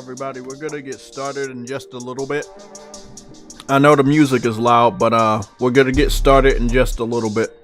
everybody. We're gonna get started in just a little bit. I know the music is loud, but we're gonna get started in just a little bit.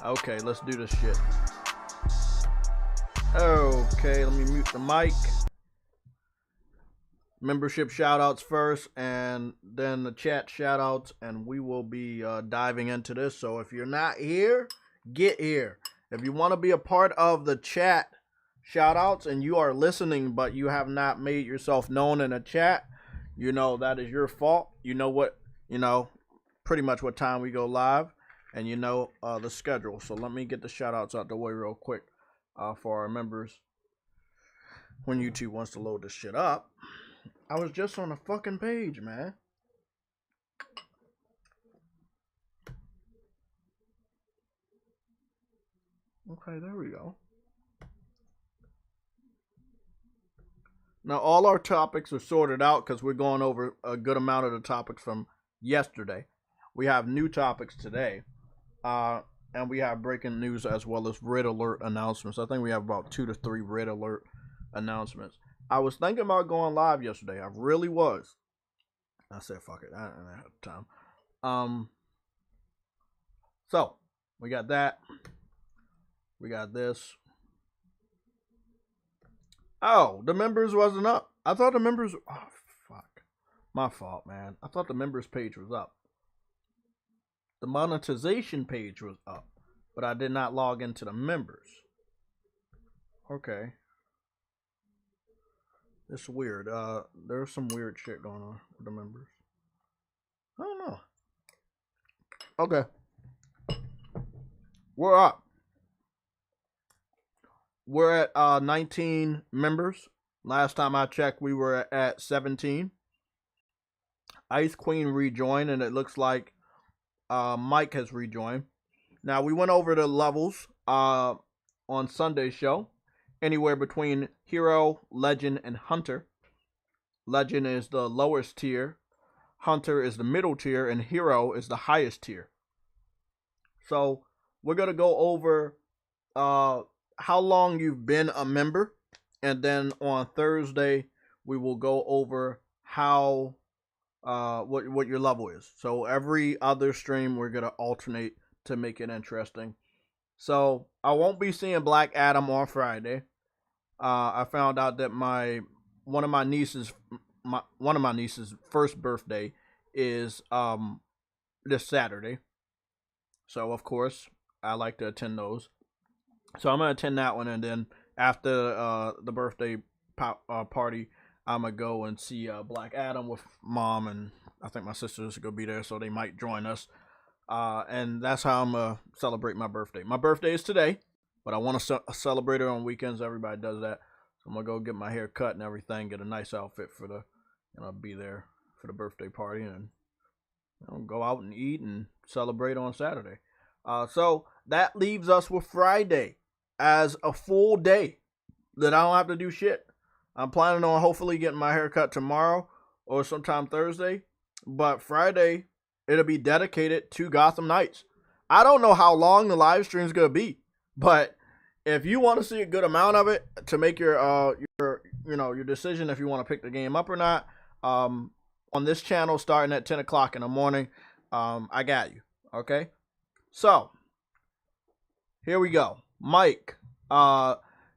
Okay, let's do this shit. Okay, let me mute the mic. Membership shoutouts first, and then the chat shoutouts, and we will be diving into this. So if you're not here, get here. If you want to be a part of the chat shoutouts and you are listening but you have not made yourself known in a chat, you know that is your fault. You know what, pretty much what time we go live, and you know the schedule. So let me get the shoutouts out the way real quick for our members when YouTube wants to load this shit up. I was just on a fucking page, man. Okay, there we go. Now, all our topics are sorted out because we're going over a good amount of the topics from yesterday. We have new topics today. And we have breaking news as well as red alert announcements. I think we have about 2 to 3 red alert announcements. I was thinking about going live yesterday. I really was. I said, fuck it. I didn't have time. So, we got that. We got this. Oh, the members wasn't up. I thought the members... Oh, fuck. My fault, man. I thought the members page was up. The monetization page was up, but I did not log into the members. Okay. It's weird. There's some weird shit going on with the members. I don't know. Okay. We're up. We're at 19 members. Last time I checked, we were at 17. Ice Queen rejoined, and it looks like Mike has rejoined. Now, we went over the levels on Sunday's show. Anywhere between Hero, Legend, and Hunter. Legend is the lowest tier. Hunter is the middle tier. And Hero is the highest tier. So, we're going to go over how long you've been a member. And then on Thursday, we will go over how what your level is. So every other stream, we're going to alternate to make it interesting. So I won't be seeing Black Adam on Friday. I found out that one of my niece's first birthday is this Saturday. So of course I like to attend those. So I'm gonna attend that one, and then after the birthday party, I'm gonna go and see Black Adam with Mom, and I think my sisters are gonna be there, so they might join us. And that's how I'm gonna celebrate my birthday. My birthday is today, but I want to celebrate it on weekends. Everybody does that. So I'm gonna go get my hair cut and everything, get a nice outfit for the, be there for the birthday party, and go out and eat and celebrate on Saturday. So that leaves us with Friday as a full day that I don't have to do shit. I'm planning on hopefully getting my hair cut tomorrow or sometime Thursday, but Friday it'll be dedicated to Gotham Knights. I don't know how long the live stream is gonna be, but if you want to see a good amount of it to make your decision if you want to pick the game up or not, on this channel starting at 10 o'clock in the morning, I got you. Okay, so here we go. Mike,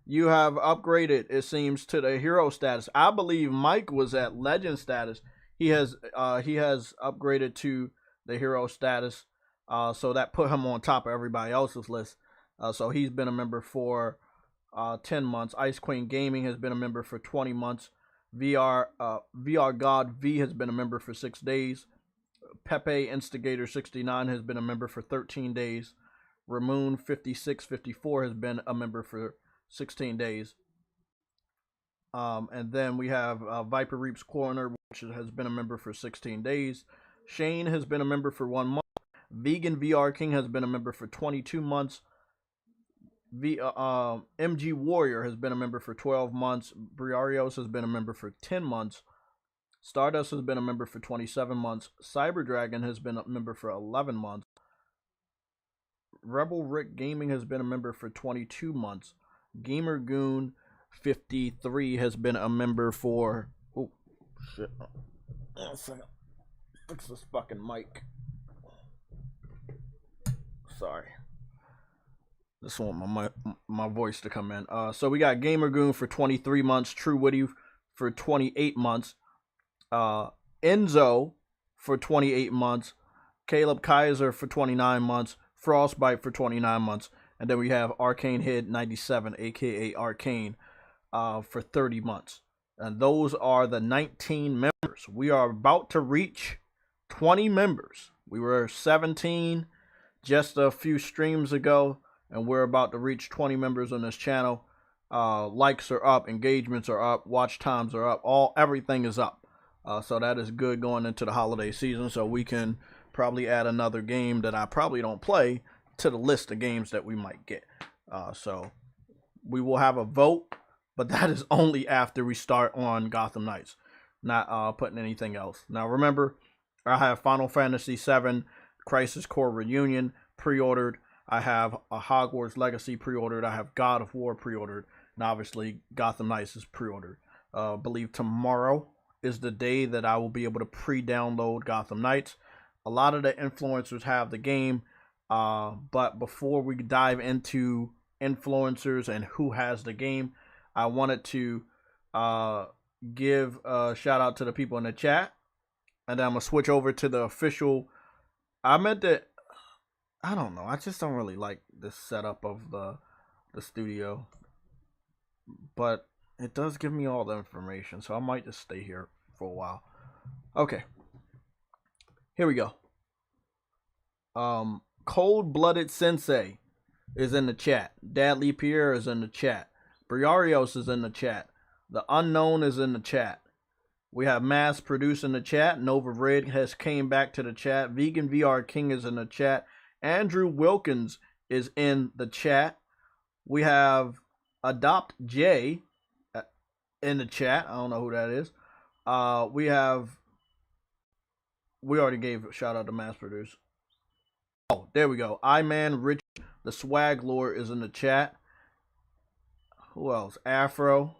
you have upgraded, it seems, to the hero status. I believe Mike was at legend status. He has upgraded to the hero status, so that put him on top of everybody else's list. So he's been a member for 10 months. Ice Queen Gaming has been a member for 20 months. VR God V has been a member for 6 days. Pepe Instigator 69 has been a member for 13 days. Ramoon 5654 has been a member for 16 days. And then we have Viper Reaps Corner, which has been a member for 16 days. Shane has been a member for 1 month. Vegan VR King has been a member for 22 months. MG Warrior has been a member for 12 months. Briarios has been a member for 10 months. Stardust has been a member for 27 months. Cyber Dragon has been a member for 11 months. Rebel Rick Gaming has been a member for 22 months. Gamer Goon 53 has been a member for... Oh, shit. Oh, second. Fix this fucking mic. Sorry. Just want my voice to come in. So we got Gamer Goon for 23 months, True Witty for 28 months, Enzo for 28 months, Caleb Kaiser for 29 months, Frostbite for 29 months, and then we have Arcane Head 97, aka Arcane, for 30 months. And those are the 19 members. We are about to reach 20 members. We were 17 just a few streams ago, and we're about to reach 20 members on this channel. Likes are up, engagements are up, watch times are up, everything is up. So that is good going into the holiday season. So we can probably add another game that I probably don't play to the list of games that we might get. So we will have a vote, but that is only after we start on Gotham Knights, not putting anything else. Now remember, I have Final Fantasy VII Crisis Core Reunion pre-ordered. I have a Hogwarts Legacy pre-ordered. I have God of War pre-ordered. And obviously Gotham Knights is pre-ordered. I believe tomorrow is the day that I will be able to pre-download Gotham Knights. A lot of the influencers have the game. But before we dive into influencers and who has the game, I wanted to give a shout out to the people in the chat. And then I'm going to switch over to the official. I don't know. I just don't really like the setup of the studio. But it does give me all the information. So I might just stay here for a while. Okay. Here we go. Cold-Blooded Sensei is in the chat. Dadley Pierre is in the chat. Briarios is in the chat. The Unknown is in the chat. We have Mass Produce in the chat. Nova Red has came back to the chat. Vegan VR King is in the chat. Andrew Wilkins is in the chat. We have Adopt J in the chat. I don't know who that is. We already gave a shout out to Mass Produce. Oh, there we go. iMan Rich, the Swag Lord, is in the chat. Who else? Afro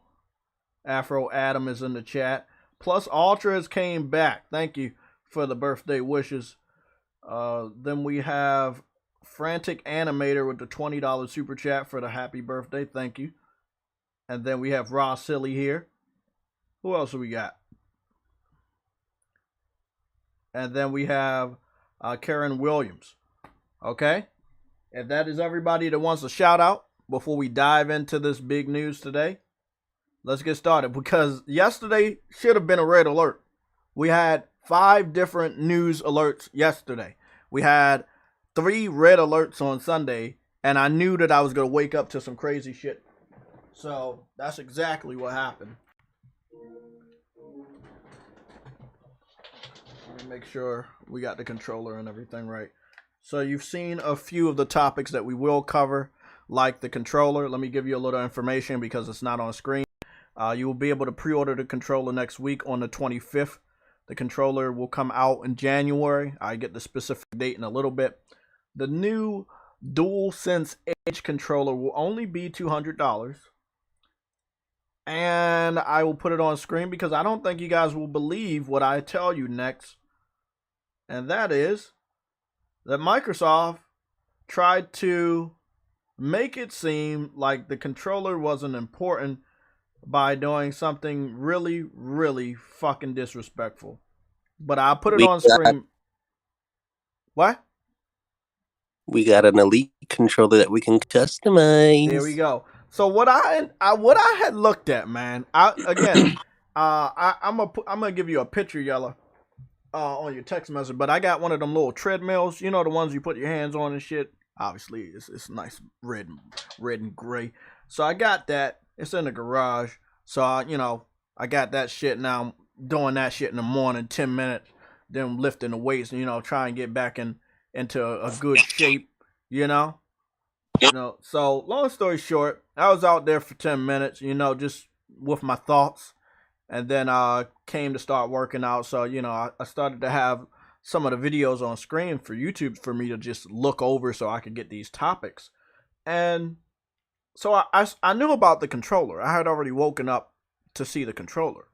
Adam is in the chat. Plus Ultra has came back. Thank you for the birthday wishes. Then we have Frantic Animator with the $20 super chat for the happy birthday. Thank you. And then we have Raw Silly here. Who else do we got? And then we have Karen Williams. Okay? If that is everybody that wants a shout out before we dive into this big news today, let's get started, because yesterday should have been a red alert. We had 5 different news alerts yesterday. We had 3 red alerts on Sunday, and I knew that I was going to wake up to some crazy shit. So that's exactly what happened. Let me make sure we got the controller and everything right. So you've seen a few of the topics that we will cover, like the controller. Let me give you a little information because it's not on screen. You will be able to pre-order the controller next week on the 25th. The controller will come out in January. I get the specific date in a little bit. The new Duelsense Edge controller will only be $200. And I will put it on screen because I don't think you guys will believe what I tell you next. And that is that Microsoft tried to make it seem like the controller wasn't important by doing something really, really fucking disrespectful. But I'll put it on screen. What? We got an Elite controller that we can customize. There we go. So what I had looked at, man. I'm gonna give you a picture, Yella, on your text message. But I got one of them little treadmills. You know, the ones you put your hands on and shit. Obviously, it's nice red and gray. So I got that. It's in the garage. So, I got that shit now. I'm doing that shit in the morning, 10 minutes. Then lifting the weights and, try and get back into a good shape, So, long story short, I was out there for 10 minutes, just with my thoughts. And then I came to start working out. So, I started to have some of the videos on screen for YouTube for me to just look over so I could get these topics. And so I knew about the controller. I had already woken up to see the controller.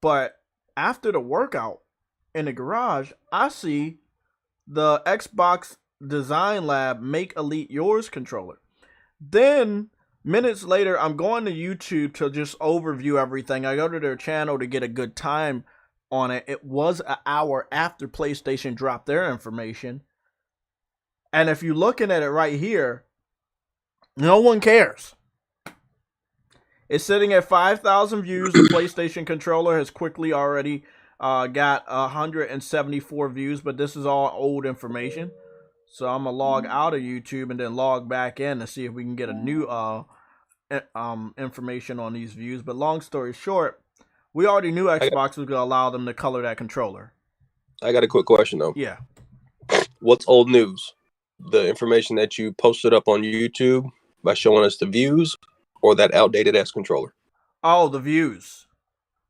But after the workout in the garage, I see the Xbox Design Lab Make Elite Yours controller. Then minutes later, I'm going to YouTube to just overview everything. I go to their channel to get a good time on it. It was an hour after PlayStation dropped their information. And if you're looking at it right here, no one cares. It's sitting at 5,000 views. The PlayStation controller has quickly already got 174 views, but this is all old information. So I'm going to log out of YouTube and then log back in to see if we can get a new information on these views. But long story short, we already knew Xbox was going to allow them to color that controller. I got a quick question, though. Yeah. What's old news? The information that you posted up on YouTube by showing us the views, or that outdated-ass controller? Oh, the views.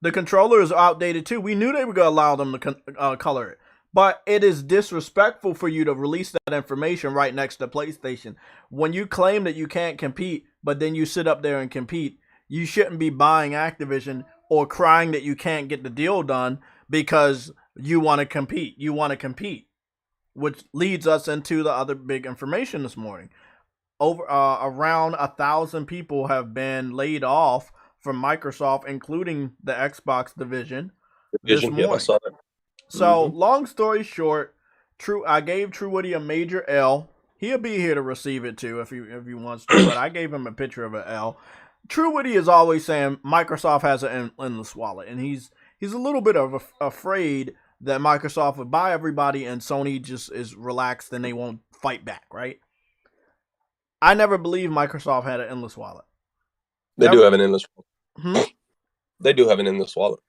The controller is outdated, too. We knew they were going to allow them to color it. But it is disrespectful for you to release that information right next to PlayStation. When you claim that you can't compete, but then you sit up there and compete, you shouldn't be buying Activision or crying that you can't get the deal done because you want to compete. You want to compete, which leads us into the other big information this morning. Around 1,000 people have been laid off from Microsoft, including the Xbox division this morning. Yeah, I saw that. So, long story short, I gave TrueWitty a major L. He'll be here to receive it too if he wants to, but I gave him a picture of an L. TrueWitty is always saying Microsoft has an endless wallet, and he's a little bit afraid that Microsoft would buy everybody and Sony just is relaxed and they won't fight back, right? I never believed Microsoft had an endless wallet. They do have an endless wallet. Hmm? They do have an endless wallet.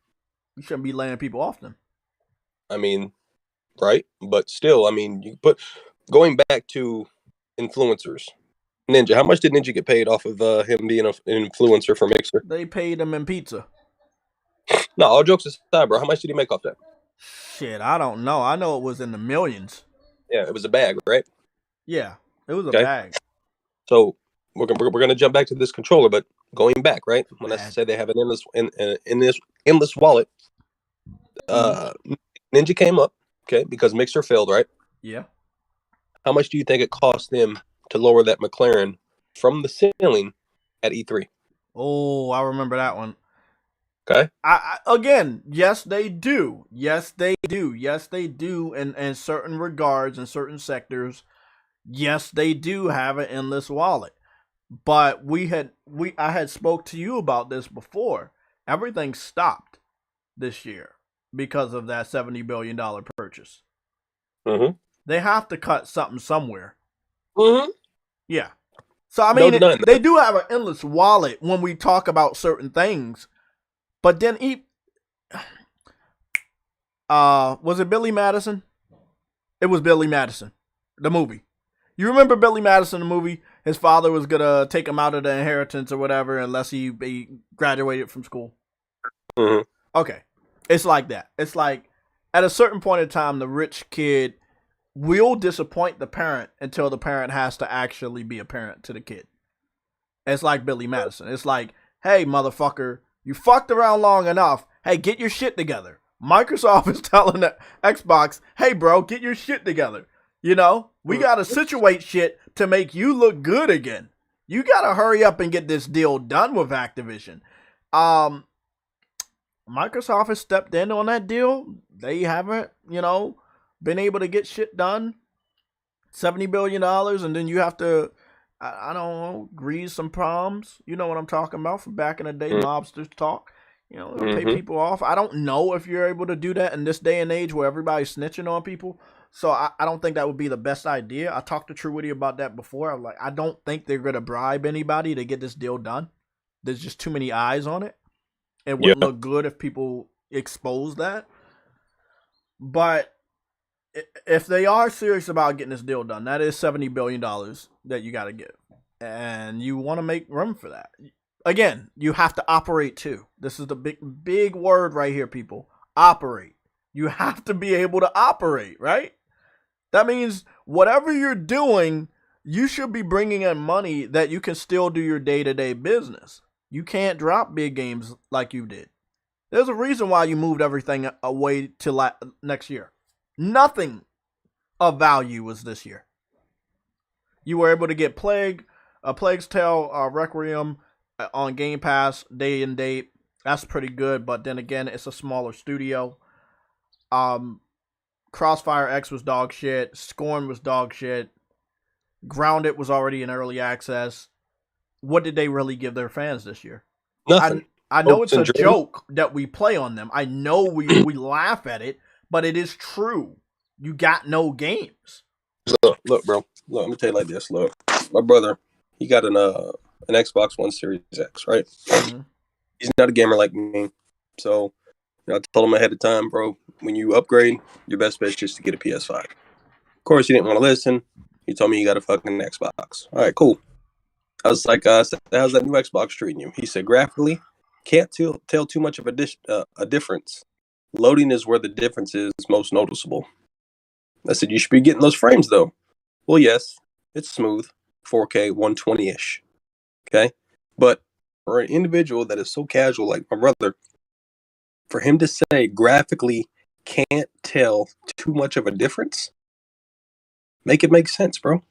You shouldn't be laying people off them. I mean, right? But still, I mean, going back to influencers. Ninja, how much did Ninja get paid off of him being an influencer for Mixer? They paid him in pizza. No, all jokes aside, bro. How much did he make off that? Shit, I don't know. I know it was in the millions. Yeah, it was a bag, right? Yeah, it was a bag. So we're gonna jump back to this controller, but going back, right? When I say they have an endless wallet, Ninja came up, okay, because Mixer failed, right? Yeah. How much do you think it cost them to lower that McLaren from the ceiling at E3? Oh, I remember that one. Okay. Again, yes, they do. Yes, they do. Yes, they do. In certain regards, in certain sectors, yes, they do have an endless wallet. But I had spoke to you about this before. Everything stopped this year because of that $70 billion purchase. Mm-hmm. They have to cut something somewhere. Mm-hmm. Yeah. So, I mean, No, they do have an endless wallet when we talk about certain things. But then was it Billy Madison? It was Billy Madison, the movie. You remember Billy Madison, the movie? His father was going to take him out of the inheritance or whatever unless he graduated from school. Mm-hmm. Okay. It's like that. It's like at a certain point in time, the rich kid will disappoint the parent until the parent has to actually be a parent to the kid. It's like Billy Madison. It's like, hey, motherfucker, you fucked around long enough. Hey, get your shit together. Microsoft is telling the Xbox, hey, bro, get your shit together. You know, we got to situate shit to make you look good again. You got to hurry up and get this deal done with Activision. Microsoft has stepped in on that deal. They haven't, been able to get shit done. $70 billion, and then you have to, I don't know, grease some proms. You know what I'm talking about from back in the day, mobsters talk. Pay people off. I don't know if you're able to do that in this day and age where everybody's snitching on people. So I don't think that would be the best idea. I talked to TrueWitty about that before. I'm like, I don't think they're going to bribe anybody to get this deal done. There's just too many eyes on it. It wouldn't look good if people expose that. But if they are serious about getting this deal done, that is $70 billion that you got to give. And you want to make room for that. Again, you have to operate too. This is the big word right here, people. Operate. You have to be able to operate, right? That means whatever you're doing, you should be bringing in money that you can still do your day-to-day business. You can't drop big games like you did. There's a reason why you moved everything away to next year. Nothing of value was this year. You were able to get Plague A Plague's Tale Requiem on Game Pass, day and date. That's pretty good, but then again, it's a smaller studio. Crossfire X was dog shit. Scorn was dog shit. Grounded was already in early access. What did they really give their fans this year? Nothing. I know it's a joke that we play on them. I know we laugh at it, but it is true. You got no games. Look, bro. Look, let me tell you like this. Look, my brother, he got an Xbox One Series X, right? Mm-hmm. He's not a gamer like me, so I told him ahead of time, bro. When you upgrade, your best bet is just to get a PS5. Of course, he didn't want to listen. He told me he got a fucking Xbox. All right, cool. I was like, how's that new Xbox treating you? He said, graphically, can't tell too much of a difference. Loading is where the difference is most noticeable. I said, you should be getting those frames, though. Well, yes, it's smooth, 4K, 120-ish. Okay? But for an individual that is so casual like my brother, for him to say graphically can't tell too much of a difference, make it make sense, bro.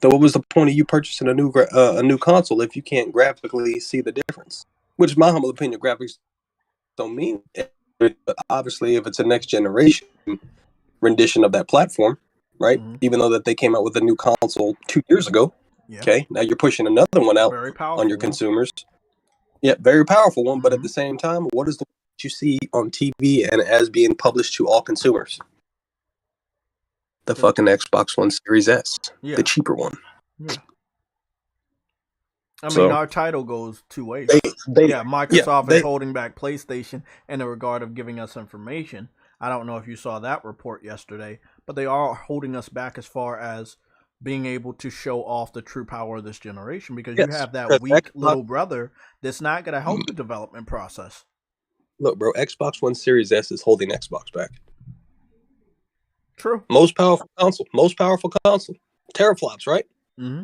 So what was the point of you purchasing a new console if you can't graphically see the difference? Which, in my humble opinion, graphics don't mean it. But obviously, if it's a next generation rendition of that platform, right? Mm-hmm. Even though that they came out with a new console 2 years ago, okay, now you're pushing another one out on your consumers. Yeah, very powerful one. Mm-hmm. But at the same time, what is the what you see on TV and as being published to all consumers? The fucking Xbox One Series S, the cheaper one. Yeah. I mean, our title goes two ways. Microsoft is holding back PlayStation in the regard of giving us information. I don't know if you saw that report yesterday, but they are holding us back as far as being able to show off the true power of this generation, because you have that weak little brother that's not going to help the development process. Look, bro, Xbox One Series S is holding Xbox back. True. Most powerful console. Teraflops, right? Mm-hmm.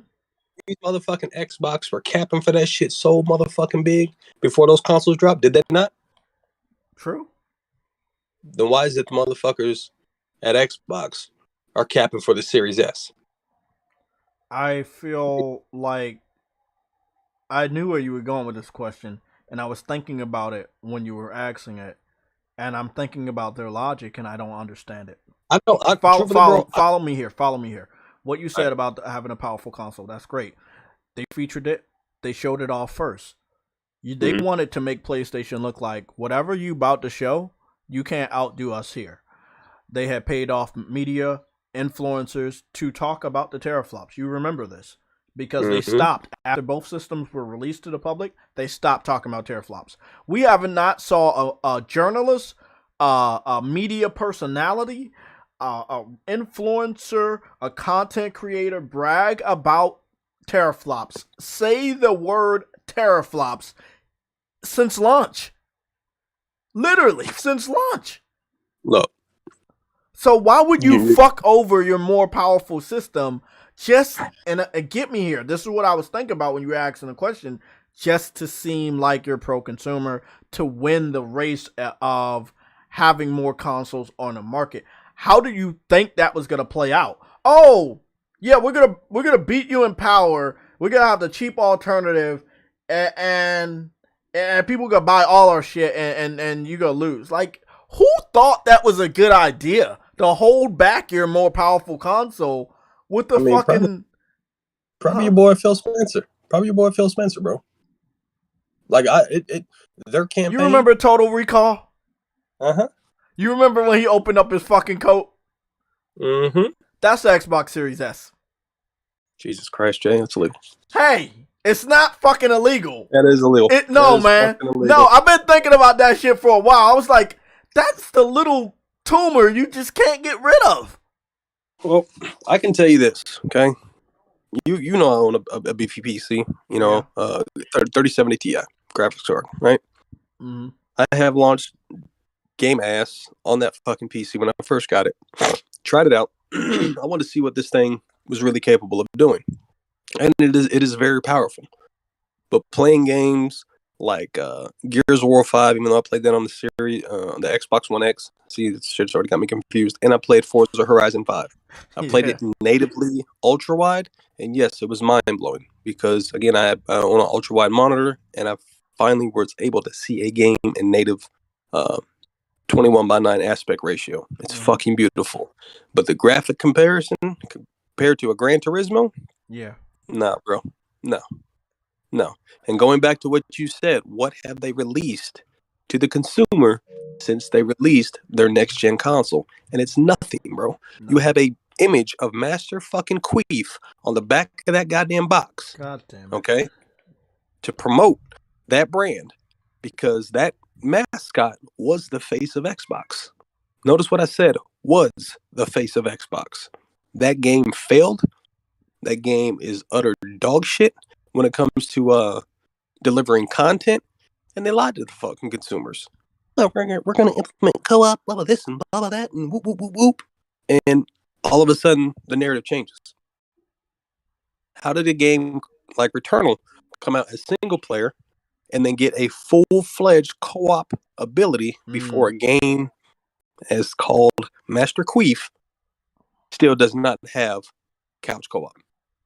These motherfucking Xbox were capping for that shit so motherfucking big before those consoles dropped. Did they not? True. Then why is it the motherfuckers at Xbox are capping for the Series S? I feel like I knew where you were going with this question, and I was thinking about it when you were asking it, and I'm thinking about their logic, and I don't understand it. I don't. Follow me here. Follow me here. What you said about having a powerful console, that's great. They featured it. They showed it off first. They wanted to make PlayStation look like whatever you about to show, you can't outdo us here. They had paid off media influencers to talk about the teraflops. You remember this because they stopped after both systems were released to the public. They stopped talking about teraflops. We have not saw a journalist, a media personality, a influencer, a content creator brag about teraflops, say the word teraflops since launch. Literally since launch. Look. So why would you fuck over your more powerful system just and get me here? This is what I was thinking about when you were asking the question, just to seem like you're pro-consumer, to win the race of having more consoles on the market. How do you think that was gonna play out? Oh, yeah, we're gonna beat you in power. We're gonna have the cheap alternative, and people gonna buy all our shit, and you gonna lose. Like, who thought that was a good idea to hold back your more powerful console with the fucking? Probably your boy Phil Spencer. Bro. Like their campaign. You remember Total Recall? Uh-huh. You remember when he opened up his fucking coat? Mm-hmm. That's the Xbox Series S. Jesus Christ, Jay, that's illegal. Hey, it's not fucking illegal. That is illegal. No, man. No, I've been thinking about that shit for a while. I was like, that's the little tumor you just can't get rid of. Well, I can tell you this, okay? You know I own a beefy PC, 3070 Ti graphics card, right? Mm-hmm. I have launched GAAS on that fucking PC when I first got it. Tried it out. I wanted to see what this thing was really capable of doing. And it is very powerful. But playing games like Gears of War 5, even though I played that on the series, the Xbox One X. See, this shit's already got me confused. And I played Forza Horizon 5. I played it natively ultra wide, and yes, it was mind blowing because again, I own an ultra wide monitor, and I finally was able to see a game in native 21:9 aspect ratio. It's fucking beautiful. But the graphic comparison compared to a Gran Turismo, nah, bro, no. And going back to what you said, what have they released to the consumer since they released their next gen console? And it's nothing, bro. No. You have a image of Master fucking Queef on the back of that goddamn box. God damn it. Okay? To promote that brand, because that mascot was the face of Xbox. Notice what I said, was the face of Xbox. That game failed. That game is utter dog shit when it comes to delivering content, and they lied to the fucking consumers. Oh, we're gonna implement co-op, blah blah this and blah blah that, and whoop whoop whoop whoop, and all of a sudden the narrative changes. How did a game like Returnal come out as single player and then get a full-fledged co-op ability before a game as called Master Queef still does not have couch co-op?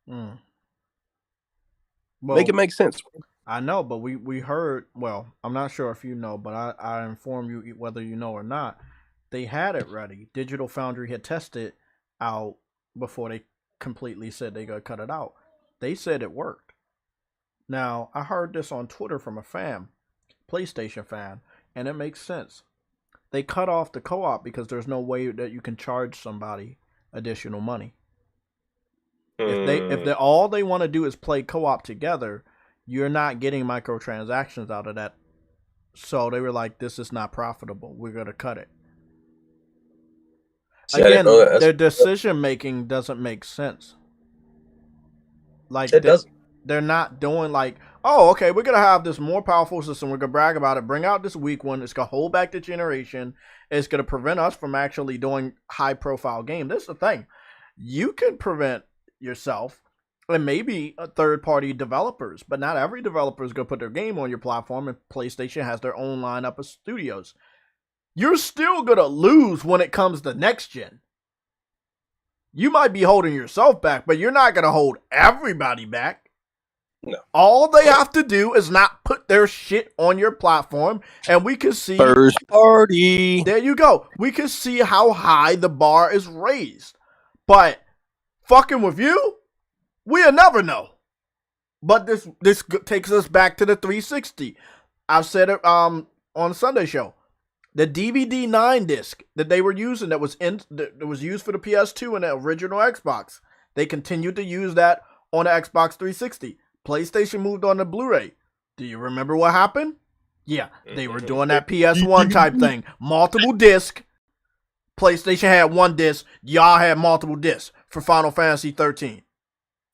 Well, make it make sense. I know, but we heard, well, I'm not sure if you know, but I inform you whether you know or not, they had it ready. Digital Foundry had tested out before they completely said they gonna cut it out. They said it worked. Now, I heard this on Twitter from a fan, PlayStation fan, and it makes sense. They cut off the co-op because there's no way that you can charge somebody additional money. If they all they want to do is play co-op together, you're not getting microtransactions out of that. So they were like, this is not profitable. We're going to cut it. Again, their decision making doesn't make sense. Like it doesn't. They're not doing like, oh, okay, we're going to have this more powerful system. We're going to brag about it. Bring out this weak one. It's going to hold back the generation. It's going to prevent us from actually doing high profile game. This is the thing. You can prevent yourself and maybe third-party developers, but not every developer is going to put their game on your platform, and PlayStation has their own lineup of studios. You're still going to lose when it comes to next gen. You might be holding yourself back, but you're not going to hold everybody back. No. All they have to do is not put their shit on your platform, and we can see... First party. There you go. We can see how high the bar is raised. But fucking with you, we'll never know. But this takes us back to the 360. I've said it on Sunday show. The DVD 9 disc that they were using that was used for the PS2 and the original Xbox. They continued to use that on the Xbox 360. PlayStation moved on to Blu-ray. Do you remember what happened? Yeah, they were doing that PS1 type thing. Multiple disc. PlayStation had one disc. Y'all had multiple discs for Final Fantasy 13.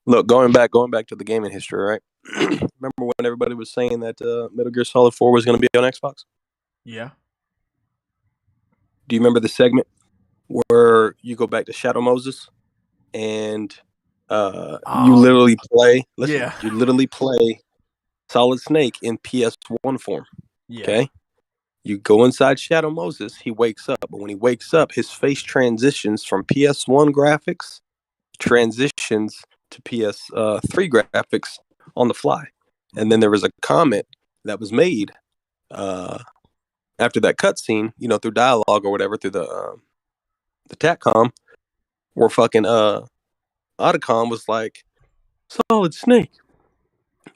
Look, going back to the gaming history, right? Remember when everybody was saying that Metal Gear Solid 4 was going to be on Xbox? Yeah. Do you remember the segment where you go back to Shadow Moses and you literally play? Listen, yeah. You literally play Solid Snake in PS1 form. Yeah. Okay. You go inside Shadow Moses. He wakes up, but when he wakes up, his face transitions from PS1 graphics transitions to PS3 graphics on the fly. And then there was a comment that was made after that cutscene, through dialogue or whatever, through the TACCOM, where fucking Otacon was like, Solid Snake,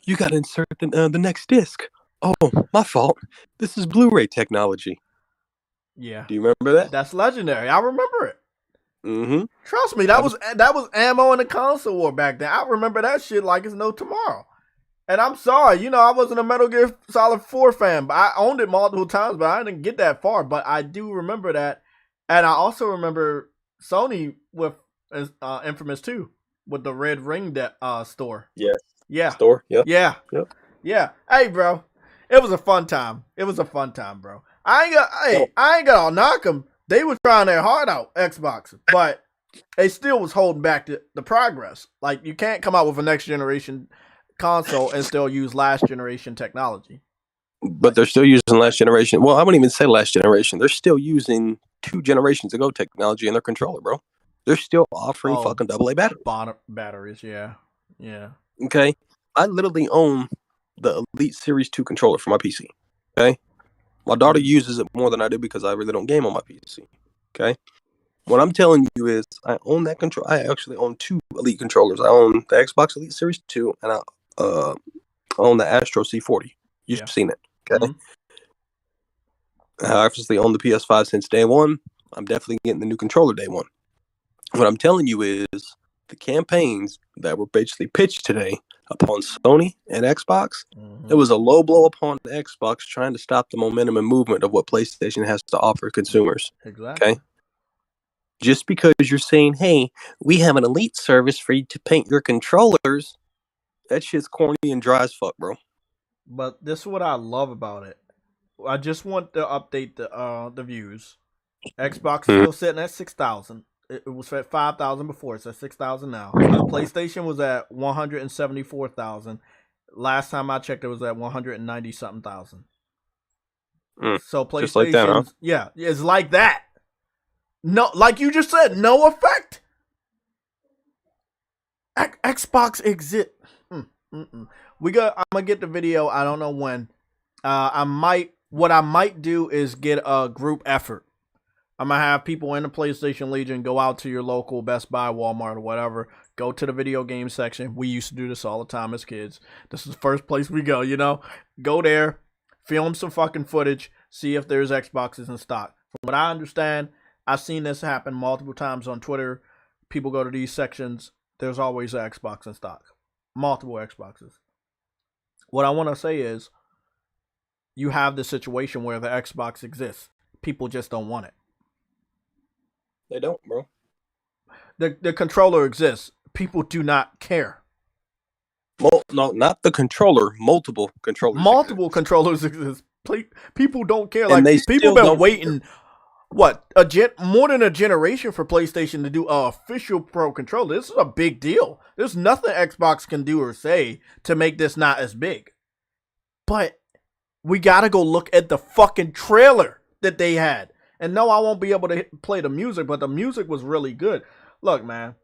you got to insert the next disc. Oh, my fault. This is Blu-ray technology. Yeah. Do you remember that? That's legendary. I remember it. Mm-hmm. Trust me, that was ammo in the console war back then. I remember that shit like it's no tomorrow. And I'm sorry, I wasn't a Metal Gear Solid 4 fan, but I owned it multiple times, but I didn't get that far. But I do remember that. And I also remember Sony with Infamous 2 with the Red Ring store. Yes. Yeah. Store? Yep. Yeah. Yep. Yeah. Hey, bro. It was a fun time. Bro. I ain't gonna knock them. They was trying their heart out, Xbox, but they still was holding back the progress. Like, you can't come out with a next generation console and still use last generation technology. But they're still using last generation. Well, I wouldn't even say last generation. They're still using 2 generations ago technology in their controller, bro. They're still offering fucking AA batteries. Batteries, yeah. Okay, I literally own the Elite Series 2 controller for my PC. Okay, my daughter uses it more than I do because I really don't game on my PC. Okay, what I'm telling you is I own that control. I actually own 2 Elite controllers. I own the Xbox Elite Series 2 and I own the Astro C40. You've seen it. Okay. Mm-hmm. I obviously own the PS5 since day one. I'm definitely getting the new controller day one. What I'm telling you is the campaigns that were basically pitched today upon Sony and Xbox, it was a low blow upon the Xbox trying to stop the momentum and movement of what PlayStation has to offer consumers. Exactly. Okay? Just because you're saying, hey, we have an Elite service for you to paint your controllers, that shit's corny and dry as fuck, bro. But this is what I love about it. I just want to update the views. Xbox is still sitting at 6,000. It was at 5,000 before. It's at 6,000 now. PlayStation was at 174,000. Last time I checked, it was at 190 something thousand. So PlayStation, just like that, huh? Yeah, it's like that. No, like you just said, no effect. Xbox exit. I'm gonna get the video. I don't know when. What I might do is get a group effort. I'm gonna have people in the PlayStation Legion go out to your local Best Buy, Walmart, or whatever. Go to the video game section. We used to do this all the time as kids. This is the first place we go, Go there, film some fucking footage, see if there's Xboxes in stock. From what I understand, I've seen this happen multiple times on Twitter. People go to these sections. There's always an Xbox in stock. Multiple Xboxes. What I want to say is, you have the situation where the Xbox exists. People just don't want it. They don't, bro. The controller exists. People do not care. No, not the controller. Multiple controllers. Controllers exist. People don't care. And like people been waiting. What more than a generation for PlayStation to do an official Pro controller. This is a big deal. There's nothing Xbox can do or say to make this not as big. But we gotta go look at the fucking trailer that they had. And no, I won't be able to play the music, but the music was really good. Look, man,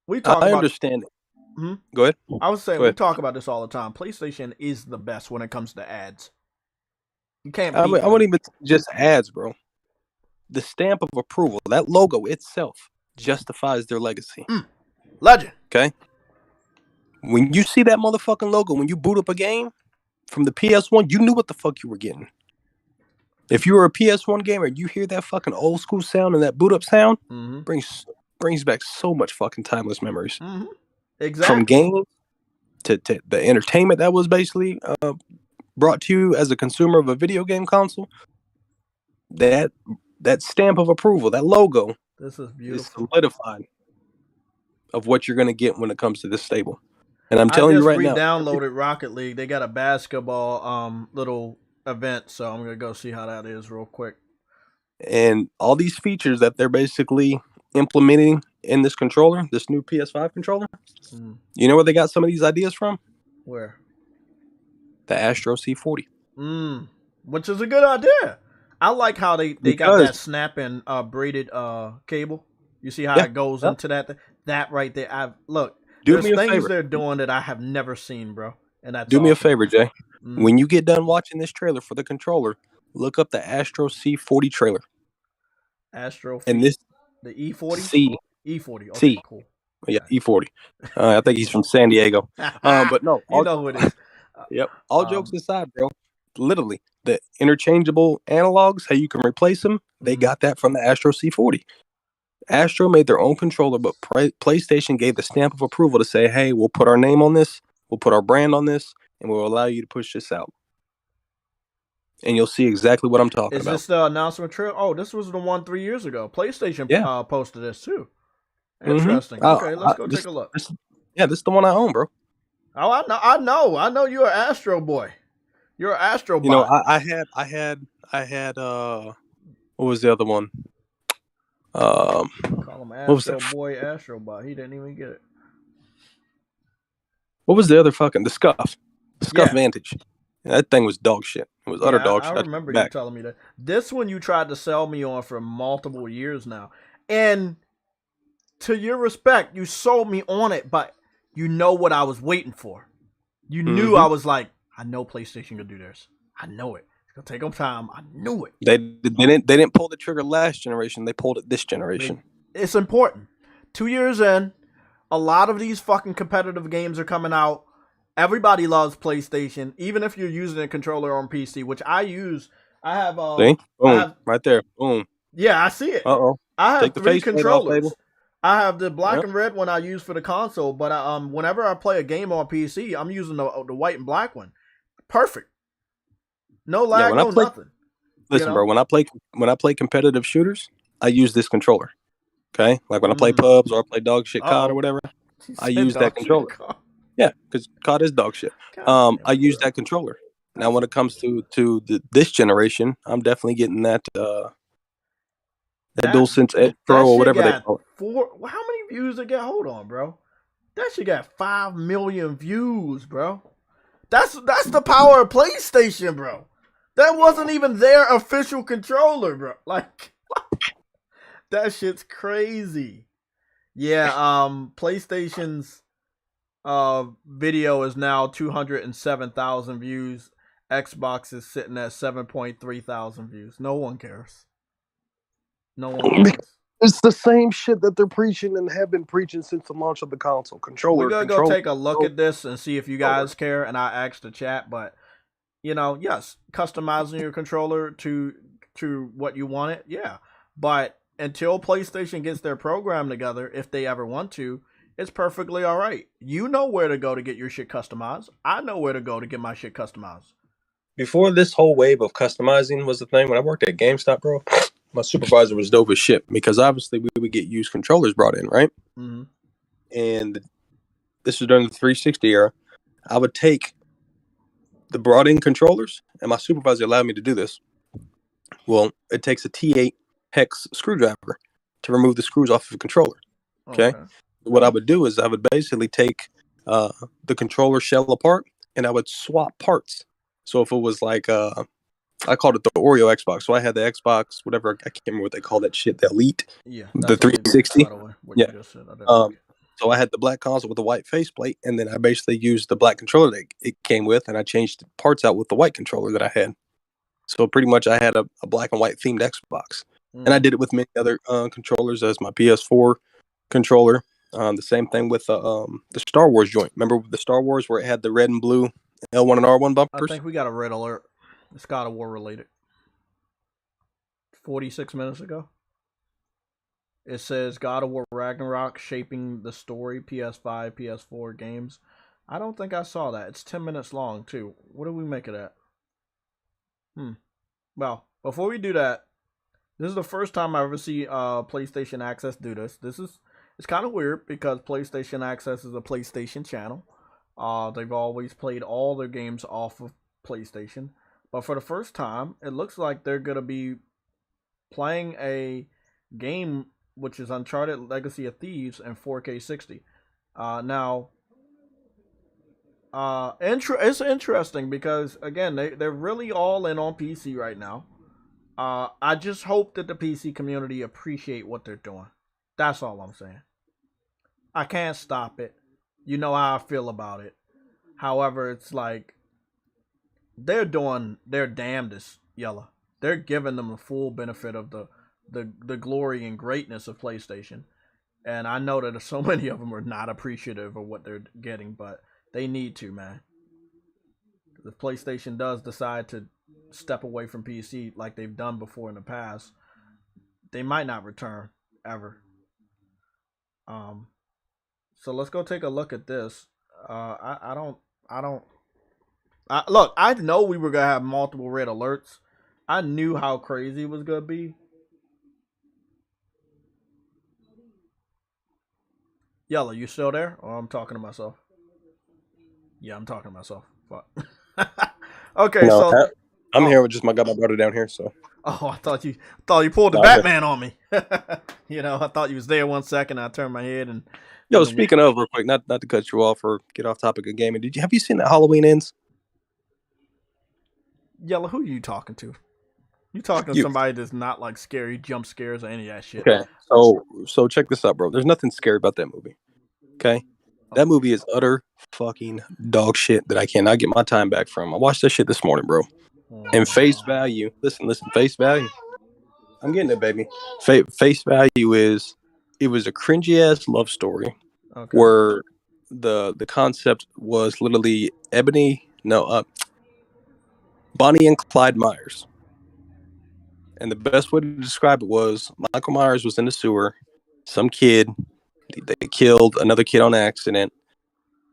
I understand it. Go ahead. I was saying we talk about this all the time. PlayStation is the best when it comes to ads. You can't. I won't even just ads, bro. The stamp of approval, that logo itself, justifies their legacy. Legend. Okay. When you see that motherfucking logo, when you boot up a game from the PS1, you knew what the fuck you were getting. If you were a PS1 gamer and you hear that fucking old school sound and that boot up sound, brings back so much fucking timeless memories. Exactly. From games to the entertainment that was basically brought to you as a consumer of a video game console. That stamp of approval, that logo, this is beautiful. Is solidified of what you're going to get when it comes to this stable. And I'm telling you right now, I just re-downloaded Rocket League. They got a basketball little event, so I'm gonna go see how that is real quick. And all these features that they're basically implementing in this controller, this new PS5 controller, you know where they got some of these ideas from? Where? The Astro C40. Which is a good idea. I like how they got that snapping braided cable. You see how it goes into that right there. There's things they're doing that I have never seen, bro. And that's me a favor, Jay. When you get done watching this trailer for the controller, look up the Astro C40 trailer. Astro and this the E40? E40. Okay, C. Cool. Yeah, E40. I think he's from San Diego. But no. You know who it is. Yep. All jokes aside, bro. Literally, the interchangeable analogs, how you can replace them, they got that from the Astro C40. Astro made their own controller, but PlayStation gave the stamp of approval to say, hey, we'll put our name on this, we'll put our brand on this, and we'll allow you to push this out. And you'll see exactly what I'm talking about. Is this the announcement trailer? Oh, this was the one 3 years ago. PlayStation posted this too. Interesting. Okay, let's go take a look. This is the one I own, bro. Oh, I know. You're an Astro boy. You're an Astro boy. You know, I had what was the other one? Call him Astro Boy, Astro Bot. He didn't even get it. What was the other fucking the Scuff Vantage? That thing was dog shit. It was utter dog I shit. remember you telling me that. This one you tried to sell me on for multiple years now. And to your respect, you sold me on it, but you know what I was waiting for. You knew I was like, I know PlayStation could do this. I know it. It's gonna take them time. I knew it. They didn't pull the trigger last generation. They pulled it this generation. It's important. 2 years in, a lot of these fucking competitive games are coming out. Everybody loves PlayStation, even if you're using a controller on PC, which I use. I have See? Boom. Right there. Boom. Yeah, I see it. I have Take the 3 controllers. off, I have the black and red one I use for the console, but whenever I play a game on PC, I'm using the white and black one. Perfect. No lag, nothing. Listen, bro, when I play competitive shooters, I use this controller. Okay? Like when I play pubs or I play dog shit COD or whatever, I use that controller. Yeah, because COD is dog shit. I use that controller. Now, when it comes to this generation, I'm definitely getting that Duelsense Pro or whatever they call it. How many views did it get? Hold on, bro. That shit got 5 million views, bro. That's the power of PlayStation, bro. That wasn't even their official controller, bro. Like, that shit's crazy. Yeah, PlayStation's video is now 207,000 views. Xbox is sitting at 7.3 thousand views. No one cares. No one cares. It's the same shit that they're preaching and have been preaching since the launch of the console. We're going to go take a look at this and see if you guys care. And I asked the chat, but, yes, customizing your controller to what you want it, yeah. But until PlayStation gets their program together, if they ever want to, it's perfectly all right. You know where to go to get your shit customized. I know where to go to get my shit customized. Before this whole wave of customizing was the thing, when I worked at GameStop, bro, my supervisor was dope as shit because obviously we would get used controllers brought in, right? Mm-hmm. And this was during the 360 era. I would take the brought in controllers, and my supervisor allowed me to do this. Well, it takes a T8 hex screwdriver to remove the screws off of a controller. Okay? What I would do is I would basically take the controller shell apart, and I would swap parts. So if it was like I called it the Oreo Xbox. So I had the Xbox, whatever, I can't remember what they call that shit, the Elite. Yeah. The 360. Yeah. So I had the black console with the white faceplate, and then I basically used the black controller that it came with, and I changed parts out with the white controller that I had. So pretty much I had a black and white themed Xbox. And I did it with many other controllers as my PS4 controller. The same thing with the Star Wars joint. Remember the Star Wars where it had the red and blue L1 and R1 bumpers? I think we got a red alert. It's God of War related. 46 minutes ago. It says God of War Ragnarok shaping the story, PS5, PS4 games. I don't think I saw that. It's 10 minutes long, too. What do we make of that? Well, before we do that, this is the first time I ever see PlayStation Access do this. It's kind of weird because PlayStation Access is a PlayStation channel. They've always played all their games off of PlayStation. But for the first time, it looks like they're going to be playing a game which is Uncharted Legacy of Thieves in 4K 60. Now, it's interesting because, again, they're really all in on PC right now. I just hope that the PC community appreciate what they're doing. That's all I'm saying. I can't stop it. You know how I feel about it. However, it's like they're doing their damnedest, Yella. They're giving them the full benefit of the glory and greatness of PlayStation. And I know that so many of them are not appreciative of what they're getting, but they need to, man. If PlayStation does decide to step away from PC like they've done before in the past, they might not return ever. So let's go take a look at this. Look, I know we were gonna have multiple red alerts. I knew how crazy it was gonna be. Yellow, you still there? Or I'm talking to myself? Yeah, I'm talking to myself. Fuck. Okay, no, so I'm here with my brother down here. So. Oh, I thought you pulled the Batman on me. I thought you was there 1 second. I turned my head and. Yo, speaking of, real quick, not to cut you off or get off topic of gaming. Have you seen that Halloween Ends? Yellow, who are you talking to? You talking to You. somebody that's not like scary jump scares or any of that shit. Okay. So check this out, bro. There's nothing scary about that movie. Okay. That movie is utter fucking dog shit that I cannot get my time back from. I watched that shit this morning, bro. And face value, listen, face value. I'm getting it, baby. Face value is it was a cringy ass love story where the concept was literally Bonnie and Clyde Myers. And the best way to describe it was Michael Myers was in the sewer. Some kid, they killed another kid on accident.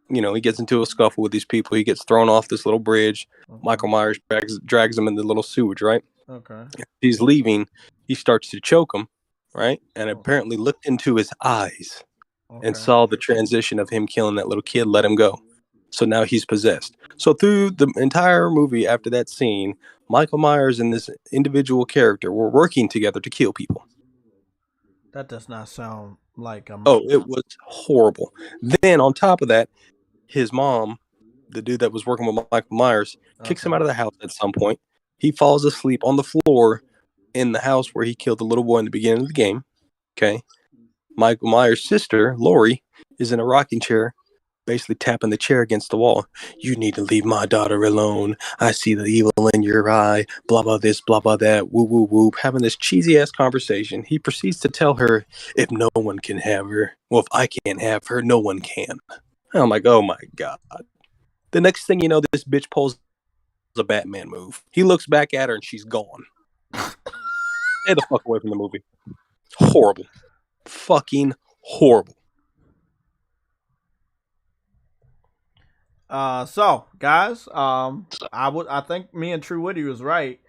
You know, he gets into a scuffle with these people. He gets thrown off this little bridge. Michael Myers drags him in the little sewage, right? Okay. He's leaving. He starts to choke him, right? And apparently looked into his eyes and saw the transition of him killing that little kid, let him go. So now he's possessed. So through the entire movie after that scene, Michael Myers and this individual character were working together to kill people. That does not sound like a... Oh, it was horrible. Then on top of that, his mom, the dude that was working with Michael Myers, kicks him out of the house at some point. He falls asleep on the floor in the house where he killed the little boy in the beginning of the game. Okay. Michael Myers' sister, Lori, is in a rocking chair, basically tapping the chair against the wall. You need to leave my daughter alone. I see the evil in your eye. Blah, blah, this, blah, blah, that. Woo, woo, woo. Having this cheesy ass conversation. He proceeds to tell her, if no one can have her, well, if I can't have her, no one can. I'm like, oh my God. The next thing you know, this bitch pulls a Batman move. He looks back at her and she's gone. Stay the fuck away from the movie. Horrible. Fucking horrible. So guys, I think me and True Witty was right.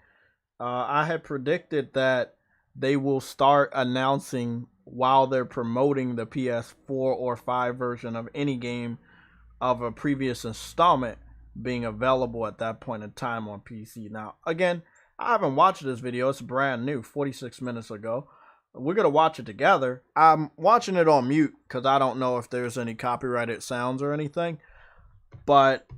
I had predicted that they will start announcing while they're promoting the PS4 or 5 version of any game of a previous installment being available at that point in time on PC. Now, again, I haven't watched this video. It's brand new, 46 minutes ago. We're going to watch it together. I'm watching it on mute because I don't know if there's any copyrighted sounds or anything. But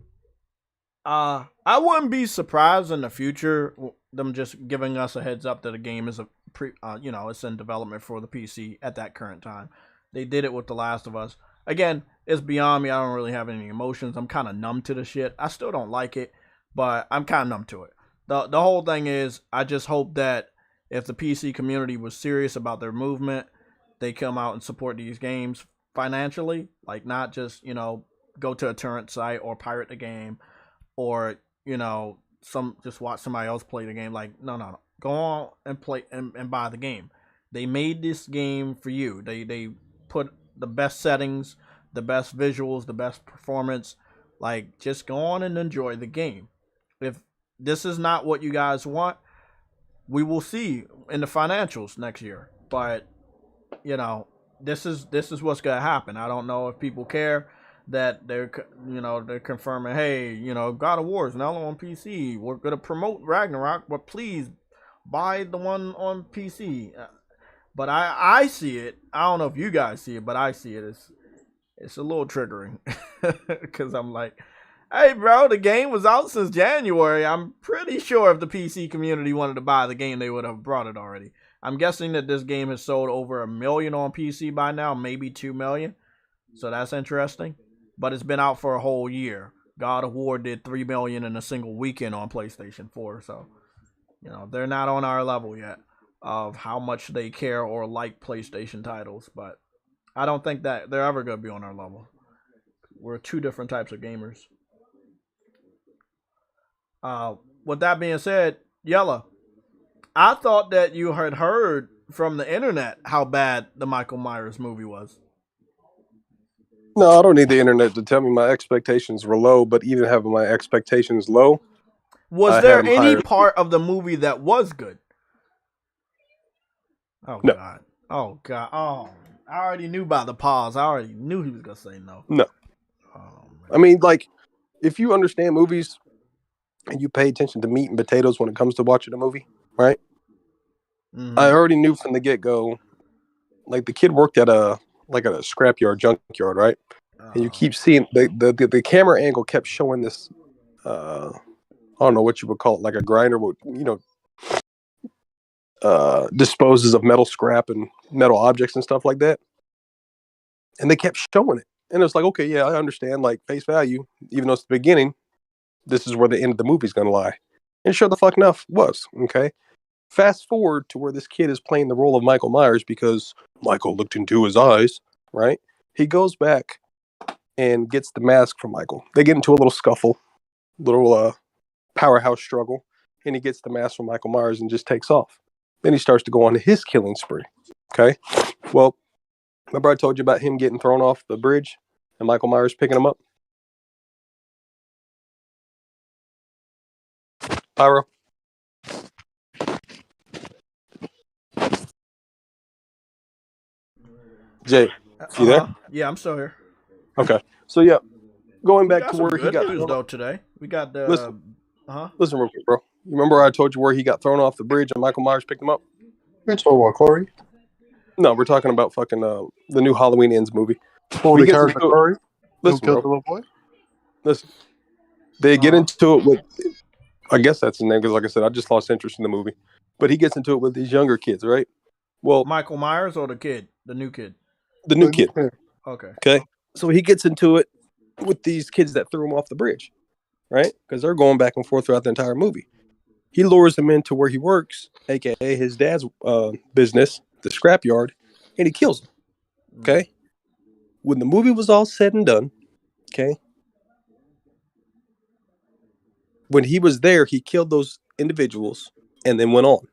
I wouldn't be surprised in the future them just giving us a heads up that a game is it's in development for the PC at that current time. They did it with The Last of Us. Again, it's beyond me. I don't really have any emotions. I'm kind of numb to the shit. I still don't like it, but I'm kind of numb to it. The whole thing is, I just hope that if the PC community was serious about their movement, they come out and support these games financially, like not just, go to a torrent site or pirate the game or, just watch somebody else play the game. Like, no. Go on and play and buy the game. They made this game for you. They put the best settings, the best visuals, the best performance. Like, just go on and enjoy the game. If this is not what you guys want, we will see in the financials next year. But, this is what's going to happen. I don't know if people care that they're confirming, hey, God of War is now on PC. We're going to promote Ragnarok, but please buy the one on PC. But I see it. I don't know if you guys see it, but I see it. It's a little triggering because I'm like, hey, bro, the game was out since January. I'm pretty sure if the PC community wanted to buy the game, they would have brought it already. I'm guessing that this game has sold over 1 million on PC by now, maybe 2 million. So that's interesting. But it's been out for a whole year. God of War did 3 million in a single weekend on PlayStation 4. So, they're not on our level yet of how much they care or like PlayStation titles. But I don't think that they're ever going to be on our level. We're two different types of gamers. With that being said, Yella, I thought that you had heard from the internet how bad the Michael Myers movie was. No, I don't need the internet to tell me my expectations were low, but even having my expectations low, was there any part of the movie that was good? Oh, no. God. Oh, God. Oh, I already knew about the pause. I already knew he was going to say no. No. I mean, like, if you understand movies and you pay attention to meat and potatoes when it comes to watching a movie, right? Mm-hmm. I already knew from the get-go, like, the kid worked at a scrapyard, junkyard, right? And you keep seeing the camera angle kept showing this I don't know what you would call it, like a grinder, with disposes of metal scrap and metal objects and stuff like that. And they kept showing it, and it's like, okay, yeah, I understand, like face value, even though it's the beginning. This is where the end of the movie's gonna lie, and sure the fuck enough was okay. Fast forward to where this kid is playing the role of Michael Myers because Michael looked into his eyes, right? He goes back and gets the mask from Michael. They get into a little scuffle, little powerhouse struggle, and he gets the mask from Michael Myers and just takes off. Then he starts to go on his killing spree. Okay? Well, remember I told you about him getting thrown off the bridge and Michael Myers picking him up? Pyro? Jay, you there? Yeah, I'm still here. Okay. So, yeah, going We back got to some where he good got news thrown though off. today. We got the Listen real quick, bro. You remember I told you where he got thrown off the bridge and Michael Myers picked him up? You're talking about Corey? No, we're talking about fucking the new Halloween Ends movie. Oh, the character Corey? Listen, Who killed bro. the little boy? Listen. They get into it with, I guess that's the name, because like I said, I just lost interest in the movie. But he gets into it with these younger kids, right? Well, Michael Myers or the kid? The new kid? The new kid. Okay. Okay. So he gets into it with these kids that threw him off the bridge, right? Because they're going back and forth throughout the entire movie. He lures them into where he works, aka his dad's business, the scrapyard, and he kills them. Okay. When the movie was all said and done, okay, when he was there, he killed those individuals and then went on.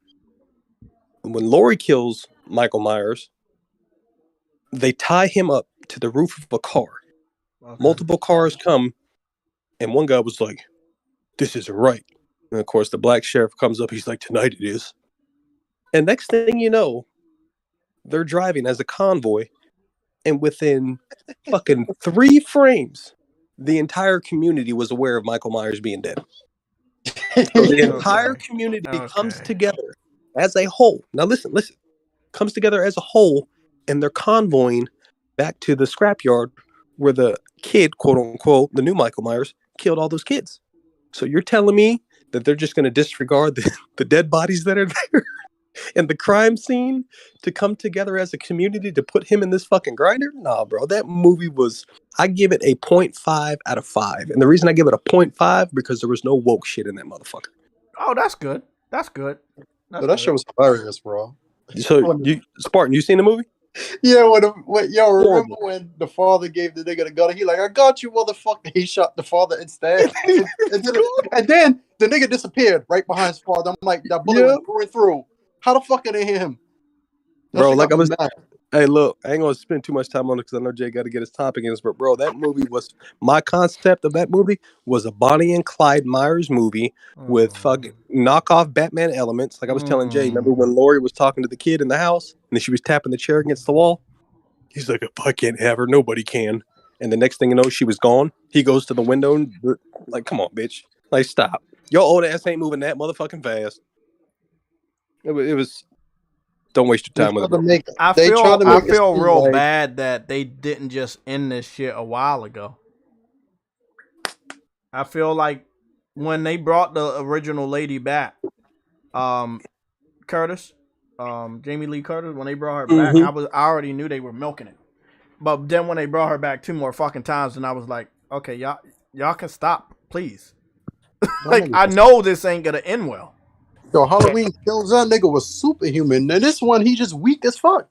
When Laurie kills Michael Myers, they tie him up to the roof of a car. Okay. Multiple cars come, and one guy was like, "This isn't right." And of course, the black sheriff comes up. He's like, "Tonight it is." And next thing you know, they're driving as a convoy, and within fucking 3 frames, the entire community was aware of Michael Myers being dead. So the entire community comes together as a whole. Now listen. Comes together as a whole, and they're convoying back to the scrapyard where the kid, quote unquote, the new Michael Myers, killed all those kids. So you're telling me that they're just going to disregard the dead bodies that are there and the crime scene to come together as a community to put him in this fucking grinder? Nah, bro. That movie was, I give it a 0.5 out of 5. And the reason I give it a 0.5 because there was no woke shit in that motherfucker. Oh, that's good. That's good. But that shit was hilarious, bro. So, Spartan, you seen the movie? Yeah, remember when the father gave the nigga the gun? He like, "I got you, motherfucker." He shot the father instead, and then the nigga disappeared right behind his father. I'm like, that bullet was going through. How the fuck did they hit him? Bro, like I was mad. Hey, look, I ain't gonna spend too much time on it because I know Jay got to get his topic in this. But bro, that movie was, my concept of that movie was a Bonnie and Clyde Myers movie with fucking knockoff Batman elements. Like I was telling Jay, remember when Laurie was talking to the kid in the house and then she was tapping the chair against the wall? He's like, "If I can't have her, nobody can." And the next thing you know, she was gone. He goes to the window and like, "Come on, bitch! Like, stop! Your old ass ain't moving that motherfucking fast." It was. Don't waste your time with it. I feel real bad that they didn't just end this shit a while ago. I feel like when they brought the original lady back, Curtis, Jamie Lee Curtis, when they brought her back, I already knew they were milking it. But then when they brought her back 2 more fucking times, and I was like, okay, y'all can stop, please. Like, I know this ain't gonna end well. Yo, Halloween Kills, that nigga was superhuman. And this one, he just weak as fuck.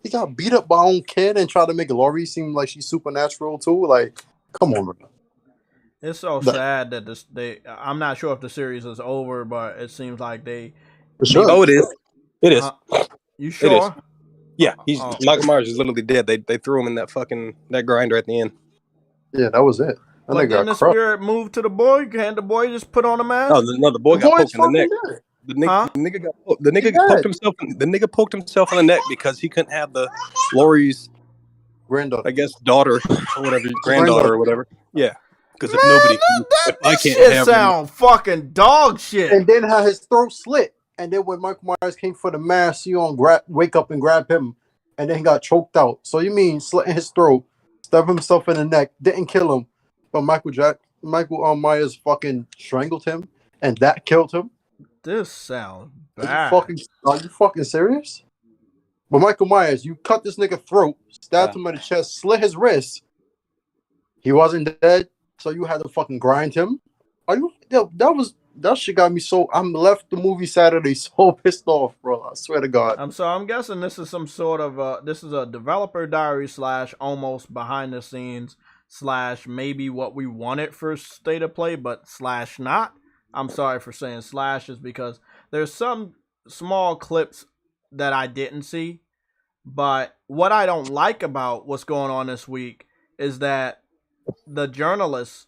He got beat up by his own kid and tried to make Laurie seem like she's supernatural too. Like, come on, man. It's so sad that I'm not sure if the series is over, but it seems like they. For sure. Oh, it is. It is. You sure? Yeah, Michael Myers is literally dead. They threw him in that grinder at the end. Yeah, that was it. But then the spirit moved to the boy. Can the boy just put on a mask? No, the boy got poked in the neck. The nigga poked himself in the neck because he couldn't have the Laurie's granddaughter, I guess daughter or whatever, granddaughter or whatever. Yeah, because if I can't have sound fucking dog shit. And then how his throat slit, and then when Michael Myers came for the mask, he wake up and grab him, and then he got choked out. So you mean slitting his throat, stab himself in the neck, didn't kill him, but Michael Myers fucking strangled him. and that killed him. This sounds Are bad. you fucking serious? But Michael Myers, you cut this nigga throat, stabbed him in the chest, slit his wrist. He wasn't dead, so you had to fucking grind him. That shit got me so. I'm left the movie Saturday so pissed off, bro. I swear to God. So I'm guessing this is some sort of this is a developer diary / almost behind the scenes / maybe what we wanted for State of Play, but / not. I'm sorry for saying / is because there's some small clips that I didn't see, but what I don't like about what's going on this week is that the journalists,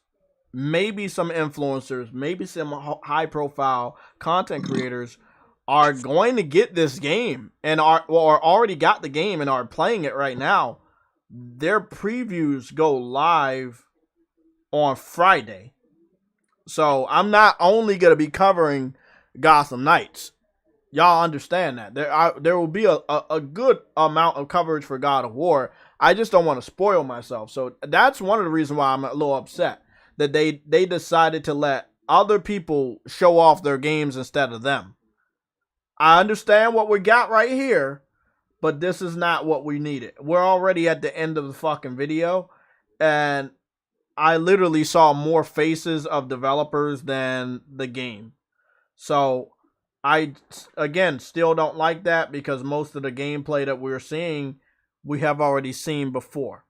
maybe some influencers, maybe some high profile content creators are going to get this game and are already got the game and are playing it right now. Their previews go live on Friday. So I'm not only going to be covering Gotham Knights. Y'all understand that. There will be a good amount of coverage for God of War. I just don't want to spoil myself. So that's one of the reasons why I'm a little upset that they decided to let other people show off their games instead of them. I understand what we got right here, but this is not what we needed. We're already at the end of the fucking video, and I literally saw more faces of developers than the game. So I, again, still don't like that because most of the gameplay that we're seeing, we have already seen before.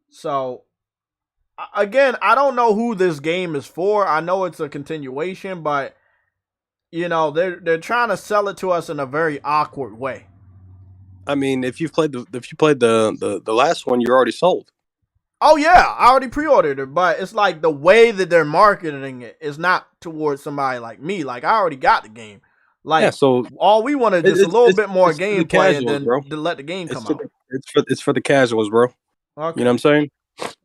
So, again, I don't know who this game is for. I know it's a continuation, but, you know, they're trying to sell it to us in a very awkward way. I mean, if you played the last one, you're already sold. Oh yeah, I already pre-ordered it, but it's like the way that they're marketing it is not towards somebody like me. Like, I already got the game. Like, yeah, so all we want is just a little bit more gameplay and then bro. to let the game come out. It's for the casuals, bro. Okay. You know what I'm saying?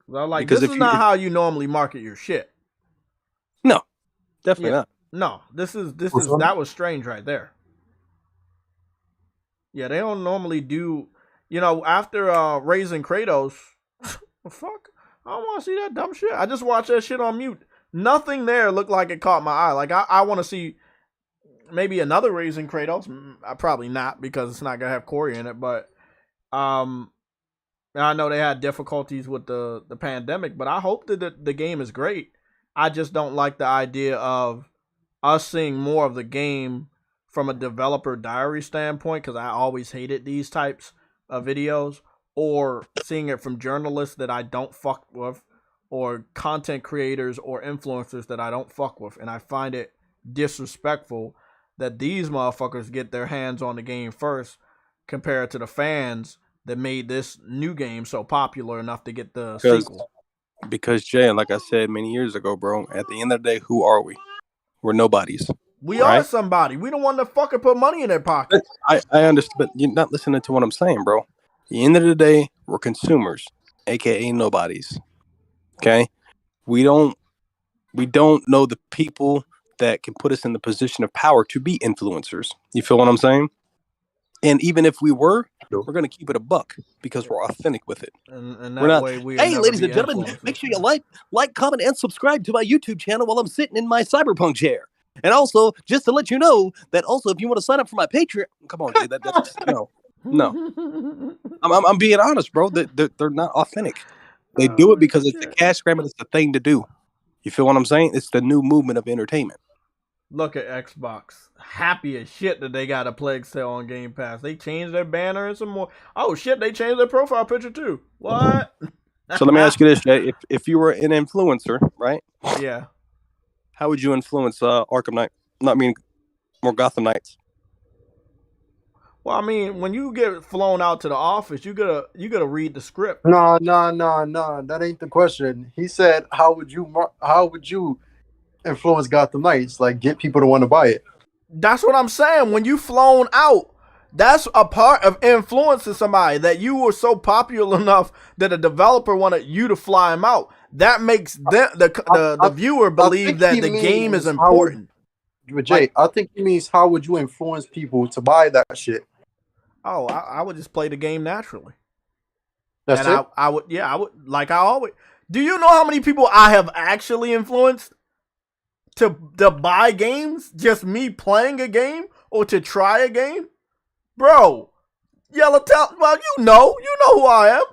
Well, like, because this is not how you normally market your shit. No, definitely not. No, that was strange right there. Yeah, they don't normally do, you know, after Raising Kratos. Fuck, I don't want to see that dumb shit. I just watched that shit on mute. Nothing there looked like it caught my eye. Like, I want to see maybe another Raising Kratos. Probably not, because it's not gonna have Corey in it. But I know they had difficulties with the pandemic, but I hope that the game is great. I just don't like the idea of us seeing more of the game from a developer diary standpoint, because I always hated these types of videos, or seeing it from journalists that I don't fuck with, or content creators or influencers that I don't fuck with. And I find it disrespectful that these motherfuckers get their hands on the game first compared to the fans that made this new game so popular enough to get the sequel. Because, Jay, like I said many years ago, bro, at the end of the day, who are we? We're nobodies. We are somebody. We don't want to fucking put money in their pocket. I understand, but you're not listening to what I'm saying, bro. At the end of the day, we're consumers, aka nobodies. Okay? We don't know the people that can put us in the position of power to be influencers. You feel what I'm saying? And even if we were going to keep it a buck because we're authentic with it. And that way we hey, ladies and gentlemen, make sure you like, comment, and subscribe to my YouTube channel while I'm sitting in my cyberpunk chair. And also, just to let you know that also, if you want to sign up for my Patreon, come on, Jay, that's no. I'm being honest, bro. They're not authentic. They do it because it's the cash grab and it's the thing to do. You feel what I'm saying? It's the new movement of entertainment. Look at Xbox. Happy as shit that they got a Plague Sale on Game Pass. They changed their banner and some more. Oh shit, they changed their profile picture too. What? So let me ask you this, Jay. If you were an influencer, right? Yeah. How would you influence Arkham Knight? Not mean more Gotham Knights. Well, I mean, when you get flown out to the office, you gotta read the script. No. That ain't the question. He said, "How would you influence Gotham Knights? Like, get people to want to buy it?" That's what I'm saying. When you flown out, that's a part of influencing somebody, that you were so popular enough that a developer wanted you to fly him out. That makes the viewer believe that the game is important. But Jay, I think he means, how would you influence people to buy that shit? Oh, I would just play the game naturally. That's it? I would, like I always. Do you know how many people I have actually influenced? to buy games, just me playing a game or to try a game, bro. Well, you know who I am.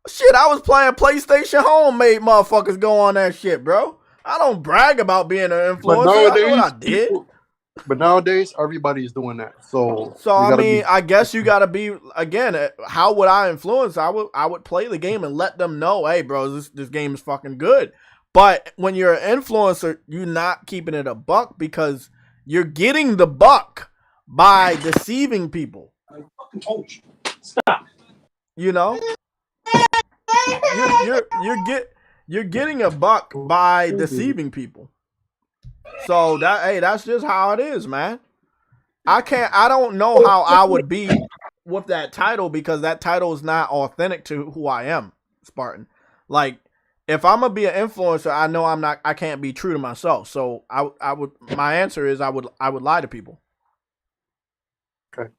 Shit, I was playing PlayStation Homemade motherfuckers go on that shit, bro. I don't brag about being an influencer. I know what I did. But nowadays, everybody's doing that. So I mean, I guess you gotta be, again, how would I influence? I would play the game and let them know, hey, bro, this game is fucking good. But when you're an influencer, you're not keeping it a buck because you're getting the buck by deceiving people. I fucking told you. Stop. You know? You're getting a buck by deceiving people. So that's just how it is, man. I don't know how I would be with that title because that title is not authentic to who I am, Spartan. Like, if I'm gonna be an influencer, I know I can't be true to myself. So my answer is I would lie to people. Okay.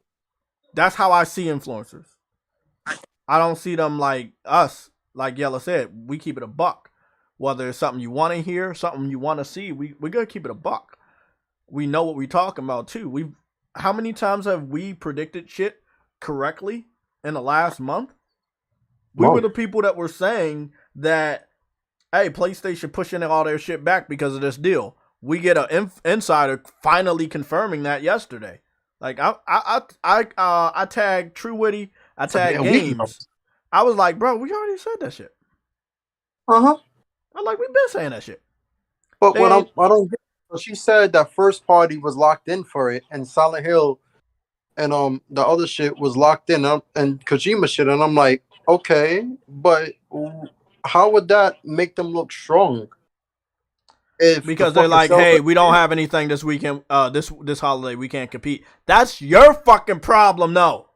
That's how I see influencers. I don't see them like us. Like Yella said, we keep it a buck. Whether it's something you want to hear, something you want to see, we gotta keep it a buck. We know what we're talking about too. How many times have we predicted shit correctly in the last month? We were the people that were saying that, hey, PlayStation pushing all their shit back because of this deal. We get an insider finally confirming that yesterday. Like I tagged True Witty, I tagged Games. I was like, bro, we already said that shit. I'm like, we've been saying that shit. But what I don't get, she said that first party was locked in for it, and Silent Hill and the other shit was locked in, and Kojima shit, and I'm like, okay, but how would that make them look strong? Because they're like, hey, we don't have anything this weekend, this holiday, we can't compete. That's your fucking problem, though.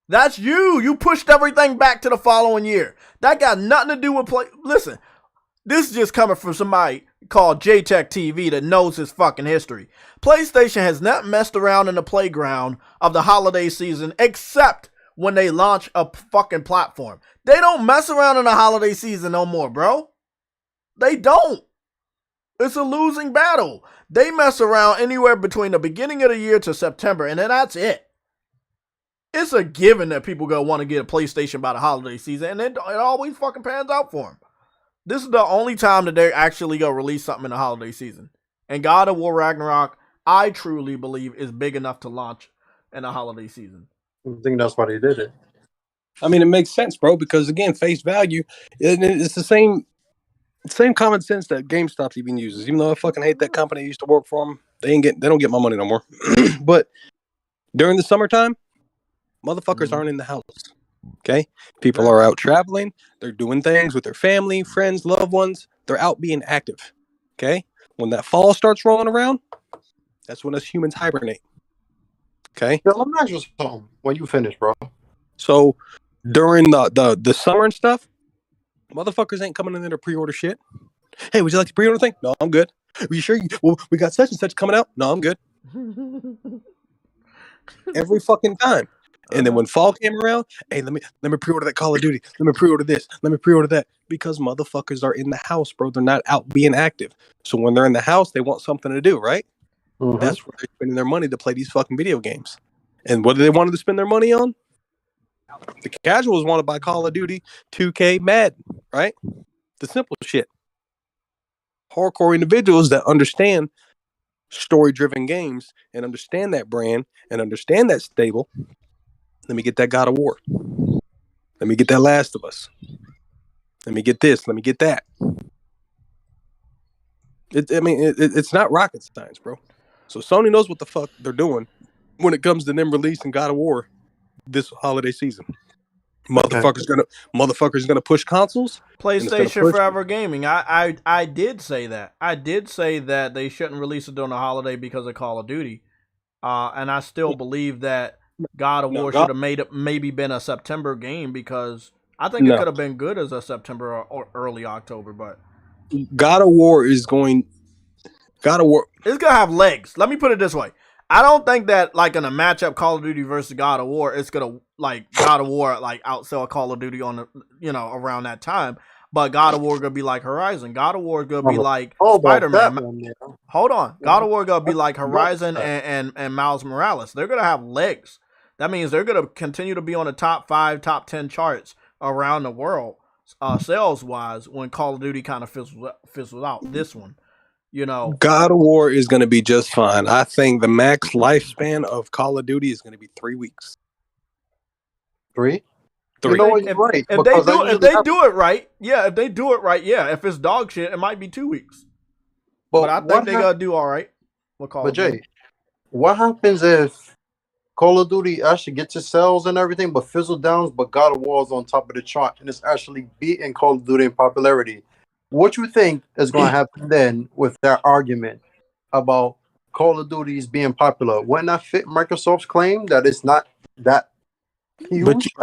That's you. You pushed everything back to the following year. That got nothing to do with play. Listen, this is just coming from somebody called JTech TV that knows his fucking history. PlayStation has not messed around in the playground of the holiday season except when they launch a fucking platform. They don't mess around in the holiday season no more, bro. They don't. It's a losing battle. They mess around anywhere between the beginning of the year to September, and then that's it. It's a given that people gonna want to get a PlayStation by the holiday season, and it always fucking pans out for them. This is the only time that they're actually gonna release something in the holiday season. And God of War Ragnarok, I truly believe, is big enough to launch in the holiday season. I think that's why they did it. I mean, it makes sense, bro, because again, face value, it's the same common sense that GameStop even uses. Even though I fucking hate that company I used to work for them, they don't get my money no more. But during the summertime, motherfuckers aren't in the house. Okay? People are out traveling. They're doing things with their family, friends, loved ones. They're out being active. Okay? When that fall starts rolling around, that's when us humans hibernate. Okay? Yeah, let me ask you something when you finish, bro. So during the summer and stuff, motherfuckers ain't coming in there to pre-order shit. Hey, would you like to pre-order thing? No, I'm good. Are you sure? Well, we got such and such coming out. No, I'm good. Every fucking time. And then when fall came around, hey, let me pre-order that Call of Duty. Let me pre-order this. Let me pre-order that. Because motherfuckers are in the house, bro. They're not out being active. So when they're in the house, they want something to do, right? Mm-hmm. That's where they're spending their money to play these fucking video games. And what do they want to spend their money on? The casuals want to buy Call of Duty, 2K, Madden, right? The simple shit. Hardcore individuals that understand story-driven games and understand that brand and understand that stable. Let me get that God of War. Let me get that Last of Us. Let me get this. Let me get that. It's not rocket science, bro. So Sony knows what the fuck they're doing when it comes to them releasing God of War this holiday season. Motherfuckers gonna push consoles. PlayStation Forever Gaming. I did say that. I did say that they shouldn't release it during the holiday because of Call of Duty. And I still believe that God of War should have maybe been a September game because I think it could have been good as a September or early October, but God of War it's gonna have legs. Let me put it this way. I don't think that like in a matchup Call of Duty versus God of War, it's gonna like God of War like outsell Call of Duty on the, around that time. but God of War gonna be like Horizon. God of War gonna be like Oh, about Spider-Man. that one, yeah. Hold on, God of War gonna be like About Horizon that. and Miles Morales. They're gonna have legs. That means they're gonna continue to be on the top 5, top 10 charts around the world, sales wise. When Call of Duty kind of fizzles out, this one, you know, God of War is going to be just fine. I think the max lifespan of Call of Duty is going to be 3 weeks. 3? Three. You know what? You're right. if they do it right, yeah. If they do it right, yeah. If it's dog shit, it might be 2 weeks. But I think they're gonna do all right. But Jay, what happens if Call of Duty actually gets its sales and everything, but fizzle downs, but God of War is on top of the chart and it's actually beating Call of Duty in popularity? What you think is going to happen then with that argument about Call of Duty's being popular? Wouldn't that fit Microsoft's claim that it's not that huge?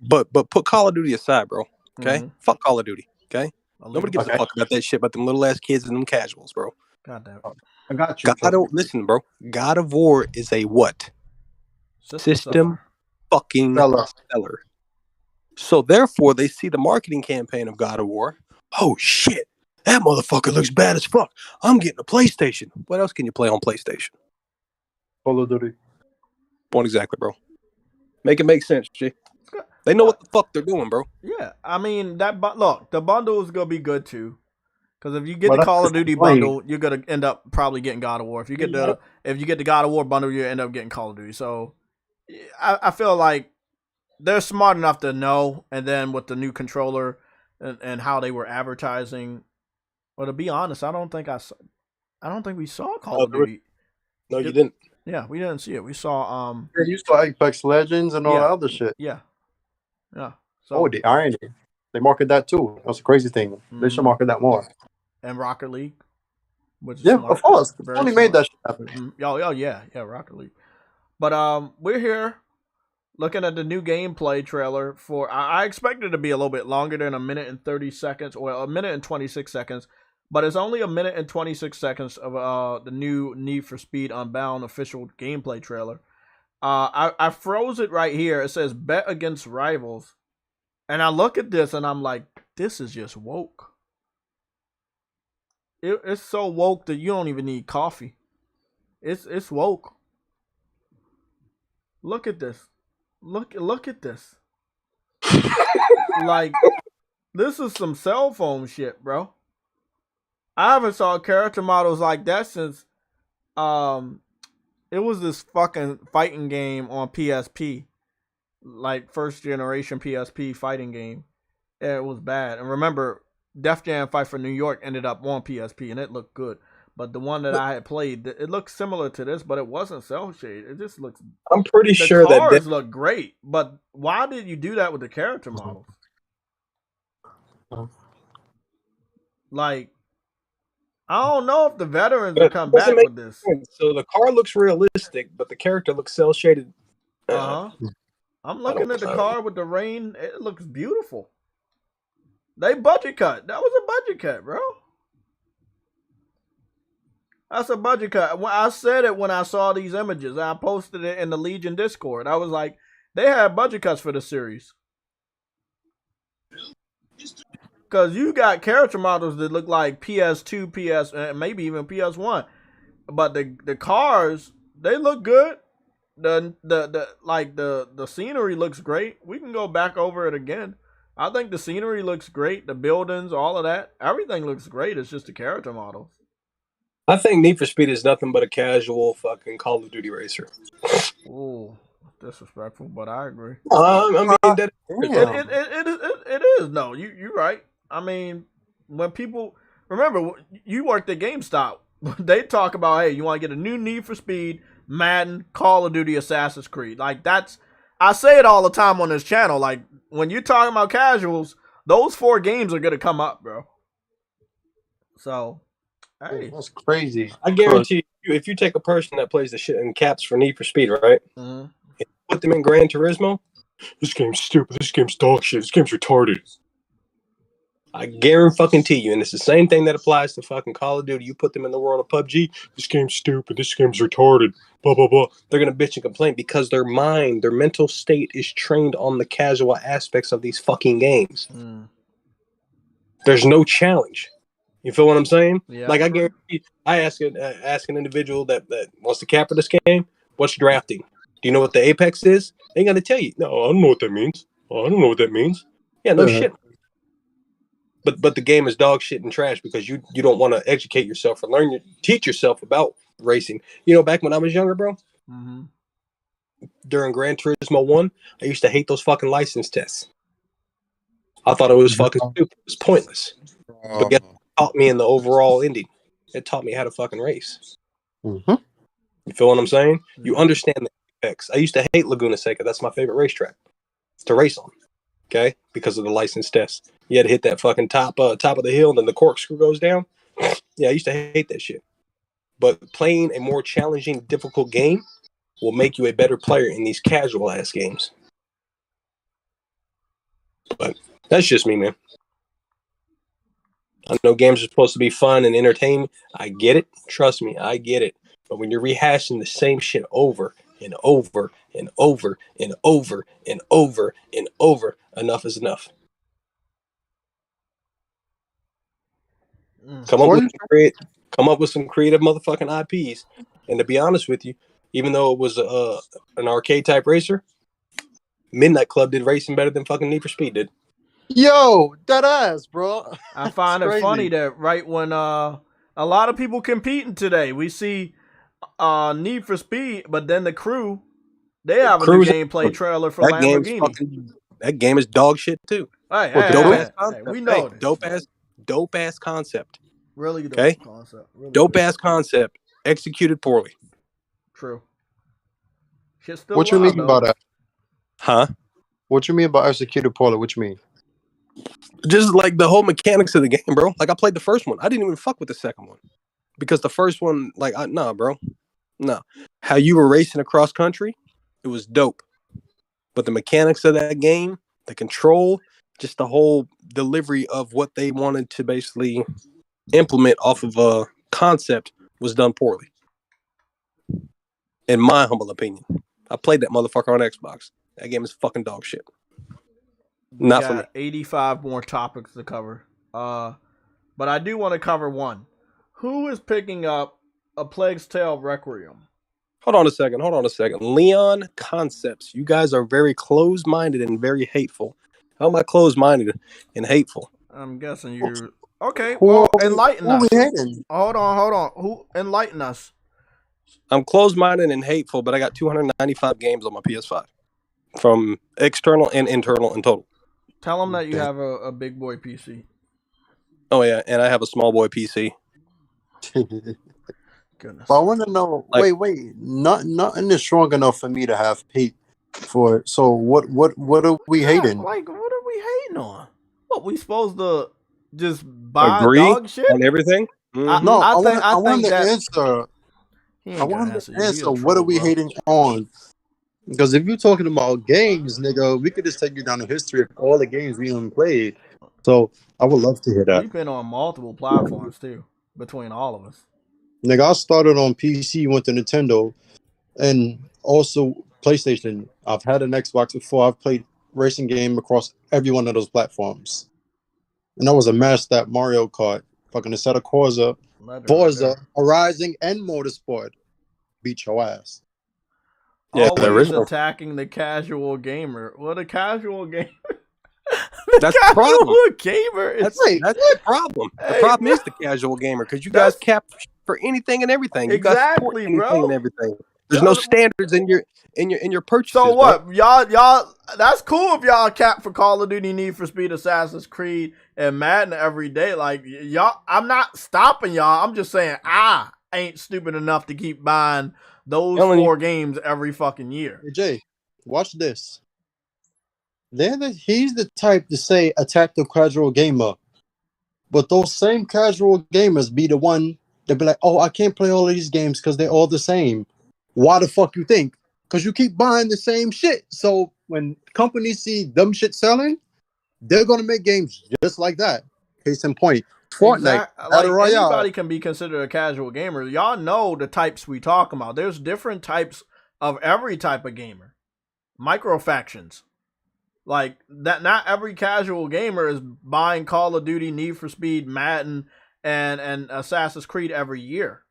But put Call of Duty aside, bro. Okay, fuck Call of Duty. Okay, nobody gives a fuck about that shit about them little ass kids and them casuals, bro. God damn. I got you. Listen, bro. God of War is a what? System fucking seller. So therefore, they see the marketing campaign of God of War. Oh shit, that motherfucker looks bad as fuck. I'm getting a PlayStation. What else can you play on PlayStation? Call of Duty. Point exactly, bro. Make it make sense, G. They know what the fuck they're doing, bro. Yeah, I mean look, the bundle is gonna be good too. Because if you get the Call of Duty bundle, you're gonna end up probably getting God of War. If you get the God of War bundle, you end up getting Call of Duty. So I feel like they're smart enough to know. And then with the new controller and how they were advertising, well, to be honest, I don't think we saw Call of Duty. No, you didn't. Yeah, we didn't see it. We saw you saw Apex Legends and all that other shit. Yeah. So the irony. They market that too. That's a crazy thing. They should market that more. And Rocket League, which is smart. Of course. Sony made that shit happen. Yeah, Rocket League. But we're here looking at the new gameplay trailer for. I expected it to be a little bit longer than a minute and 30 seconds, or a minute and 26 seconds. But it's only a minute and 26 seconds of the new Need for Speed Unbound official gameplay trailer. I froze it right here. It says bet against rivals, and I look at this and I'm like, this is just woke. It's so woke that you don't even need coffee. It's woke. Look at this. Look at this. Like, this is some cell phone shit, bro. I haven't saw character models like that since it was this fucking fighting game on PSP. Like first generation PSP fighting game. And it was bad. And remember, Def Jam Fight for New York ended up on PSP and it looked good. But the one that I had played, it looked similar to this, but it wasn't cell shaded. It just looks. I'm pretty sure the cars look great, but why did you do that with the character models? Like, I don't know if the veterans will come back with this. So the car looks realistic, but the character looks cell shaded. I'm looking at the car with the rain. It looks beautiful. They budget cut. That was a budget cut, bro. That's a budget cut. I said it when I saw these images. I posted it in the Legion Discord. I was like, they had budget cuts for the series. Because you got character models that look like PS2, PS, maybe even PS1. But the cars, they look good. The scenery looks great. We can go back over it again. I think the scenery looks great. The buildings, all of that. Everything looks great. It's just the character models. I think Need for Speed is nothing but a casual fucking Call of Duty racer. Ooh, disrespectful, but I agree. It is. No, you're right. I mean, when people remember, you worked at GameStop. They talk about, hey, you want to get a new Need for Speed, Madden, Call of Duty, Assassin's Creed. Like that's, I say it all the time on this channel. Like when you're talking about casuals, those 4 games are gonna come up, bro. So. Hey. That's crazy. I guarantee you, if you take a person that plays the shit in caps for Need for Speed, right? Mm-hmm. And put them in Gran Turismo, this game's stupid. This game's dog shit. This game's retarded. I guarantee you, and it's the same thing that applies to fucking Call of Duty. You put them in the world of PUBG, this game's stupid. This game's retarded. Blah, blah, blah. They're going to bitch and complain because their mind, their mental state is trained on the casual aspects of these fucking games. Mm. There's no challenge. You feel what I'm saying? Yeah. Like I guarantee, I ask an individual that wants to cap for this game, what's drafting? Do you know what the apex is? They ain't gonna tell you. No, I don't know what that means. Oh, I don't know what that means. Yeah, no shit. But the game is dog shit and trash because you don't want to educate yourself or teach yourself about racing. You know, back when I was younger, bro, during Gran Turismo 1, I used to hate those fucking license tests. I thought it was fucking stupid. It was pointless. But guess what it taught me in the overall ending? It taught me how to fucking race. You feel what I'm saying? You understand the apex. I used to hate Laguna Seca. That's my favorite racetrack to race on. Okay, because of the license test, you had to hit that fucking top of the hill, and then the corkscrew goes down. Yeah, I used to hate that shit. But playing a more challenging, difficult game will make you a better player in these casual ass games. But that's just me, man. I know games are supposed to be fun and entertaining. I get it. Trust me, I get it. But when you're rehashing the same shit over and over and over and over and over and over, enough is enough. Come up with some creative motherfucking IPs. And to be honest with you, even though it was an arcade type racer, Midnight Club did racing better than fucking Need for Speed did. Yo, that ass, bro. I find it funny that right when a lot of people competing today, we see Need for Speed, but then the Crew, they have a new gameplay trailer for Lamborghini. That game is dog shit too. Hey, we know this. Dope ass concept. Really dope concept. Really dope ass concept executed poorly. True. What you mean about that? Huh? What you mean about executed poorly? What you mean? Just like the whole mechanics of the game, bro. Like I played the first one. I didn't even fuck with the second one. Because the first one, like, nah, bro. No. How you were racing across country, it was dope. But the mechanics of that game, the control, just the whole delivery of what they wanted to basically implement off of a concept was done poorly. In my humble opinion. I played that motherfucker on Xbox. That game is fucking dog shit. Not for me. 85 more topics to cover. But I do want to cover one. Who is picking up A Plague's Tale Requiem? Hold on a second. Leon Concepts. You guys are very closed-minded and very hateful. How am I closed-minded and hateful? I'm guessing you... Okay, well, enlighten us. Hold on. Who enlighten us? I'm closed-minded and hateful, but I got 295 games on my PS5. From external and internal in total. Tell them that you have a big boy PC. Oh, yeah, and I have a small boy PC. Goodness. But I want to know. Like, wait. Nothing is strong enough for me to have hate for it. So what are we hating? Like, what are we hating on? What, we supposed to just buy agree dog shit on everything? I want to answer. I want to answer. What are we hating on? Because if you're talking about games, nigga, we could just take you down the history of all the games we even played. So I would love to hear that. We've been on multiple platforms too, between all of us. Nigga, I started on PC, went to Nintendo, and also PlayStation. I've had an Xbox before. I've played racing game across every one of those platforms. And I was a master at Mario Kart, fucking Assetto Corsa, Forza, Horizon, and Motorsport. Beat your ass. Yeah, always attacking the casual gamer. What a casual gamer. That's the problem. Gamer is that's the problem. The problem is the casual gamer because you guys cap for anything and everything. Exactly, you guys bro. And everything. There's no standards in your purchases. So what? Bro. Y'all that's cool if y'all cap for Call of Duty, Need for Speed, Assassin's Creed, and Madden every day. Like y'all, I'm not stopping y'all. I'm just saying I ain't stupid enough to keep buying those 4 games every fucking year. Hey, Jay, watch this. He's the type to say attack the casual gamer. But those same casual gamers be the one that be like, oh, I can't play all of these games because they're all the same. Why the fuck you think? Because you keep buying the same shit. So when companies see dumb shit selling, they're going to make games just like that. Case in point. Fortnite. Like, anybody can be considered a casual gamer. Y'all know the types we talk about. There's different types of every type of gamer. Micro factions. Like that, not every casual gamer is buying Call of Duty, Need for Speed, Madden, and Assassin's Creed every year.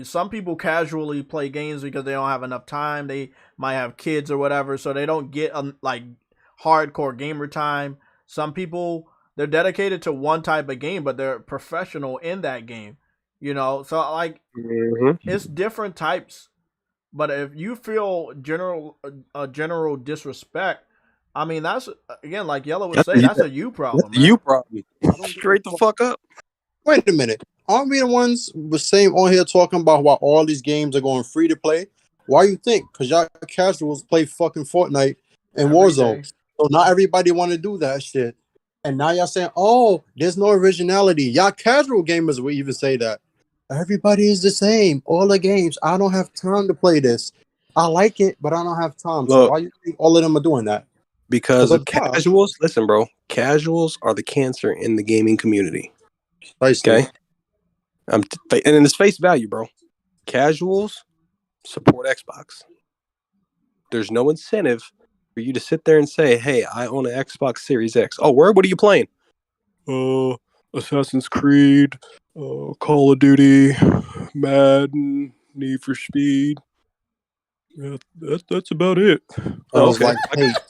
Some people casually play games because they don't have enough time. They might have kids or whatever, so they don't get like hardcore gamer time. Some people, they're dedicated to one type of game, but they're professional in that game. So like it's different types. But if you feel general disrespect, I mean that's again like Yellow would say, that's a you problem. That's a you problem. Straight the fuck up. Wait a minute. Aren't we the ones the same on here talking about why all these games are going free to play? Why you think? Because y'all casuals play fucking Fortnite and Warzone. So not everybody want to do that shit. And now y'all saying, oh, there's no originality. Y'all casual gamers will even say that. Everybody is the same. All the games. I don't have time to play this. I like it, but I don't have time. Look, so why you think all of them are doing that? Because of casuals. Listen, bro. Casuals are the cancer in the gaming community. Okay? And in its face value, bro. Casuals support Xbox. There's no incentive for you to sit there and say, hey, I own an Xbox Series X. Oh, what are you playing? Assassin's Creed, Call of Duty, Madden, Need for Speed. Yeah, that's about it. Oh, okay.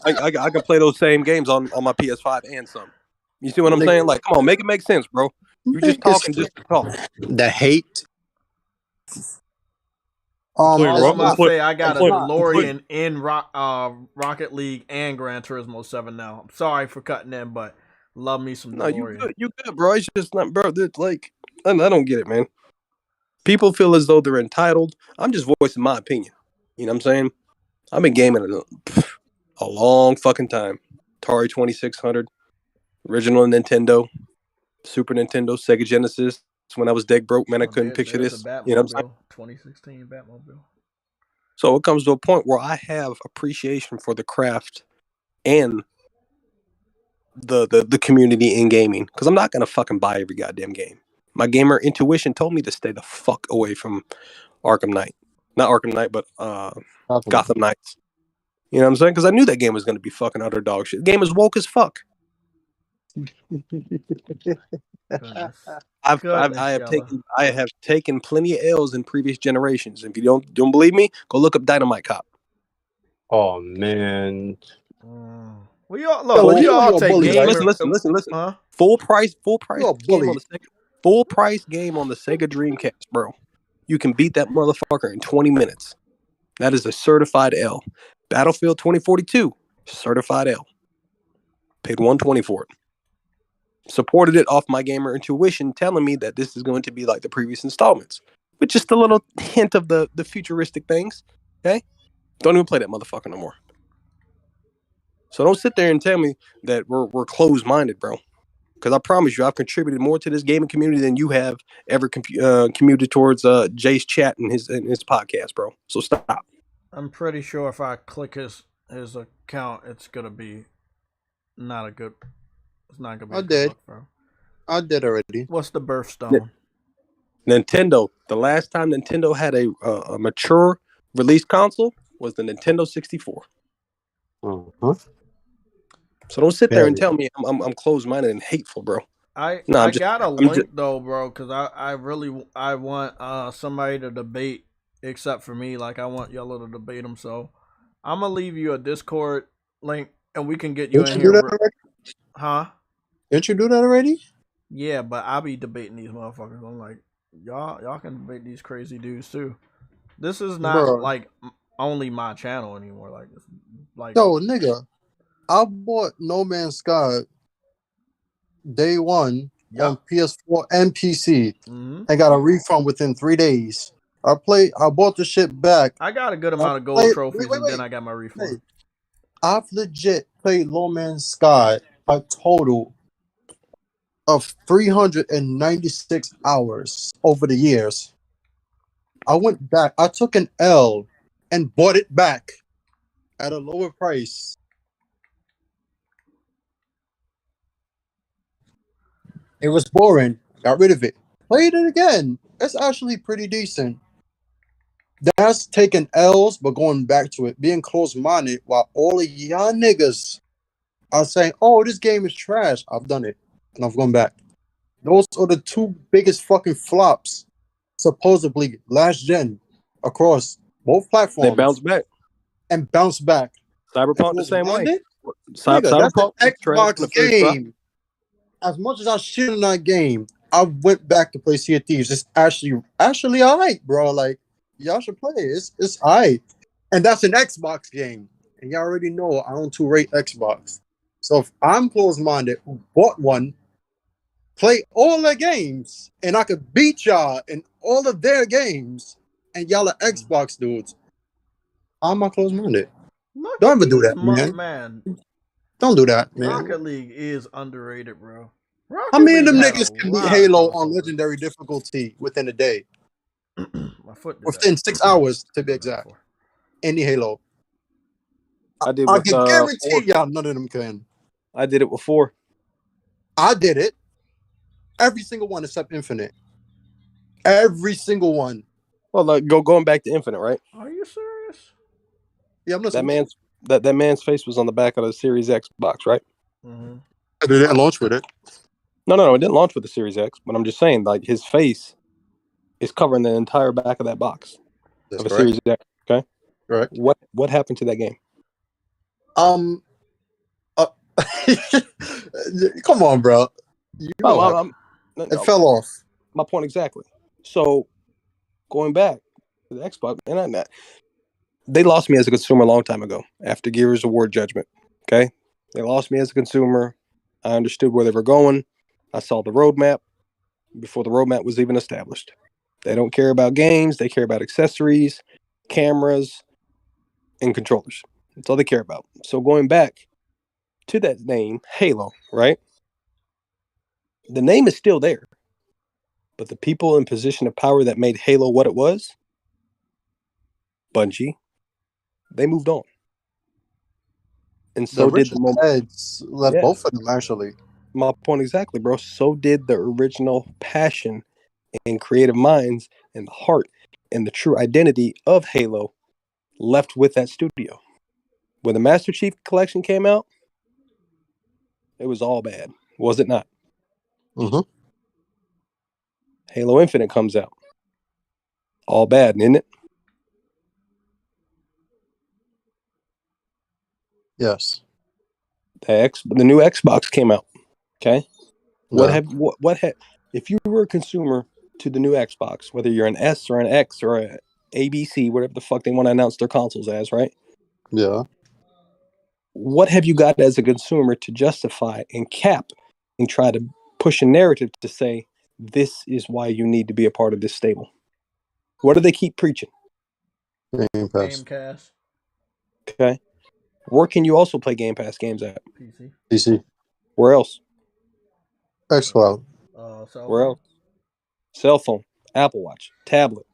I can play those same games on my PS5 and some. You see what I'm saying? Like, come on, make it make sense, bro. You're just talking just to talk. The hate. I'm gonna say I got a DeLorean in Rocket League and Gran Turismo 7 now. I'm sorry for cutting in, but love me some DeLorean. No, you good, bro. It's just not, bro. Like, I don't get it, man. People feel as though they're entitled. I'm just voicing my opinion. You know what I'm saying? I've been gaming a long fucking time. Atari 2600, original Nintendo, Super Nintendo, Sega Genesis. When I was dead broke, man, I couldn't picture this. You know what I'm saying? 2016 Batmobile. So it comes to a point where I have appreciation for the craft and the community in gaming, because I'm not gonna fucking buy every goddamn game. My gamer intuition told me to stay the fuck away from Arkham Knight. Not Arkham Knight, but Gotham Knights. You know what I'm saying? Because I knew that game was going to be fucking utter dog shit. The game is woke as fuck. I have taken plenty of L's in previous generations. If you don't believe me, go look up Dynamite Cop. Oh man. We all take gamer. Listen. Huh? Full price game on the Sega Dreamcast, bro. You can beat that motherfucker in 20 minutes. That is a certified L. Battlefield 2042, certified L. Paid $120 for it. Supported it off my gamer intuition, telling me that this is going to be like the previous installments, with just a little hint of the futuristic things. Okay, don't even play that motherfucker no more. So don't sit there and tell me that we're closed-minded, bro. Because I promise you, I've contributed more to this gaming community than you have ever commuted towards Jay's chat and his podcast, bro. So stop. I'm pretty sure if I click his account, it's gonna be not a good. It's not gonna be. I did. Look, bro. I did already. What's the birthstone? Nintendo. The last time Nintendo had a mature release console was the Nintendo 64. Uh-huh. So don't sit there and tell me I'm closed-minded and hateful, bro. I got a link though, bro, because I want somebody to debate except for me. Like I want Yellow to debate them. So I'm gonna leave you a Discord link and we can get you in here. Huh? Didn't you do that already? Yeah, but I'll be debating these motherfuckers. I'm like, y'all can debate these crazy dudes too. This is not like only my channel anymore. Like no, nigga. I bought No Man's Sky day one on PS4 and PC and got a refund within 3 days. I bought the shit back. I got a good amount of gold trophies and then I got my refund. I've legit played No Man's Sky a total of 396 hours over the years. I went back. I took an L and bought it back at a lower price. It was boring. Got rid of it. Played it again. It's actually pretty decent. That's taking L's, but going back to it, being closed-minded, while all of y'all niggas are saying, "Oh, this game is trash." I've done it, and I've gone back. Those are the two biggest fucking flops, supposedly last gen, across both platforms. They bounce back. And bounce back. Cyberpunk the same way. Nigga, that's an Cyberpunk Xbox game. As much as I shit on that game, I went back to play Sea of Thieves. It's actually all right, bro. Like, y'all should play it. It's all right. And that's an Xbox game. And y'all already know I don't too rate Xbox. So if I'm closed-minded, who bought one, play all their games, and I could beat y'all in all of their games, and y'all are Xbox dudes, I'm not closed-minded. Don't ever do that, man. Don't do that, man. Rocket League is underrated, bro. How many of them niggas can beat Halo on legendary difficulty within a day? My foot within 6 hours, to be exact. Any Halo. I can guarantee y'all none of them can. I did it with 4. I did it. Every single one except Infinite. Every single one. Well, like going back to Infinite, right? Are you serious? Yeah, I'm listening. That man's face was on the back of the Series X box, right? Mm-hmm. It didn't launch with it. No, it didn't launch with the Series X. But I'm just saying, like, his face is covering the entire back of that box. That's of the Series X. Okay. Right. What happened to that game? Come on, bro. It fell off. My point exactly. So, going back to the Xbox, and they lost me as a consumer a long time ago after Gears Award Judgment. Okay, they lost me as a consumer. I understood where they were going. I saw the roadmap before the roadmap was even established. They don't care about games. They care about accessories, cameras, and controllers. That's all they care about. So going back to that name, Halo, right? The name is still there. But the people in position of power that made Halo what it was, Bungie, they moved on. And so did the heads left both of them, actually. My point exactly, bro. So did the original passion and creative minds and the heart and the true identity of Halo left with that studio. When the Master Chief Collection came out, it was all bad. Was it not? Mm-hmm. Halo Infinite comes out. All bad, isn't it? Yes. The new Xbox came out. Okay. No. If you were a consumer to the new Xbox, whether you're an S or an X or a ABC, whatever the fuck they want to announce their consoles as, right? Yeah. What have you got as a consumer to justify and cap and try to push a narrative to say this is why you need to be a part of this stable? What do they keep preaching? Game Pass. Okay. Where can you also play Game Pass games at? PC. Where else? xCloud. Where else? Cell phone, Apple Watch, tablet.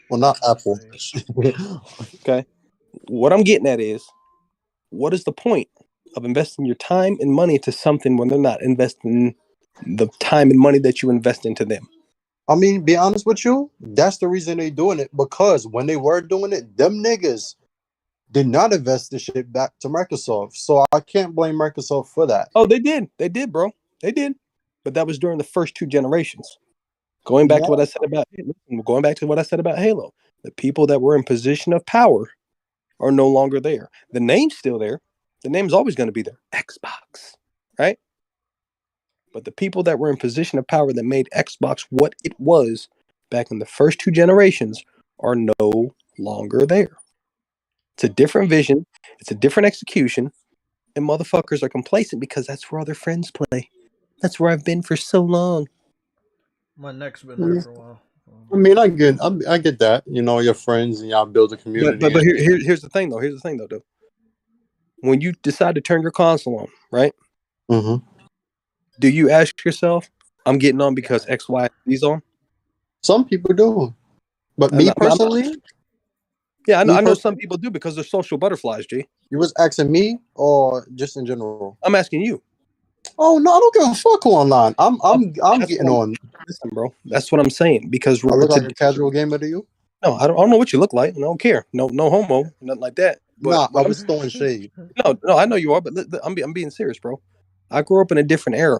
Well, not Apple. Okay. What I'm getting at is, what is the point of investing your time and money into something when they're not investing the time and money that you invest into them? I mean, be honest with you, that's the reason they doing it, because when they were doing it, them niggas did not invest the shit back to Microsoft. So I can't blame Microsoft for that. Oh, they did. They did, bro. They did. But that was during the first 2 generations. Going back to what I said about Halo, the people that were in position of power are no longer there. The name's still there. The name's always going to be there. Xbox, right? But the people that were in position of power that made Xbox what it was back in the first 2 generations are no longer there. It's a different vision. It's a different execution. And motherfuckers are complacent because that's where all their friends play. That's where I've been for so long. My neck's been there for a while. I mean, I get that. You know, your friends and y'all build a community. But here's the thing, though. Dude. When you decide to turn your console on, right? Mm-hmm. Do you ask yourself, I'm getting on because X, Y, Z's on? Some people do. But me personally? Yeah, I know some people do because they're social butterflies, G. You was asking me or just in general? I'm asking you. Oh no, I don't give a fuck who online. I'm getting on. Listen, bro. That's what I'm saying. Because I look like a casual gamer to you. No, I don't know what you look like. I don't care. No homo, nothing like that. But Nah, I was throwing shade. no, I know you are, but I'm being serious, bro. I grew up in a different era.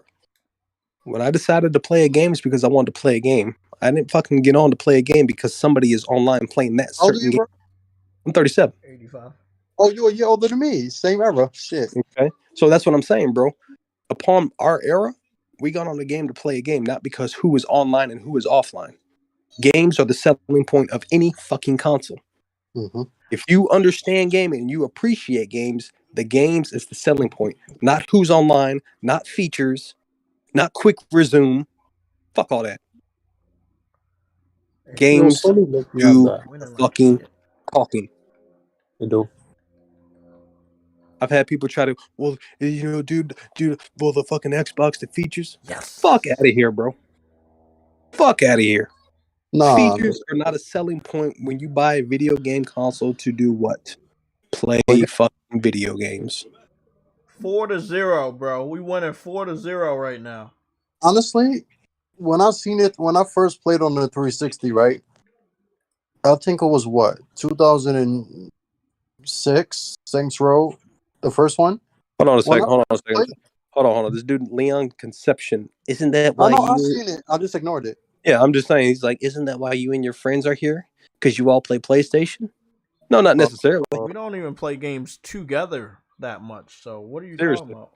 When I decided to play a game, it's because I wanted to play a game. I didn't fucking get on to play a game because somebody is online playing that How old are certain you, game. bro? I'm 37. 85. Oh, you're a year older than me. Same era. Shit. Okay, so that's what I'm saying, bro. Upon our era, we got on the game to play a game, not because who is online and who is offline. Games are the selling point of any fucking console. Mm-hmm. If you understand gaming and you appreciate games, the games is the selling point, not who's online, not features, not quick resume. Fuck all that. Games Sony let me have do that. the fucking talking. They do. I've had people try to, well, dude, well, the fucking Xbox, the features. Yes. Fuck out of here, bro. Fuck out of here. Nah. Features are not a selling point when you buy a video game console to do what? Play fucking video games. 4-0, bro. We winning 4-0 right now. Honestly, when I first played on the 360, right? I think it was what 2006, Saints Row, the first one. Hold on a When second. I Hold on a first second. played, Hold on. This dude, Leon Conception, isn't that I why know I've you? seen it. I just ignored it. Yeah, I'm just saying. He's like, isn't that why you and your friends are here? Because you all play PlayStation? No, not necessarily. We don't even play games together that much. So what are you Seriously. talking about?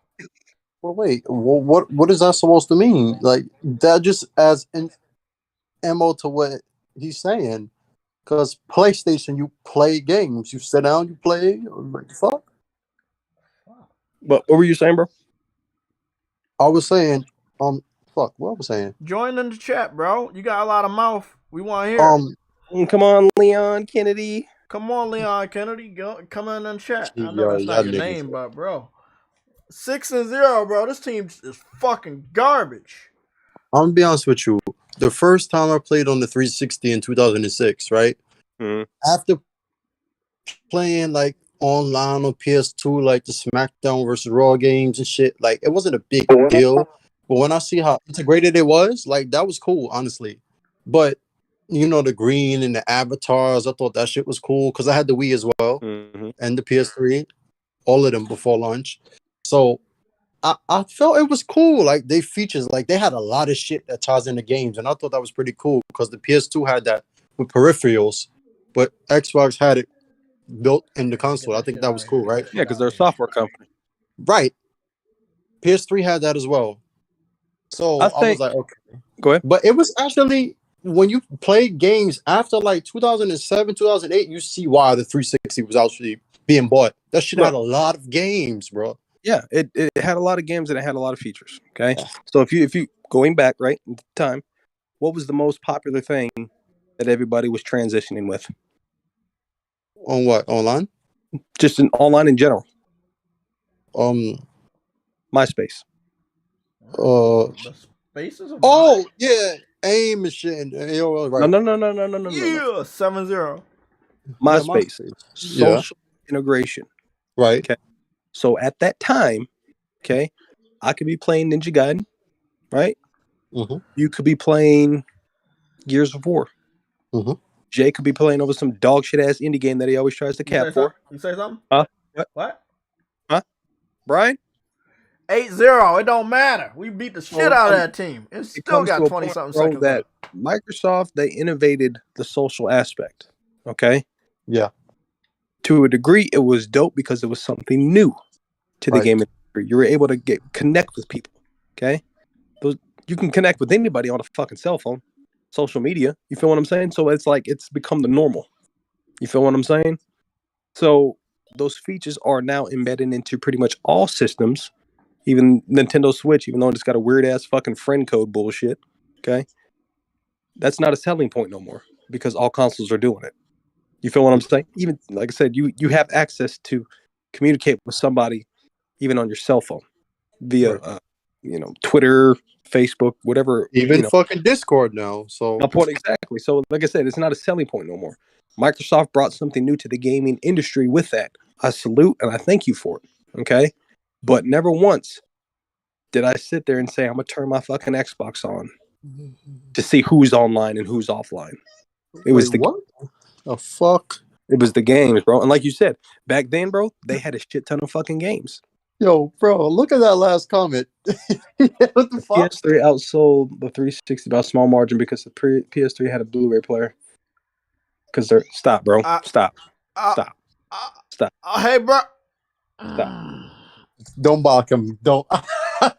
Well, wait. Well, what is that supposed to mean? Like that just as an ammo to what he's saying. Because PlayStation, you play games. You sit down, you play. Like fuck. But what were you saying, bro? I was saying, fuck. What was I saying? Join in the chat, bro. You got a lot of mouth. We want to hear. Come on, Leon Kennedy. Come on, Leon Kennedy. Come in and chat. I know Yo, that's not your niggas. name, but bro. 6-0, bro. This team is fucking garbage. I'm gonna be honest with you. The first time I played on the 360 in 2006, right? Mhm. After playing like online on PS2, like the SmackDown versus Raw games and shit, like it wasn't a big deal. But when I see how integrated it was, like that was cool, honestly. But you know, the green and the avatars, I thought that shit was cool because I had the Wii as well and the PS3, all of them before launch. So I felt it was cool. Like they features, like they had a lot of shit that ties into games, and I thought that was pretty cool because the PS2 had that with peripherals, but Xbox had it built in the console. I think that was cool, right? Yeah, because they're a software company. Right. PS3 had that as well. So I was like, okay. Go ahead. But it was actually when you play games after like 2007, 2008, you see why the 360 was actually being bought. That shit had a lot of games, bro. Yeah, it had a lot of games and it had a lot of features. Okay, so if you going back right in time, what was the most popular thing that everybody was transitioning with? On what? Online? Just in online in general. MySpace. The spaces. Oh yeah, aim and shit. And AOL, right? No. Yeah, 7-0. MySpace. Yeah, Social integration. Right. Okay. So at that time, okay, I could be playing Ninja Gaiden, right? Mm-hmm. You could be playing Gears of War. Mm-hmm. Jay could be playing over some dog shit ass indie game that he always tries to cap for. You say something? Huh? What? Huh? Brian? 8-0. It don't matter. We beat the shit out of that team. It still got 20-something seconds that left. Microsoft, they innovated the social aspect. Okay? Yeah. To a degree, it was dope because it was something new to the game industry. You were able to connect with people. Okay? You can connect with anybody on a fucking cell phone. Social media. You feel what I'm saying? So it's like it's become the normal. You feel what I'm saying? So those features are now embedded into pretty much all systems. Even Nintendo Switch, even though it's got a weird ass fucking friend code bullshit, okay? That's not a selling point no more because all consoles are doing it. You feel what I'm saying? Even like I said, you have access to communicate with somebody even on your cell phone via Twitter, Facebook, whatever. Even fucking Discord now. So my point exactly. So like I said, it's not a selling point no more. Microsoft brought something new to the gaming industry with that. I salute and I thank you for it. Okay. But never once did I sit there and say, I'm going to turn my fucking Xbox on to see who's online and who's offline. It was Wait, what? The fuck? It was the games, bro. And like you said, back then, bro, they had a shit ton of fucking games. Yo, bro, look at that last comment. What the fuck? PS3 outsold the 360 by a small margin because the PS3 had a Blu-ray player. Because they're stop, bro. Stop. Hey, bro. Stop. Don't mock him. Don't. I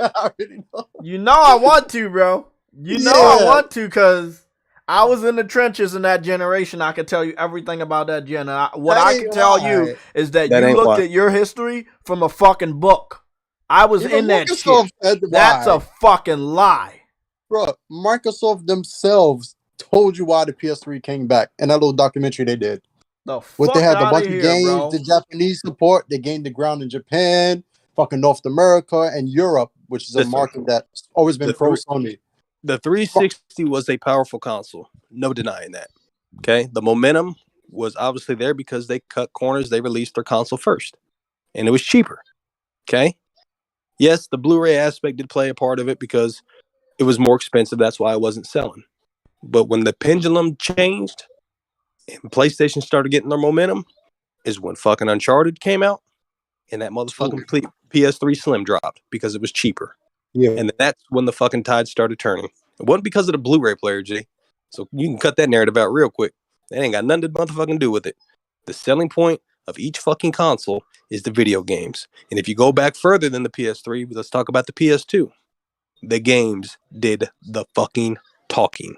already know. You know I want to, bro. You know I want to, because I was in the trenches in that generation. I can tell you everything about that gen. What I can tell you is that you looked at your history from a fucking book. I was in that shit. That's a fucking lie. Bro, Microsoft themselves told you why the PS3 came back in that little documentary they did. They had a bunch of games, bro. The Japanese support, they gained the ground in Japan, fucking North America, and Europe, which is a market that's always been pro Sony. The 360 was a powerful console. No denying that. Okay? The momentum was obviously there because they cut corners. They released their console first. And it was cheaper. Okay? Yes, the Blu-ray aspect did play a part of it because it was more expensive. That's why it wasn't selling. But when the pendulum changed and PlayStation started getting their momentum is when fucking Uncharted came out and that motherfucking PS3 Slim dropped because it was cheaper. Yeah. And that's when the fucking tide started turning. It wasn't because of the Blu-ray player, G. So you can cut that narrative out real quick. That ain't got nothing to motherfucking do with it. The selling point of each fucking console is the video games. And if you go back further than the PS3, let's talk about the PS2. The games did the fucking talking.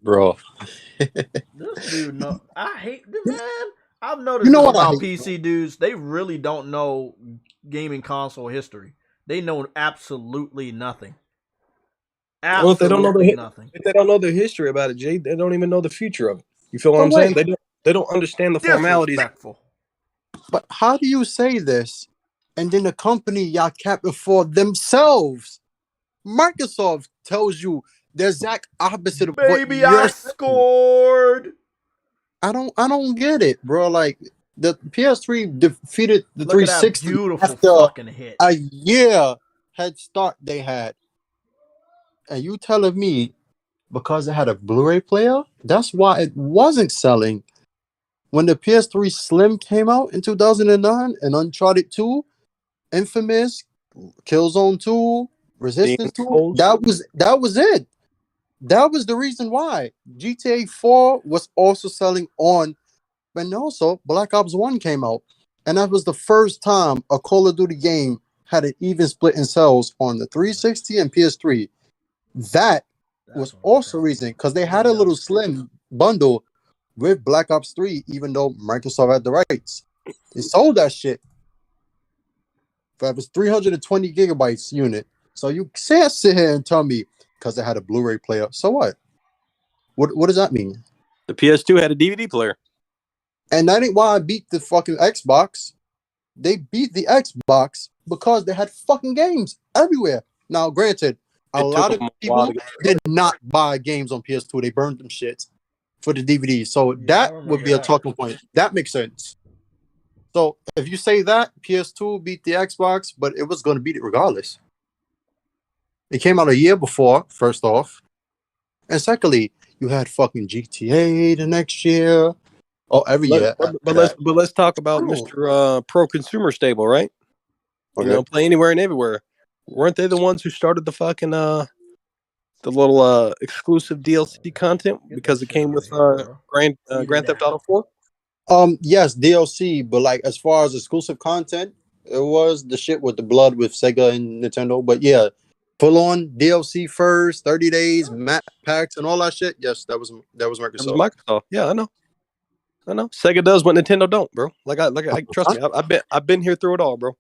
Bro. This dude, I hate this, man. I've noticed this about PC dudes. They really don't know gaming console history. They know absolutely nothing. Absolutely nothing. If they don't know their history about it, Jay, they don't even know the future of it. You feel what I'm saying? They don't understand the formalities. But how do you say this? And then the company y'all kept it for themselves. Microsoft tells you the exact opposite of what I scored. I don't get it, bro. Like the PS3 defeated the 360 beautiful fucking hit. A year head start they had. And you telling me because it had a Blu-ray player, that's why it wasn't selling. When the PS3 Slim came out in 2009 and Uncharted 2, Infamous, Killzone 2, Resistance 2, that was it. That was the reason why. GTA 4 was also selling on, and also Black Ops 1 came out. And that was the first time a Call of Duty game had an even split in sales on the 360 and PS3. That was also reason because they had a little slim bundle with Black Ops 3, even though Microsoft had the rights. They sold that shit. That was 320 gigabytes unit. So you can't sit here and tell me because it had a Blu-ray player. So what? What does that mean? The PS2 had a DVD player. And that ain't why I beat the fucking Xbox. They beat the Xbox because they had fucking games everywhere. Now, granted, a lot of people did not buy games on PS2. They burned them shits for the DVD. So that would be a talking point. That makes sense. So if you say that, PS2 beat the Xbox, but it was going to beat it regardless. It came out a year before, first off. And secondly, you had fucking GTA the next year. Oh, every year. But let's talk about Mr. Pro Consumer Stable, right? Okay. You know, play anywhere and everywhere. Weren't they the ones who started the fucking the little exclusive DLC content because it came with Grand Theft Auto 4? Yes, DLC, but like as far as exclusive content, it was the shit with the blood with Sega and Nintendo. But yeah, full on DLC first, 30 days, map packs, and all that shit. Yes, that was Microsoft. That was Microsoft. Yeah, I know. Sega does what Nintendo don't, bro. Like I trust me. I've been here through it all, bro.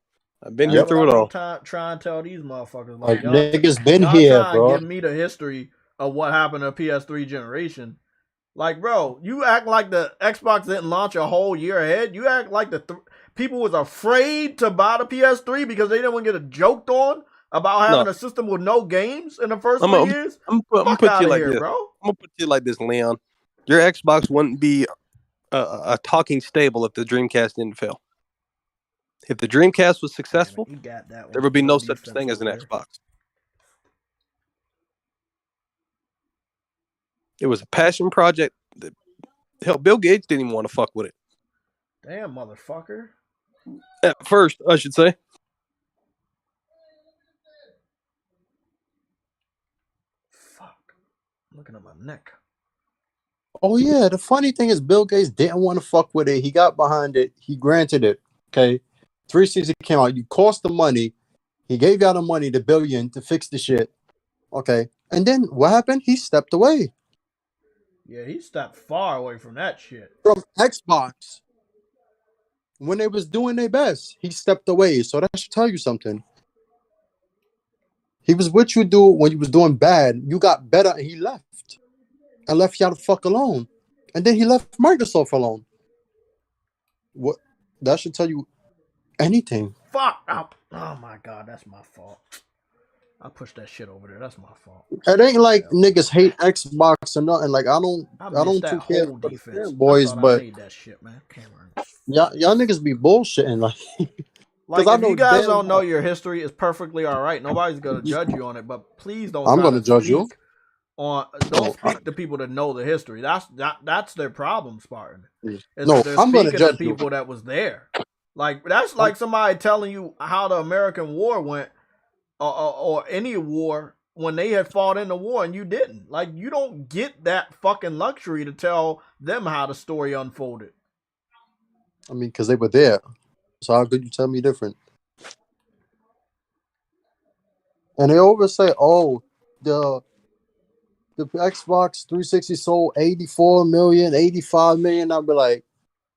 I've been here through it all. Try and tell these motherfuckers like niggas been here, bro. Give me the history of what happened to PS3 generation. Like, bro, you act like the Xbox didn't launch a whole year ahead. You act like the people was afraid to buy the PS3 because they didn't want to get joked on about having a system with no games in the first 3 years? I'm gonna put you like this, bro. I'm gonna put you like this, Leon. Your Xbox wouldn't be a talking stable if the Dreamcast didn't fail. If the Dreamcast was successful, there would be no such thing as an Xbox. It was a passion project. Hell, Bill Gates didn't even want to fuck with it. Damn, motherfucker. At first, I should say. Fuck. I'm looking at my neck. Oh yeah, the funny thing is Bill Gates didn't want to fuck with it. He got behind it. He granted it. Okay. 360 came out. You cost the money. He gave y'all the money, the $1 billion, to fix the shit. Okay. And then what happened? He stepped away. Yeah, he stepped far away from that shit. From Xbox. When they was doing their best, he stepped away. So that should tell you something. He was with you when you was doing bad. You got better and he left. And left y'all the fuck alone. And then he left Microsoft alone. What? That should tell you anything. Fuck. Oh my God, that's my fault. I pushed that shit over there. That's my fault. It ain't like niggas hate Xbox or nothing. Like I don't too care for defense, boys, but I made that shit, man. y'all niggas be bullshitting like. Like if you guys don't know your history, it's perfectly all right. Nobody's gonna judge you on it, but please don't. I'm gonna judge you. Don't speak to people that know the history. That's their problem, Spartan. No, I'm gonna judge people that was there. Like that's like somebody telling you how the American War went, or any war when they had fought in the war and you didn't. Like you don't get that fucking luxury to tell them how the story unfolded. I mean, because they were there. So how could you tell me different? And they always say, "Oh, the Xbox 360 sold 84 million, 85 million." I'll be like,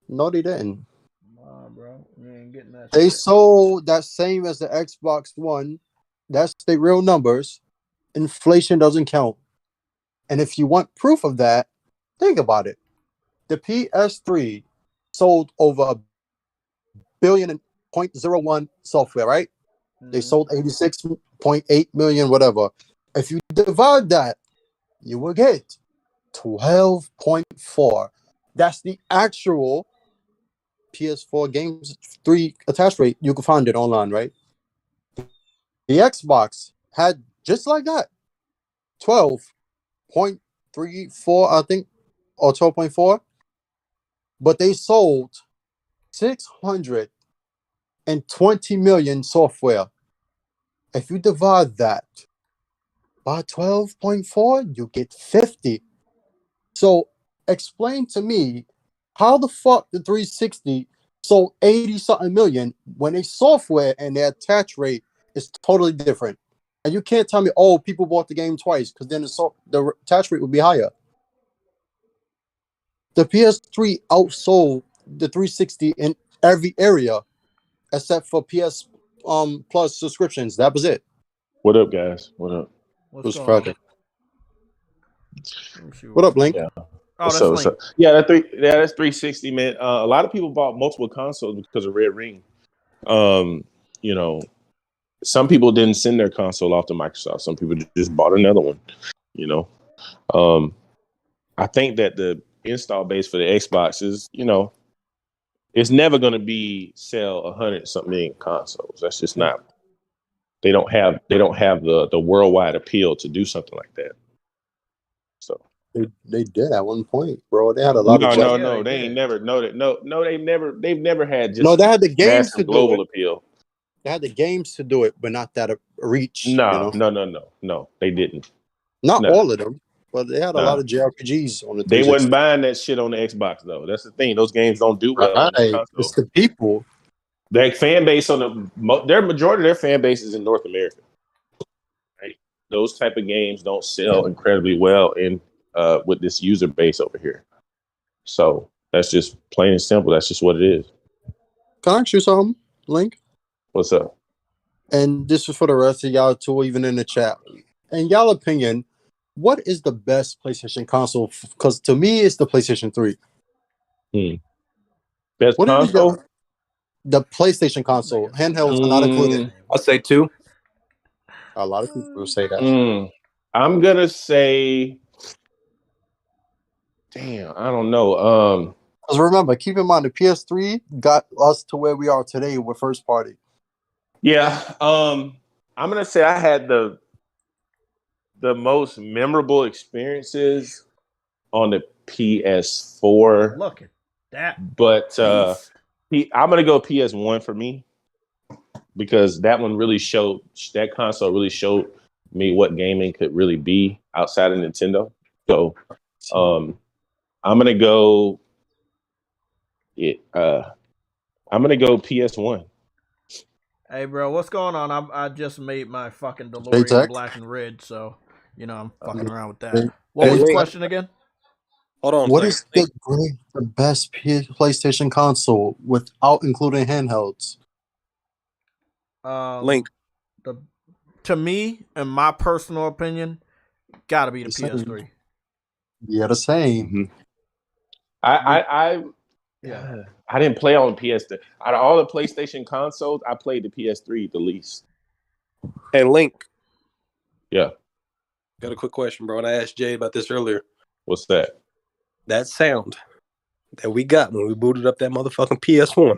"No, they didn't." Nah, bro, you ain't getting that. They sold that same as the Xbox One. That's the real numbers. Inflation doesn't count. And if you want proof of that, think about it. The PS3 sold over $1 billion and 0.01 software, right? Mm-hmm. They sold 86.8 million, whatever. If you divide that, you will get 12.4. That's the actual PS4 games 3 attach rate. You can find it online, right? The Xbox had just like that 12.34, I think, or 12.4, but they sold 620 million software. If you divide that by 12.4, you get 50. So explain to me how the fuck the 360 sold 80 something million when their software and their attach rate is totally different. And you can't tell me, oh, people bought the game twice, because then the attach rate would be higher. The PS3 outsold the 360 in every area except for PS Plus subscriptions. That was it. What up, guys? What up? What's What up, Link? Yeah. Oh, so yeah, that's 360, man. A lot of people bought multiple consoles because of Red Ring. You know, some people didn't send their console off to Microsoft. Some people just bought another one. You know, I think that the install base for the Xbox is, you know, it's never going to be sell 100-something million consoles. That's just not. They don't have the worldwide appeal to do something like that. So they did at one point, bro. They had a lot of no. They ain't never they've never had just they had the games to global appeal. They had the games to do it, but not that reach. No, they didn't. Not all of them, but they had a lot of JRPGs on the. They wasn't buying that shit on the Xbox though. That's the thing. Those games don't do well on the console. It's the people. Their fan base their majority of their fan base is in North America. Right? Those type of games don't sell incredibly well in with this user base over here. So that's just plain and simple. That's just what it is. Can I ask you something, Link? What's up? And this is for the rest of y'all too, even in the chat. In y'all opinion, what is the best PlayStation console? Because to me, it's the PlayStation 3. Best console? The PlayStation console. Handhelds are not included. I'll say 2. A lot of people will say that. I'm gonna say, damn, I don't know. Because remember, keep in mind the PS3 got us to where we are today with first party. Yeah, I'm gonna say I had the most memorable experiences on the PS4. Look at that. But I'm gonna go PS1 for me because that console really showed me what gaming could really be outside of Nintendo. So I'm gonna go PS1. Hey, bro, what's going on? I just made my fucking DeLorean black and red, so I'm fucking around with that. What was the question again? Hold on. What is the best PlayStation console without including handhelds? Link. To me, in my personal opinion, gotta be the PS3. Yeah, the same. Mm-hmm. I didn't play on PS3. Out of all the PlayStation consoles, I played the PS3 the least. And Link. Yeah. Got a quick question, bro. And I asked Jay about this earlier. What's that? That sound that we got when we booted up that motherfucking PS1.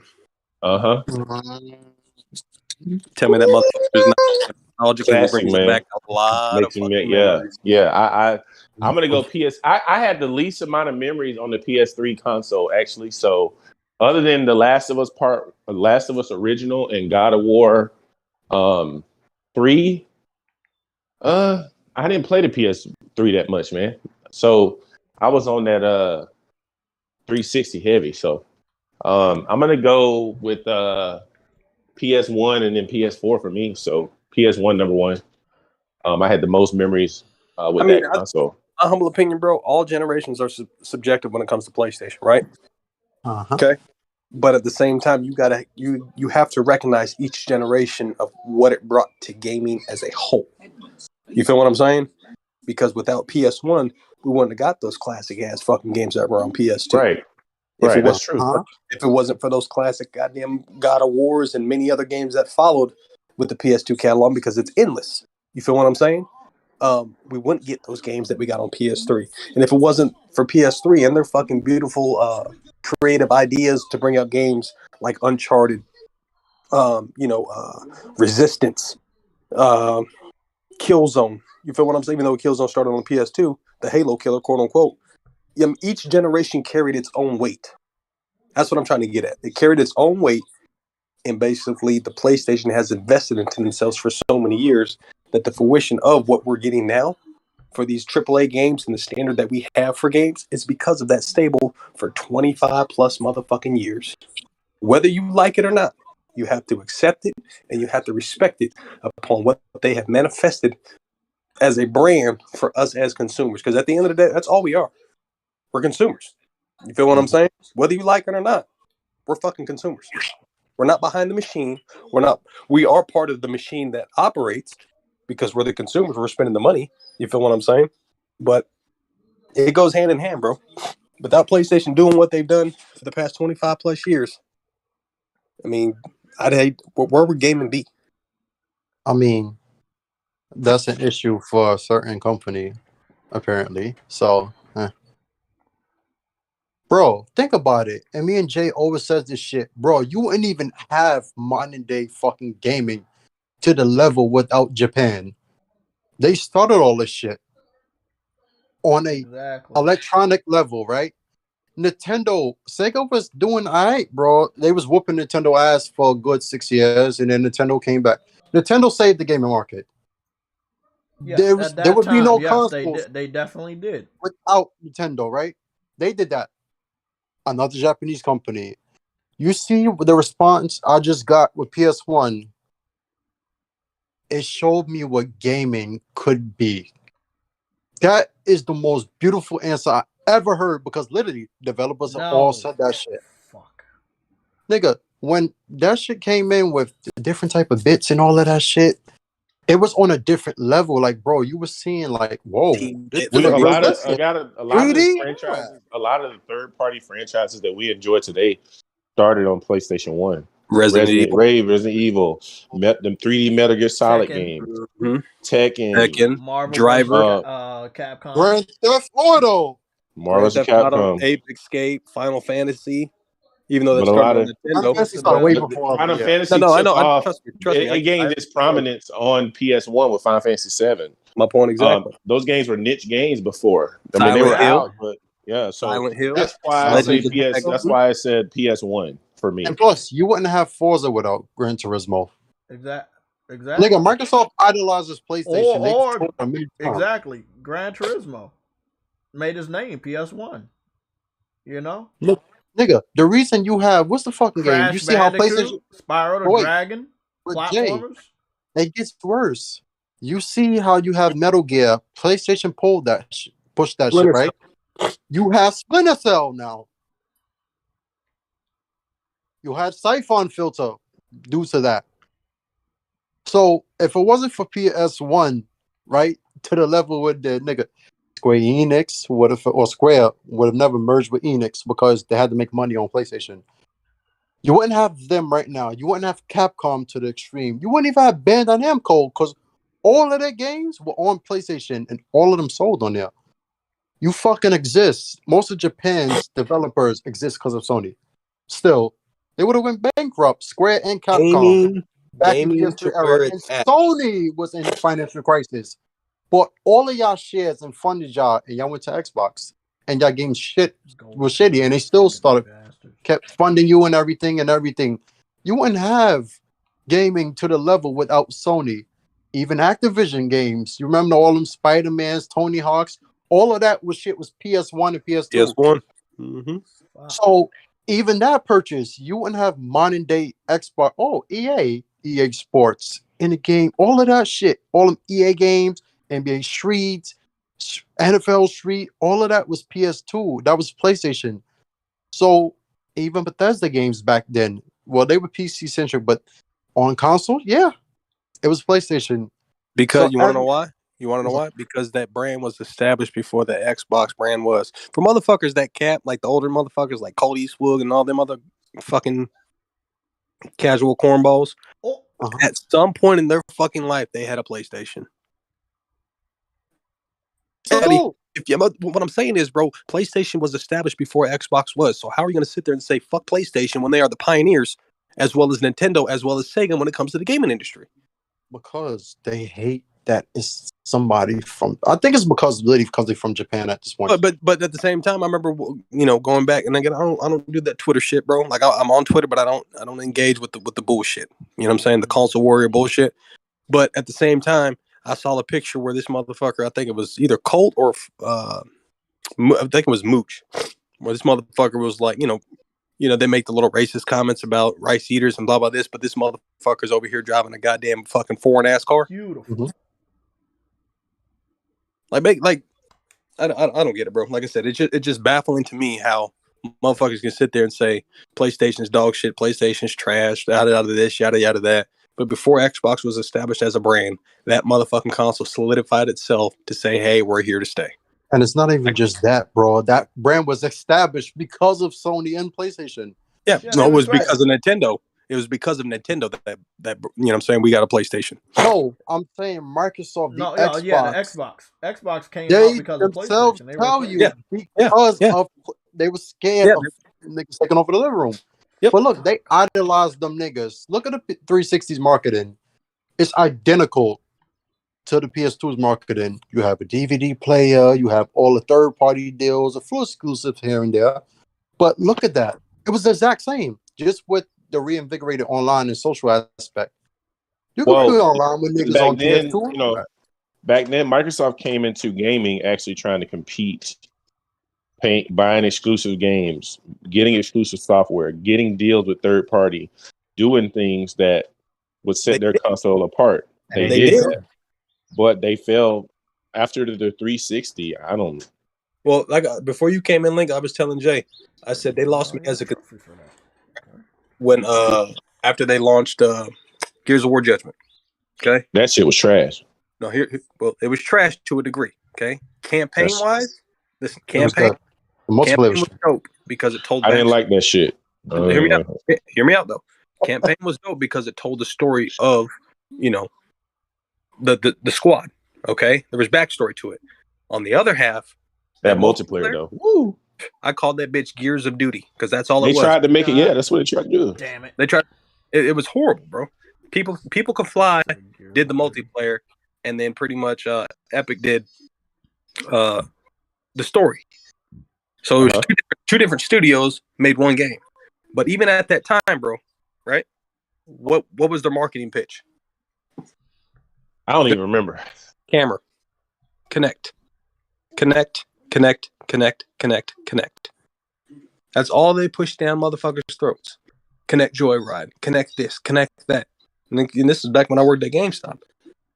Uh-huh. Tell me that motherfucker's not nostalgic and brings back a lot of fucking memories. Yeah. I'm gonna go I had the least amount of memories on the PS3 console, actually. So other than the Last of Us original and God of War 3, I didn't play the PS3 that much, man. So I was on that 360 heavy. So I'm gonna go with PS1 and then PS4 for me. So PS1 number one. I had the most memories with that console. My humble opinion, bro, all generations are subjective when it comes to PlayStation, right? Uh-huh. Okay. But at the same time, you have to recognize each generation of what it brought to gaming as a whole. You feel what I'm saying? Because without PS1, we wouldn't have got those classic ass fucking games that were on PS2. Right. That's true. If it wasn't for those classic goddamn God of Wars and many other games that followed with the PS2 catalog, because it's endless. You feel what I'm saying? We wouldn't get those games that we got on PS3. And if it wasn't for PS3 and their fucking beautiful creative ideas to bring out games like Uncharted, Resistance, Killzone. You feel what I'm saying? Even though Killzone started on PS2, the Halo killer, quote unquote. Each generation carried its own weight. That's what I'm trying to get at. It carried its own weight, and basically the PlayStation has invested into themselves for so many years that the fruition of what we're getting now for these AAA games and the standard that we have for games is because of that stable for 25 plus motherfucking years. Whether you like it or not, you have to accept it and you have to respect it upon what they have manifested as a brand for us as consumers. Because at the end of the day, that's all we are. We're consumers. You feel what I'm saying? Whether you like it or not, we're fucking consumers. We're not behind the machine. We are part of the machine that operates because we're the consumers. We're spending the money. You feel what I'm saying? But it goes hand in hand, bro. Without PlayStation doing what they've done for the past 25 plus years, I mean, I'd hate where would gaming be? I mean, that's an issue for a certain company, apparently. So, bro, think about it. And me and Jay always says this shit. Bro, you wouldn't even have modern day fucking gaming to the level without Japan. They started all this shit on a electronic level, right? Nintendo, Sega was doing all right, bro. They was whooping Nintendo ass for a good 6 years, and then Nintendo came back. Nintendo saved the gaming market. Yeah, there would be no consoles. They definitely did. Without Nintendo, right? They did that. Another Japanese company. You see the response I just got with PS1. It showed me what gaming could be. That is the most beautiful answer I ever heard, because literally developers have all said that shit. Fuck. Nigga, when that shit came in with different type of bits and all of that shit, it was on a different level. Like, bro, you were seeing like, whoa. A lot of the franchises, a lot of the third-party franchises that we enjoy today started on PlayStation 1. Resident Evil, them 3D Metal Gear Solid Tekken. games, Mm-hmm. Tekken, Marvel Driver, Capcom, Grand Theft Auto, Marvel's Capcom, Apex Escape, Final Fantasy. Even though that but a lot started on of Final Nintendo. Fantasy started way but before. Final Yeah. Fantasy No, I took know. off. Trust me. It gained its prominence on PS1 with Final Fantasy 7. My point exactly. Those games were niche games before. I mean, Silent they were Hill. out, but yeah. So Silent Hill. that's why I say PS. That's why I said PS1 for me. And plus, you wouldn't have Forza without Gran Turismo. Exactly. Nigga, Microsoft idolizes PlayStation. Exactly. Gran Turismo made his name PS1. You know? Look, nigga, the reason you have what's the fucking game? You Crash see how Bandicoot, PlayStation Spyro the Dragon, platformers. It gets worse. You see how you have Metal Gear. PlayStation pulled that, pushed that shit, right? You have Splinter Cell now. You had Siphon Filter due to that. So if it wasn't for PS1, right, to the level with the nigga Square Enix Square would have never merged with Enix because they had to make money on PlayStation. You wouldn't have them right now. You wouldn't have Capcom to the extreme. You wouldn't even have Bandai Namco because all of their games were on PlayStation and all of them sold on there. You fucking exist. Most of Japan's developers exist because of Sony. Still, they would have went bankrupt. Square and Capcom back in PS3 era. And Sony was in financial crisis. Bought all of y'all shares and funded y'all, and y'all went to Xbox. And y'all games was shitty, and they still kept funding you and everything. You wouldn't have gaming to the level without Sony. Even Activision games. You remember all them Spider-Mans, Tony Hawks? All of that was PS1 and PS2. PS1. Mm-hmm. Wow. So even that purchase, you wouldn't have modern day Xbox. Oh, EA Sports in the game. All of that shit. All them EA games, NBA Street, NFL Street, all of that was PS2. That was PlayStation. So even Bethesda games back then, well, they were PC centric, but on console, yeah, it was PlayStation. Because you want to know why? Because that brand was established before the Xbox brand was. For motherfuckers that cap, like the older motherfuckers like Cody Eastwood and all them other fucking casual cornballs, at some point in their fucking life, they had a PlayStation. So, what I'm saying is, bro, PlayStation was established before Xbox was. So how are you going to sit there and say fuck PlayStation when they are the pioneers, as well as Nintendo, as well as Sega when it comes to the gaming industry? Because they hate that it's somebody from. I think it's because they're from Japan at this point. But at the same time, I remember going back, and again, I don't do that Twitter shit, bro. Like I'm on Twitter, but I don't engage with the bullshit. You know what I'm saying? The console warrior bullshit. But at the same time, I saw a picture where this motherfucker, I think it was either Colt or I think it was Mooch, where this motherfucker was like, they make the little racist comments about rice eaters and blah blah this, but this motherfucker's over here driving a goddamn fucking foreign ass car. Beautiful. Mm-hmm. Like I don't get it, bro. Like I said, it's just baffling to me how motherfuckers can sit there and say PlayStation's dog shit, PlayStation's trash, yada this, yada yada that. But before Xbox was established as a brand, that motherfucking console solidified itself to say, hey, we're here to stay. And it's not even just that, bro. That brand was established because of Sony and PlayStation. Yeah, no, it was because of Nintendo. It was because of Nintendo that you know what I'm saying, we got a PlayStation. No, I'm saying Microsoft, the Xbox. Xbox came out because of PlayStation. They tell you because of they were scared of niggas taking over the living room. Yep. But look, they idolized them niggas. Look at the 360's marketing. It's identical to the PS2's marketing. You have a DVD player, you have all the third-party deals, a few exclusives here and there. But look at that. It was the exact same, just with the reinvigorated online and social aspect. You can play online with niggas on PS2. Back then, Microsoft came into gaming actually trying to compete, buying exclusive games, getting exclusive software, getting deals with third party, doing things that would set their console apart. They did that, but they failed after the 360. I don't. Well, like before you came in, Link, I was telling Jay, I said they lost me as a when after they launched Gears of War Judgment. Okay, that shit was trash. No, it was trash to a degree. Okay, campaign wise, listen, campaign was dope because it told. I didn't like that shit. Hear me out though. Campaign was dope because it told the story of, you know, the squad. Okay, there was backstory to it. On the other half, that multiplayer though. Woo! I called that bitch Gears of Duty because that's all They it was. tried to make it. Yeah, that's what they tried to do. Damn it. They tried. It was horrible, bro. People Could Fly did the multiplayer, and then pretty much Epic did the story. So it was two different studios made one game. But even at that time, bro, right? What was their marketing pitch? I don't even remember. Camera. Connect. That's all they push down motherfuckers' throats. Connect Joyride. Connect this. Connect that. And this is back when I worked at GameStop.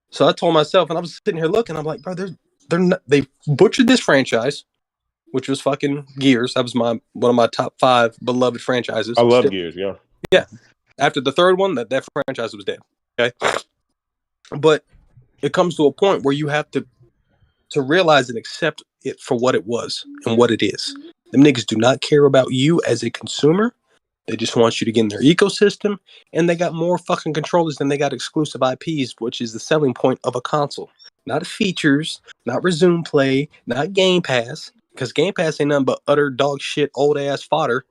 So I told myself, and I was sitting here looking, I'm like, bro, they butchered this franchise, which was fucking Gears. That was one of my top 5 beloved franchises. I love Gears, yeah. Yeah. After the third one, that franchise was dead. Okay. But it comes to a point where you have to realize and accept it for what it was and what it is. Them niggas do not care about you as a consumer. They just want you to get in their ecosystem, and they got more fucking controllers than they got exclusive IPs, which is the selling point of a console. Not features, not resume play, not Game Pass, because Game Pass ain't nothing but utter dog shit, old ass fodder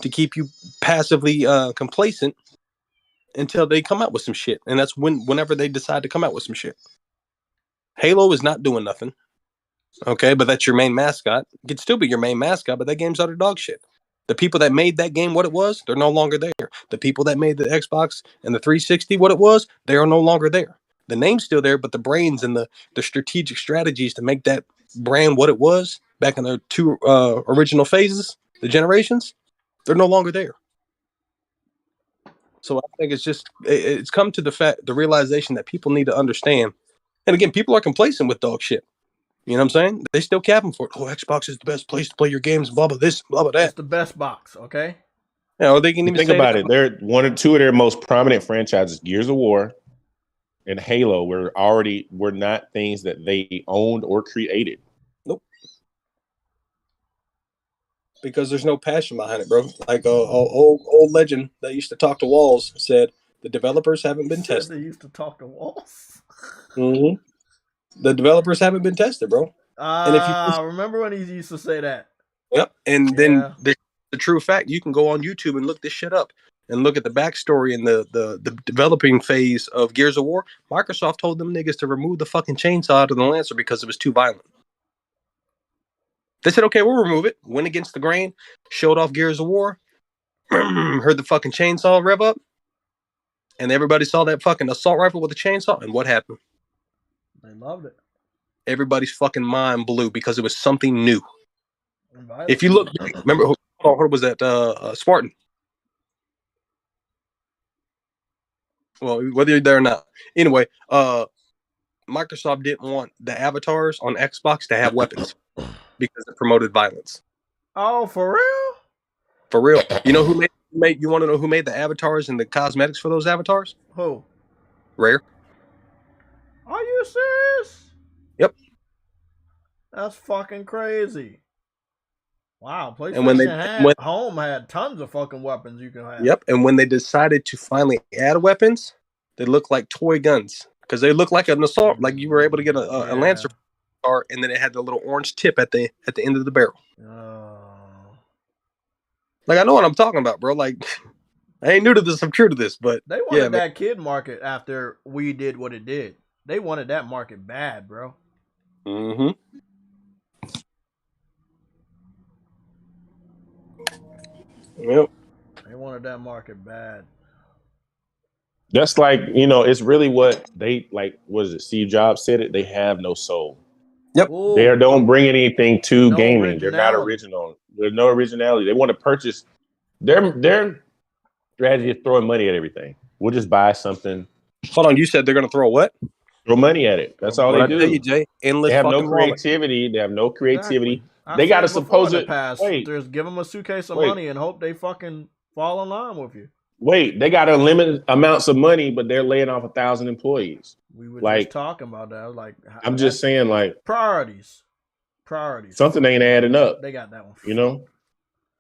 to keep you passively complacent until they come out with some shit, and that's whenever they decide to come out with some shit. Halo is not doing nothing, okay, but that's your main mascot. It could still be your main mascot, but that game's utter dog shit. The people that made that game what it was, they're no longer there. The people that made the Xbox and the 360 what it was, they are no longer there. The name's still there, but the brains and the strategic strategies to make that brand what it was back in their 2 original phases, the generations, they're no longer there. So I think it's come to the realization that people need to understand. And again, people are complacent with dog shit. You know what I'm saying? They still capping for it. Oh, Xbox is the best place to play your games, blah, blah, this, blah, blah, that. It's the best box, okay? Yeah, or they can even think about it. They're one or two of their most prominent franchises, Gears of War and Halo, were not things that they owned or created. Nope. Because there's no passion behind it, bro. Like a old legend that used to talk to walls said, the developers haven't been tested. They used to talk to walls? Mm-hmm. The developers haven't been tested, bro. And if you remember when he used to say that. Yep. And then the true fact, you can go on YouTube and look this shit up and look at the backstory and the developing phase of Gears of War. Microsoft told them niggas to remove the fucking chainsaw out of the Lancer because it was too violent. They said, okay, we'll remove it. Went against the grain, showed off Gears of War, heard the fucking chainsaw rev up, and everybody saw that fucking assault rifle with a chainsaw, and what happened? They loved it. Everybody's fucking mind blew because it was something new. If you look, remember, what was that? Spartan. Well, whether you're there or not. Anyway, Microsoft didn't want the avatars on Xbox to have weapons because it promoted violence. Oh, for real? For real. You know who made? You want to know who made the avatars and the cosmetics for those avatars? Who? Rare. Are you serious? Yep. That's fucking crazy. Wow, PlayStation and when Home had tons of fucking weapons you can have. Yep, and when they decided to finally add weapons, they looked like toy guns because they looked like an assault. Like you were able to get a Lancer, and then it had the little orange tip at the end of the barrel. Like I know what I'm talking about, bro. Like I ain't new to this. I'm true to this, but they wanted that kid market after we did what it did. They wanted that market bad, bro. Mm-hmm. Yep. They wanted that market bad. That's like, it's really what they like. What is it? Steve Jobs said it. They have no soul. Yep. They don't bring anything to gaming. They're not original. There's no originality. They want to purchase. Their strategy is throwing money at everything. We'll just buy something. Hold on. You said they're going to throw what? Throw money at it. That's all they do. I tell you, Jay, endless. They have no creativity. They have no creativity. Exactly. They got to suppose it. Just give them a suitcase of money and hope they fucking fall in line with you. Wait, they got unlimited amounts of money, but they're laying off 1,000 employees. We were just talking about that. Like, I'm just saying, like priorities. Something ain't adding up. They got that one.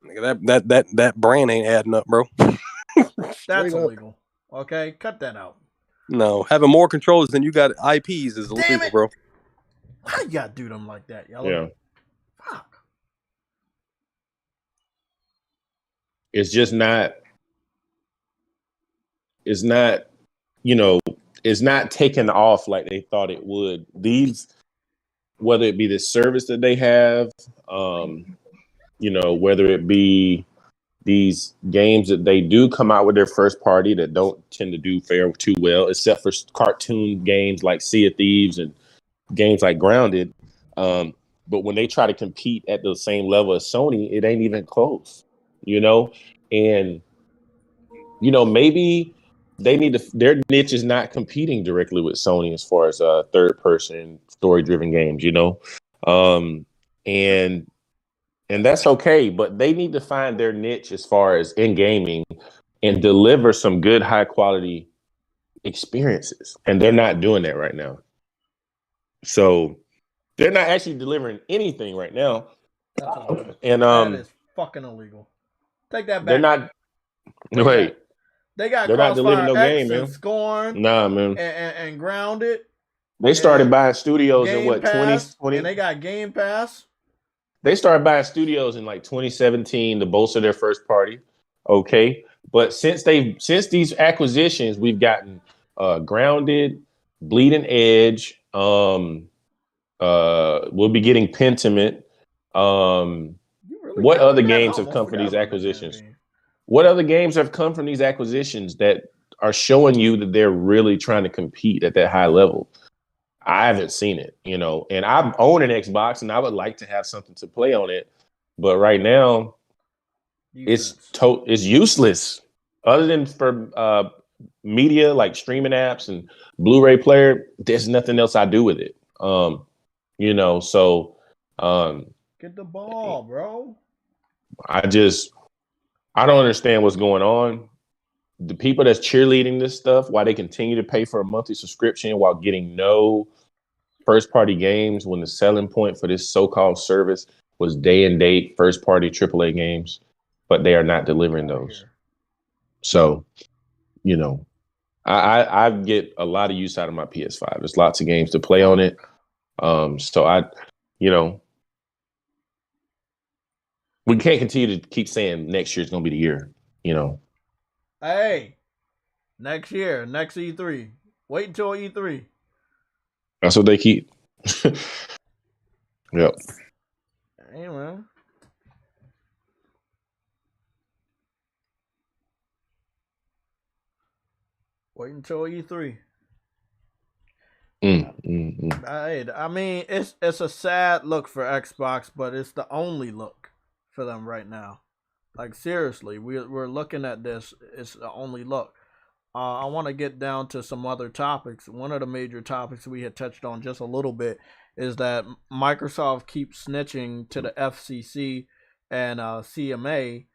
That brand ain't adding up, bro. That's Straight up. illegal. Okay, cut that out. No, having more controllers than you got IPs is Damn illegal, it. bro. How you gotta do them like that, Yellow? Yeah. Fuck. It's just not. It's not. You know, it's not taken off like they thought it would. These, whether it be the service that they have, you know, whether it be these games that they do come out with their first party that don't tend to do fare too well, except for cartoon games like Sea of Thieves and games like Grounded. But when they try to compete at the same level as Sony, it ain't even close, you know? And, you know, maybe they need to, their niche is not competing directly with Sony as far as third person story driven games, you know? And that's okay, but they need to find their niche as far as in gaming and deliver some good, high quality experiences. And they're not doing that right now. So they're not actually delivering anything right now. And that is fucking illegal. Take that back. They're not. Take Wait, that. They got they're not delivering Crossfire no X game, man. and Scorn. Nah, man. And Grounded. They started and buying studios in Game what, Pass, 2020? And they got Game Pass. They started buying studios in like 2017 to bolster their first party. Okay. But since these acquisitions, we've gotten Grounded, Bleeding Edge, we'll be getting Pentiment. What other games have come from these acquisitions? What other games have come from these acquisitions that are showing you that they're really trying to compete at that high level? I haven't seen it, you know, and I own an Xbox and I would like to have something to play on it. But right now, it's useless. Other than for media like streaming apps and Blu-ray player, there's nothing else I do with it. You know, so get the ball, bro. I don't understand what's going on. The people that's cheerleading this stuff, why they continue to pay for a monthly subscription while getting no first-party games when the selling point for this so-called service was day and date first-party AAA games, but they are not delivering those. So, you know, I get a lot of use out of my PS5. There's lots of games to play on it. So you know, we can't continue to keep saying next year's going to be the year, you know. Hey, next year, next E3. Wait until E3. That's what they keep. Yep. Hey, man. Wait until E3. I mean, it's a sad look for Xbox, but it's the only look for them right now. Like, seriously, we're looking at this. It's the only look. I want to get down to some other topics. One of the major topics we had touched on just a little bit is that Microsoft keeps snitching to the FCC and CMA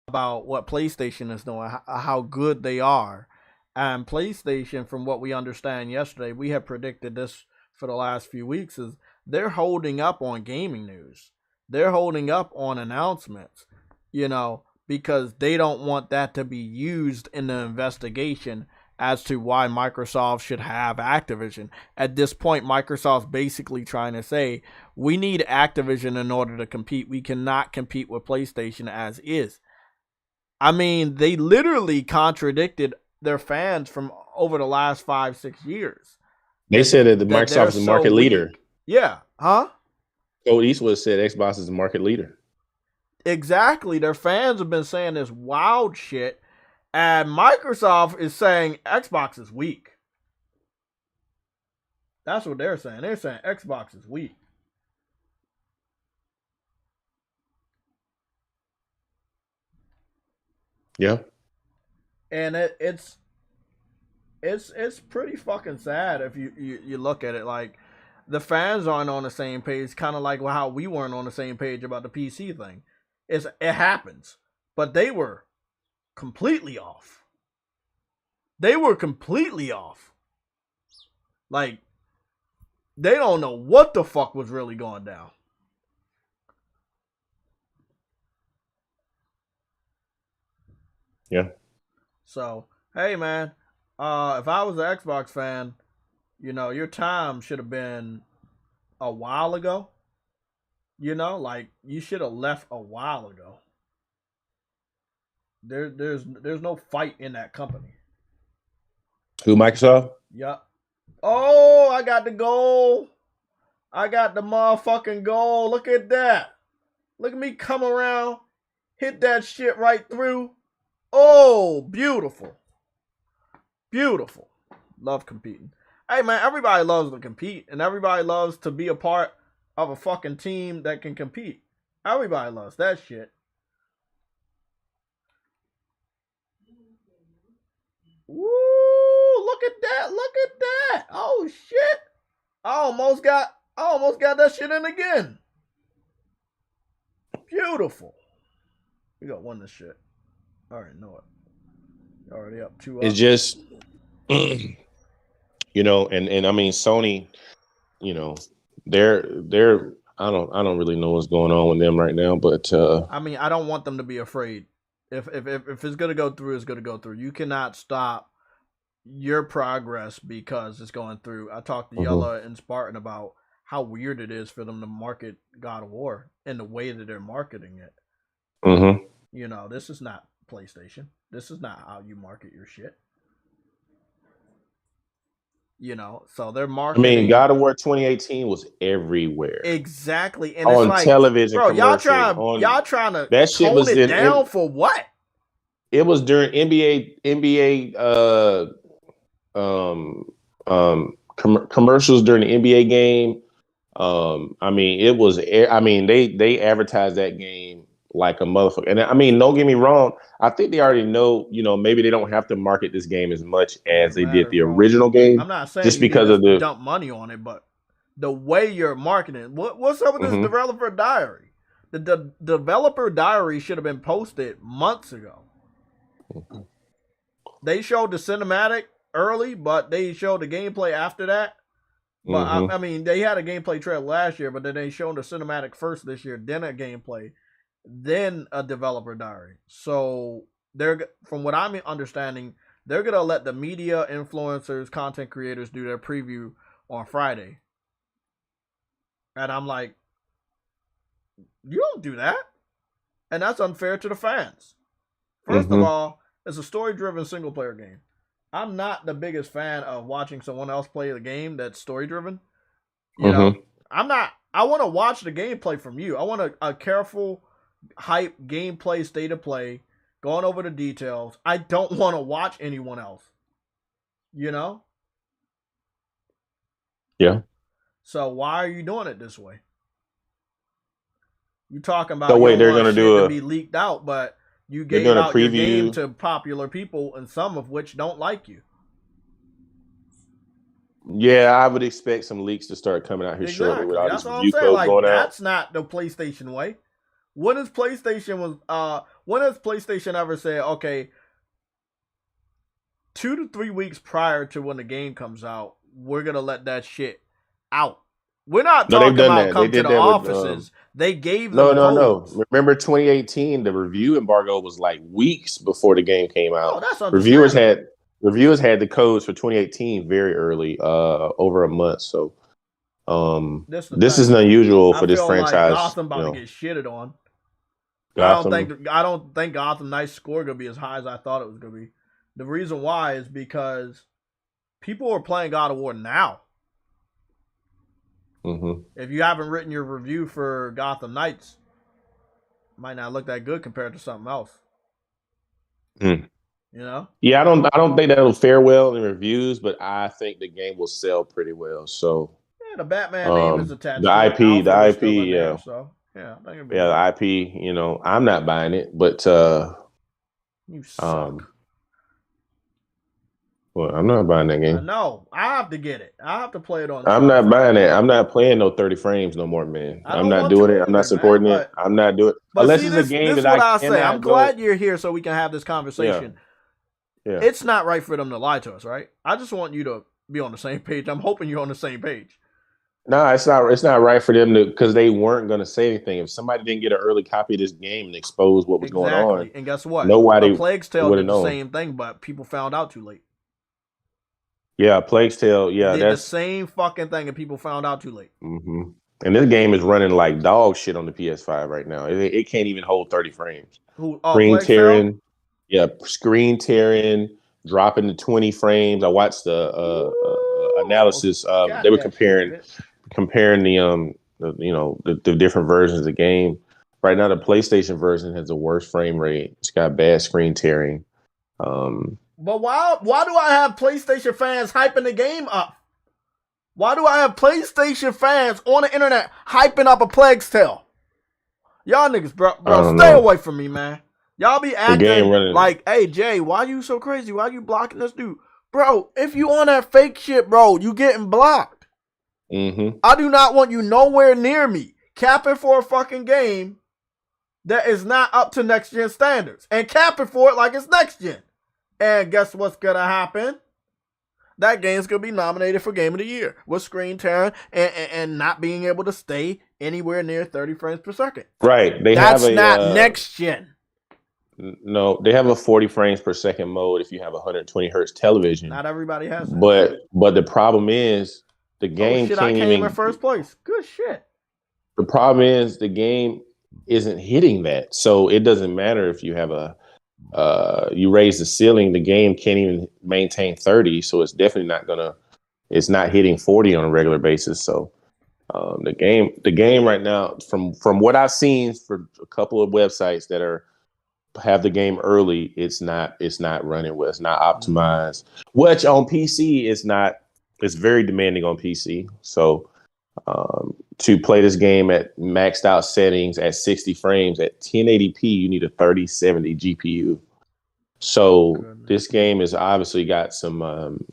about what PlayStation is doing, how good they are. And PlayStation, from what we understand yesterday, we have predicted this for the last few weeks, is they're holding up on gaming news. They're holding up on announcements, you know, because they don't want that to be used in the investigation as to why Microsoft should have Activision. At this point, Microsoft's basically trying to say, we need Activision in order to compete. We cannot compete with PlayStation as is. I mean, they literally contradicted their fans from over the last 5-6 years. They said that Microsoft is the market leader. Yeah. Huh? Code Eastwood said Xbox is the market leader. Exactly. Their fans have been saying this wild shit, and Microsoft is saying Xbox is weak. That's what they're saying. They're saying Xbox is weak. Yeah. And it's pretty fucking sad if you look at it. Like, the fans aren't on the same page, kind of like how we weren't on the same page about the PC thing. It happens, but they were completely off. They were completely off. Like, they don't know what the fuck was really going down. Yeah. So, hey, man, if I was an Xbox fan, your time should have been a while ago. Like you should have left a while ago. There's no fight in that company. Who, Microsoft? Yup. Oh, I got the goal. I got the motherfucking goal. Look at that. Look at me come around, hit that shit right through. Oh, beautiful. Beautiful. Love competing. Hey, man, everybody loves to compete, and everybody loves to be a part of a fucking team that can compete. Everybody loves that shit. Woo! Look at that! Look at that! Oh shit! I almost got that shit in again. Beautiful. We got one this shit. I already know it. You're already up 2-0. It's just, and I mean Sony, they're I don't really know what's going on with them right now, but I mean, I don't want them to be afraid. If it's gonna go through, it's gonna go through. You cannot stop your progress because it's going through. I talked to Yella and Spartan about how weird it is for them to market God of War and the way that they're marketing it. This is not PlayStation. This is not how you market your shit. So they're marketing. I mean, God of War 2018 was everywhere. Exactly, and on it's like, television. Bro, y'all trying to that shit tone was it down for what? It was during NBA commercials during the NBA game. I mean, it was. I mean, they advertised that game like a motherfucker. And I mean, don't get me wrong. I think they already know. Maybe they don't have to market this game as much as they did the original game. I'm not saying just because of the dump money on it, but the way you're marketing. What's up with this developer diary? The developer diary should have been posted months ago. They showed the cinematic early, but they showed the gameplay after that. But I mean, they had a gameplay trailer last year, but then they showed the cinematic first this year, then a gameplay, then a developer diary. So from what I'm understanding, they're gonna let the media, influencers, content creators do their preview on Friday. And I'm like, you don't do that, and that's unfair to the fans. First of all, it's a story-driven single-player game. I'm not the biggest fan of watching someone else play the game that's story-driven. I'm not. I want to watch the gameplay from you. I want a careful, hype gameplay, state of play, going over the details. I don't want to watch anyone else. Yeah. So why are you doing it this way? You talking about the way they're going to do it to be leaked out, but you gave out your game to popular people, and some of which don't like you. Yeah, I would expect some leaks to start coming out here shortly with all these review codes going out. That's not the PlayStation way. When has PlayStation ever said, okay, 2 to 3 weeks prior to when the game comes out, we're gonna let that shit out? We're not talking about come to the offices. They gave them codes. No. Remember 2018, the review embargo was like weeks before the game came out. Oh, that's understandable. Reviewers had the codes for 2018 very early, over a month. So this is unusual for this franchise. Like Gotham about to get shitted on. I don't think Gotham Knight's score gonna be as high as I thought it was gonna be. The reason why is because people are playing God of War now. If you haven't written your review for Gotham Knights, it might not look that good compared to something else. Yeah, I don't think that'll fare well in reviews, but I think the game will sell pretty well. So yeah, the Batman name is attached. The IP, yeah. So yeah, I think it'll be the IP. I'm not buying it, but you suck. Well, I'm not buying that game. No, I have to get it. I have to play it on. I'm not buying it. I'm not playing no 30 frames no more, man. I'm not doing it. I'm not supporting it. I'm not doing it. Unless it's a game that I say. I'm glad you're here so we can have this conversation. Yeah. It's not right for them to lie to us, right? I just want you to be on the same page. I'm hoping you're on the same page. No, it's not. It's not right for them to, because they weren't going to say anything. If somebody didn't get an early copy of this game and expose what was going on, and guess what? Nobody A Plague's Tale would did have the known. same thing, but people found out too late. Yeah, Plague's Tale. Yeah, did that's the same fucking thing, and people found out too late. Mm-hmm. And this game is running like dog shit on the PS5 right now. It can't even hold 30 frames. Screen tearing, screen tearing, dropping to 20 frames. I watched the analysis. They were comparing the different versions of the game. Right now, the PlayStation version has the worst frame rate. It's got bad screen tearing. But why do I have PlayStation fans hyping the game up? Why do I have PlayStation fans on the internet hyping up A Plague's Tale? Y'all niggas, bro, stay away from me, man. Y'all be acting like, hey, Jay, why you so crazy? Why you blocking this dude? Bro, if you on that fake shit, bro, you getting blocked. Mm-hmm. I do not want you nowhere near me capping for a fucking game that is not up to next gen standards and capping for it like it's next gen. And guess what's going to happen? That game's going to be nominated for Game of the Year with screen tearing and not being able to stay anywhere near 30 frames per second. Right. That's not next gen. No, they have a 40 frames per second mode if you have a 120 hertz television. Not everybody has that. But the problem is the game I came in first place. Good shit. The problem is the game isn't hitting that. So it doesn't matter if you have you raise the ceiling, the game can't even maintain 30, so it's definitely it's not hitting 40 on a regular basis. So the game right now, from what I've seen for a couple of websites that have the game early, it's not running well. It's not optimized. Which on PC it's very demanding on PC. So to play this game at maxed out settings at 60 frames at 1080p, you need a 3070 GPU. So this game is obviously got some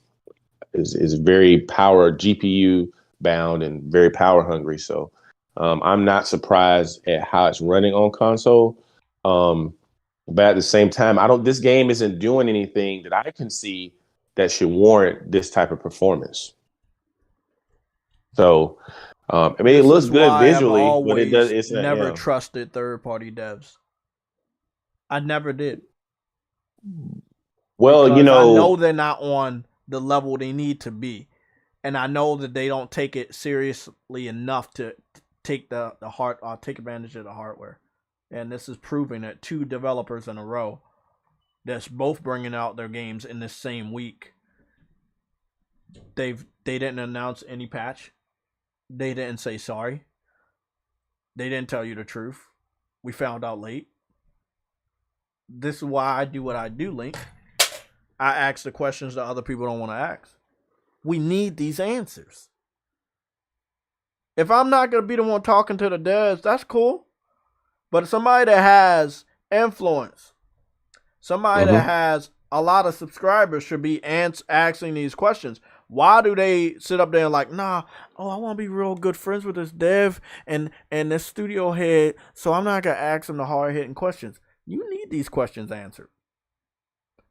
is very power GPU bound and very power hungry. So I'm not surprised at how it's running on console. But at the same time, this game isn't doing anything that I can see that should warrant this type of performance. So I mean, it looks good visually, but it does. It's never trusted third-party devs. I never did. Well, because I know they're not on the level they need to be, and I know that they don't take it seriously enough to take take advantage of the hardware. And this is proving that 2 developers in a row that's both bringing out their games in this same week. They didn't announce any patch. They didn't say sorry. They didn't tell you the truth. We found out late. This is why I do what I do, Link. I ask the questions that other people don't want to ask. We need these answers. If I'm not going to be the one talking to the devs, that's cool. But somebody that has influence, somebody that has a lot of subscribers should be asking these questions. Why do they sit up there and like, I want to be real good friends with this dev and this studio head, so I'm not going to ask them the hard-hitting questions. You need these questions answered.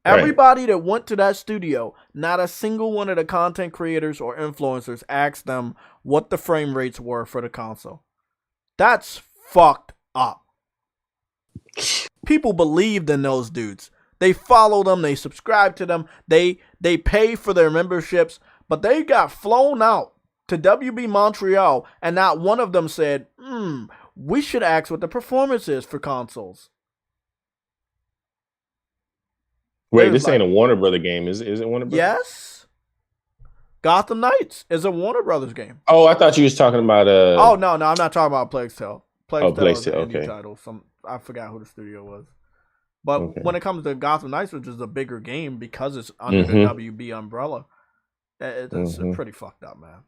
Right. Everybody that went to that studio, not a single one of the content creators or influencers asked them what the frame rates were for the console. That's fucked up. People believed in those dudes. They follow them. They subscribe to them. They pay for their memberships. But they got flown out to WB Montreal, and not one of them said, we should ask what the performance is for consoles. Wait, this ain't a Warner Brother game. Is it Warner Brothers? Yes. Gotham Knights is a Warner Brothers game. Oh, I thought you was talking about Oh, no, I'm not talking about Plague's Tale. Plague's Tale is an indie okay. title. I forgot who the studio was. But when it comes to Gotham Knights, which is a bigger game because it's under the WB umbrella, it's pretty fucked up, man.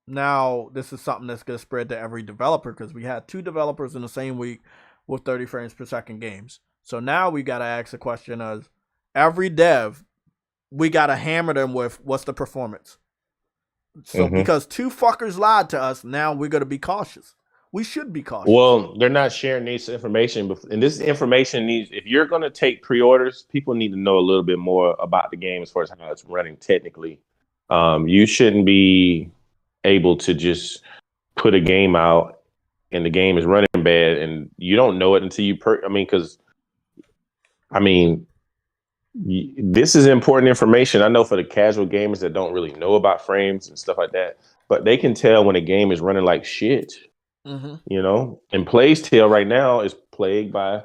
Now, this is something that's going to spread to every developer because we had 2 developers in the same week with 30 frames per second games. So now we got to ask the question of every dev, we got to hammer them with what's the performance. So because 2 fuckers lied to us, now we're going to be cautious. We should be cautious. Well, they're not sharing this information. And this information if you're going to take pre-orders, people need to know a little bit more about the game as far as how it's running technically. You shouldn't be able to just put a game out and the game is running bad and you don't know it until you this is important information. I know for the casual gamers that don't really know about frames and stuff like that, but they can tell when a game is running like shit. Mm-hmm. You know, and Play's Tale right now is plagued by,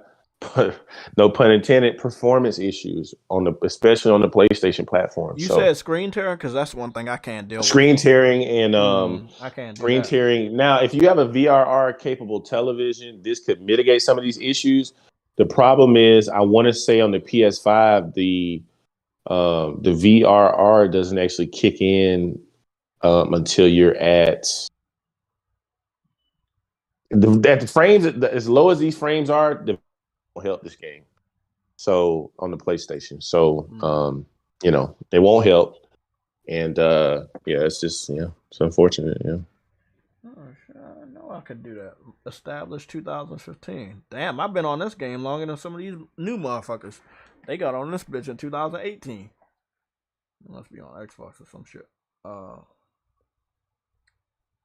no pun intended, performance issues especially on the PlayStation platform. You said screen tearing, because that's one thing I can't deal with. Screen tearing and I can't do screen that. tearing. Now, if you have a VRR capable television, this could mitigate some of these issues. The problem is, I want to say on the PS5, the VRR doesn't actually kick in until you're at the frames. As low as these frames are, the will help this game. So on the PlayStation, you know, it won't help. And it's just it's unfortunate. Yeah. Oh, I know I could do that. Established 2015. Damn, I've been on this game longer than some of these new motherfuckers. They got on this bitch in 2018. It must be on Xbox or some shit.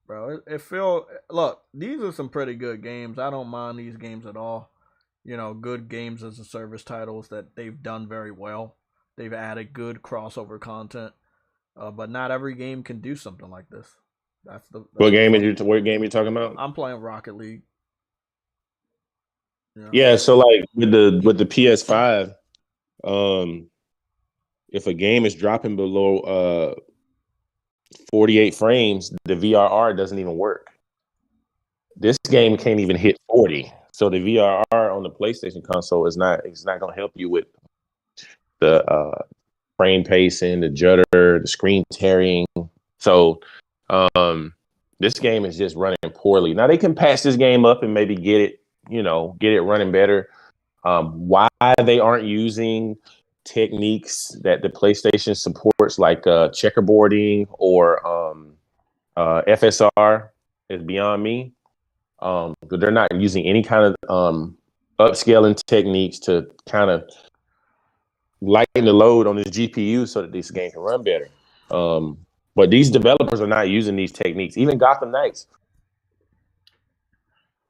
Bro, it feel. Look, these are some pretty good games. I don't mind these games at all. You know, good games as a service titles that they've done very well. They've added good crossover content, but not every game can do something like this. What game are you talking about? I'm playing Rocket League. Yeah, so like with the PS5, if a game is dropping below 48 frames, the VRR doesn't even work. This game can't even hit 40. So the VRR on the PlayStation console is not going to help you with the frame pacing, the judder, the screen tearing. So this game is just running poorly. Now they can patch this game up and maybe get it running better. Why they aren't using techniques that the PlayStation supports, like checkerboarding or FSR, is beyond me. But they're not using any kind of upscaling techniques to kind of lighten the load on this GPU so that this game can run better. But these developers are not using these techniques. Even Gotham Knights,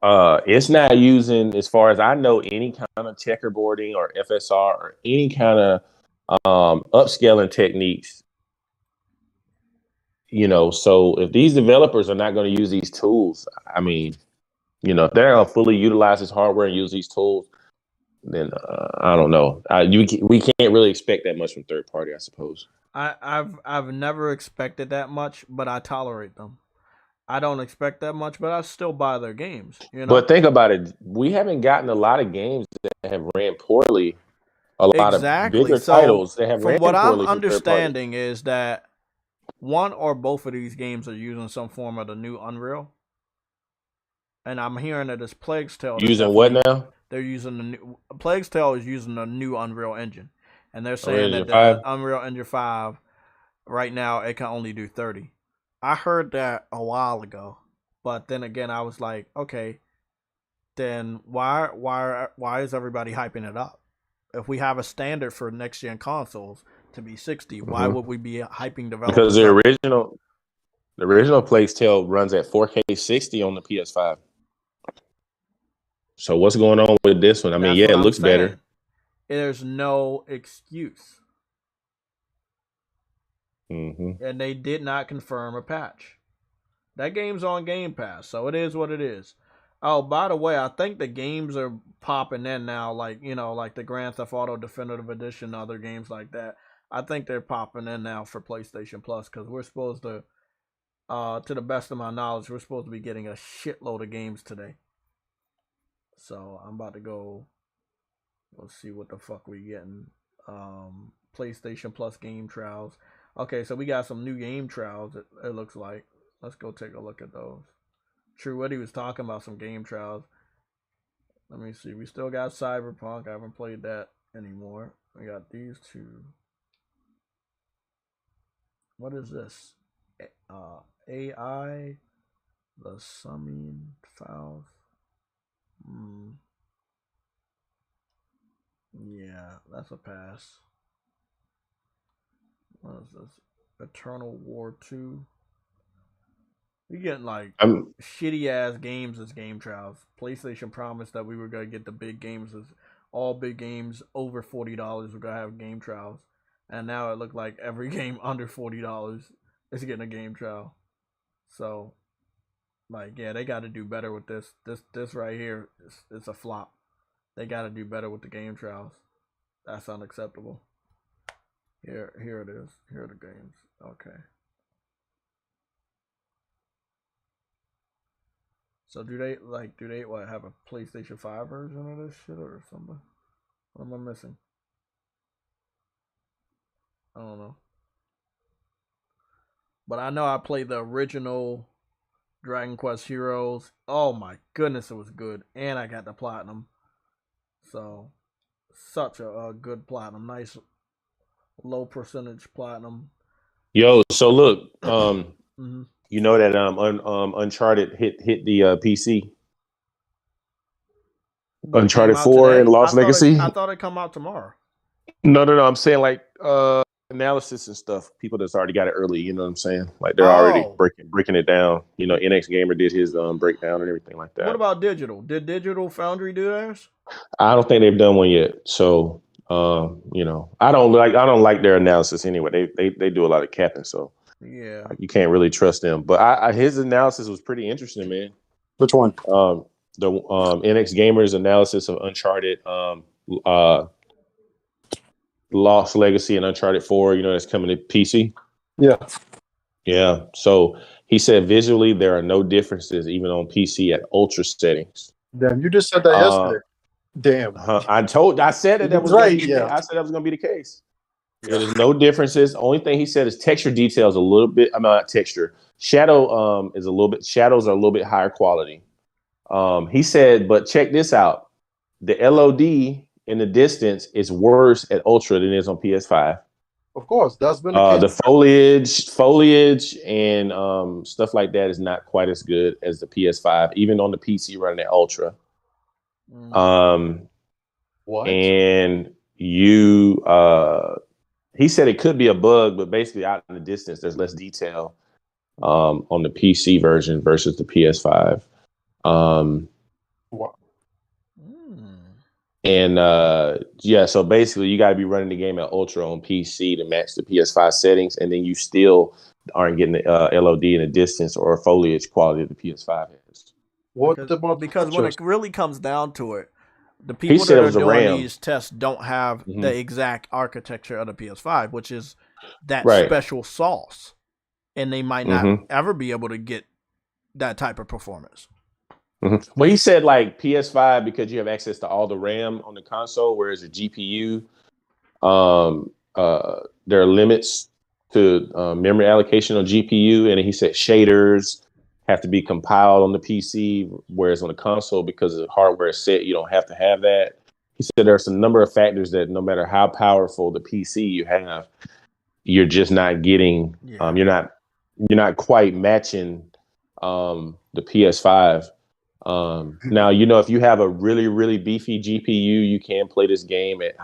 it's not using, as far as I know, any kind of checkerboarding or FSR or any kind of upscaling techniques. You know, so if these developers are not going to use these tools, I mean, you know, if they're going to fully utilize this hardware and use these tools, then I don't know. We can't really expect that much from third party, I suppose. I've never expected that much, but I tolerate them. I don't expect that much, but I still buy their games. You know. But think about it. We haven't gotten a lot of games that have ran poorly. A lot of bigger titles that have ran poorly. From what I'm understanding is that one or both of these games are using some form of the new Unreal. And I'm hearing that it's Plague's Tale. Using what now? They're using the new Plague's Tale is using the new Unreal Engine. And they're saying that the Unreal Engine 5 right now it can only do 30. I heard that a while ago. But then again I was like, okay, then why is everybody hyping it up? If we have a standard for next gen consoles to be 60, why would we be hyping developers? Because the original Plague's Tale runs at 4K 60 on the PS5. So what's going on with this one? I mean, it looks better. There's no excuse. Mm-hmm. And they did not confirm a patch. That game's on Game Pass, so it is what it is. Oh, by the way, I think the games are popping in now, like the Grand Theft Auto Definitive Edition, other games like that. I think they're popping in now for PlayStation Plus because we're supposed to the best of my knowledge, we're supposed to be getting a shitload of games today. So I'm about to go. Let's see what the fuck we getting. PlayStation Plus game trials. Okay, so we got some new game trials. It looks like. Let's go take a look at those. True, what he was talking about, some game trials. Let me see. We still got Cyberpunk. I haven't played that anymore. We got these two. What is this? AI, the summon files. Yeah, that's a pass. What is this? Eternal War 2. We getting like I'm shitty ass games as game trials. PlayStation promised that we were gonna get the big games as all big games over $40 we're gonna have game trials. And now it looked like every game under $40 is getting a game trial. So like yeah, they gotta do better with this. This right here is a flop. They gotta do better with the game trials. That's unacceptable. Here it is. Here are the games. Okay. So do they what have a PlayStation 5 version of this shit or something? What am I missing? I don't know. But I know I played the original Dragon Quest Heroes. Oh my goodness, it was good. And I got the platinum. So such a good platinum. Nice low percentage platinum. Yo, so look, Mm-hmm. you know that Uncharted hit the PC. But Uncharted 4 and Lost Legacy. I thought it come out tomorrow. No. I'm saying like analysis and stuff. People that's already got it early. You know what I'm saying? Like they're already breaking it down. You know, NX Gamer did his breakdown and everything like that. What about Digital? Did Digital Foundry do theirs? I don't think they've done one yet. So you know, I don't like their analysis anyway. They do a lot of capping, so yeah, you can't really trust them. But his analysis was pretty interesting, man. Which one? The NX Gamer's analysis of Uncharted, Lost Legacy, and Uncharted 4. You know, that's coming to PC. Yeah. So he said visually there are no differences even on PC at ultra settings. Damn, you just said that yesterday. Damn. I said that was right. I said that was going to be the case. Yeah. There's no differences. Only thing he said is texture details a little bit. I'm not texture. Shadow is a little bit. Shadows are a little bit higher quality. He said, but check this out. The LOD in the distance is worse at Ultra than it is on PS5. Of course, that's been the case. The foliage and stuff like that is not quite as good as the PS5, even on the PC running at Ultra. What? And he said it could be a bug, but basically out in the distance, there's less detail on the PC version versus the PS5. Wow. And so basically you got to be running the game at Ultra on PC to match the PS5 settings, and then you still aren't getting the LOD in the distance or foliage quality the PS5 has. Because when it really comes down to it, the people that are doing these tests don't have the exact architecture of the PS5, which is that special sauce, and they might not ever be able to get that type of performance. Well, he said like PS5 because you have access to all the RAM on the console, whereas the GPU, there are limits to memory allocation on GPU, and he said shaders have to be compiled on the PC, whereas on the console, because the hardware is set, you don't have to have that. He said there's a number of factors that no matter how powerful the PC you have, you're just not getting. You're not quite matching the PS5. Now, you know, if you have a really, really beefy GPU, you can play this game at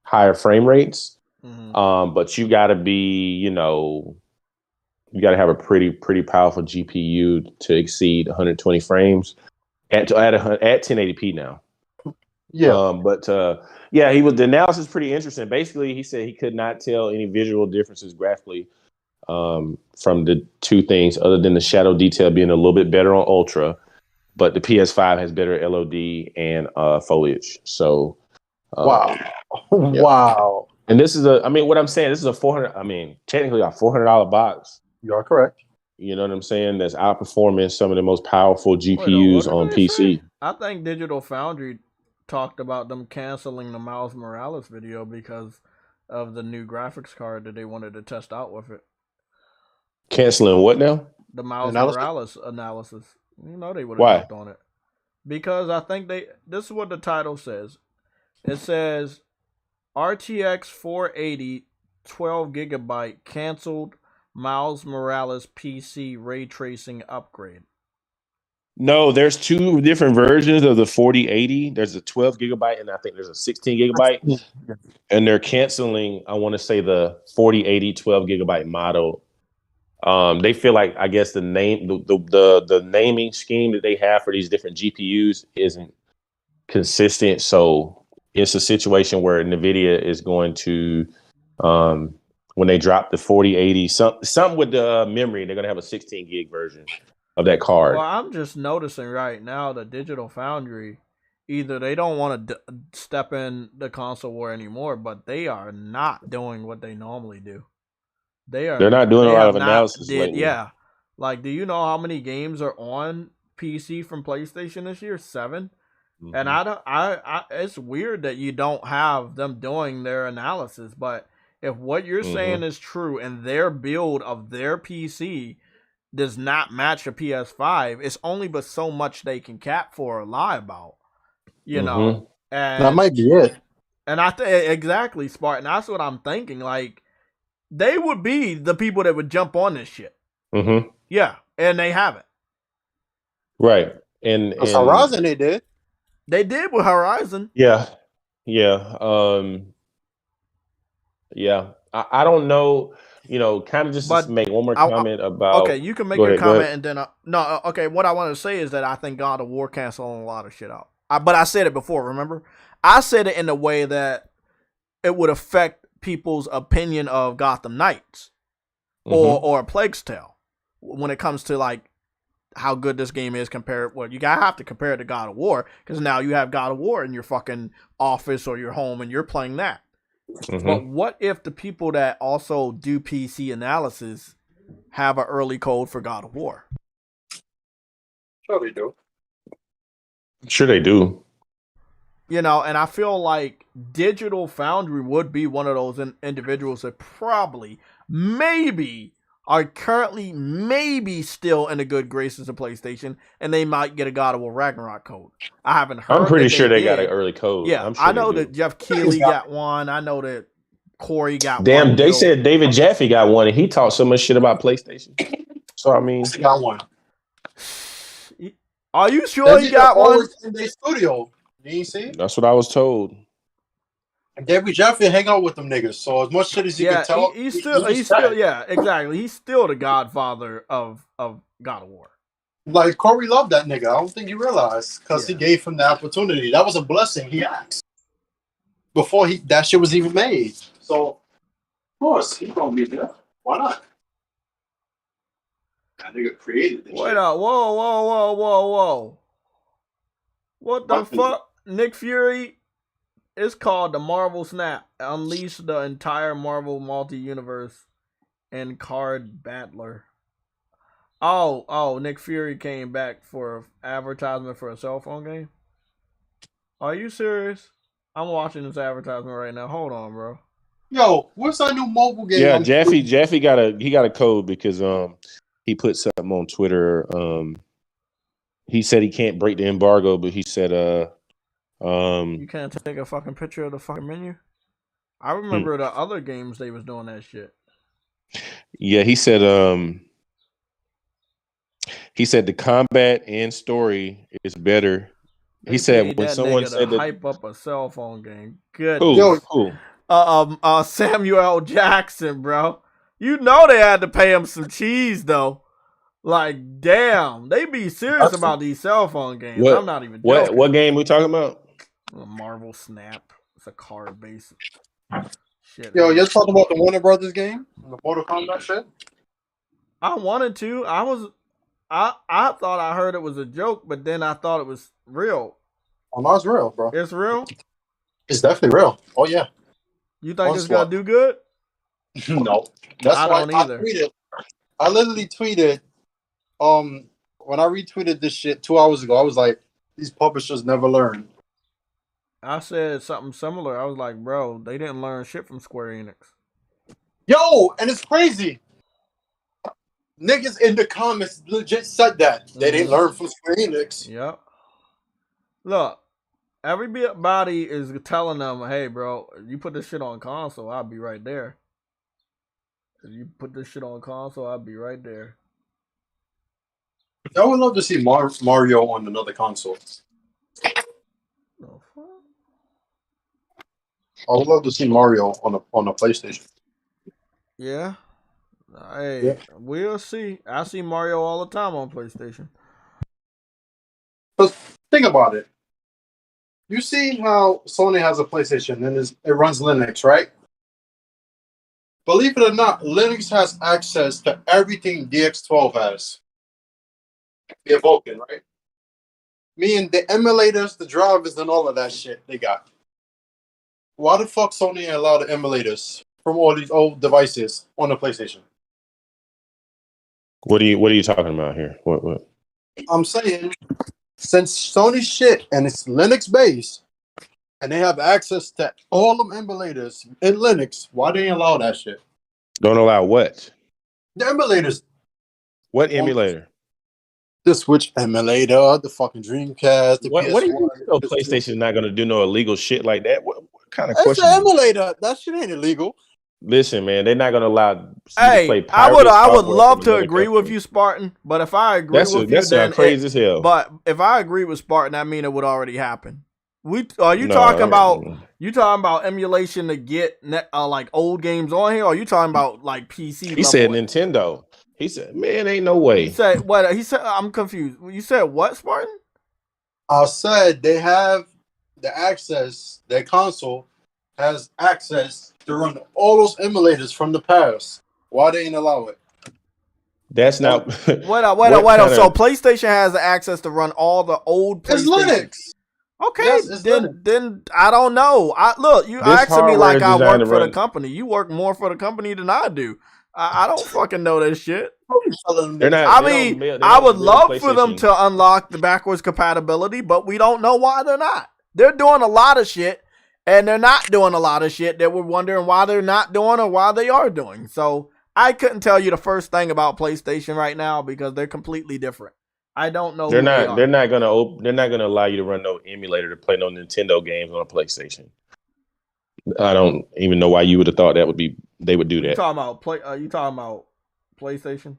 higher frame rates. But you got to be, you know, you got to have a pretty powerful GPU to exceed 120 frames at 1080p now. Yeah. The analysis is pretty interesting. Basically, he said he could not tell any visual differences graphically from the two things, other than the shadow detail being a little bit better on Ultra. But the PS5 has better LOD and foliage. So, wow. Yeah. Wow. And this is what I'm saying, this is technically a $400 box. You are correct. You know what I'm saying? That's outperforming some of the most powerful GPUs on PC. I think Digital Foundry talked about them canceling the Miles Morales video because of the new graphics card that they wanted to test out with it. Canceling what now? The Miles Morales analysis. You know they would have worked on it. Because I think this is what the title says. It says RTX 480 12GB canceled Miles Morales PC ray tracing upgrade. No, there's two different versions of the 4080. There's a 12GB and I think there's a 16GB. And they're canceling, I want to say, the 4080 12GB model They feel like, I guess, the naming scheme that they have for these different GPUs isn't consistent. So it's a situation where NVIDIA is going to, when they drop the 4080, something with the memory, they're going to have a 16 gig version of that card. Well, I'm just noticing right now the Digital Foundry, either they don't want to step in the console war anymore, but they are not doing what they normally do. They're not doing a lot of analysis lately. Yeah. Like, do you know how many games are on PC from PlayStation this year? 7. Mm-hmm. And I it's weird that you don't have them doing their analysis, but if what you're saying is true and their build of their PC does not match a PS5, it's only but so much they can cap for or lie about, you know. And that might be it. And I think exactly, Spartan. That's what I'm thinking. Like, they would be the people that would jump on this shit. Yeah, and they haven't. Right, and Horizon they did. They did with Horizon. Yeah. I don't know. You know, kind of just to make one more comment about. Okay, you can make your comment and then okay. What I want to say is that I think God of War canceling a lot of shit out. But I said it before. Remember, I said it in a way that it would affect people's opinion of Gotham Knights or Plague's Tale when it comes to like how good this game is compared. Well, you gotta have to compare it to God of War because now you have God of War in your fucking office or your home and you're playing that. But what if the people that also do PC analysis have an early code for God of War? Sure they do. Sure they do. You know, and I feel like Digital Foundry would be one of those individuals that probably, maybe, are currently maybe still in the good graces of PlayStation, and they might get a God of War Ragnarok code. I haven't heard. I'm pretty sure they got an early code. Yeah, I'm sure I know that Jeff Keighley got one. I know that Corey got one. Damn, they said David Jaffe got one, and he talked so much shit about PlayStation. So I mean, he got one. Are you sure he got one? In their studio. You ain't see? That's what I was told. And David Jaffe hang out with them niggas. So as much shit as you can tell, he's still yeah, exactly. He's still the godfather of God of War. Like Corey loved that nigga. I don't think you realize because he gave him the opportunity. That was a blessing he asked before that shit was even made. So of course he gonna be there. Why not? That nigga created this shit. Wait up! Whoa! What the fuck? Nick Fury? It's called the Marvel Snap. Unleash the entire Marvel multi-universe and card battler. Oh, Nick Fury came back for advertisement for a cell phone game? Are you serious? I'm watching this advertisement right now. Hold on, bro. Yo, what's that new mobile game? Yeah, Jaffe got a code because he put something on Twitter. He said he can't break the embargo, but he said you can't take a fucking picture of the fucking menu? I remember the other games they was doing that shit. Yeah, he said the combat and story is better. He said when someone said that hype up a cell phone game. Good. Who? Samuel L. Jackson, bro. You know they had to pay him some cheese though. Like, damn, they be serious about these cell phone games. I'm not even joking. What game we talking about? Marvel Snap. It's a card based shit. Yo, you're talking about the Warner Brothers game? The Mortal Kombat shit? I wanted to. I thought I heard it was a joke, but then I thought it was real. Oh, no, it's real, bro. It's real? It's definitely real. Oh, yeah. You think it's going to do good? No. That's I don't either. I literally tweeted, when I retweeted this shit 2 hours ago, I was like, these publishers never learn. I said something similar. I was like, bro, they didn't learn shit from Square Enix. Yo, and it's crazy. Niggas in the comments legit said that. They didn't learn from Square Enix. Yep. Look, everybody is telling them, hey, bro, you put this shit on console, I'll be right there. If you put this shit on console, I'll be right there. I would love to see Mario on another console. Oh, fuck. I would love to see Mario on a PlayStation. Yeah. Hey, we'll see. I see Mario all the time on PlayStation. But think about it. You see how Sony has a PlayStation and it runs Linux, right? Believe it or not, Linux has access to everything DX12 has. The Vulkan, right? Meaning the emulators, the drivers, and all of that shit they got. Why the fuck Sony allow the emulators from all these old devices on the PlayStation? What are you talking about here? What? I'm saying, since Sony's shit and it's Linux based, and they have access to all them emulators in Linux, why they ain't allow that shit? Don't allow what? The emulators. What emulator? The Switch emulator, the fucking Dreamcast, the PS1. What do you know? PlayStation is not going to do no illegal shit like that. What kind of It's question? an emulator. That shit ain't illegal. Listen, man, they're not going to allow you Hey, to play I would software love from to another agree with country. you, Spartan. But if I agree with you, That's then crazy as hell. But if I agree with Spartan, that mean it would already happen. You No, talking about emulation to get like old games on here, or you talking about like PC? He said Nintendo. He said, "Man, ain't no way." He said what? He said I'm confused. You said what, Spartan? I said they have the access. Their console has access to run all those emulators from the past. Why they ain't allow it? That's not. Wait up. So PlayStation has the access to run all the old PlayStation. It's Linux. Okay, Yes, then I don't know. You asking me like I work for the company. You work more for the company than I do. I don't fucking know this shit. They're not. I mean, I would love for them to unlock the backwards compatibility, but we don't know why they're not. They're doing a lot of shit, and they're not doing a lot of shit that we're wondering why they're not doing or why they are doing. So I couldn't tell you the first thing about PlayStation right now because they're completely different. I don't know. They're not gonna allow you to run no emulator to play no Nintendo games on a PlayStation. I don't even know why you would have thought they would do that. You talking about PlayStation?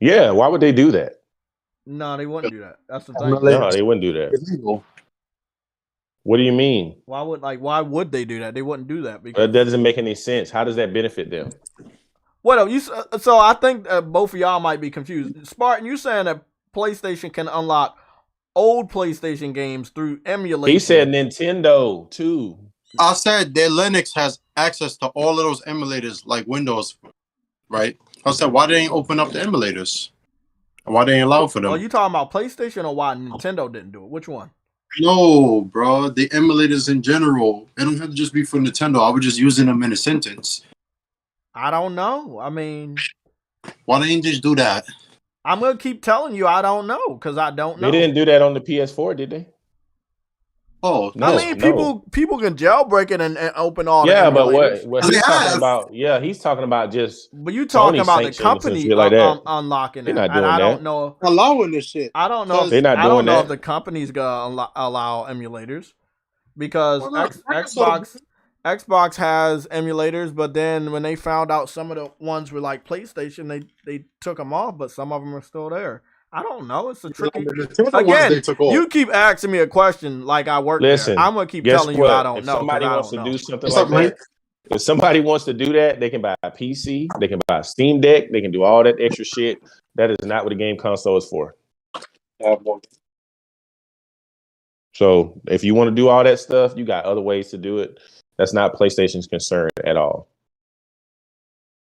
Yeah, why would they do that? No, they wouldn't do that. That's the thing. No, they wouldn't do that. What do you mean? Why would they do that? They wouldn't do that because that doesn't make any sense. How does that benefit them? Well, so I think both of y'all might be confused. Spartan, you saying that PlayStation can unlock old PlayStation games through emulation? He said Nintendo too. I said their Linux has access to all of those emulators like Windows, right? I said why they ain't open up the emulators? Why they ain't allow for them? Are you talking about PlayStation or why Nintendo didn't do it? Which one? No, bro. The emulators in general. It don't have to just be for Nintendo. I was just using them in a sentence. I don't know. I mean, why they ain't just do that? I'm gonna keep telling you I don't know because I don't know. They didn't do that on the PS4, did they? Oh, no, I mean, people can jailbreak it and open all. Yeah, the but what he's talking about? Yeah, he's talking about just. But you talking about the company like unlocking it? They're not doing that. I don't know allowing this shit. I don't know. They're not doing that. I don't know if the company's gonna allow emulators because Xbox has emulators, but then when they found out some of the ones were like PlayStation, they took them off, but some of them are still there. I don't know. It's a tricky. Again, you keep asking me a question like I work there. I'm gonna keep telling you I don't know. If somebody wants to do something like that, if somebody wants to do that, they can buy a PC, they can buy a Steam Deck, they can do all that extra shit. That is not what a game console is for. So if you want to do all that stuff, you got other ways to do it. That's not PlayStation's concern at all.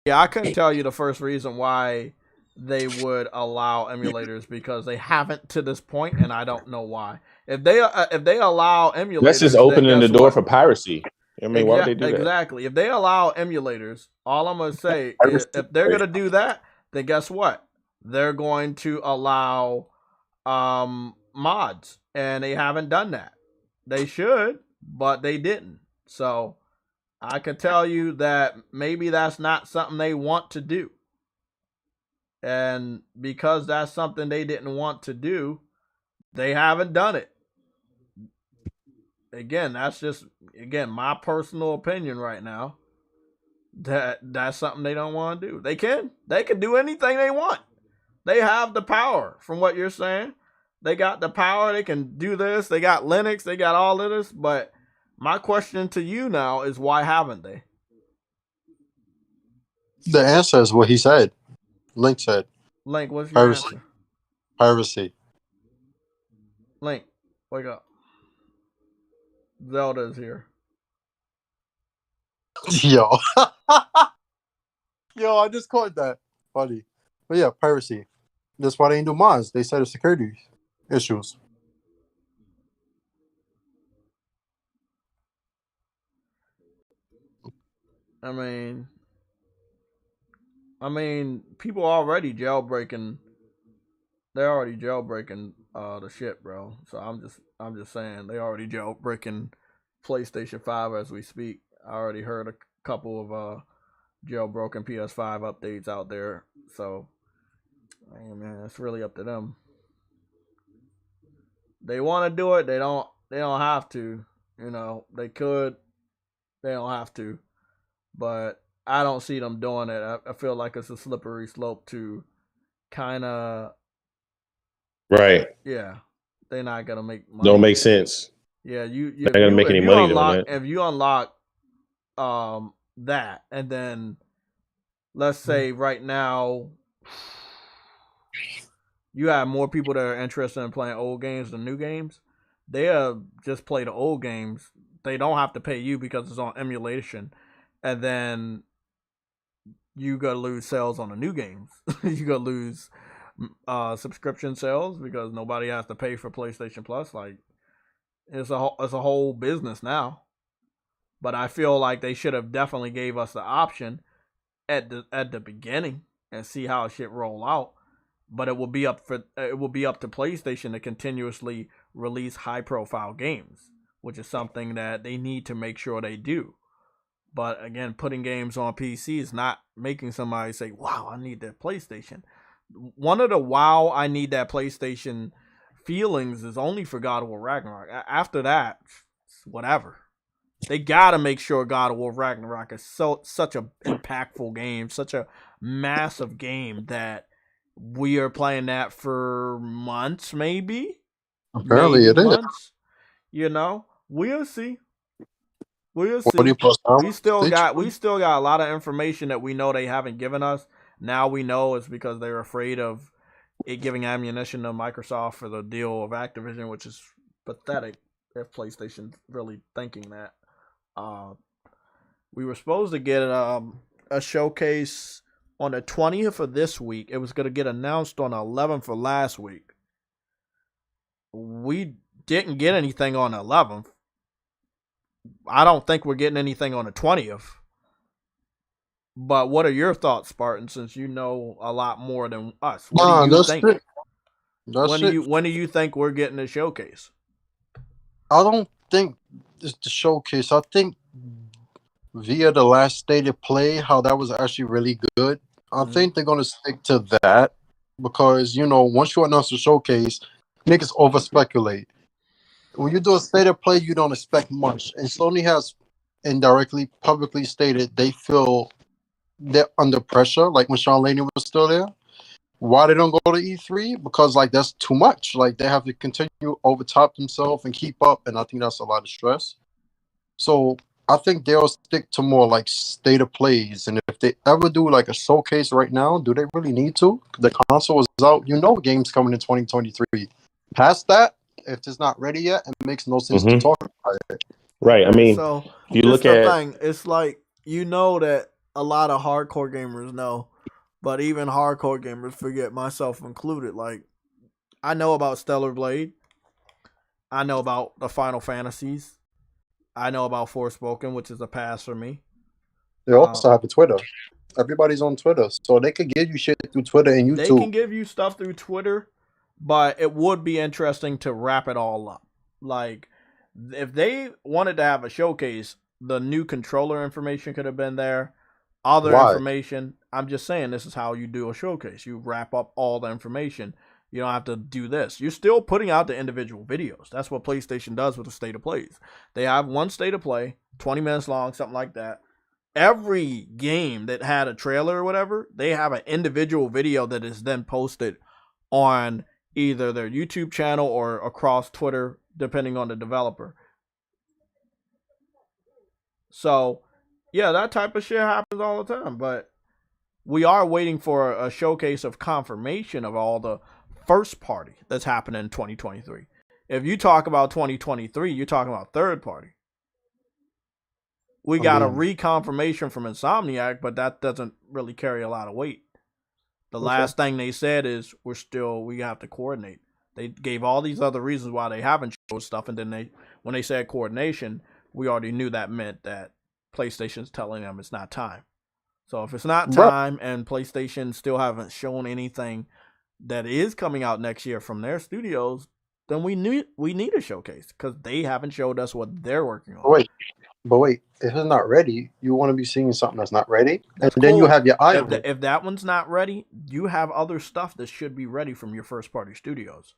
Yeah, I couldn't tell you the first reason why they would allow emulators because they haven't to this point, and I don't know why. If they allow emulators, that's just opening the door for piracy. I mean, why would they do that? Exactly. If they allow emulators, all I'm gonna say is if they're gonna do that, then guess what? They're going to allow mods, and they haven't done that. They should, but they didn't. So I could tell you that maybe that's not something they want to do. And because that's something they didn't want to do, they haven't done it. Again, that's just my personal opinion right now. That's something they don't want to do. They can do anything they want. They have the power, from what you're saying. They got the power. They can do this. They got Linux. They got all of this. But my question to you now is why haven't they? The answer is what he said. Link said. Link, what's your Piracy. answer? Piracy. Link, wake up. Zelda's here. Yo. Yo, I just caught that. Funny. But yeah, piracy. That's why they didn't do mods. They said it's security issues. I mean, people already jailbreaking. They're already jailbreaking the shit, bro. So I'm just saying they already jailbreaking PlayStation 5 as we speak. I already heard a couple of jailbroken PS5 updates out there. So, man, it's really up to them. They want to do it. They don't have to. You know, they could. They don't have to. But I don't see them doing it. I feel like it's a slippery slope to kind of. Right. Yeah, they're not gonna make money. Don't make sense. Yeah, you not gonna make any money doing that. If you unlock that, and then let's say right now you have more people that are interested in playing old games than new games, they'll just play the old games. They don't have to pay you because it's on emulation, and then you gotta lose sales on the new games. You gotta lose subscription sales because nobody has to pay for PlayStation Plus. Like it's a whole business now. But I feel like they should have definitely gave us the option at the beginning and see how shit roll out. But it will be up to PlayStation to continuously release high profile games, which is something that they need to make sure they do. But again, putting games on PC is not making somebody say, "Wow, I need that PlayStation." One of the "Wow, I need that PlayStation" feelings is only for God of War Ragnarok. After that, whatever. They gotta make sure God of War Ragnarok is such a impactful game, such a massive game that we are playing that for months, maybe. Apparently, it months. is. You know, we'll see. We'll see. 40+ hours. We still got a lot of information that we know they haven't given us. Now we know it's because they're afraid of it giving ammunition to Microsoft for the deal of Activision, which is pathetic if PlayStation's really thinking that. We were supposed to get a showcase on the 20th of this week. It was going to get announced on the 11th of last week. We didn't get anything on the 11th. I don't think we're getting anything on the 20th. But what are your thoughts, Spartan, since you know a lot more than us? What do you think? When do you think we're getting a showcase? I don't think it's the showcase. I think via the last state of play, how that was actually really good. I think they're going to stick to that because, you know, once you announce the showcase, niggas over speculate. When you do a state of play, you don't expect much. And Sony has indirectly, publicly stated they feel they're under pressure, like when Sean Laney was still there. Why they don't go to E3? Because like that's too much. Like they have to continue overtop themselves and keep up, and I think that's a lot of stress. So I think they'll stick to more like state of plays. And if they ever do like a showcase right now, do they really need to? The console is out. You know, games coming in 2023. Past that, if it's not ready yet, it makes no sense to talk about it. Right. I mean, so if you look at thing, it's like you know that a lot of hardcore gamers know, but even hardcore gamers forget, myself included. Like, I know about Stellar Blade. I know about the Final Fantasies. I know about Forspoken, which is a pass for me. They also have a Twitter. Everybody's on Twitter, so they could give you shit through Twitter and YouTube. They can give you stuff through Twitter, but it would be interesting to wrap it all up. Like, if they wanted to have a showcase, the new controller information could have been there. Other information. I'm just saying this is how you do a showcase. You wrap up all the information. You don't have to do this. You're still putting out the individual videos. That's what PlayStation does with the state of plays. They have one state of play, 20 minutes long, something like that. Every game that had a trailer or whatever, they have an individual video that is then posted on either their YouTube channel or across Twitter, depending on the developer. So, yeah, that type of shit happens all the time. But we are waiting for a showcase of confirmation of all the first party that's happening in 2023. If you talk about 2023, you're talking about third party. We got a reconfirmation from Insomniac, but that doesn't really carry a lot of weight. The last thing they said is we have to coordinate. They gave all these other reasons why they haven't showed stuff, and then when they said coordination, we already knew that meant that PlayStation's telling them it's not time. So if it's not time and PlayStation still haven't shown anything that is coming out next year from their studios, then we need a showcase because they haven't showed us what they're working on. But wait, if it's not ready, you want to be seeing something that's not ready, and then you have your eye on it. If that one's not ready, you have other stuff that should be ready from your first party studios.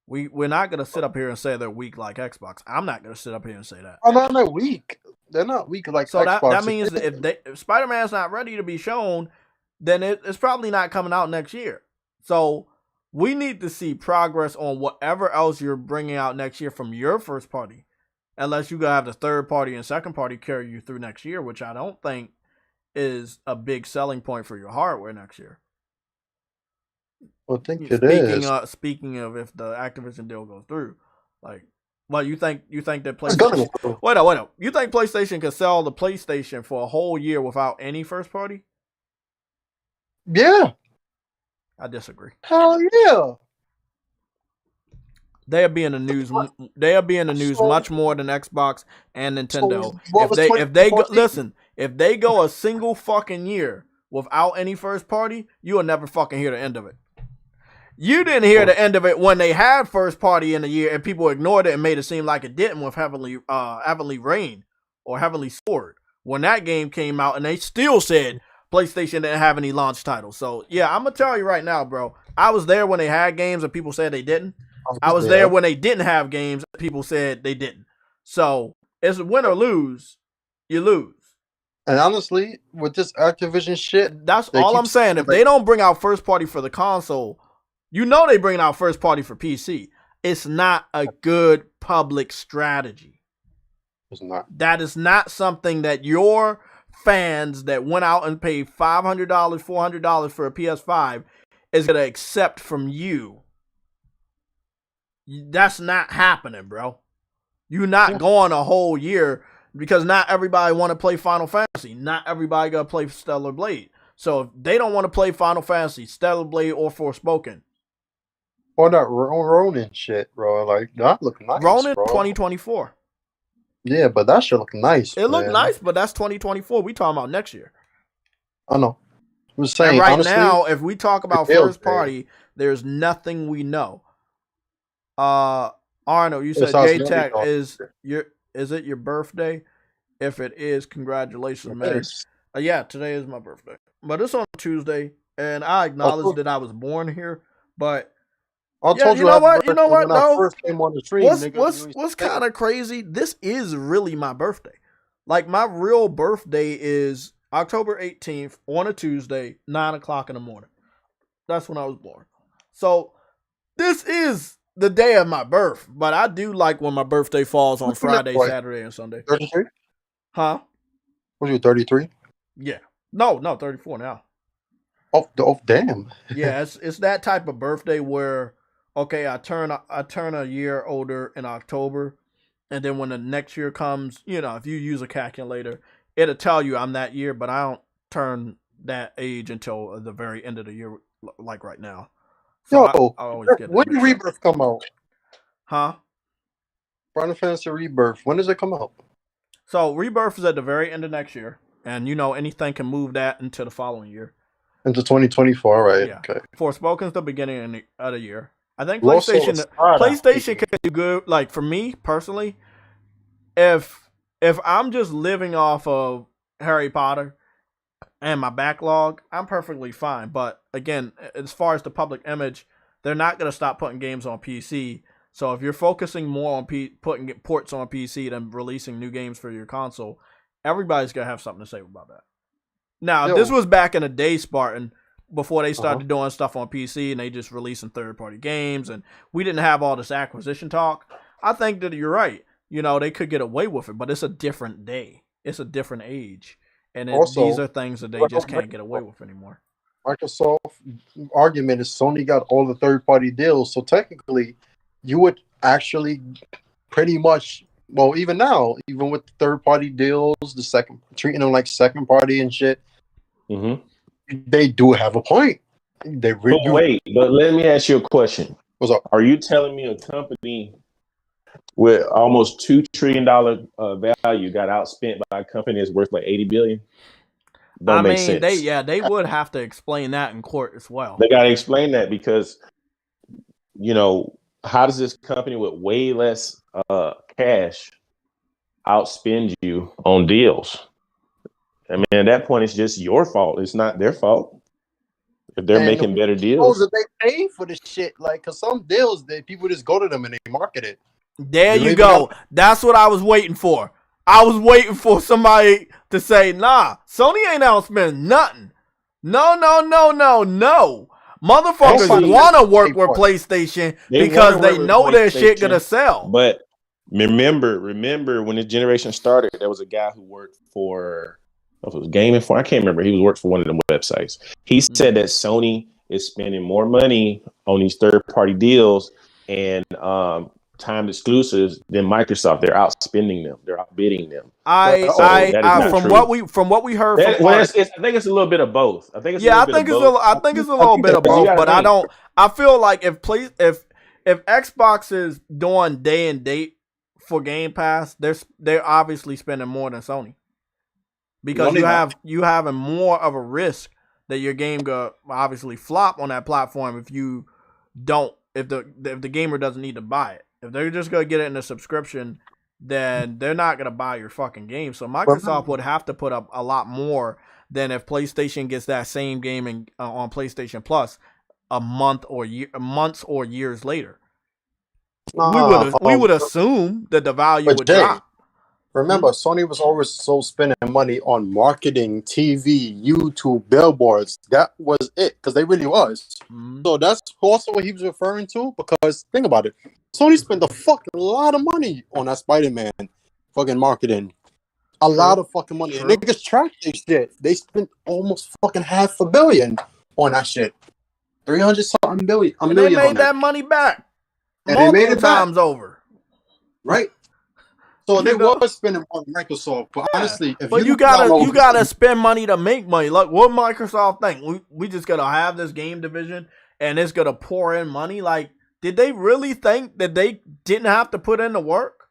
We're not gonna sit up here and say they're weak like Xbox. I'm not gonna sit up here and say that. Oh, no, they're weak. They're not weak like Xbox. So that means if Spider-Man's not ready to be shown, then it's probably not coming out next year. So we need to see progress on whatever else you're bringing out next year from your first party. Unless you gotta have the third party and second party carry you through next year, which I don't think is a big selling point for your hardware next year. Well, I think it is. Speaking of if the Activision deal goes through, you think that PlayStation? Wait up. You think PlayStation can sell the PlayStation for a whole year without any first party? Yeah. I disagree. Hell yeah. They'll be in the news. They'll be in the news much more than Xbox and Nintendo. If they go a single fucking year without any first party, you will never fucking hear the end of it. You didn't hear the end of it when they had first party in the year and people ignored it and made it seem like it didn't with Heavenly Rain or Heavenly Sword. When that game came out and they still said PlayStation didn't have any launch titles. So yeah, I'm gonna tell you right now, bro. I was there when they had games and people said they didn't. I was there when they didn't have games and people said they didn't. So it's win or lose, you lose. And honestly, with this Activision shit, that's all I'm saying. If they don't bring out first party for the console, you know they bring out first party for PC. It's not a good public strategy. It's not. That is not something that your fans that went out and paid $500, $400 for a PS5 is going to accept from you. That's not happening, bro. You're not going a whole year because not everybody want to play Final Fantasy. Not everybody going to play Stellar Blade. So if they don't want to play Final Fantasy, Stellar Blade, or Forspoken. Or that Ronin shit, bro. Like, that look nice, Ronin bro. 2024. Yeah, but that should look nice. It looked nice, but that's 2024. We talking about next year. I know. I'm just saying, and right honestly, now, if we talk about first party, there's nothing we know. Arnold, you said J-Tech is it your birthday? If it is, congratulations, man. Yeah, today is my birthday. But it's on Tuesday, and I acknowledge that I was born here, but you know what? No. What's kind of crazy? This is really my birthday. Like, my real birthday is October 18th on a Tuesday, 9:00 in the morning. That's when I was born. So this is the day of my birth, but I do like when my birthday falls on Friday, Saturday, and Sunday. 33? Huh? Was you 33? Yeah. No, 34 now. Oh, damn. Yeah, it's that type of birthday where, okay, I turn a year older in October, and then when the next year comes, if you use a calculator, it'll tell you I'm that year, but I don't turn that age until the very end of the year, like right now. So I always get when did Rebirth come out? Huh? Final Fantasy Rebirth. When does it come out? So Rebirth is at the very end of next year, and anything can move that into the following year. Into 2024, right? Yeah. Okay. Forspoken's the beginning of the year. I think PlayStation can do good. Like, for me personally, if I'm just living off of Harry Potter and my backlog, I'm perfectly fine. But again, as far as the public image, they're not going to stop putting games on PC. So if you're focusing more on putting ports on PC than releasing new games for your console, everybody's going to have something to say about that. Now, this was back in the day, Spartan, before they started doing stuff on PC and they just releasing third-party games, and we didn't have all this acquisition talk. I think that you're right. They could get away with it, but it's a different day. It's a different age. And Also, these are things that they just can't get away with anymore. Microsoft argument is Sony got all the third-party deals, so technically, you would actually pretty much, well, even now, even with the third-party deals, treating them like second-party and shit, they do have a point. But let me ask you a question. What's up? Are you telling me a company with almost $2 trillion value got outspent by a company that's worth like $80 billion? Don't make sense. They would have to explain that in court as well. They got to explain that because, how does this company with way less cash outspend you on deals? I mean, at that point, it's just your fault. It's not their fault if they're making better deals. That they pay for this shit, because some deals that people just go to them and they market it. There you go. That's what I was waiting for. I was waiting for somebody to say, nah, Sony ain't outspending nothing. No. Motherfuckers want to work with PlayStation because they know their shit gonna sell. But remember when the generation started, there was a guy who worked for, it was Game Informer. I can't remember. He was worked for one of them websites. He said that Sony is spending more money on these third-party deals and timed exclusives than Microsoft. They're outspending them. They're outbidding them. From what we heard, I think it's a little bit of both. I think it's a little bit of both. But I feel like if Xbox is doing day and date for Game Pass, they're obviously spending more than Sony because you having more of a risk that your game go obviously flop on that platform if the gamer doesn't need to buy it. If they're just going to get it in a subscription, then they're not going to buy your fucking game. So Microsoft would have to put up a lot more than if PlayStation gets that same game on PlayStation Plus months or years later. We would assume that the value would drop. Remember, Sony was always spending money on marketing, TV, YouTube, billboards. That was it, because they really was. So that's also what he was referring to, because think about it. Sony spent a fucking lot of money on that Spider-Man fucking marketing. A lot of fucking money. Niggas track their shit. They spent almost fucking $500 million on that shit. 300-something million. They made that money back. And they made it times over. Right? So they were spending on Microsoft, but honestly, you gotta spend money to make money. Like, what Microsoft think? We just gotta have this game division and it's gonna pour in money. Like, did they really think that they didn't have to put in the work?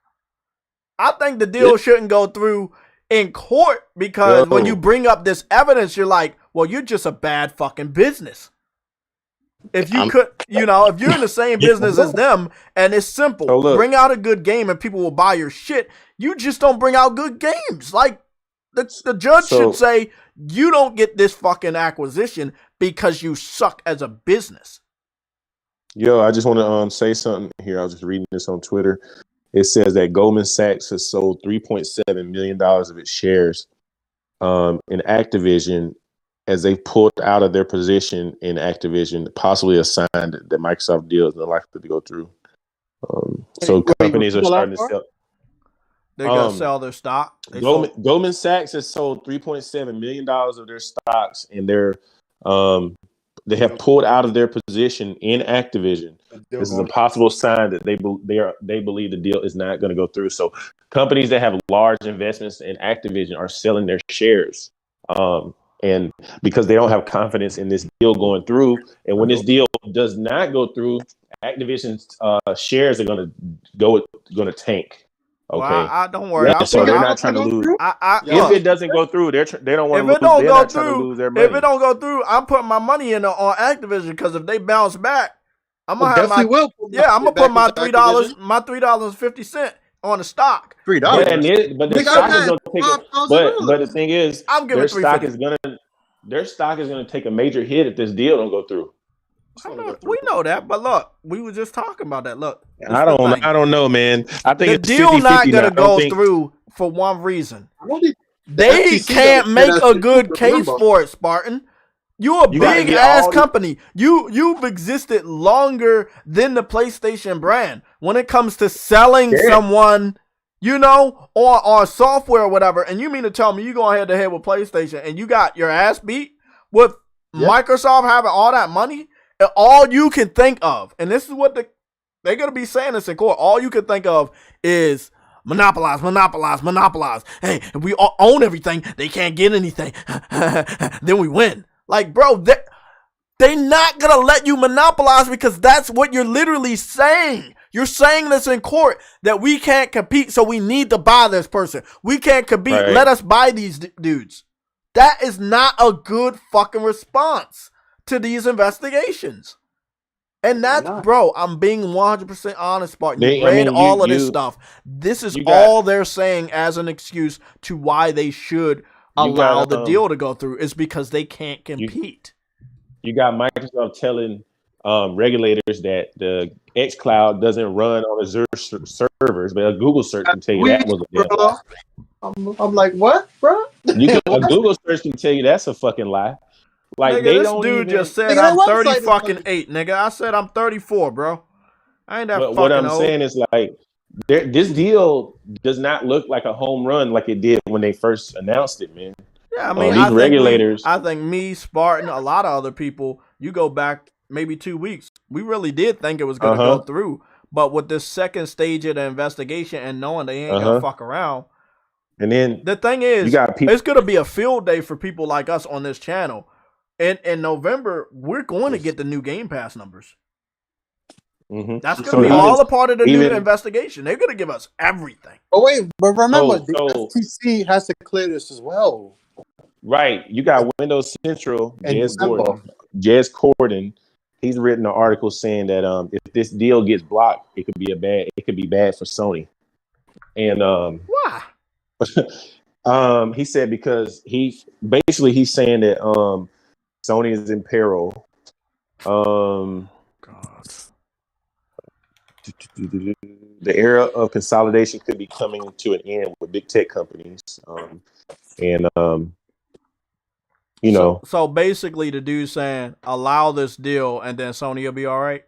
I think the deal shouldn't go through in court because when you bring up this evidence, you're like, well, you're just a bad fucking business. If you if you're in the same business as them and it's simple, bring out a good game and people will buy your shit. You just don't bring out good games. Like the judge should say, you don't get this fucking acquisition because you suck as a business. Yo, I just want to say something here. I was just reading this on Twitter. It says that Goldman Sachs has sold $3.7 million of its shares in Activision as they pulled out of their position in Activision, possibly a sign that the Microsoft deal is unlikely to go through. So companies are starting to sell. They're going to sell their stock. Goldman Sachs has sold $3.7 million of their stocks, and they have pulled out of their position in Activision. This is a possible sign that they believe the deal is not going to go through. So companies that have large investments in Activision are selling their shares. And because they don't have confidence in this deal going through, and when this deal does not go through, Activision's shares are going to tank. Okay, well, don't worry. So they're not trying to lose. If it doesn't go through, they don't want to lose. They're not trying to lose their money. If it don't go through, I'm putting my money in on Activision because if they bounce back, I'm gonna I'm gonna put my $3.50 on the stock. $3. But the stock is going to take but the thing is, their stock is going to take a major hit if this deal don't go through. We know that, but look, we were just talking about that. Look, I don't know, man. I think the deal not going to go through for one reason. They can't make a good case for it, Spartan. You're a big ass company. You've existed longer than the PlayStation brand when it comes to selling someone you know, or software or whatever, and you mean to tell me you go head to head with PlayStation and you got your ass beat with Microsoft having all that money, and all you can think of, and this is what they're going to be saying this in court, all you can think of is monopolize. Hey, if we all own everything, they can't get anything. Then we win. Like, bro, they're not going to let you monopolize because that's what you're literally saying. You're saying this in court, that we can't compete, so we need to buy this person. We can't compete. Right. Let us buy these dudes. That is not a good fucking response to these investigations. And that's, bro, I'm being 100% honest, Spartan. You read all of this stuff. This is all they're saying as an excuse to why they should allow the deal to go through, is because they can't compete. You got Microsoft telling regulators that the xCloud doesn't run on Azure servers, but a Google search can tell you that was a deal. I'm like, what, bro? A Google search can tell you that's a fucking lie. Like, nigga, this dude just said I'm 30 fucking 8, nigga. I said I'm 34, bro. I ain't that fucking what I'm old. saying is, like, this deal does not look like a home run like it did when they first announced it, man. Yeah, I mean, these regulators. I think me, Spartan, a lot of other people, you go back maybe 2 weeks, we really did think it was going to go through. But with this second stage of the investigation and knowing they ain't going to fuck around. And then the thing is, it's going to be a field day for people like us on this channel. And in November, we're going to get the new Game Pass numbers. Mm-hmm. That's going to be all a part of the new investigation. They're going to give us everything. Oh, wait, but remember, the FTC has to clear this as well. Right. You got Windows Central, Jez Corden. He's written an article saying that if this deal gets blocked, it could be bad for Sony. And why? He said because he's saying that Sony is in peril. God. The era of consolidation could be coming to an end with big tech companies. So basically, the dude saying allow this deal, and then Sony will be all right.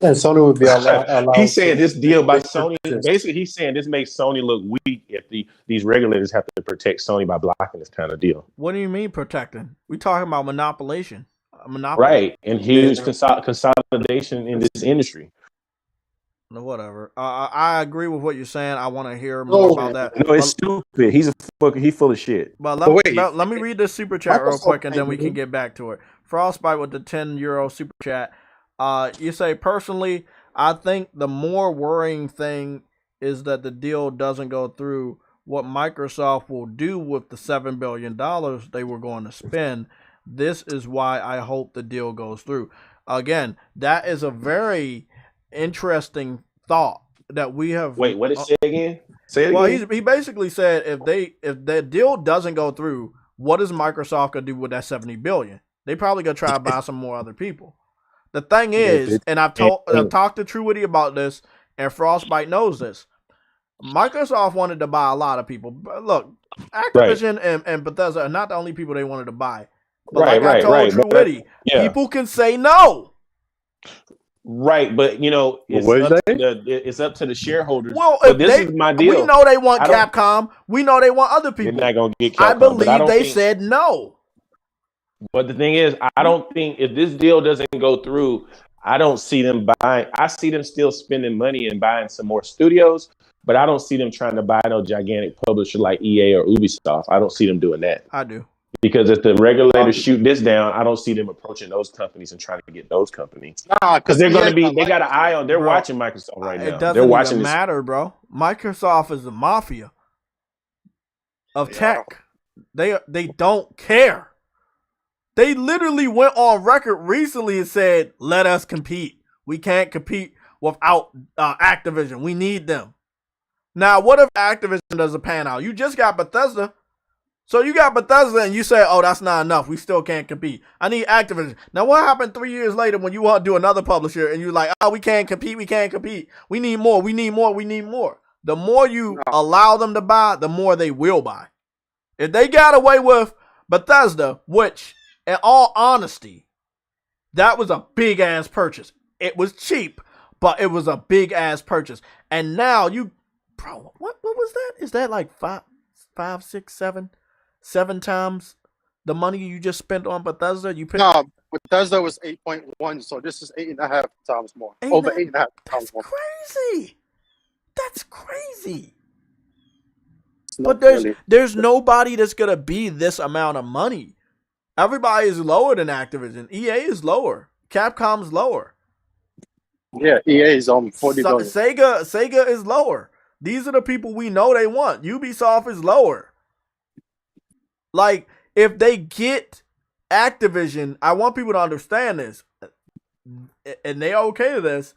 And Sony would be allowed. He's saying this deal by Sony. Basically, he's saying this makes Sony look weak if these regulators have to protect Sony by blocking this kind of deal. What do you mean protecting? We talking about monopolization, right? And huge consolidation in this industry. Whatever. I agree with what you're saying. I want to hear more about that. No, it's stupid. He's full of shit. But let me read this super chat real quick, and then we can get back to it. Frostbite with the €10 super chat. You say, personally, I think the more worrying thing is that the deal doesn't go through. What Microsoft will do with the $7 billion they were going to spend. This is why I hope the deal goes through. Again, that is a very interesting thought that we have. Wait, what did it say again? Say it again. He basically said if the deal doesn't go through, what is Microsoft gonna do with that $70 billion? They probably gonna try to buy some more other people. The thing is, and I've talked to True Witty about this, and Frostbite knows this. Microsoft wanted to buy a lot of people. But look, Activision and Bethesda are not the only people they wanted to buy. But I told True Witty, people can say no. Right, but it's up to the shareholders. Well, if this is my deal. We know they want Capcom. We know they want other people. They're not gonna get Capcom. I believe they said no. But the thing is, I don't think if this deal doesn't go through, I don't see them buying. I see them still spending money and buying some more studios, but I don't see them trying to buy no gigantic publisher like EA or Ubisoft. I don't see them doing that. I do. Because if the regulators shoot this down, I don't see them approaching those companies and trying to get those companies. Because they're going to be, they got an eye on, they're watching Microsoft right now. It doesn't even matter, bro. Microsoft is the mafia of tech. They don't care. They literally went on record recently and said, let us compete. We can't compete without Activision. We need them. Now, what if Activision doesn't pan out? You just got Bethesda. So you got Bethesda and you say, oh, that's not enough. We still can't compete. I need Activision. Now, what happened 3 years later when you want to do another publisher and you're like, oh, we can't compete. We can't compete. We need more. We need more. We need more. The more you allow them to buy, the more they will buy. If they got away with Bethesda, which, in all honesty, that was a big-ass purchase. It was cheap, but it was a big-ass purchase. And now Bro, what was that? Is that like five, six, seven times the money you just spent on Bethesda? No, Bethesda was 8.1, so this is 8.5 times more. Over 8.5 times more. Crazy. That's crazy. But there's nobody that's gonna be this amount of money. Everybody is lower than Activision. EA is lower. Capcom's lower. Yeah, EA is on 40 billion. Sega is lower. These are the people we know they want. Ubisoft is lower. Like, if they get Activision, I want people to understand this, and they're okay with this.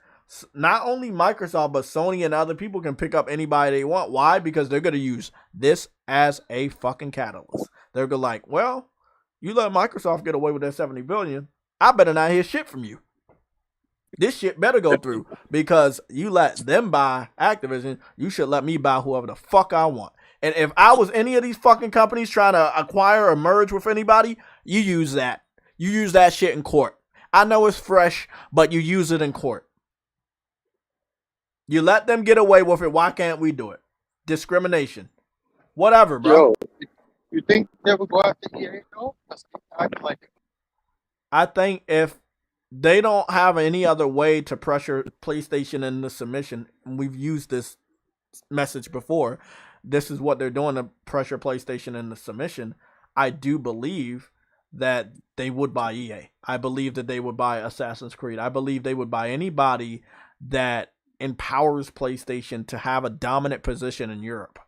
Not only Microsoft, but Sony and other people can pick up anybody they want. Why? Because they're going to use this as a fucking catalyst. They're going to like, well, you let Microsoft get away with that $70 billion. I better not hear shit from you. This shit better go through because you let them buy Activision. You should let me buy whoever the fuck I want. And if I was any of these fucking companies trying to acquire or merge with anybody, you use that. You use that shit in court. I know it's fresh, but you use it in court. You let them get away with it. Why can't we do it? Discrimination. Whatever, bro. Yo, you think they would go after EA? No? I think if they don't have any other way to pressure PlayStation into submission, and we've used this message before, this is what they're doing to pressure PlayStation into submission, I do believe that they would buy EA. I believe that they would buy Assassin's Creed. I believe they would buy anybody that empowers PlayStation to have a dominant position in Europe.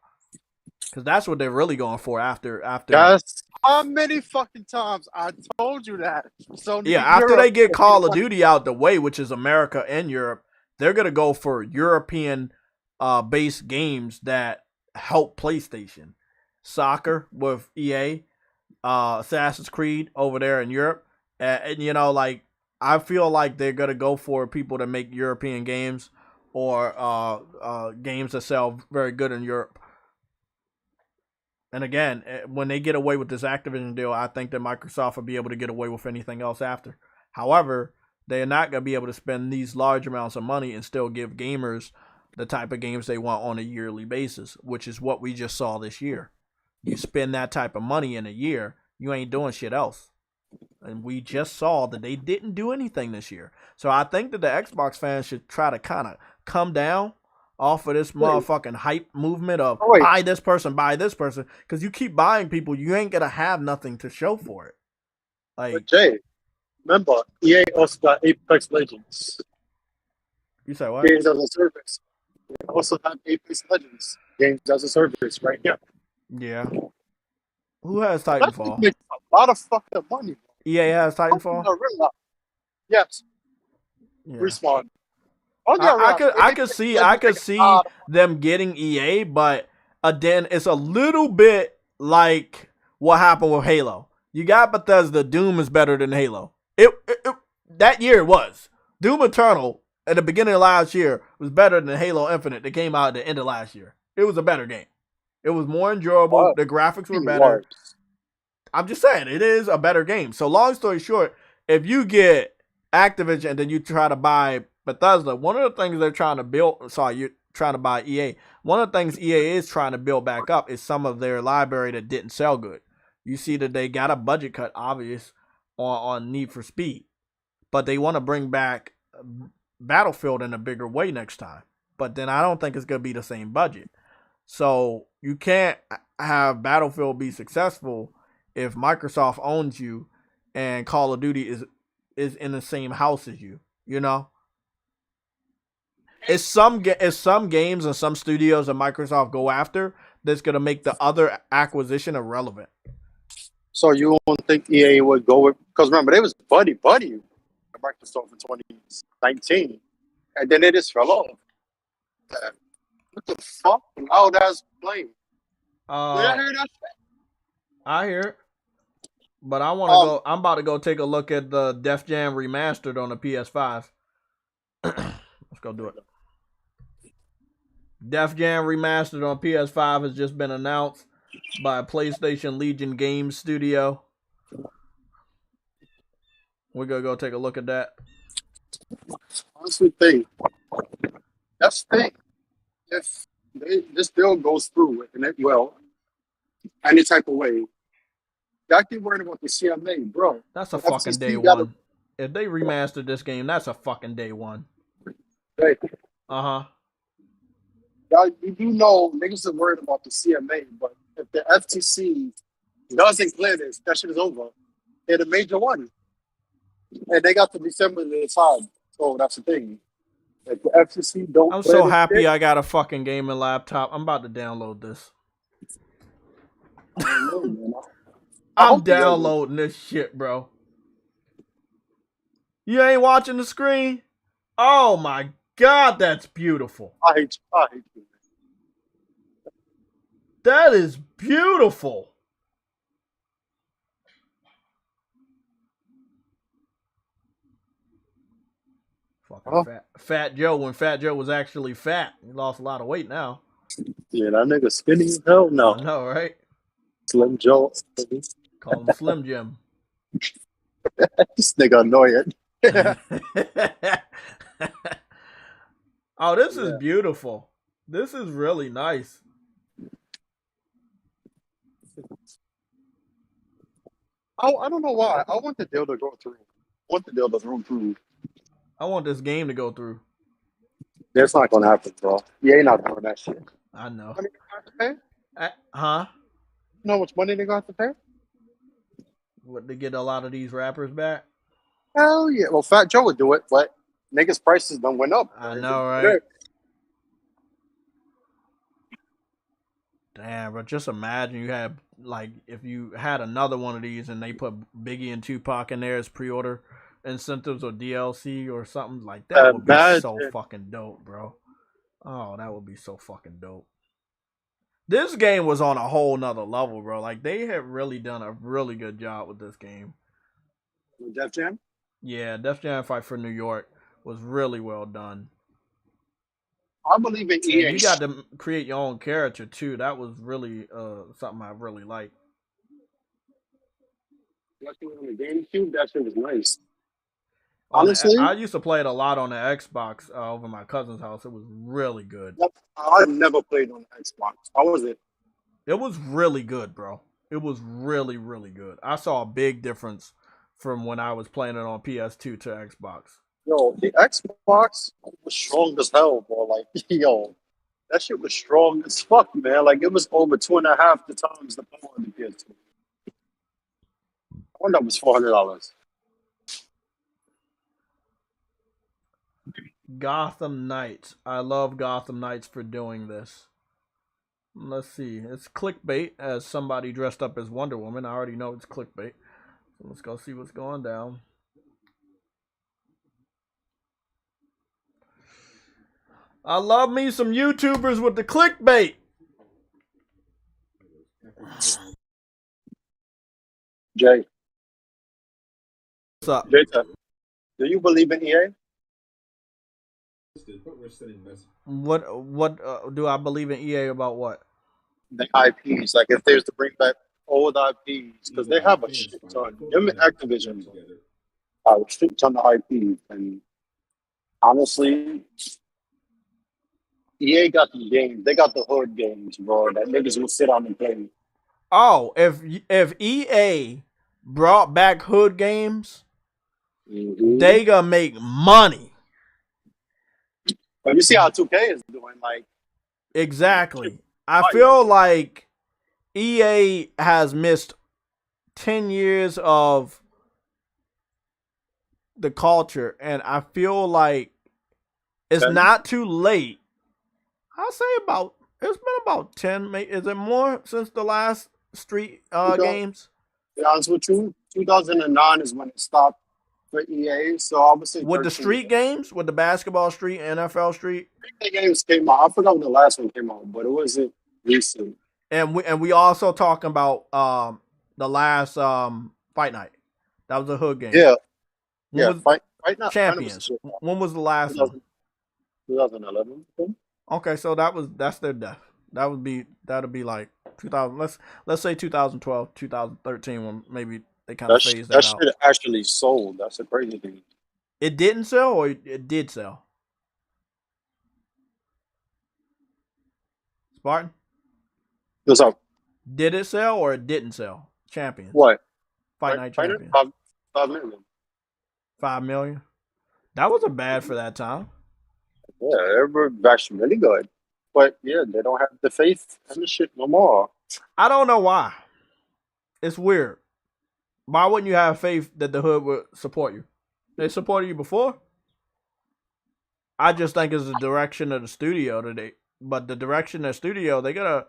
Because that's what they're really going for after. That's how many fucking times I told you that. So yeah, after they get Call of Duty out the way, which is America and Europe, they're going to go for European based games that help PlayStation. Soccer with EA, Assassin's Creed over there in Europe. And you know, like, I feel like they're going to go for people that make European games or games that sell very good in Europe. And again, when they get away with this Activision deal, I think that Microsoft will be able to get away with anything else after. However, they're not going to be able to spend these large amounts of money and still give gamers the type of games they want on a yearly basis, which is what we just saw this year. You spend that type of money in a year, you ain't doing shit else. And we just saw that they didn't do anything this year. So I think that the Xbox fans should try to kind of come down off of this motherfucking hype movement of buy this person, because you keep buying people, you ain't gonna have nothing to show for it. Like, but Jay, remember, EA also got Apex Legends. You say what? Games as a service. They also have Apex Legends games as a service right here. Yeah. Who has Titanfall? Makes a lot of fucking money. EA has Titanfall. Yes. Yeah. Respawn. I could see them getting EA, but then it's a little bit like what happened with Halo. You got Bethesda. Doom is better than Halo. That year it was. Doom Eternal at the beginning of last year was better than Halo Infinite that came out at the end of last year. It was a better game. It was more enjoyable. The graphics were better. I'm just saying, it is a better game. So long story short, if you get Activision and then you try to buy Bethesda, one of the things they're trying to build, you're trying to buy EA. One of the things EA is trying to build back up is some of their library that didn't sell good. You see that they got a budget cut, obvious, on Need for Speed. But they want to bring back Battlefield in a bigger way next time. But then I don't think it's going to be the same budget. So you can't have Battlefield be successful if Microsoft owns you and Call of Duty is in the same house as you, you know? It's some games and some studios that Microsoft go after that's going to make the other acquisition irrelevant. So you don't think EA would go with, because remember, they was buddy at Microsoft in 2019, and then they just fell off. What the fuck? Loud ass play. I hear that shit. I hear it. But I want to go. I'm about to go take a look at the Def Jam remastered on the PS5. Let's go do it. Def Jam remastered on PS5 has just been announced by PlayStation Legion Games Studio. We're gonna go take a look at that. Honestly, that's the thing. If this bill goes through, and it will any type of way. Y'all keep worrying about the CMA, bro. That's a The fucking FCC day gotta- one. If they remastered this game, that's a fucking day one. Hey, Uh-huh. y'all, you do know niggas are worried about the CMA, but if the FTC doesn't clear this, that shit is over. They're the major one, and they got to December the time. So that's the thing. If the FCC don't, I'm clear so this happy shit, I got a fucking gaming laptop. I'm about to download this. I don't know, man. I'm hope you guys- downloading this shit, bro. You ain't watching the screen? Oh my god, that's beautiful. I hate you. I hate you. That is beautiful. Fucking fat Joe when Fat Joe was actually fat. He lost a lot of weight now. Yeah, that nigga skinny as hell now. I know, right? Slim Joe. Call him Slim Jim. This nigga annoying. Oh, this is beautiful. This is really nice. I don't know why. I want the deal to go through. I want the deal to go through. I want this game to go through. That's not gonna happen, bro. You ain't not doing that shit. I know. Money they gonna have to pay? Huh? You know how much money they gonna have to pay? What, to get a lot of these rappers back? Hell yeah. Well, Fat Joe would do it, but niggas' prices done went up. I know, right? Damn, but just imagine you had, like, if you had another one of these and they put Biggie and Tupac in there as pre-order incentives or DLC or something like that, would be so fucking dope, bro. Oh, that would be so fucking dope. This game was on a whole nother level, bro. Like, they have really done a really good job with this game. Def Jam? Yeah, Def Jam Fight for New York was really well done. I believe in EA. And you got to create your own character too. That was really something I really liked. Especially on the GameCube, that shit was nice. Honestly, I used to play it a lot on the Xbox over my cousin's house. It was really good. I've never played on the Xbox. How was it? It was really good, bro. It was really, really good. I saw a big difference from when I was playing it on PS2 to Xbox. Yo, the Xbox was strong as hell, bro. Like, yo, that shit was strong as fuck, man. Like, it was over 2.5 the times the power of the PS2. One that was $400. Gotham Knights. I love Gotham Knights for doing this. Let's see. It's clickbait as somebody dressed up as Wonder Woman. I already know it's clickbait. So let's go see what's going down. I love me some YouTubers with the clickbait. Jay. What's up? Jay, do you believe in EA? What do I believe in EA about what? The IPs. Like, if there's to bring back old IPs, because they have a shit ton. Them and Activision have a shit ton of IPs. And honestly, EA got the games. They got the hood games, bro. That niggas will sit on and play. Oh, if EA brought back hood games, they gonna make money. But you see how 2K is doing, like, exactly. I feel like EA has missed 10 years of the culture, and I feel like it's not too late. I'll say it's been about 10, is it more since the last Street games? To be honest with you, 2009 is when it stopped for EA, so I would say with the Street games, with the Basketball Street, NFL Street. The games came out. I forgot when the last one came out, but it wasn't recent. And we also talking about the last Fight Night. That was a hood game. Yeah. Fight Night Champions. When was the last one? 2011. Okay, so that's their death. That'll be like 2000. Let's say 2012, 2013 when maybe they kind of phased that out. That shit actually sold. That's a crazy thing. It didn't sell, or it did sell? Spartan? What's up? Did it sell or it didn't sell? Champions. What? Fight Night Fighter? Champions. 5 million. 5 million. That wasn't bad for that time. Yeah, everybody's actually really good. But yeah, they don't have the faith and the shit no more. I don't know why. It's weird. Why wouldn't you have faith that the hood would support you? They supported you before? I just think it's the direction of the studio today. But the direction of the studio, they gotta...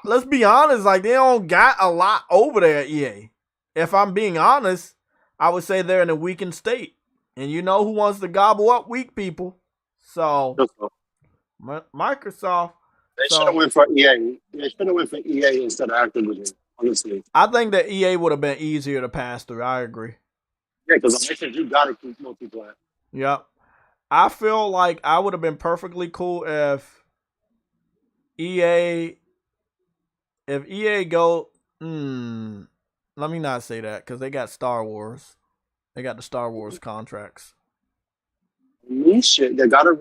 let's be honest, like, they don't got a lot over there at EA. If I'm being honest, I would say they're in a weakened state. And you know who wants to gobble up weak people? So, Microsoft. They should have went for EA. They should have went for EA instead of Activision, honestly. I think that EA would have been easier to pass through. I agree. Yeah, because I said you got to keep multiplayer. Yep. I feel like I would have been perfectly cool if EA go... let me not say that, because they got Star Wars. They got the Star Wars contracts. Shit, they got to...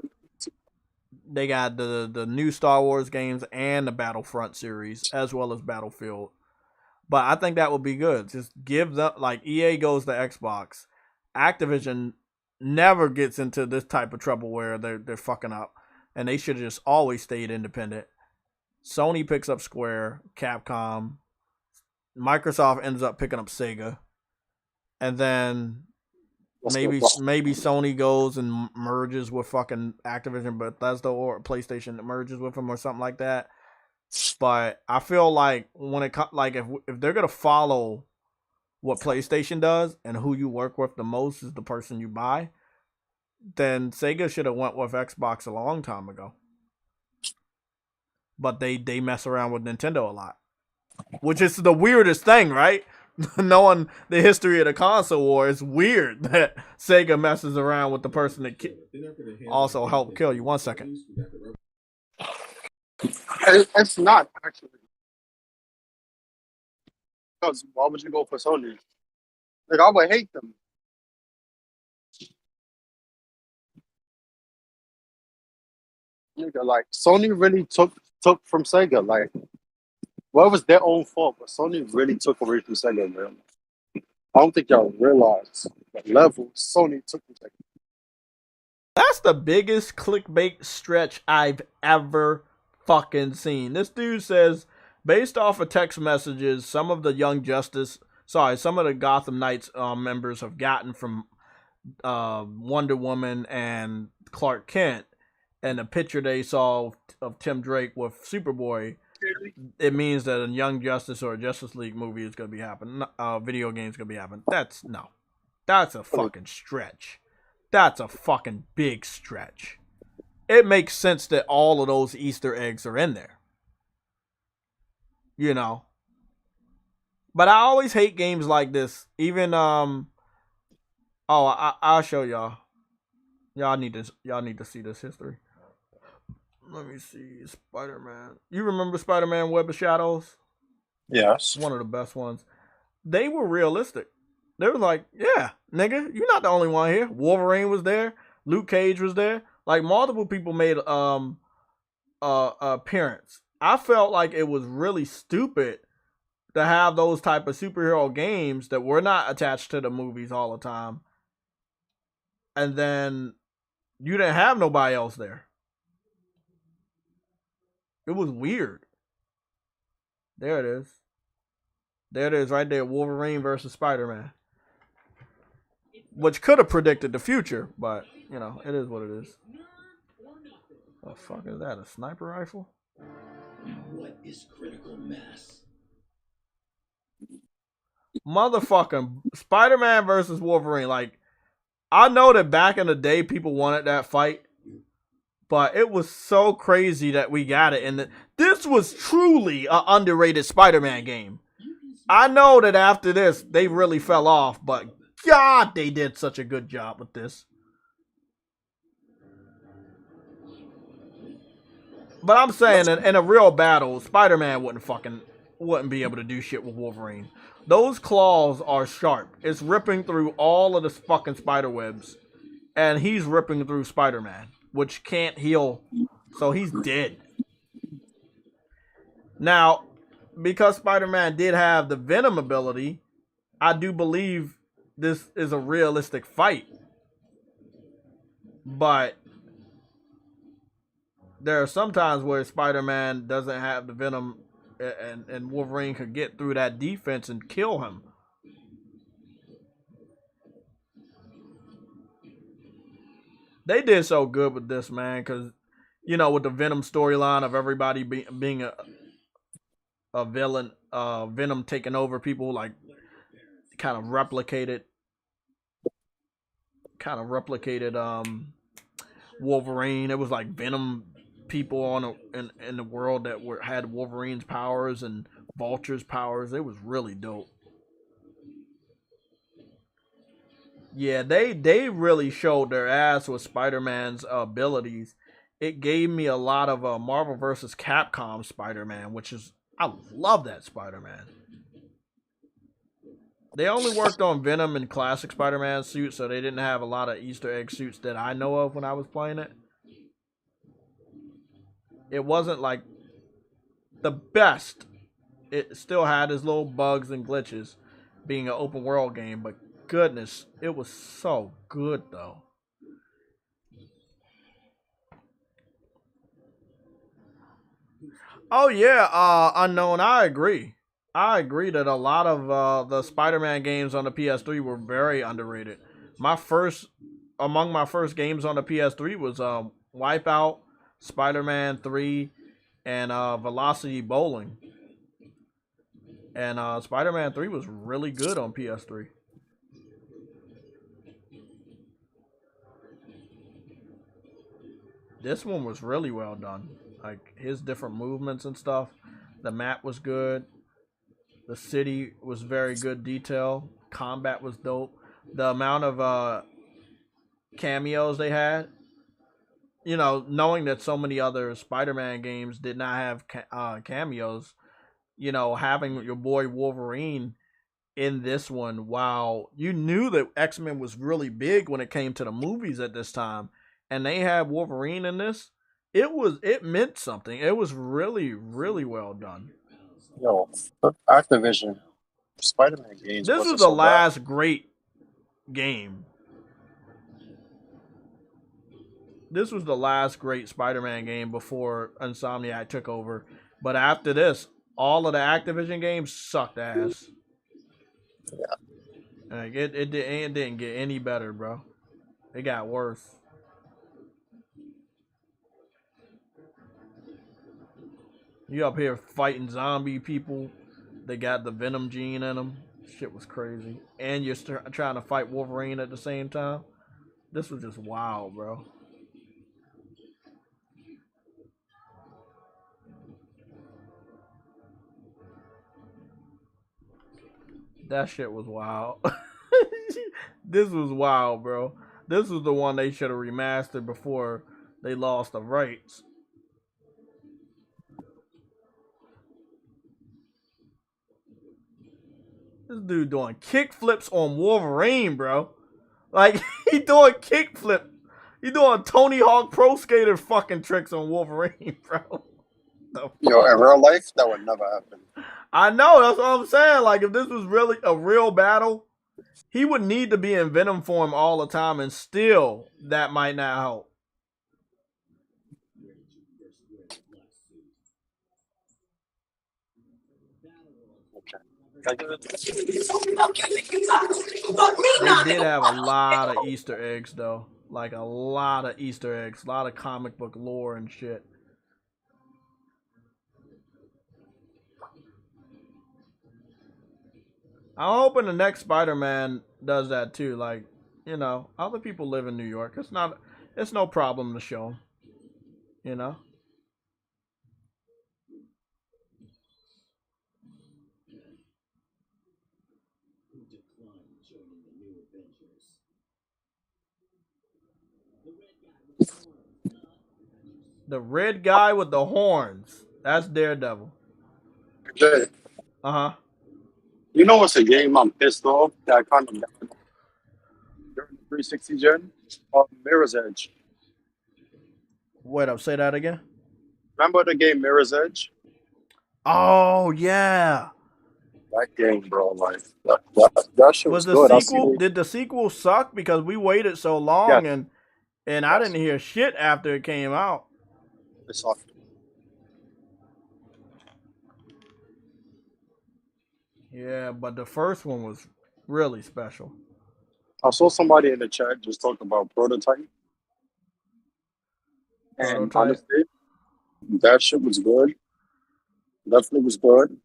They got the new Star Wars games and the Battlefront series, as well as Battlefield. But I think that would be good. Just give them, like, EA goes to Xbox. Activision never gets into this type of trouble where they're fucking up. And they should have just always stayed independent. Sony picks up Square, Capcom. Microsoft ends up picking up Sega. And then maybe Sony goes and merges with fucking Activision, Bethesda or PlayStation that merges with them or something like that. But I feel like when it like if they're gonna follow what PlayStation does and who you work with the most is the person you buy, then Sega should have went with Xbox a long time ago. But they mess around with Nintendo a lot, which is the weirdest thing, right? Knowing the history of the console war, it's weird that Sega messes around with the person that also helped kill you. 1 second. It's not, actually. Because why would you go for Sony? Like, I would hate them. Nigga, like, Sony really took from Sega. Like, well, it was their own fault, but Sony really took away from Sega, man. I don't think y'all realize the level Sony took from Sega. That's the biggest clickbait stretch I've ever fucking seen. This dude says, based off of text messages, some of the Gotham Knights members have gotten from Wonder Woman and Clark Kent, and the picture they saw of Tim Drake with Superboy, it means that a Young Justice or a Justice League movie is going to be happening. Video game is going to be happening. That's a fucking stretch. That's a fucking big stretch. It makes sense that all of those Easter eggs are in there. You know. But I always hate games like this. Even I'll show y'all. Y'all need to see this history. Let me see. Spider-Man. You remember Spider-Man Web of Shadows? Yes. One of the best ones. They were realistic. They were like, yeah, nigga, you're not the only one here. Wolverine was there. Luke Cage was there. Like, multiple people made appearance. I felt like it was really stupid to have those type of superhero games that were not attached to the movies all the time. And then you didn't have nobody else there. It was weird. There it is. There it is right there. Wolverine versus Spider-Man. Which could have predicted the future, but, you know, it is what it is. The fuck is that? A sniper rifle? What is critical mass? Motherfucking Spider-Man versus Wolverine. Like, I know that back in the day people wanted that fight, but it was so crazy that we got it. And this was truly an underrated Spider-Man game. I know that after this, they really fell off, but God, they did such a good job with this. But I'm saying in a real battle, Spider-Man wouldn't be able to do shit with Wolverine. Those claws are sharp. It's ripping through all of the fucking spider webs. And he's ripping through Spider-Man, which can't heal. So he's dead. Now, because Spider-Man did have the Venom ability, I do believe this is a realistic fight. But there are some times where Spider-Man doesn't have the Venom and Wolverine could get through that defense and kill him. They did so good with this, man, because, you know, with the Venom storyline of everybody being a villain, Venom taking over people, like, kind of replicated Wolverine. It was like Venom people in the world that had Wolverine's powers and Vulture's powers. It was really dope. Yeah, they really showed their ass with Spider-Man's abilities. It gave me a lot of Marvel vs. Capcom Spider-Man, which is, I love that Spider-Man. They only worked on Venom and classic Spider-Man suits, so they didn't have a lot of Easter egg suits that I know of when I was playing it. It wasn't like the best. It still had its little bugs and glitches, being an open world game, but goodness, it was so good though. Oh yeah, Unknown, I agree. I agree that a lot of the Spider-Man games on the PS3 were very underrated. Among my first games on the PS3 was Wipeout, Spider-Man 3, and Velocity Bowling. And Spider-Man 3 was really good on PS3. This one was really well done. Like, his different movements and stuff. The map was good. The city was very good detail. Combat was dope. The amount of cameos they had. You know, knowing that so many other Spider-Man games did not have cameos. You know, having your boy Wolverine in this one, while you knew that X-Men was really big when it came to the movies at this time, and they had Wolverine in this, it meant something. It was really, really well done. Yo, Activision, Spider-Man games. This was the last great game. This was the last great Spider-Man game before Insomniac took over. But after this, all of the Activision games sucked ass. Yeah. Like, it didn't get any better, bro. It got worse. You up here fighting zombie people. They got the Venom gene in them. Shit was crazy. And you're trying to fight Wolverine at the same time. This was just wild, bro. That shit was wild. This was wild, bro. This was the one they should have remastered before they lost the rights. This dude doing kick flips on Wolverine, bro. Like, he doing kick flip. He doing Tony Hawk Pro Skater fucking tricks on Wolverine, bro. Yo, in real life, that would never happen. I know, that's what I'm saying. Like, if this was really a real battle, he would need to be in Venom form all the time, and still, that might not help. They did have a lot of Easter eggs, though. Like, a lot of Easter eggs. A lot of comic book lore and shit. I'm hoping the next Spider-Man does that, too. Like, you know, other people live in New York. It's no problem to show them. You know? The red guy with the horns. That's Daredevil. Jay, Uh-huh. you know what's a game I'm pissed off that I kind of during the 360 gen? Mirror's Edge. Wait up, say that again? Remember the game Mirror's Edge? Oh yeah. That game, bro, like that shit Was was the good. I see sequel? they, Did the sequel suck because we waited so yes, long and I yes, didn't hear shit after it came out. it's off. Yeah, but the first one was really special. I saw somebody in the chat just talking about Prototype, and Prototype. honestly, that shit was good. Definitely was good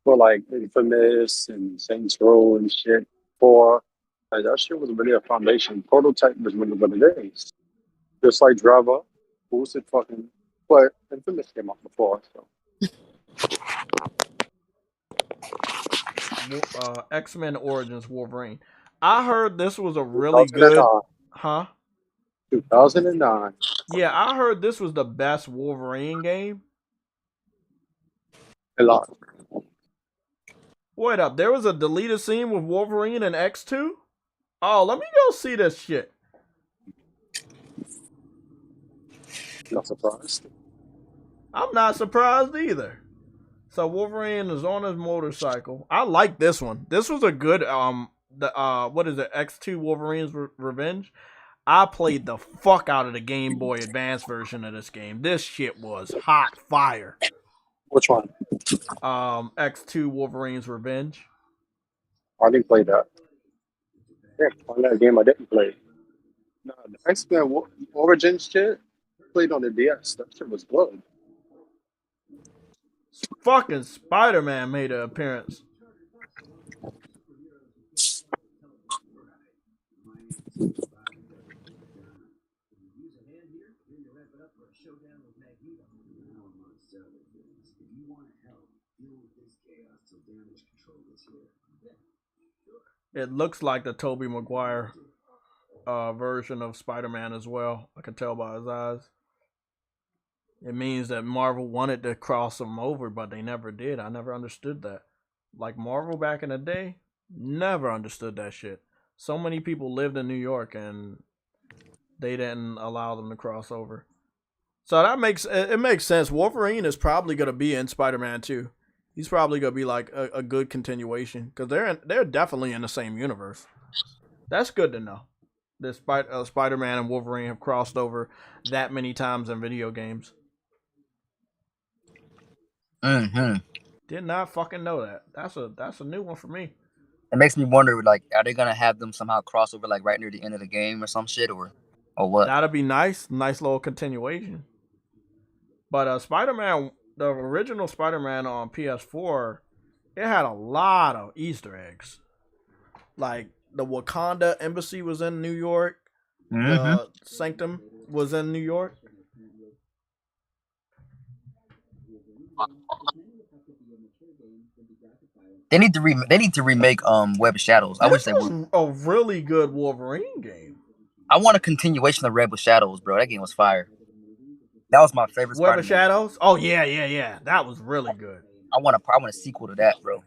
for like Infamous and Saints Row and shit. For like that shit was really a foundation. Prototype was really what it is. Just like Driver, boosted fucking, but Infamous came out before, so X-Men Origins Wolverine. I heard this was a really good, 2009. huh? 2009. Yeah, I heard this was the best Wolverine game. A lot. Wait up, there was a deleted scene with Wolverine and X2? Oh, let me go see this shit. Not surprised. I'm not surprised either. So Wolverine is on his motorcycle. I like this one. This was a good what is it? X2 Wolverine's Revenge. I played the fuck out of the Game Boy Advance version of this game. This shit was hot fire. Which one? X2 Wolverine's Revenge. I didn't play that. Yeah, on that game I didn't play. No, the X-Men Origins shit played on the DS. That shit was good. Fucking Spider-Man made an appearance. It looks like the Tobey Maguire version of Spider-Man as well. I can tell by his eyes. It means that Marvel wanted to cross them over, but they never did. I never understood that. Like Marvel back in the day, never understood that shit. So many people lived in New York and they didn't allow them to cross over. So that makes sense. Wolverine is probably gonna be in Spider-Man 2. He's probably gonna be like a good continuation because they're definitely in the same universe. That's good to know. That Spider-Man and Wolverine have crossed over that many times in video games. Mm-hmm. Did not fucking know that. That's a new one for me. It makes me wonder, like, are they gonna have them somehow cross over, like, right near the end of the game or some shit, or what? That'd be nice. Nice little continuation. But Spider-Man, the original Spider-Man on PS4, it had a lot of Easter eggs. Like the Wakanda embassy was in New York. Mm-hmm. The Sanctum was in New York. They need to remake Web of Shadows. I wish they would. A really good Wolverine game. I want a continuation of Web of Shadows, bro. That game was fire. That was my favorite. Web of Shadows. Oh yeah. That was really good. I want a sequel to that, bro.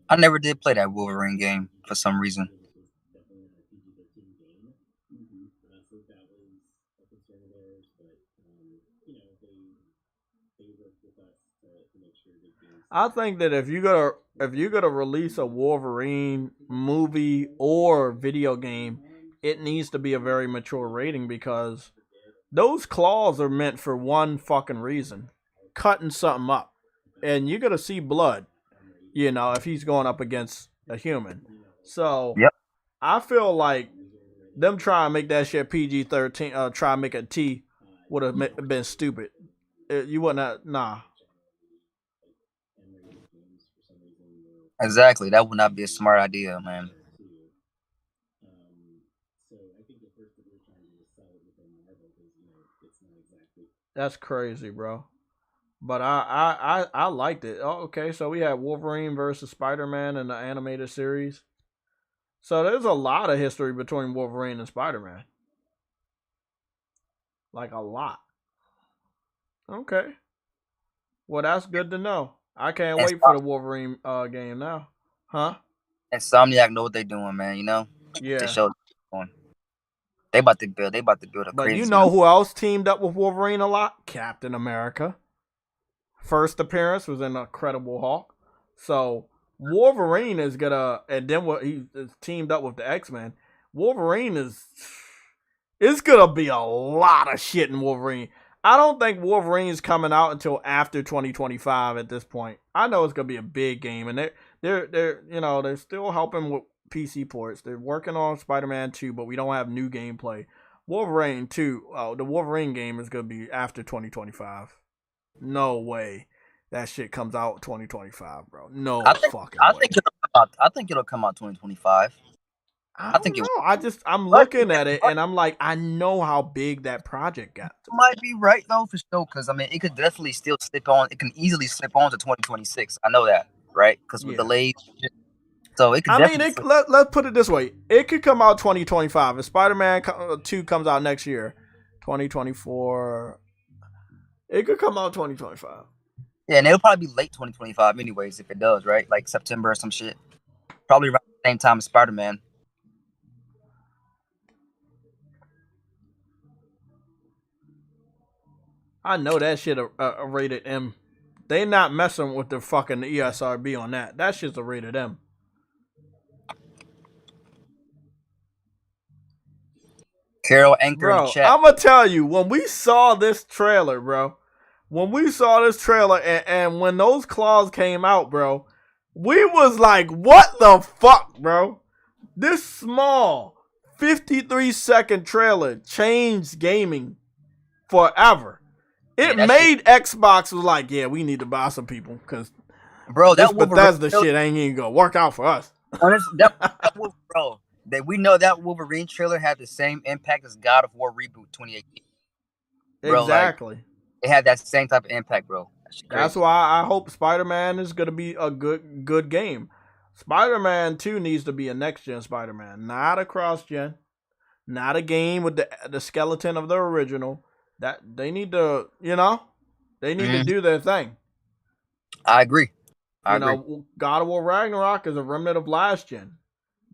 I never did play that Wolverine game for some reason. I think that if you're gonna release a Wolverine movie or video game, it needs to be a very mature rating because those claws are meant for one fucking reason: cutting something up, and you're gonna see blood. You know, if he's going up against a human. So yep. I feel like them trying to make that shit PG-13, try to make it T, would have been stupid. You wouldn't have, nah. Exactly. That would not be a smart idea, man. That's crazy, bro. But I liked it. Oh, okay, so we had Wolverine versus Spider-Man in the animated series. So there's a lot of history between Wolverine and Spider-Man. Like a lot. Okay. Well, that's good to know. I can't wait for the Wolverine game now. Huh? Insomniac know what they're doing, man. You know? Yeah. They showed they about to build a But crazy. you know who else teamed up with Wolverine a lot? Captain America. First appearance was in Incredible Hulk. So Wolverine is gonna, and then what he teamed up with the X-Men. Wolverine it's gonna be a lot of shit in Wolverine. I don't think Wolverine's coming out until after 2025 at this point. I know it's gonna be a big game, and they're still helping with PC ports. They're working on Spider-Man 2, but we don't have new gameplay. Wolverine 2, the Wolverine game is gonna be after 2025. No way that shit comes out 2025, bro. No fucking way. I think it'll come out 2025. I think it will. I'm looking at it and I'm like, I know how big that project got. You might be right though, for sure. Because I mean, it could definitely still slip on. It can easily slip on to 2026. I know that, right? Because with delays. So it could. Let's put it this way: it could come out 2025. If Spider-Man 2 comes out next year, 2024, it could come out 2025. Yeah, and it'll probably be late 2025, anyways, if it does, right? Like September or some shit. Probably around the same time as Spider-Man. I know that shit a rated M. They not messing with the fucking ESRB on that. That shit's a rated M. Carol Anchor in the chat. I'm gonna tell you, when we saw this trailer, bro, and when those claws came out, bro, we was like, what the fuck, bro? This small 53-second trailer changed gaming forever. It made Xbox was like, yeah, we need to buy some people because bro, this Bethesda shit ain't even gonna work out for us. Bro, we know that Wolverine trailer had the same impact as God of War Reboot 2018. Bro, exactly. Like, it had that same type of impact, bro. That's why I hope Spider-Man is gonna be a good game. Spider-Man 2 needs to be a next-gen Spider-Man, not a cross-gen, not a game with the skeleton of the original. That they need to, they need to do their thing. I agree. God of War Ragnarok is a remnant of last gen.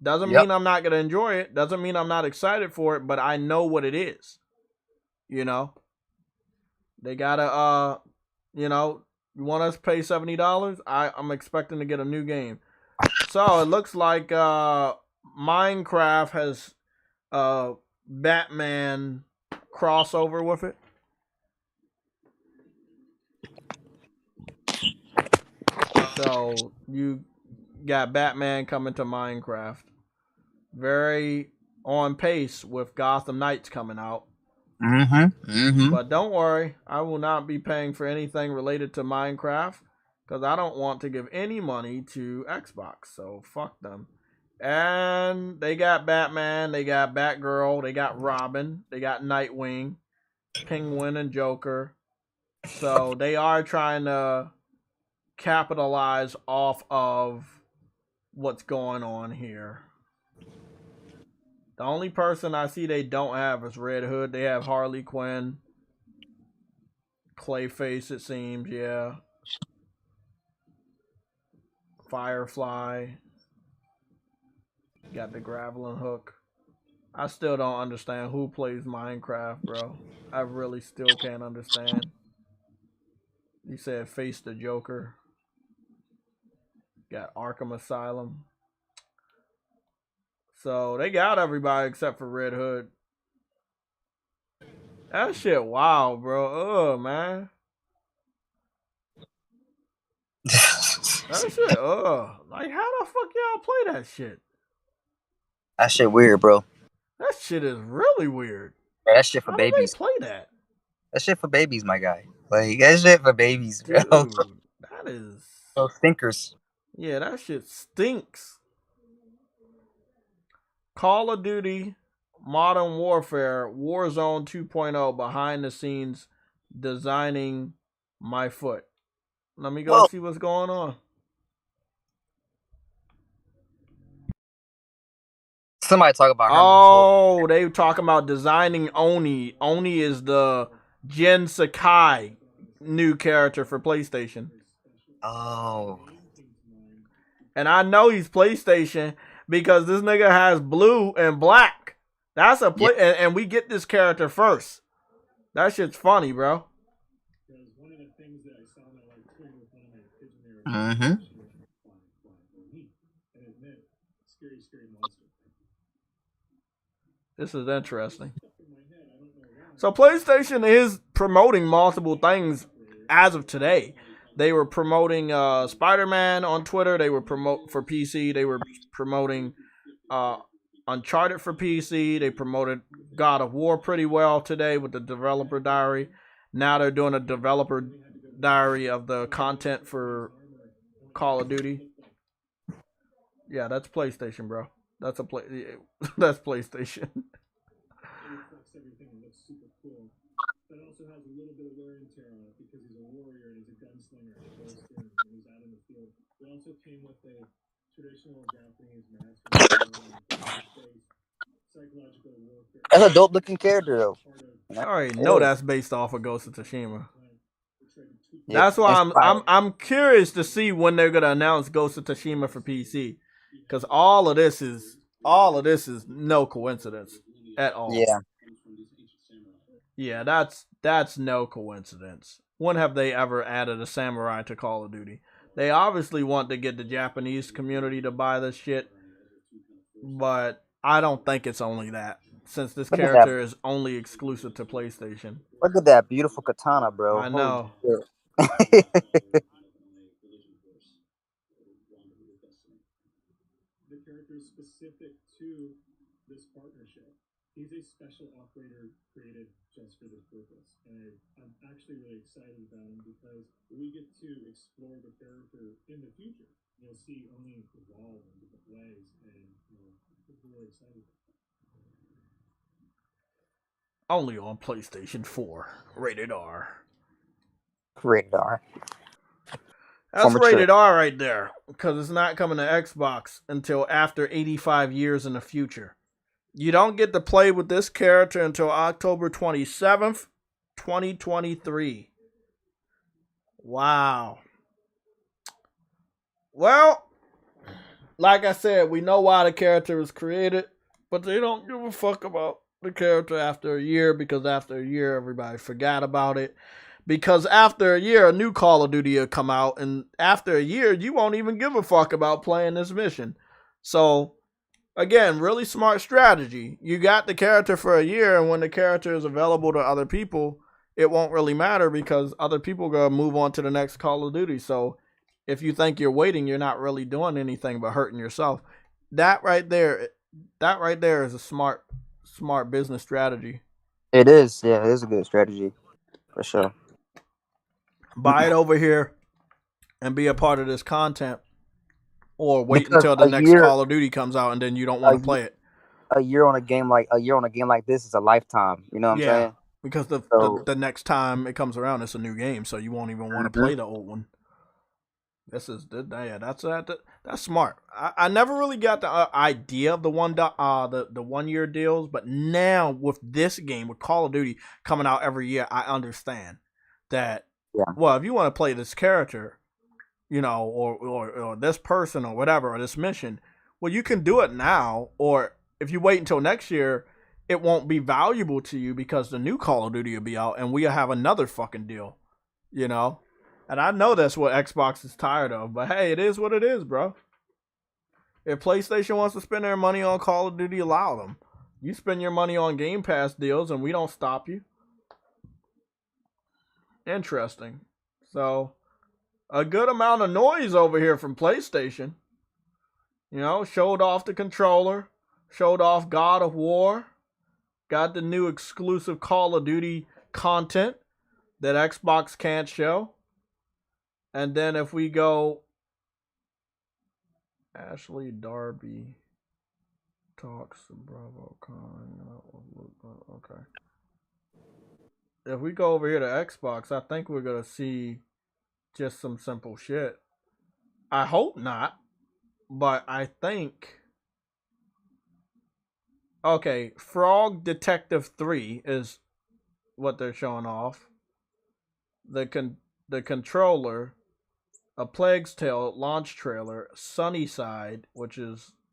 Doesn't mean I'm not gonna enjoy it. Doesn't mean I'm not excited for it. But I know what it is. They gotta, you want us to pay $70? I'm expecting to get a new game. So it looks like Minecraft has Batman crossover with it. So you got Batman coming to Minecraft. Very on pace with Gotham Knights coming out. But don't worry, I will not be paying for anything related to Minecraft because I don't want to give any money to Xbox. So fuck them. And they got Batman, they got Batgirl, they got Robin, they got Nightwing, Penguin, and Joker. So they are trying to capitalize off of what's going on here. The only person I see they don't have is Red Hood. They have Harley Quinn, Clayface, it seems, yeah. Firefly. Got the grappling hook. I still don't understand who plays Minecraft, bro. I really still can't understand. He said face the Joker. Got Arkham Asylum. So they got everybody except for Red Hood. That shit wild, bro. Man. That shit, like how the fuck y'all play that shit? That shit weird, bro. That shit is really weird. Yeah, that shit for how babies. Do they play that? That shit for babies, my guy. Like that shit for babies, bro. Dude, that is those stinkers. Yeah, that shit stinks. Call of Duty Modern Warfare Warzone 2.0 behind the scenes designing my foot. Let me go see what's going on. Somebody talk about Herman. Oh, they were talking about designing Oni. Oni is the Jin Sakai new character for PlayStation. Oh. And I know he's PlayStation because this nigga has blue and black. That's a play, and we get this character first. That shit's funny, bro. Mm-hmm. This is interesting. So PlayStation is promoting multiple things as of today. They were promoting Spider-Man on Twitter. They were promote for PC. They were promoting Uncharted for PC. They promoted God of War pretty well today with the developer diary. Now they're doing a developer diary of the content for Call of Duty. Yeah, that's PlayStation, bro. That's that's PlayStation. That's a dope looking character though. I already know that's based off of Ghost of Tsushima. Yeah. That's why I'm curious to see when they're gonna announce Ghost of Tsushima for PC, because all of this is no coincidence at all. Yeah, that's no coincidence. When have they ever added a samurai to Call of Duty? They obviously want to get the Japanese community to buy this shit, but I don't think it's only that, since this character is only exclusive to PlayStation. Look at that beautiful katana, bro. I know. He's a special operator created just for this purpose, and I'm actually really excited about him because we get to explore the character in the future. You'll see Oni evolve in different ways, and I'm really excited. Only on PlayStation 4, rated R. Rated R. That's rated R right there, because it's not coming to Xbox until after 85 years in the future. You don't get to play with this character until October 27th, 2023. Wow. Well, like I said, we know why the character was created, but they don't give a fuck about the character after a year, because after a year, everybody forgot about it. Because after a year, a new Call of Duty will come out, and after a year, you won't even give a fuck about playing this mission. So, again, really smart strategy. You got the character for a year, and when the character is available to other people, it won't really matter because other people are going to move on to the next Call of Duty. So if you think you're waiting, you're not really doing anything but hurting yourself. That right there is a smart business strategy. It is. Yeah, it is a good strategy. For sure. Buy it over here and be a part of this content. Or wait until the next Call of Duty comes out and then you don't want to play it. A year on a game like this is a lifetime. You know what I'm saying? Because the next time it comes around, it's a new game, so you won't even want to play the old one. That's smart. I never really got the idea of the 1 year deals, but now with this game, with Call of Duty coming out every year, I understand that. Yeah. Well, if you want to play this character, or this person or whatever, or this mission, well, you can do it now, or if you wait until next year, it won't be valuable to you because the new Call of Duty will be out and we'll have another fucking deal, And I know that's what Xbox is tired of, but hey, it is what it is, bro. If PlayStation wants to spend their money on Call of Duty, allow them. You spend your money on Game Pass deals and we don't stop you. Interesting. So, a good amount of noise over here from PlayStation. Showed off the controller, showed off God of War, got the new exclusive Call of Duty content that Xbox can't show. And then if we go, Ashley Darby talks to Bravo Con. Okay. If we go over here to Xbox, I think we're going to see just some simple shit. I hope not, but I think Okay, Frog Detective 3 is what they're showing off. The controller, A Plague's Tale launch trailer, Sunnyside, which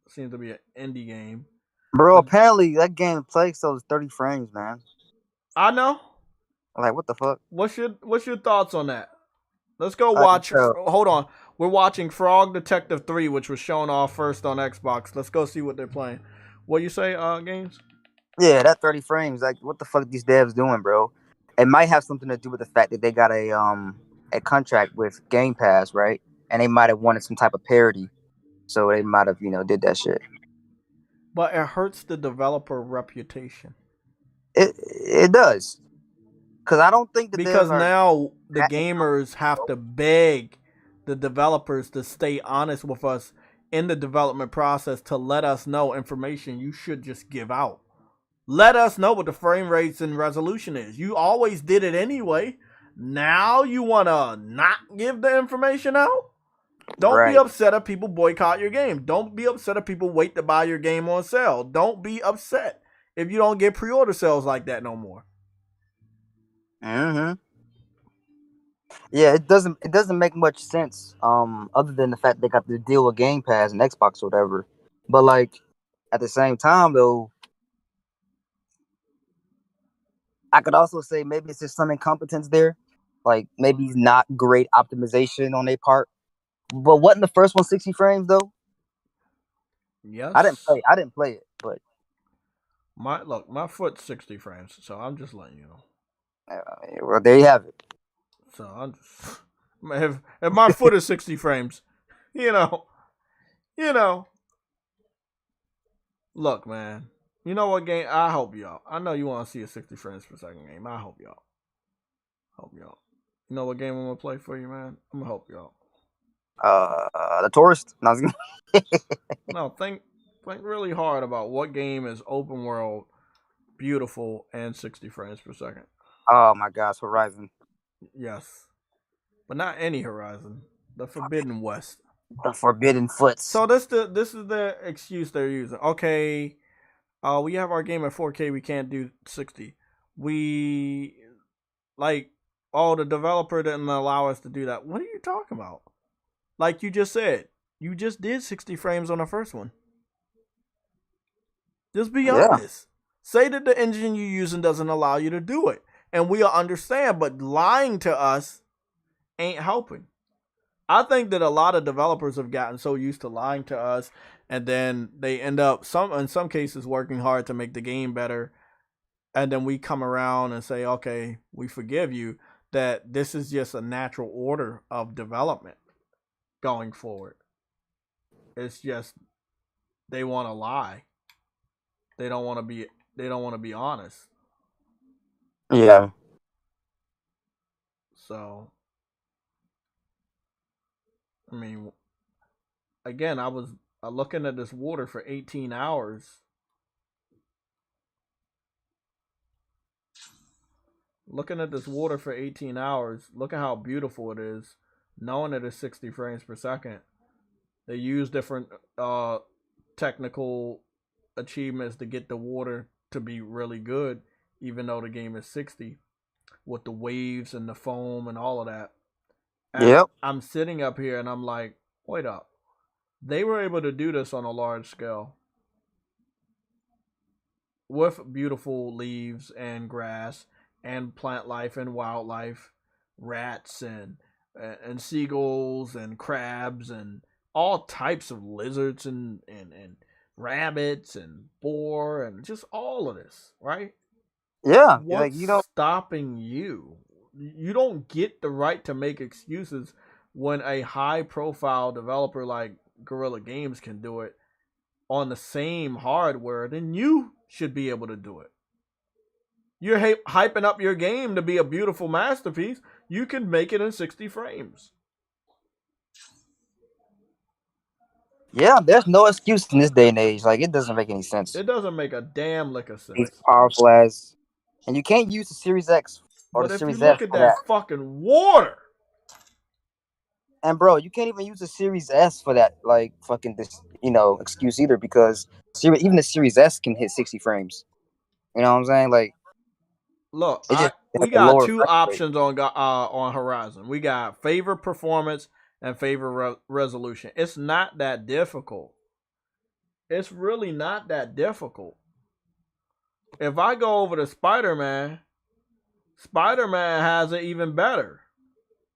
seems to be an indie game. Bro, apparently that game plays so 30 frames, man. I know. Like, what the fuck? What's your thoughts on that? Let's go watch. Hold on. We're watching Frog Detective 3, which was shown off first on Xbox. Let's go see what they're playing. What you say, Games? Yeah, that 30 frames. Like, what the fuck these devs doing, bro? It might have something to do with the fact that they got a contract with Game Pass, right? And they might have wanted some type of parody, so they might have did that shit. But it hurts the developer reputation. It does, because I don't think because now the gamers have to beg the developers to stay honest with us in the development process to let us know information you should just give out. Let us know what the frame rates and resolution is. You always did it anyway. Now you want to not give the information out? Don't be upset if people boycott your game. Don't be upset if people wait to buy your game on sale. Don't be upset if you don't get pre-order sales like that no more. Mm-hmm. Yeah, it doesn't make much sense. Other than the fact they got the deal with Game Pass and Xbox or whatever. But like at the same time though, I could also say maybe it's just some incompetence there. Like maybe not great optimization on their part. But wasn't the first one 60 frames though? Yes. I didn't play it, but my foot's 60 frames, so I'm just letting you know. Well, there you have it. So I'm just if my foot is 60 frames, you know. Look, man. You know what game? I hope y'all. I know you want to see a 60 frames per second game. I hope y'all. You know what game I'm gonna play for you, man? I'm gonna help y'all. The Tourist. No, think really hard about what game is open world, beautiful, and 60 frames per second. Oh my gosh, Horizon. Yes, but not any Horizon. The Forbidden West. The Forbidden Foots. So this is the excuse they're using. Okay, we have our game at 4K. We can't do 60. The developer didn't allow us to do that. What are you talking about? Like you just said, you just did 60 frames on the first one. Just be honest. Say that the engine you're using doesn't allow you to do it. And we'll understand, but lying to us ain't helping. I think that a lot of developers have gotten so used to lying to us, and then they end up, in some cases, working hard to make the game better. And then we come around and say, okay, we forgive you, that this is just a natural order of development going forward. It's just they want to lie. They don't want to be honest. Yeah. So I mean, again, I was looking at this water for 18 hours. Looking at this water for 18 hours, look at how beautiful it is. Knowing it is 60 frames per second. They use different technical achievements to get the water to be really good, even though the game is 60, with the waves and the foam and all of that. And I'm sitting up here and I'm like, wait up. They were able to do this on a large scale with beautiful leaves and grass and plant life and wildlife, rats and seagulls and crabs and all types of lizards and rabbits and boar and just all of this, right? Yeah. What's stopping you? You don't get the right to make excuses when a high-profile developer like Guerrilla Games can do it on the same hardware, then you should be able to do it. You're hyping up your game to be a beautiful masterpiece. You can make it in 60 frames. Yeah, there's no excuse in this day and age. Like, it doesn't make any sense. It doesn't make a damn lick of sense. It's powerful as, and you can't use the Series X or but the if Series you look F at that fucking water, And bro, you can't even use the Series S for that like fucking this excuse either, because even the Series S can hit 60 frames. You know what I'm saying? Like, Look, it just we has a got lower two frame rate. options on Horizon. We got favor performance and favor resolution. It's not that difficult. It's really not that difficult. If I go over to Spider-Man has it even better.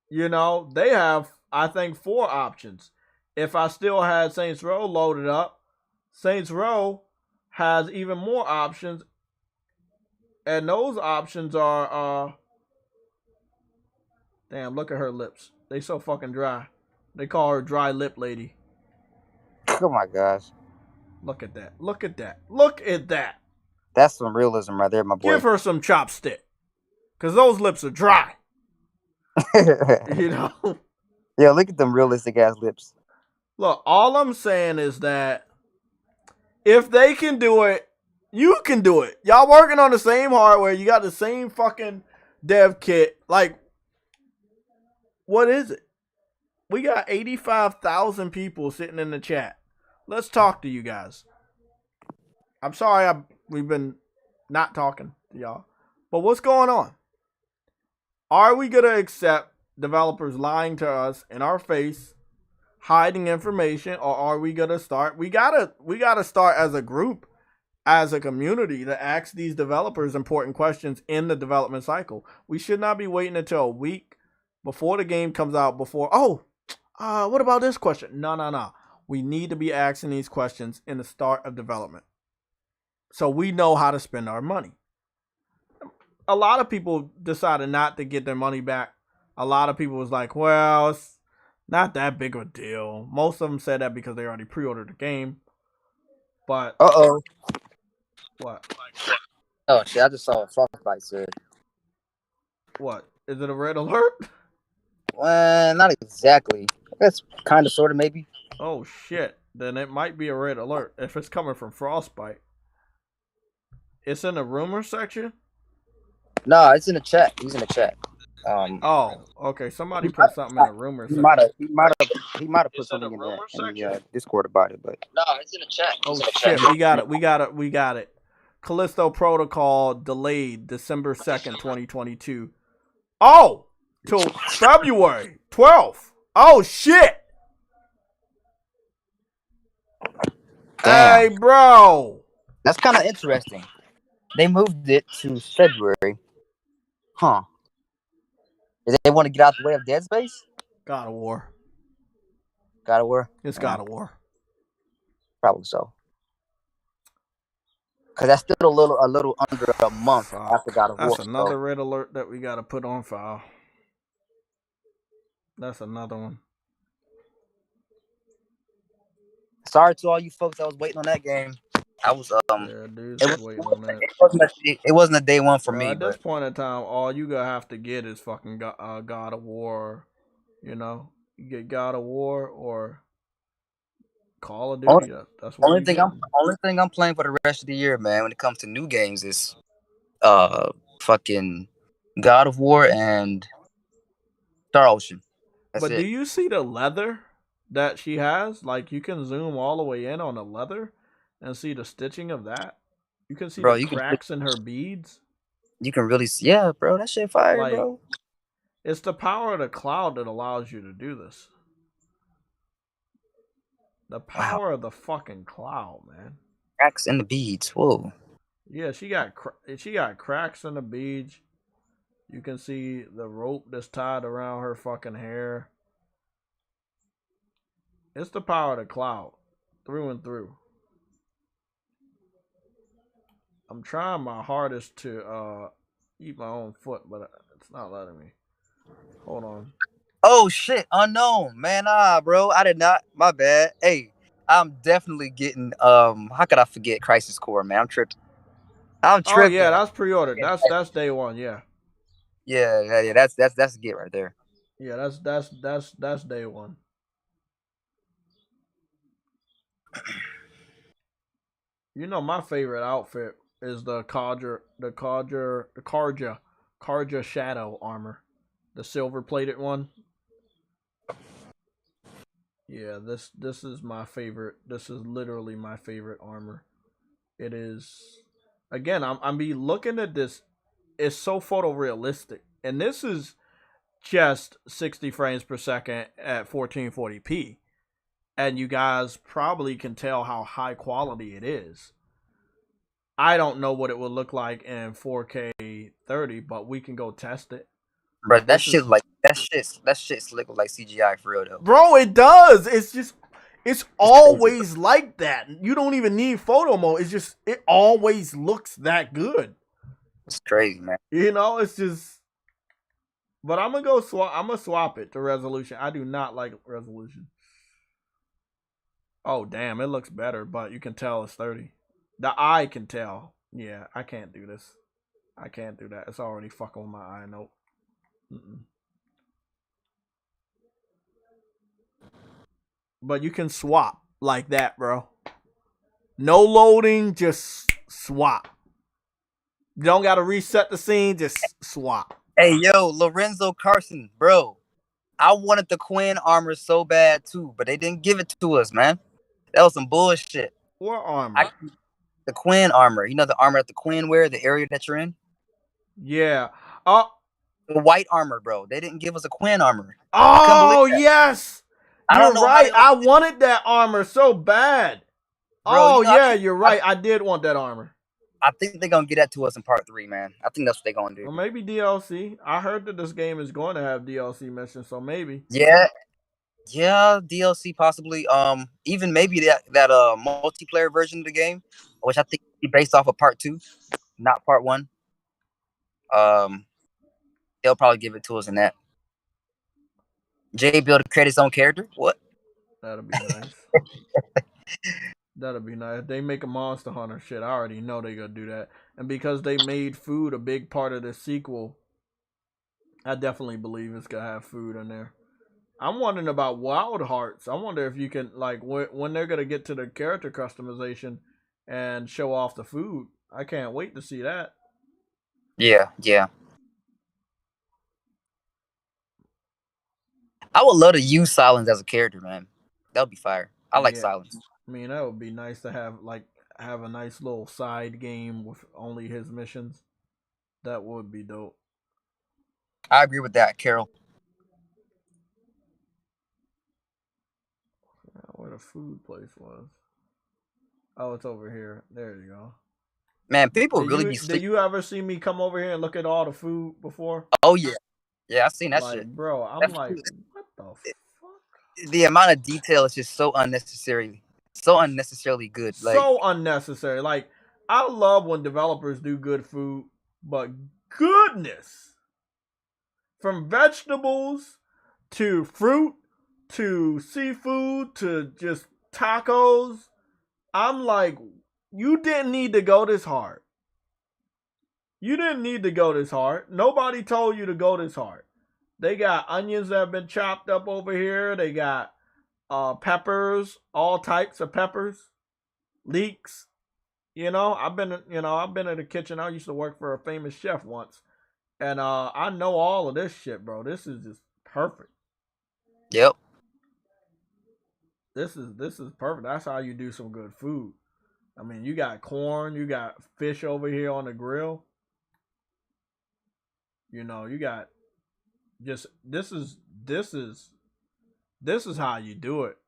You know, they have, I think, 4 options. If I still had Saints Row loaded up, Saints Row has even more options. And those options are, damn, look at her lips. They so fucking dry. They call her dry lip lady. Oh my gosh. Look at that. Look at that. Look at that. That's some realism right there, my boy. Give her some chopstick. Because those lips are dry. You know? Yeah, look at them realistic ass lips. Look, all I'm saying is that if they can do it, you can do it. Y'all working on the same hardware. You got the same fucking dev kit. Like, what is it? We got 85,000 people sitting in the chat. Let's talk to you guys. I'm sorry we've been not talking to y'all. But what's going on? Are we going to accept developers lying to us in our face, hiding information, or are we going to start? We gotta start as a group, as a community, to ask these developers important questions in the development cycle. We should not be waiting until a week before the game comes out what about this question? No. We need to be asking these questions in the start of development, so we know how to spend our money. A lot of people decided not to get their money back. A lot of people was like, well, it's not that big of a deal. Most of them said that because they already pre-ordered the game. But what? Oh shit! I just saw a Frostbite said. What? Is it a red alert? Well, not exactly. That's kind of, sort of, maybe. Oh shit! Then it might be a red alert if it's coming from Frostbite. It's in the rumor section. No, it's in the chat. He's in the chat. Oh, okay. Somebody put something in the rumor section. He might have put something in the Discord about it, but no, it's in the chat. Oh shit! We got it. Callisto Protocol delayed December 2nd, 2022. Oh, till February 12th. Oh shit! damn. Hey, bro. That's kind of interesting. They moved it to February. Huh. Did they want to get out the way of Dead Space? God of War. God of War? It's God of War. Probably so. Because that's still a little under a month after God of War. That's another red alert that we got to put on file. That's another one. Sorry to all you folks that was waiting on that game. I was yeah, dude, waiting on that. It wasn't a day one for me. At this point in time, all you gonna have to get is fucking God of War. You know, you get God of War or Call of Duty. That's what only thing I'm playing for the rest of the year, man. When it comes to new games, is fucking God of War and Star Ocean. That's but it. do you see the leather that she has? Like, you can zoom all the way in on the leather and see the stitching of that. You can see the cracks in her beads. You can really see, yeah, bro. That shit fire, like, bro. It's the power of the cloud that allows you to do this. The power of the fucking cloud, man. Cracks in the beads. Whoa. Yeah, she got cracks in the beads. You can see the rope that's tied around her fucking hair. It's the power of the cloud, through and through. I'm trying my hardest to eat my own foot, but it's not letting me. Hold on. Oh shit, unknown, man. Bro, I did not. My bad. Hey, I'm definitely getting. How could I forget Crisis Core, man? I'm tripping. Oh yeah, that's pre-ordered. That's day one. Yeah. Yeah. That's a get right there. Yeah, that's day one. You know, my favorite outfit is the Karja Shadow armor, the silver plated one. Yeah, this is my favorite. This is literally my favorite armor. It is. Again, I'm be looking at this. It's so photorealistic, and this is just 60 frames per second at 1440p, and you guys probably can tell how high quality it is. I don't know what it would look like in 4K 30, but we can go test it. Bro, that shit slick like CGI for real though. Bro, it does. It's always like that. You don't even need photo mode. It's just it always looks that good. It's crazy, man. You know, it's just. But I'm gonna swap it to resolution. I do not like resolution. Oh damn, it looks better, but you can tell it's 30. The eye can tell. Yeah, I can't do this. I can't do that. It's already fucking with my eye. Nope. Mm-mm. But you can swap like that, bro. No loading, just swap. You don't gotta reset the scene, just swap. Hey, yo, Lorenzo Carson, bro. I wanted the Quinn armor so bad too, but they didn't give it to us, man. That was some bullshit. What armor? The Quinn armor. You know the armor that the Quinn wear, the area that you're in? Yeah. The white armor, bro. They didn't give us a Quinn armor. Oh, yes. You're right. I wanted that armor so bad. Bro, oh, yeah, you're right. I did want that armor. I think they're going to get that to us in part 3, man. I think that's what they're going to do. Or maybe DLC. I heard that this game is going to have DLC missions, so maybe. Yeah, DLC possibly. Even maybe that multiplayer version of the game, which I think is based off of part 2, not part 1. They'll probably give it to us in that. Jay be able to create his own character? What? That'll be nice. That'll be nice. If they make a Monster Hunter shit, I already know they're going to do that. And because they made food a big part of the sequel, I definitely believe it's going to have food in there. I'm wondering about Wild Hearts. I wonder if you can, like, when they're going to get to the character customization and show off the food. I can't wait to see that. Yeah. I would love to use Silence as a character, man. That would be fire. I like Silence. I mean, that would be nice to have a nice little side game with only his missions. That would be dope. I agree with that, Carol. Where the food place was. Oh, it's over here. There you go. Man, people really be sleeping. Did you ever see me come over here and look at all the food before? Oh, yeah. Yeah, I've seen that like, shit. Bro, I'm that like, what the fuck? The amount of detail is just so unnecessarily good. So unnecessary. Like, I love when developers do good food, but goodness. From vegetables to fruit to seafood to just tacos, I'm like, you didn't need to go this hard. You didn't need to go this hard. Nobody told you to go this hard. They got onions that have been chopped up over here. They got peppers, all types of peppers, leeks. You know, I've been in the kitchen. I used to work for a famous chef once, and I know all of this shit, bro. This is just perfect. Yep. This is perfect. That's how you do some good food. I mean, you got corn, you got fish over here on the grill. You know, you got just this is how you do it.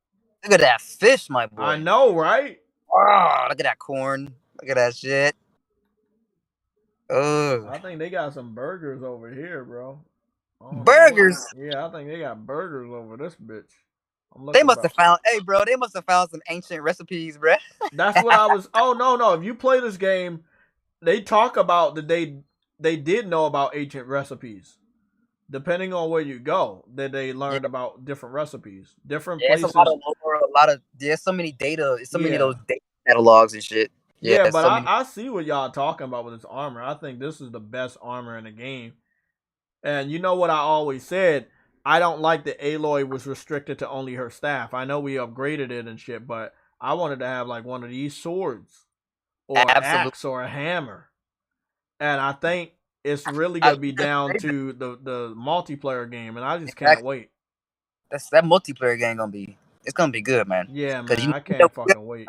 Look at that fish, my boy. I know, right? Oh, look at that corn. Look at that shit. Oh. I think they got some burgers over here, bro. Burgers? Yeah, I think they got burgers over this bitch. They must have found, hey, bro, they must have found some ancient recipes, bro. That's what I was. Oh, no. If you play this game, they talk about that they did know about ancient recipes. Depending on where you go, that they learned about different recipes, different places. It's a lot of there's so many data, so many of those data catalogs and shit. Yeah, but I see what y'all talking about with this armor. I think this is the best armor in the game. And you know what I always said? I don't like that Aloy was restricted to only her staff. I know we upgraded it and shit, but I wanted to have like one of these swords or an axe or a hammer. And I think it's really going to be down to the multiplayer game, and I just can't wait. That multiplayer game going to be It's gonna be good, man. Yeah, Because man, I can't fucking wait.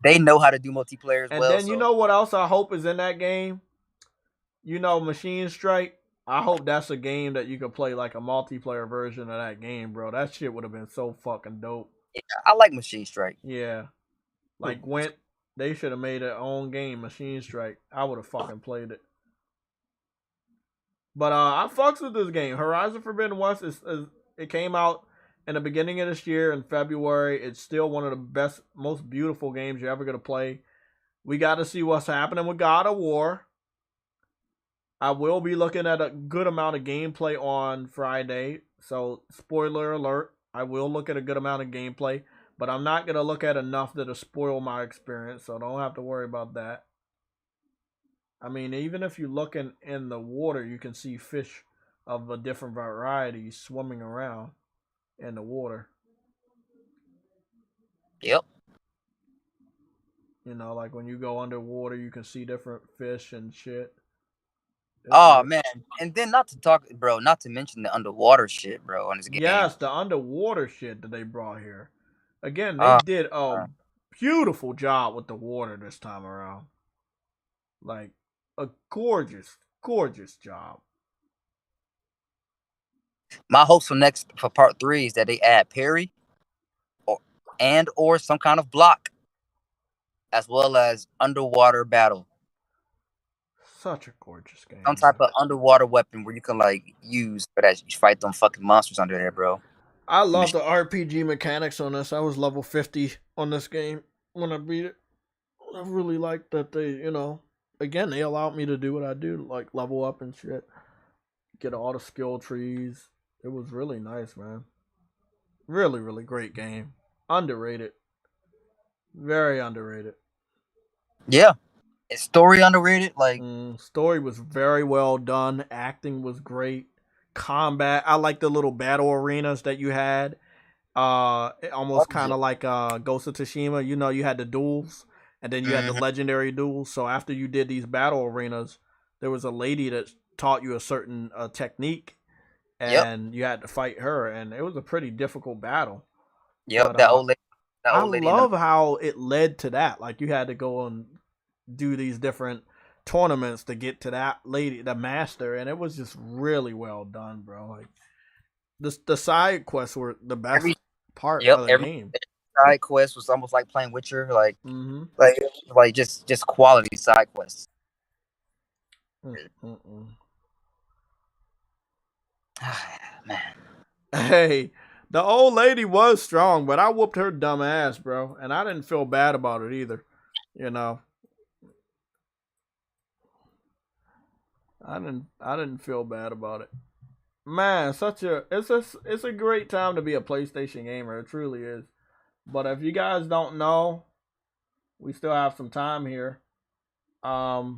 They know how to do multiplayer as And well. then you know what else I hope is in that game? You know, Machine Strike. I hope that's a game that you can play like a multiplayer version of that game, bro. That shit would have been so fucking dope. Yeah, I like Machine Strike. Yeah. Like Gwent, they should have made their own game, Machine Strike. I would have fucking played it. But I fucks with this game. Horizon Forbidden West it came out in the beginning of this year in February. It's still one of the best, most beautiful games you're ever gonna play. We got to see what's happening with God of War. I will be looking at a good amount of gameplay on Friday. So, spoiler alert, I will look at a good amount of gameplay. But I'm not going to look at enough that'll spoil my experience. So, don't have to worry about that. I mean, even if you look in the water, you can see fish of a different variety swimming around in the water. Yep. You know, like when you go underwater, you can see different fish and shit. Oh man, and then not to mention the underwater shit, bro, on this game. Yes, the underwater shit that they brought here. Again, they did a beautiful job with the water this time around. Like a gorgeous, gorgeous job. My hopes for part 3 is that they add parry, or some kind of block, as well as underwater battle. Such a gorgeous game. Some type of underwater weapon where you can like use for that you fight them fucking monsters under there, bro. I love the RPG mechanics on this. I was level 50 on this game when I beat it. I really like that they, you know, again, they allowed me to do what I do, like level up and shit. Get all the skill trees. It was really nice, man. Really, really great game. Underrated. Very underrated. Yeah. Is story underrated? Like story was very well done. Acting was great. Combat. I like the little battle arenas that you had. Almost kind of like Ghost of Tsushima. You know, you had the duels, and then you had the legendary duels. So after you did these battle arenas, there was a lady that taught you a certain technique, and you had to fight her, and it was a pretty difficult battle. Yep, but, that old lady. I love how it led to that. Like you had to go and do these different tournaments to get to that lady, the master, and it was just really well done, bro. Like the side quests were the best part of the game. Side quest was almost like playing Witcher, like like just quality side quests. Man. Hey, the old lady was strong, but I whooped her dumb ass, bro, and I didn't feel bad about it either. You know, I didn't feel bad about it. Man, it's a great time to be a PlayStation gamer. It truly is. But if you guys don't know, we still have some time here. But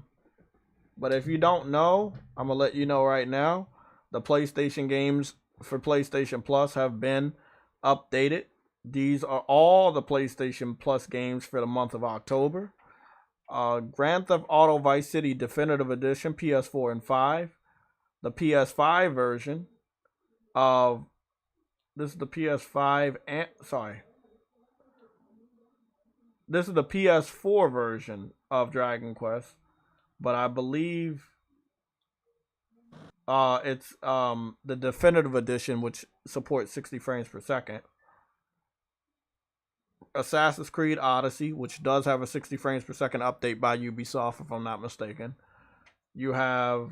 if you don't know, I'm gonna let you know right now. The PlayStation games for PlayStation Plus have been updated. These are all the PlayStation Plus games for the month of October. Grand Theft Auto Vice City Definitive Edition, PS4 and 5. The PS5 version of this is the PS5 and this is the PS4 version of Dragon Quest, but I believe it's the Definitive Edition, which supports 60 frames per second. Assassin's Creed Odyssey, which does have a 60 frames per second update by Ubisoft, if I'm not mistaken. You have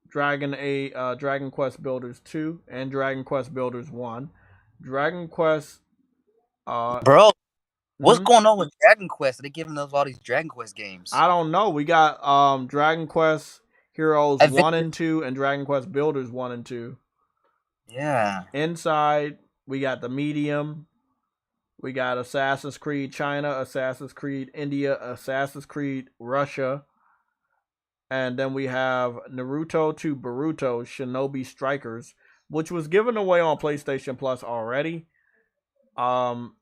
Dragon Quest Builders 2 and Dragon Quest Builders 1. Dragon Quest bro, what's going on with Dragon Quest? Are they giving us all these Dragon Quest games? I don't know. We got Dragon Quest Heroes 1 and 2 and Dragon Quest Builders 1 and 2. Yeah. Inside, we got the Medium. We got Assassin's Creed China, Assassin's Creed India, Assassin's Creed Russia. And then we have Naruto to Boruto Shinobi Strikers, which was given away on PlayStation Plus already.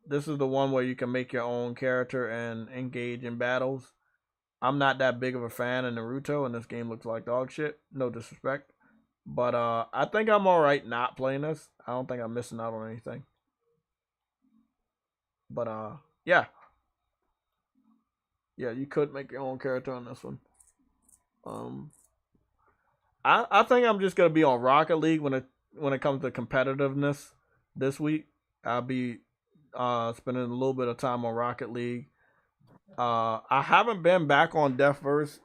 This is the one where you can make your own character and engage in battles. I'm not that big of a fan of Naruto, and this game looks like dog shit. No disrespect. But I think I'm alright not playing this. I don't think I'm missing out on anything. But yeah. Yeah, you could make your own character on this one. I think I'm just gonna be on Rocket League when it comes to competitiveness this week. I'll be spending a little bit of time on Rocket League. I haven't been back on Death vs.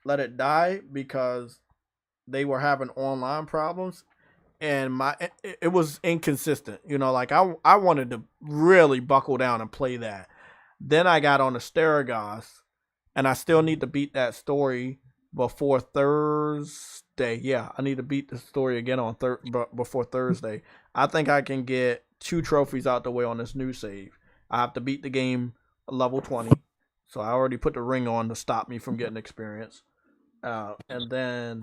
Let It Die because they were having online problems and it was inconsistent. You know, like I wanted to really buckle down and play that. Then I got on the GAAS and I still need to beat that story before Thursday. Yeah, I need to beat the story again on before Thursday. I think I can get 2 trophies out the way on this new save. I have to beat the game level 20. So I already put the ring on to stop me from getting experience. And then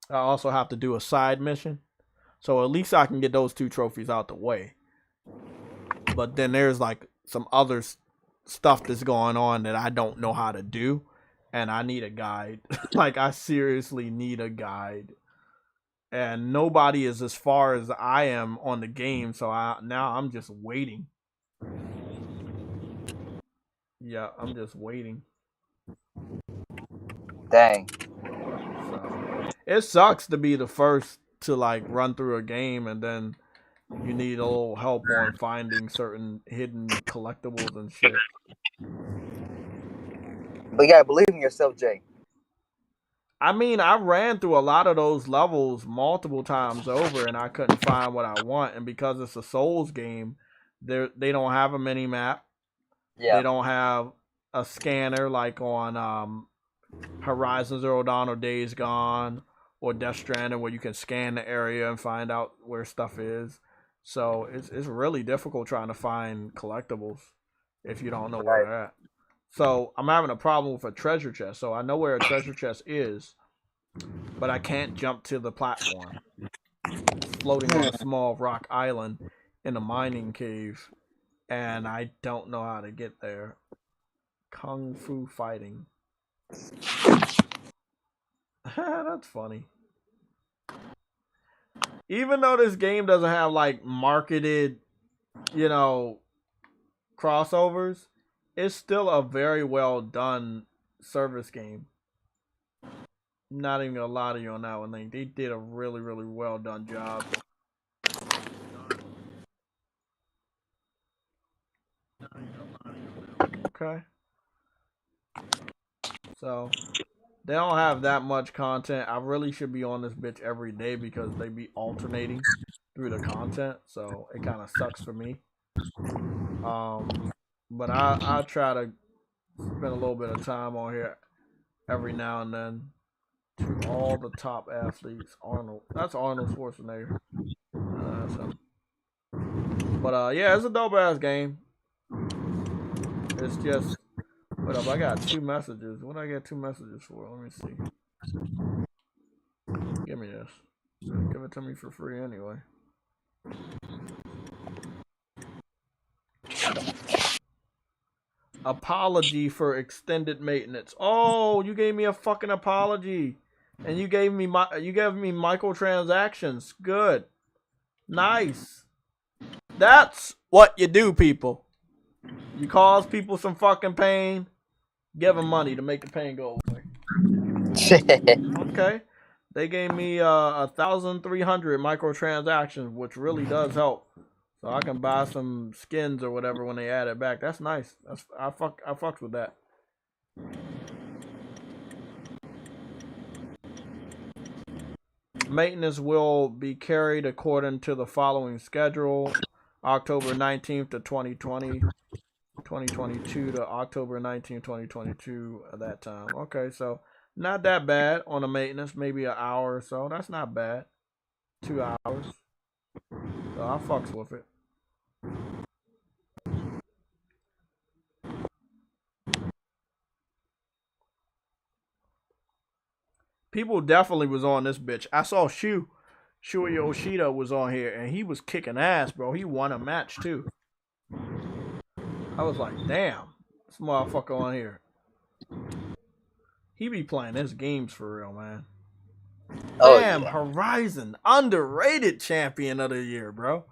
I also have to do a side mission. So at least I can get those 2 trophies out the way. But then there's like some other stuff that's going on that I don't know how to do. And I need a guide. Like, I seriously need a guide. And nobody is as far as I am on the game. So now I'm just waiting. Yeah, I'm just waiting. Dang. So, it sucks to be the first to like run through a game and then you need a little help on finding certain hidden collectibles and shit. But you gotta believe in yourself, Jay. I mean, I ran through a lot of those levels multiple times over and I couldn't find what I want. And because it's a Souls game, they don't have a mini map. Yeah. They don't have a scanner like on Horizon Zero Dawn or Days Gone or Death Stranding where you can scan the area and find out where stuff is. So it's really difficult trying to find collectibles if you don't know where they're at. So I'm having a problem with a treasure chest. So I know where a treasure chest is, but I can't jump to the platform. It's floating on a small rock island in a mining cave, and I don't know how to get there. Kung Fu fighting. That's funny. Even though this game doesn't have like marketed, you know, crossovers, it's still a very well done service game. I'm not even gonna lie to you on that one. They did a really, really well done job. Okay. So they don't have that much content. I really should be on this bitch every day because they be alternating through the content. So it kind of sucks for me. But I try to spend a little bit of time on here every now and then to all the top athletes. Arnold. That's Arnold Schwarzenegger. That's him. But yeah, it's a dope ass game. It's just what up? I got 2 messages. What did I get 2 messages for? Let me see. Give me this. Give it to me for free anyway. Apology for extended maintenance. Oh, you gave me a fucking apology, and you gave me microtransactions. Good, nice. That's what you do, people. You cause people some fucking pain, give them money to make the pain go away. Okay, they gave me 1,300 microtransactions, which really does help. So I can buy some skins or whatever when they add it back. That's nice. I fucked with that. Maintenance will be carried according to the following schedule: October 19th to 2020, 2022 to October 19th, 2022 at that time. Okay, so not that bad on the maintenance. Maybe an hour or so. That's not bad. 2 hours. So I fucks with it. People definitely was on this bitch. I saw Shuya Yoshida was on here, and he was kicking ass, bro. He won a match, too. I was like, damn. This motherfucker on here. He be playing his games for real, man. Damn, yeah. Horizon. Underrated champion of the year, bro.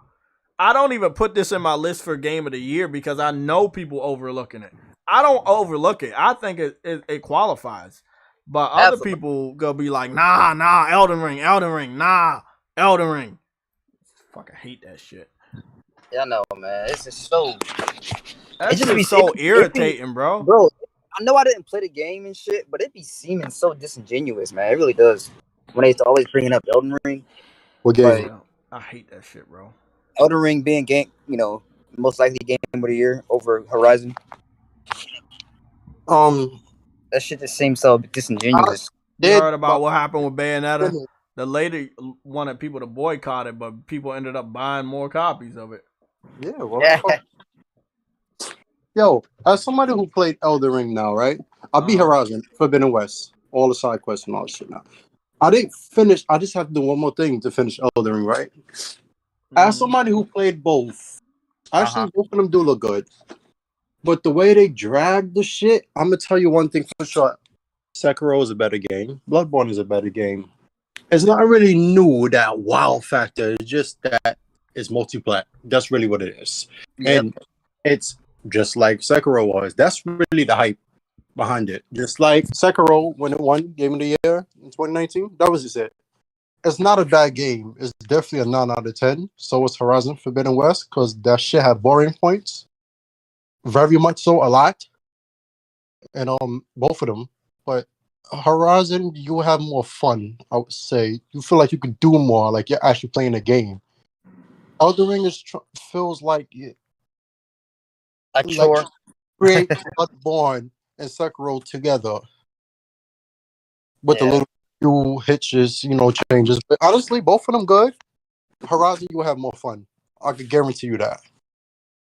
I don't even put this in my list for game of the year because I know people overlooking it. I don't overlook it. I think it qualifies. But other people gonna be like, nah, Elden Ring, nah, Elden Ring. Fucking hate that shit. Yeah, I know, man. It's just so. That's just so irritating, bro. Bro, I know I didn't play the game and shit, but it be seeming so disingenuous, man. It really does. When they always bringing up Elden Ring. What game? Like, I hate that shit, bro. Elden Ring being game, most likely game of the year over Horizon. That shit just seems so disingenuous. You heard about what happened with Bayonetta? The lady wanted people to boycott it, but people ended up buying more copies of it. Yeah, well, yo, as somebody who played Elden Ring now, right? I beat Horizon, Forbidden West, all the side quests and all that shit now. I didn't finish. I just have to do one more thing to finish Elden Ring, right? As somebody who played both, actually both of them do look good. But the way they drag the shit, I'm gonna tell you one thing for sure. Sekiro is a better game. Bloodborne is a better game. It's not really new, that wow factor. It's just that it's multiplayer. That's really what it is. Yep. And it's just like Sekiro was. That's really the hype behind it. Just like Sekiro, when it won Game of the Year in 2019, that was just it. It's not a bad game. It's definitely a 9 out of 10. So was Horizon Forbidden West, because that shit had boring points. Very much so, a lot. And both of them. But Horizon, you have more fun, I would say. You feel like you could do more, like you're actually playing a game. Elden Ring feels like sure. Create Bloodborne and Sekiro together with the little few hitches, changes. But honestly, both of them good. Horizon, you will have more fun. I could guarantee you that.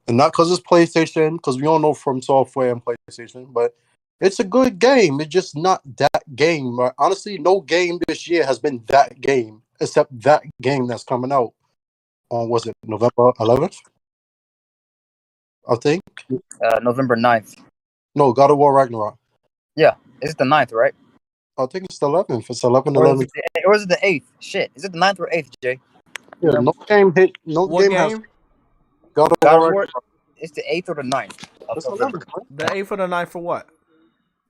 And not because it's PlayStation, because we all know From Software and PlayStation, but it's a good game. It's just not that game. Honestly, no game this year has been that game, except that game that's coming out on, was it November 11th? I think. November 9th. No, God of War Ragnarok. Yeah, it's the 9th, right? I think it's the 11th. It's 11. Or is it the 8th? Shit, is it the 9th or 8th, Jay? Yeah, no game hit. No what game has God of War. It's the 8th or the 9th. It's 11th, right? The 8th or the 9th for what?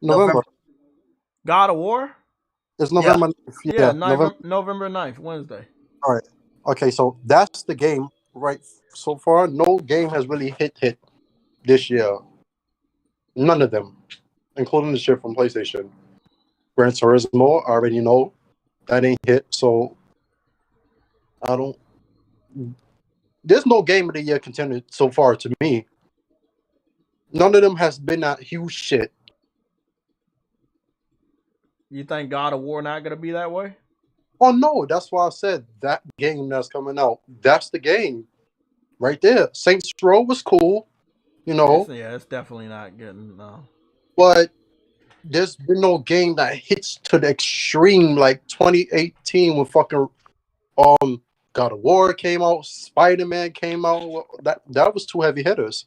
November. God of War? It's November. Yeah, November 9th, Wednesday. All right. Okay, so that's the game, right? So far, no game has really hit this year. None of them, including the shit from PlayStation. Gran Turismo, I already know that ain't hit, so I don't. There's no game of the year contender so far to me. None of them has been that huge shit. You think God of War not gonna be that way? Oh no, that's why I said that game that's coming out. That's the game, right there. Saints Row was cool, It's definitely not getting. But there's been no game that hits to the extreme like 2018 when fucking God of War came out, Spider-Man came out. That was two heavy hitters.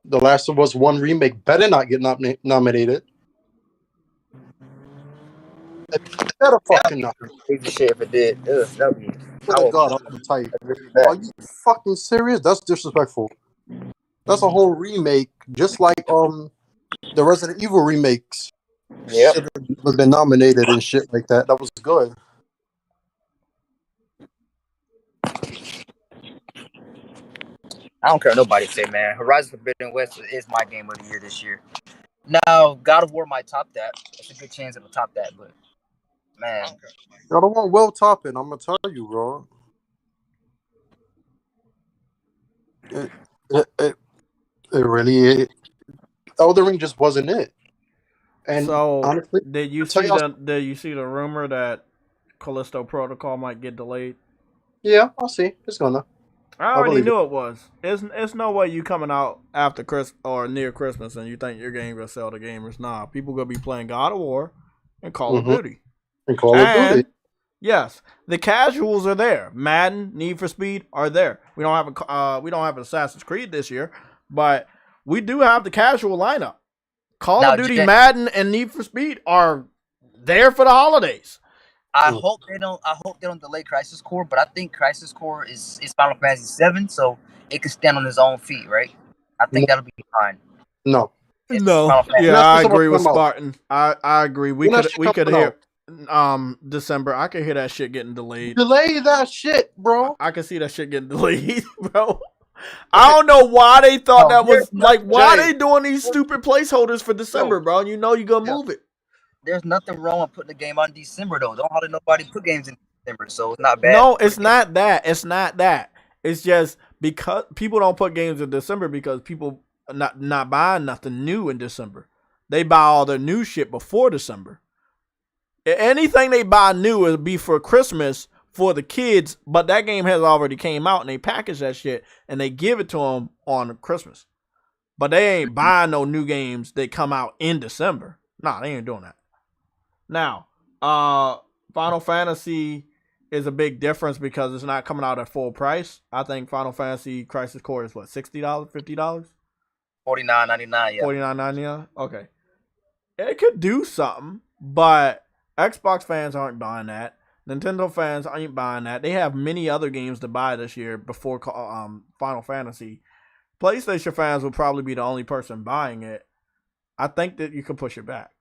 The Last of Us 1 remake better not get nominated. It better fucking not. Crazy shit if it did. That would be. Oh God, I'm gonna type. Are you fucking serious? That's disrespectful. That's a whole remake, just like the Resident Evil remakes. Yeah, should have been nominated and shit like that. That was good. I don't care what nobody say, man. Horizon Forbidden West is my game of the year this year. Now, God of War might top that. There's a good chance it'll top that, but man, God of War will top it. I'm gonna tell you, bro. It really. Elden Ring just wasn't it. And so, honestly, did you see the rumor that Callisto Protocol might get delayed? Yeah, I'll see. It's gonna. I already knew it was. It's no way you coming out after Christmas or near Christmas and you think your game gonna sell the gamers. Nah, people gonna be playing God of War and Call of Duty. And Call of Duty. Yes, the casuals are there. Madden, Need for Speed are there. We don't have an Assassin's Creed this year, but we do have the casual lineup. Call of Duty, Madden, and Need for Speed are there for the holidays. I hope they don't. I hope they don't delay Crisis Core, but I think Crisis Core is Final Fantasy VII, so it can stand on its own feet, right? I think that'll be fine. No. It's No, Final Fantasy. yeah, When that I shit agree come with out? Spartan. I agree. We When that could shit we could coming hear December. I could hear that shit getting delayed. Delay that shit, bro. I can see that shit getting delayed, bro. I don't know why they thought that was like why Jay. they doing these stupid placeholders for December, bro. You know you gonna move it. There's nothing wrong with putting the game on December though. Don't hardly nobody put games in December, so it's not bad. No, it's not that. It's not that. It's just because people don't put games in December because people are not buying nothing new in December. They buy all their new shit before December. Anything they buy new will be for Christmas for the kids, but that game has already came out and they package that shit and they give it to them on Christmas. But they ain't buying no new games that come out in December. Nah, they ain't doing that. Now, Final Fantasy is a big difference because it's not coming out at full price. I think Final Fantasy Crisis Core is what, $60, $50? $49.99, yeah. $49.99? Okay. It could do something, but Xbox fans aren't buying that. Nintendo fans ain't buying that. They have many other games to buy this year before Final Fantasy. PlayStation fans will probably be the only person buying it. I think that you can push it back.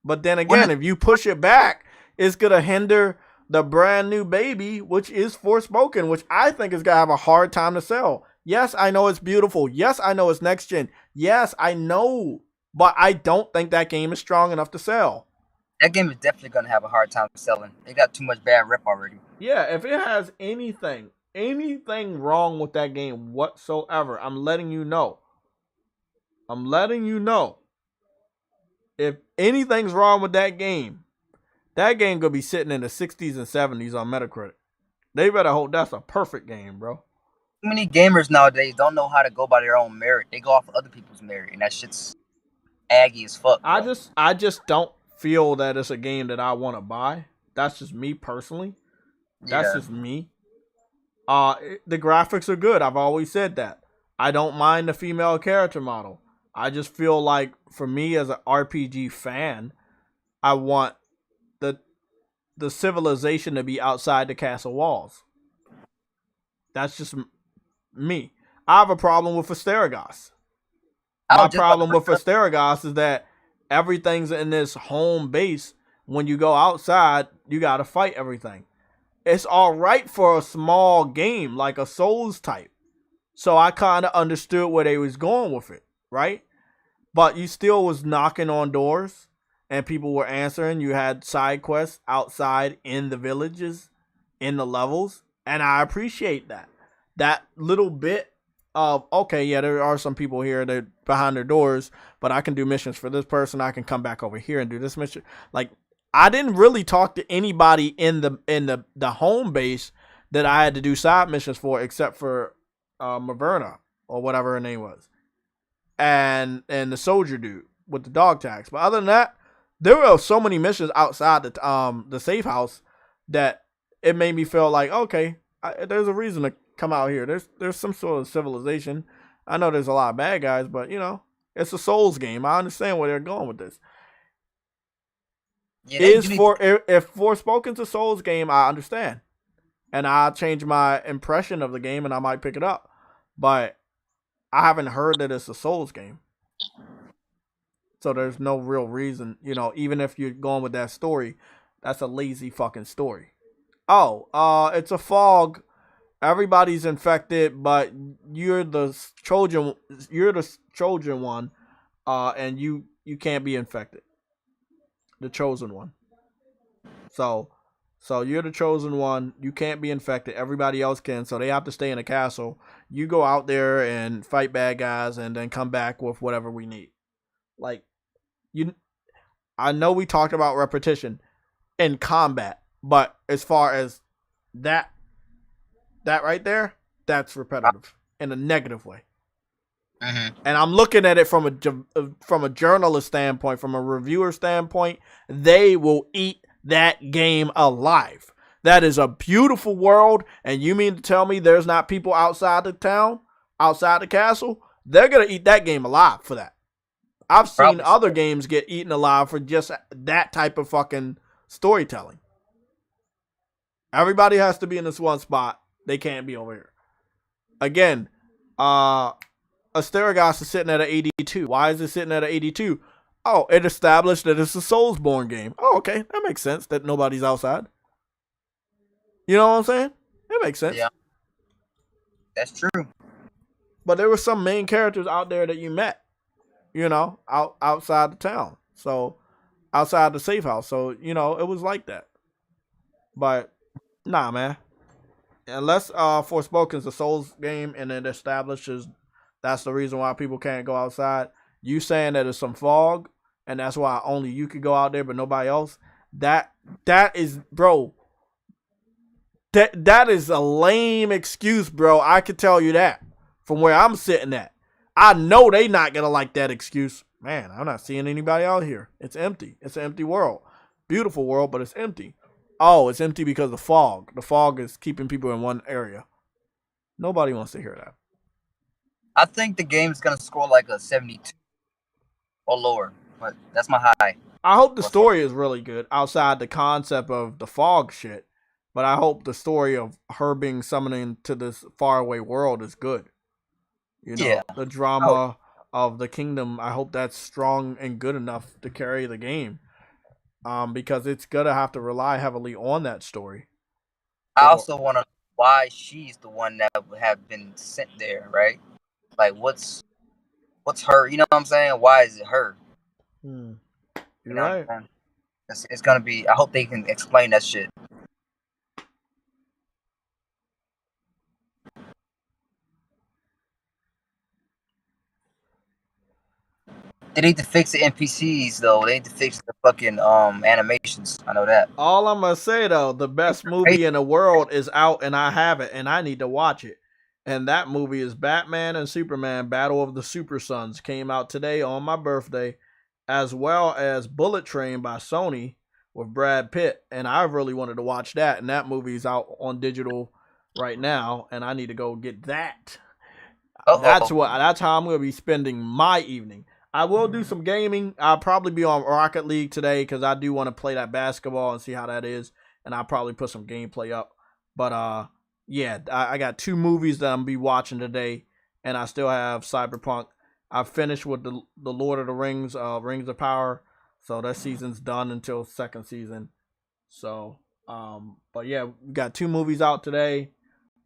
But then again, if you push it back, it's going to hinder the brand new baby, which is Forspoken, which I think is going to have a hard time to sell. Yes, I know it's beautiful. Yes, I know it's next gen. Yes, I know. But I don't think that game is strong enough to sell. That game is definitely going to have a hard time selling. It got too much bad rep already. Yeah, if it has anything wrong with that game whatsoever, I'm letting you know. If anything's wrong with that game gonna be sitting in the 60s and 70s on Metacritic. They better hope that's a perfect game, bro. Too many gamers nowadays don't know how to go by their own merit. They go off other people's merit, and that shit's aggy as fuck. Bro. I just don't feel that it's a game that I want to buy. That's just me personally. That's just me. The graphics are good. I've always said that. I don't mind the female character model. I just feel like, for me as an RPG fan, I want the civilization to be outside the castle walls. That's just me. I have a problem with Asterigos. My problem with Asterigos is that everything's in this home base. When you go outside, you got to fight everything. It's all right for a small game, like a Souls type. So I kind of understood where they was going with it, right? But you still was knocking on doors and people were answering. You had side quests outside in the villages, in the levels. And I appreciate that. That little bit of, okay, yeah, there are some people here that behind their doors, but I can do missions for this person. I can come back over here and do this mission. Like, I didn't really talk to anybody in the home base that I had to do side missions for, except for Maverna or whatever her name was, and the soldier dude with the dog tags. But other than that, there were so many missions outside the safe house that it made me feel like, okay, there's a reason to come out here. There's some sort of civilization. I know there's a lot of bad guys, but you know, it's a Souls game. I understand where they're going with this. Yeah, if Forspoken's a Souls game, I understand. And I'll change my impression of the game and I might pick it up. But I haven't heard that it's a Souls game. So there's no real reason, you know, even if you're going with that story, that's a lazy fucking story. Oh, it's a fog. Everybody's infected, but you're the Trojan one, and you can't be infected. The chosen one. So you're the chosen one. You can't be infected. Everybody else can. So they have to stay in the castle. You go out there and fight bad guys, and then come back with whatever we need. Like, I know we talked about repetition in combat, but as far as that right there, that's repetitive in a negative way. Mm-hmm. And I'm looking at it from a journalist standpoint, from a reviewer standpoint. They will eat that game alive. That is a beautiful world, and you mean to tell me there's not people outside the town, outside the castle? They're gonna eat that game alive for that. I've seen other games get eaten alive for just that type of fucking storytelling. Everybody has to be in this one spot. They can't be over here. Again, Asterigos is sitting at an 82. Why is it sitting at an 82? Oh, it established that it's a Soulsborne game. Oh, okay. That makes sense that nobody's outside. You know what I'm saying? It makes sense. Yeah. That's true. But there were some main characters out there that you met, you know, outside the town. So, outside the safe house. So, you know, it was like that. But, nah, man. Unless Forspoken's a Souls game and it establishes that's the reason why people can't go outside. You saying that it's some fog and that's why only you could go out there but nobody else. That is, bro. That is a lame excuse, bro. I can tell you that from where I'm sitting at. I know they not gonna like that excuse. Man, I'm not seeing anybody out here. It's empty. It's an empty world. Beautiful world, but it's empty. Oh, it's empty because of the fog. The fog is keeping people in one area. Nobody wants to hear that. I think the game's gonna score like a 72 or lower, but that's my high. I hope the story is really good outside the concept of the fog shit. But I hope the story of her being summoned into this faraway world is good. You know, the drama of the kingdom, I hope that's strong and good enough to carry the game. Because it's going to have to rely heavily on that story. I also want to know why she's the one that would have been sent there, right? Like, what's her, you know what I'm saying? Why is it her? You're right. right. It's going to be, I hope they can explain that shit. They need to fix the NPCs, though. They need to fix the fucking animations. I know that. All I'm going to say, though, the best movie in the world is out, and I have it, and I need to watch it. And that movie is Batman and Superman Battle of the Super Sons. Came out today on my birthday, as well as Bullet Train by Sony with Brad Pitt. And I really wanted to watch that, and that movie's out on digital right now, and I need to go get that. That's how I'm going to be spending my evening. I will do some gaming. I'll probably be on Rocket League today because I do want to play that basketball and see how that is. And I'll probably put some gameplay up. But, yeah, I got 2 movies that I'm going to be watching today. And I still have Cyberpunk. I finished with the Lord of the Rings, Rings of Power. So that season's done until 2nd season. So, but yeah, we got 2 movies out today.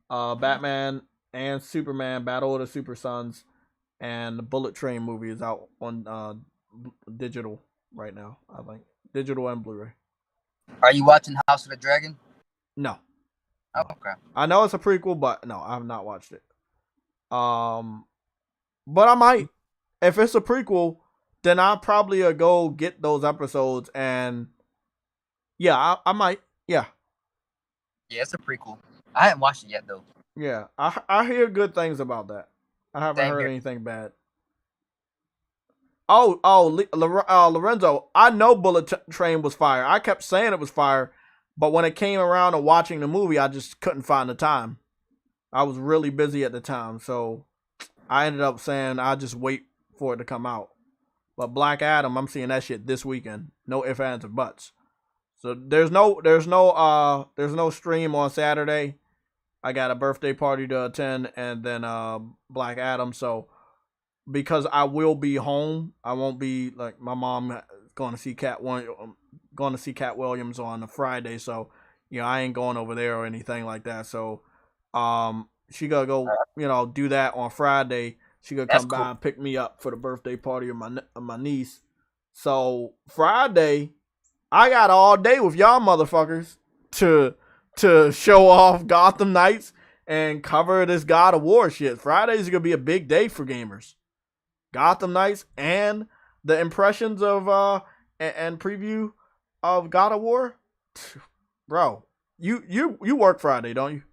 Batman and Superman, Battle of the Super Sons. And the Bullet Train movie is out on digital right now, I think. Digital and Blu-ray. Are you watching House of the Dragon? No. Oh, okay. I know it's a prequel, but no, I have not watched it. But I might. If it's a prequel, then I'll probably go get those episodes and yeah, I might. Yeah. Yeah, it's a prequel. I haven't watched it yet, though. Yeah, I hear good things about that. I haven't heard anything bad. Lorenzo, I know Bullet Train was fire. I kept saying it was fire, but when it came around to watching the movie, I just couldn't find the time. I was really busy at the time, so I ended up saying I'll just wait for it to come out. But Black Adam, I'm seeing that shit this weekend. No ifs, ands, or buts. So there's no stream on Saturday. I got a birthday party to attend and then Black Adam. So because I will be home, I won't be like my mom going to see Cat Williams on a Friday. So I ain't going over there or anything like that. So she gonna go do that on Friday. She gonna come by and pick me up for the birthday party of my niece. So Friday, I got all day with y'all motherfuckers to show off Gotham Knights and cover this God of War shit. Friday's going to be a big day for gamers. Gotham Knights and the impressions of and preview of God of War. Bro, you work Friday, don't you?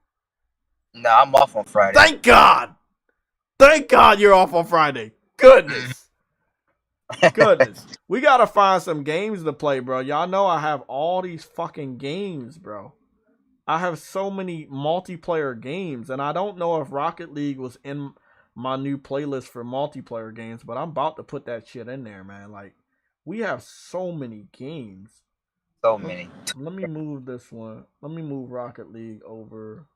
No, I'm off on Friday. Thank God. Thank God you're off on Friday. Goodness. We got to find some games to play, bro. Y'all know I have all these fucking games, bro. I have so many multiplayer games, and I don't know if Rocket League was in my new playlist for multiplayer games, but I'm about to put that shit in there, man. Like, we have so many games. So many. Let me move this one. Let me move Rocket League over.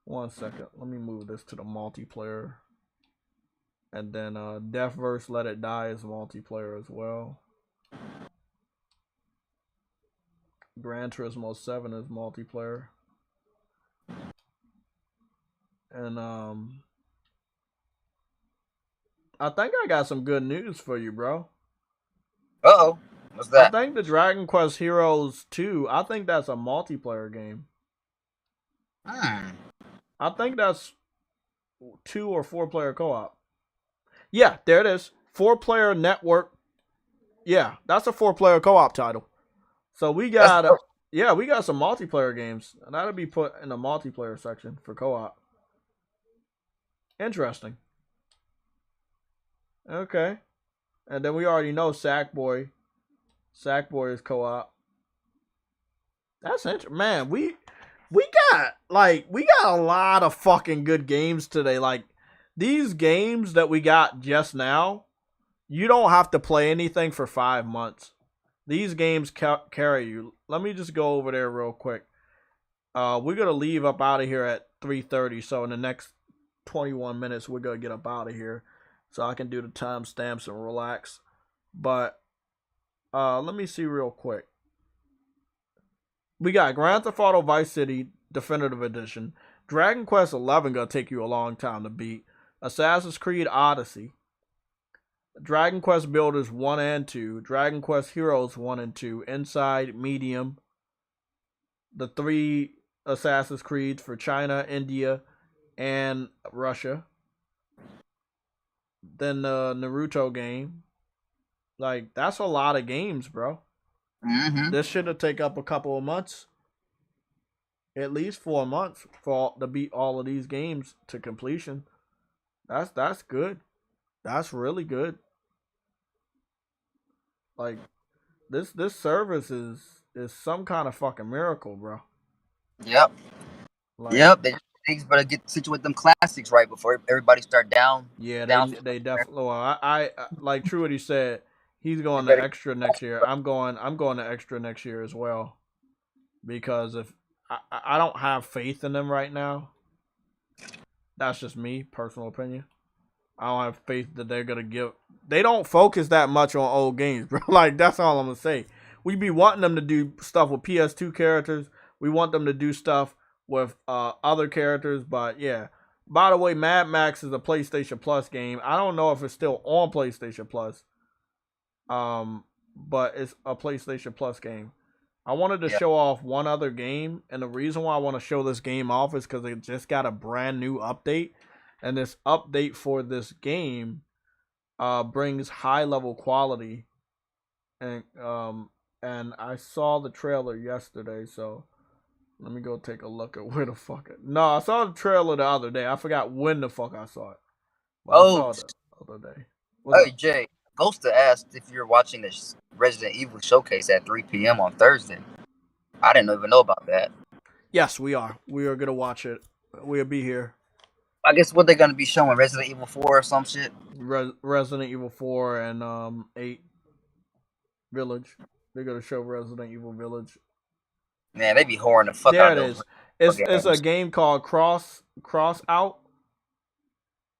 1 second. Let me move this to the multiplayer. And then Death vs. Let It Die is multiplayer as well. Gran Turismo 7 is multiplayer. And I think I got some good news for you, bro. Uh-oh. What's that? I think the Dragon Quest Heroes 2, I think that's a multiplayer game. I think that's 2 or 4 player co-op. Yeah, there it is. 4 player network. Yeah, that's a 4 player co-op title. So we got we got some multiplayer games. And that'll be put in the multiplayer section for co-op. Interesting. Okay. And then we already know Sackboy. Sackboy is co-op. That's interesting. Man, we got a lot of fucking good games today. Like, these games that we got just now, you don't have to play anything for 5 months. These games carry you. Let me just go over there real quick. We're gonna leave up out of here at 3:30. So in the next 21 minutes, we're gonna get up out of here, so I can do the timestamps and relax. But let me see real quick. We got Grand Theft Auto Vice City Definitive Edition, Dragon Quest 11 gonna take you a long time to beat, Assassin's Creed Odyssey, Dragon Quest Builders 1 and 2, Dragon Quest Heroes 1 and 2, Inside, Medium, the 3 Assassin's Creeds for China, India, and Russia. Then the Naruto game. Like, that's a lot of games, bro. This should have taken up a couple of months. At least 4 months to beat all of these games to completion. That's good. That's really good. Like, this service is some kind of fucking miracle, bro. Yep. Like, yep. They better get situate them classics right before everybody start down. Yeah, down they definitely. Well, I like true what he said. He's going to extra next year. I'm going to extra next year as well, because if I don't have faith in them right now. That's just me, personal opinion. I don't have faith that they're gonna give. They don't focus that much on old games, bro. Like, that's all I'm gonna say. We be wanting them to do stuff with PS2 characters. We want them to do stuff with other characters, but yeah. By the way, Mad Max is a PlayStation Plus game. I don't know if it's still on PlayStation Plus. But it's a PlayStation Plus game. I wanted to show off one other game, and the reason why I want to show this game off is because it just got a brand new update, and this update for this game brings high level quality, and I saw the trailer yesterday, so let me go take a look at where the fuck it. No, I saw the trailer the other day. I forgot when the fuck I saw it. But I saw it the other day. Hey, Jay. Ghosta asked if you're watching this Resident Evil showcase at 3 p.m. on Thursday. I didn't even know about that. Yes, we are. We are going to watch it. We'll be here. I guess what they're going to be showing, Resident Evil 4 or some shit? Resident Evil 4 and 8 Village. They're going to show Resident Evil Village. Man, they be whoring the fuck out of those. It's a game called Cross Out.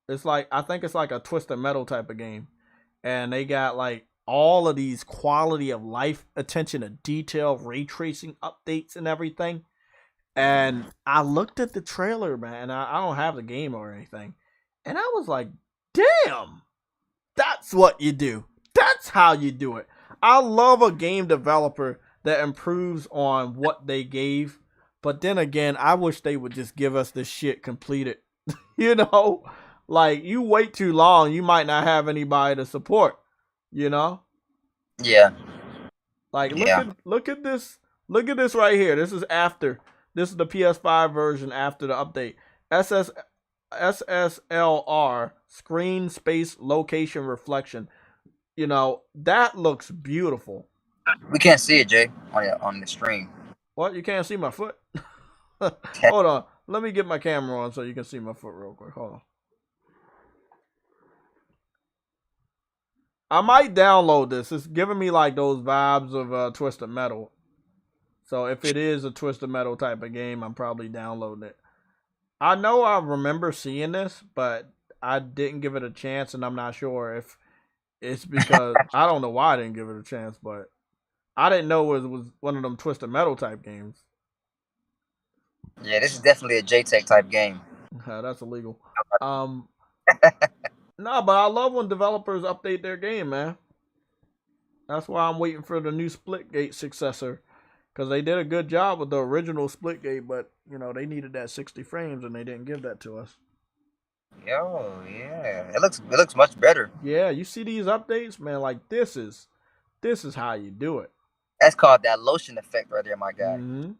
It's like, I think it's like a Twisted Metal type of game. And they got like all of these quality of life, attention to detail, ray tracing updates and everything. And I looked at the trailer, man, and I don't have the game or anything. And I was like, damn, that's what you do. That's how you do it. I love a game developer that improves on what they gave. But then again, I wish they would just give us this shit completed. You know? Like, you wait too long, you might not have anybody to support, you know? Yeah. Like, look at this. Look at this right here. This is after. This is the PS5 version after the update. SSLR, screen space location reflection. You know, that looks beautiful. We can't see it, Jay, on the stream. What? You can't see my foot? Hold on. Let me get my camera on so you can see my foot real quick. Hold on. I might download this. It's giving me like those vibes of Twisted Metal. So if it is a Twisted Metal type of game, I'm probably downloading it. I know I remember seeing this, but I didn't give it a chance, and I'm not sure if it's because I don't know why I didn't give it a chance, but I didn't know it was one of them Twisted Metal type games. Yeah, this is definitely a JTech type game. That's illegal. No, but I love when developers update their game, man. That's why I'm waiting for the new Splitgate successor. Because they did a good job with the original Splitgate, but, you know, they needed that 60 frames, and they didn't give that to us. Yo, yeah. It looks much better. Yeah, you see these updates, man, like, this is how you do it. That's called that lotion effect right there, my guy. Mm-hmm.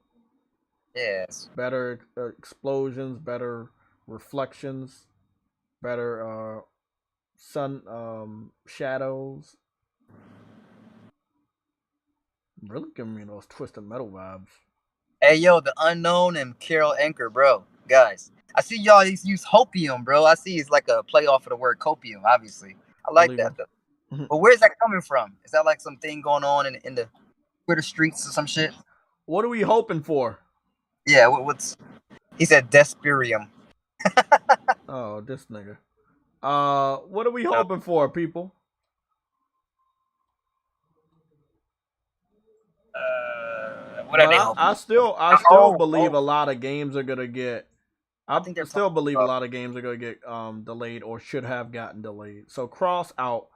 Yes. Better explosions, better reflections, better sun shadows. Really giving me those Twisted Metal vibes. Hey, yo, the Unknown and Carol Anchor, bro. Guys, I see y'all use hopium, bro. I see it's like a play off of the word copium, obviously. I like that, though. But where's that coming from? Is that like something going on in the Twitter streets or some shit? What are we hoping for? Yeah, what's... He said Desperium. Oh, this nigga. What are we hoping for, people? What are they hoping? I still believe a lot of games are gonna get. I still believe a lot of games are gonna get delayed or should have gotten delayed. So Cross Out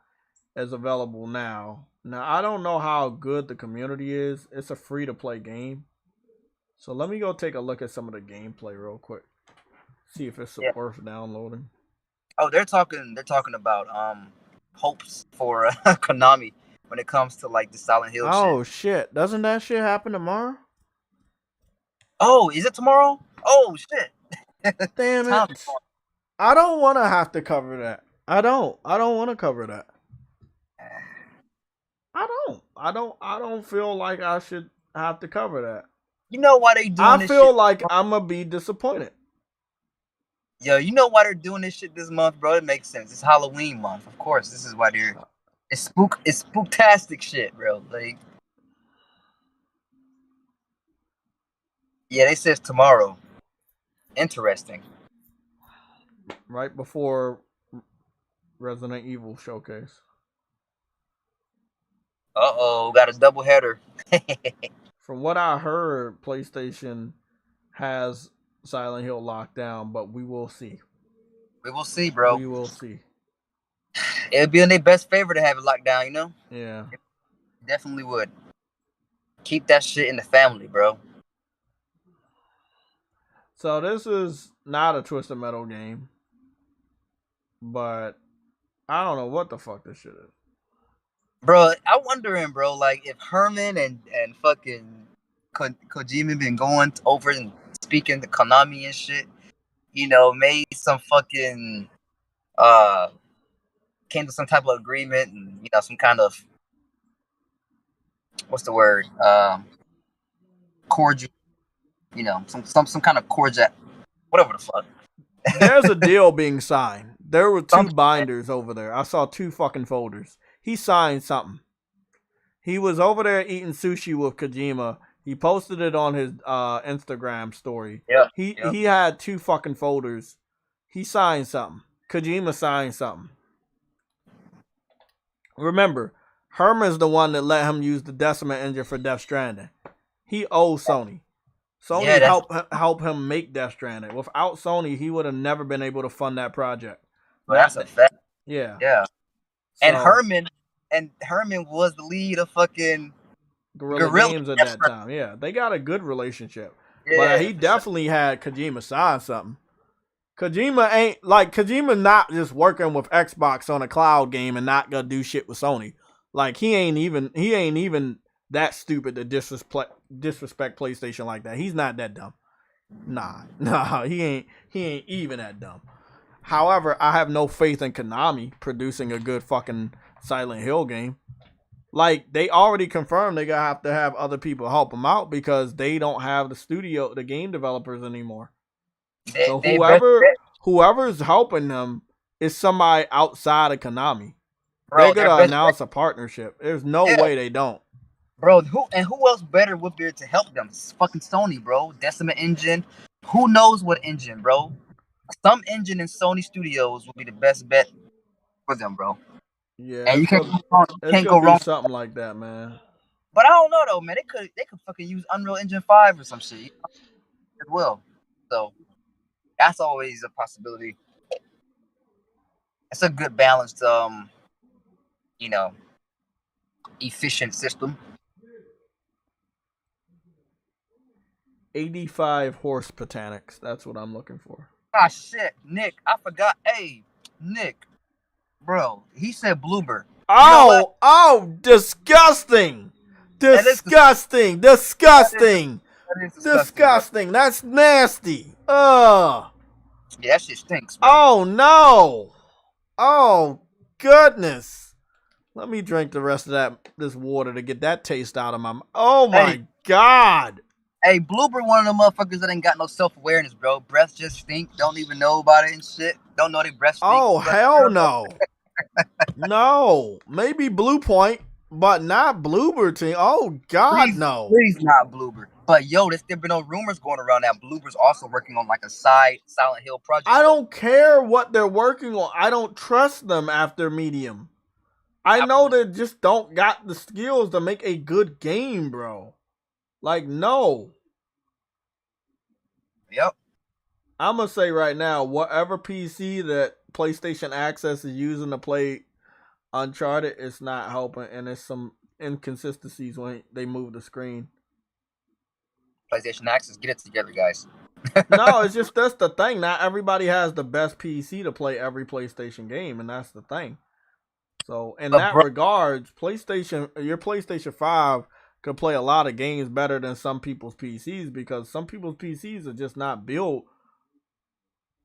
is available now. Now I don't know how good the community is. It's a free to play game. So let me go take a look at some of the gameplay real quick. See if it's worth downloading. Oh, they're talking about hopes for Konami when it comes to like the Silent Hill shit. Oh shit. Doesn't that shit happen tomorrow? Oh, is it tomorrow? Oh shit. Damn it. I don't want to have to cover that. I don't want to cover that. I don't feel like I should have to cover that. You know why they doing this shit? I feel like I'm gonna be disappointed. Yo, you know why they're doing this shit this month, bro? It makes sense. It's Halloween month, of course. This is why they're. It's spooktastic shit, bro. Like, yeah, they says tomorrow. Interesting. Right before Resident Evil showcase. Uh-oh, got a double header. From what I heard, PlayStation has Silent Hill locked down, but we will see. We will see, bro. We will see. It would be in their best favor to have it locked down, you know? Yeah. It definitely would. Keep that shit in the family, bro. So this is not a Twisted Metal game, but I don't know what the fuck this shit is. Bro, I'm wondering, bro, like if Herman and fucking Kojima been going over and speaking to Konami and shit, you know, made some fucking came to some type of agreement and, you know, some kind of what's the word? Cordial, you know, some kind of cordial, whatever the fuck. There's a deal being signed. There were 2 binders over there. I saw 2 fucking folders. He signed something. He was over there eating sushi with Kojima. He posted it on his Instagram story. Yeah. He had 2 fucking folders. He signed something. Kojima signed something. Remember, Herman's the one that let him use the Decima engine for Death Stranding. He owes Sony. Sony helped him make Death Stranding. Without Sony, he would have never been able to fund that project. Well, that's a fact. Yeah. Yeah. So, and Herman was the lead of fucking Guerrilla Games at that time. Yeah, they got a good relationship. Yeah, but he definitely had Kojima sign something. Kojima not just working with Xbox on a cloud game and not gonna do shit with Sony. Like he ain't even that stupid to disrespect PlayStation like that. He's not that dumb. Nah, he ain't even that dumb. However, I have no faith in Konami producing a good fucking Silent Hill game. Like, they already confirmed they're going to have other people help them out because they don't have the game developers anymore. So whoever's helping them is somebody outside of Konami. They're their gonna best announce a partnership. There's no Yeah. way they don't. bro. Who else better would be to help them? It's fucking Sony, bro. Decima engine. Who knows what engine, bro? Some engine in Sony Studios would be the best bet for them, bro. Yeah, And you it's can't gonna, go wrong. it's Can't gonna go be wrong. something like that, man. But I don't know though, man. They could fucking use Unreal Engine 5 or some shit as well. So that's always a possibility. It's a good balanced, you know, efficient system. 85 horse botanics. That's what I'm looking for. Ah shit, Nick, I forgot. Hey, Nick, bro, he said bloober. Oh, disgusting. Disgusting. Disgusting. That is Disgusting. That's nasty. Ugh. Yeah, that shit stinks, bro. Oh, no. Oh, goodness. Let me drink the rest of this water to get that taste out of my mouth. Oh, my God. Hey, bloober, one of them motherfuckers that ain't got no self-awareness, bro. Breath just stink. Don't even know about it and shit. Don't know they breath stink. Oh, hell no. No. Maybe Blue Point, but not Bloober team. Oh, God, no. Please not bloober. But yo, there's been no rumors going around that bloober's also working on like a side Silent Hill project. I don't care what they're working on. I don't trust them after Medium. I know they just don't got the skills to make a good game, bro. Like, no. Yep. I'm going to say right now, whatever PC that PlayStation Access is using to play Uncharted, it's not helping, and there's some inconsistencies when they move the screen. PlayStation Access, get it together, guys. No, it's just that's the thing. Not everybody has the best PC to play every PlayStation game, and that's the thing. So in that regards, your PlayStation 5 could play a lot of games better than some people's PCs because some people's PCs are just not built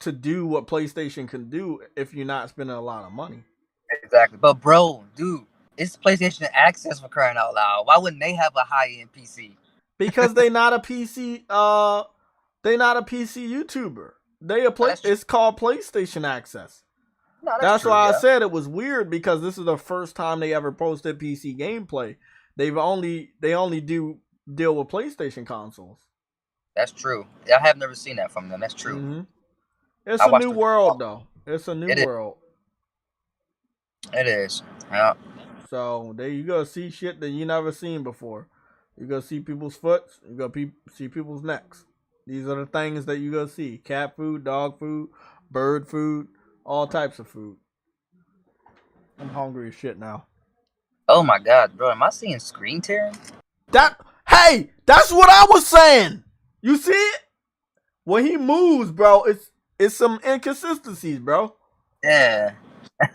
to do what PlayStation can do if you're not spending a lot of money. Exactly. But bro, dude, it's PlayStation Access for crying out loud. Why wouldn't they have a high-end PC? Because they not a PC they not a PC YouTuber. It's called PlayStation Access. No, that's true, why yeah. I said it was weird because this is the first time they ever posted PC gameplay. They only deal with PlayStation consoles. That's true. I have never seen that from them. That's true. Mm-hmm. It's a new world, though. It's a new world. It is. Yeah. So there you go. See shit that you never seen before. You go see people's foots. You go see people's necks. These are the things that you go see: cat food, dog food, bird food, all types of food. I'm hungry as shit now. Oh my god, bro! Am I seeing screen tearing? Hey, that's what I was saying. You see it? When he moves, bro, it's some inconsistencies, bro. Yeah.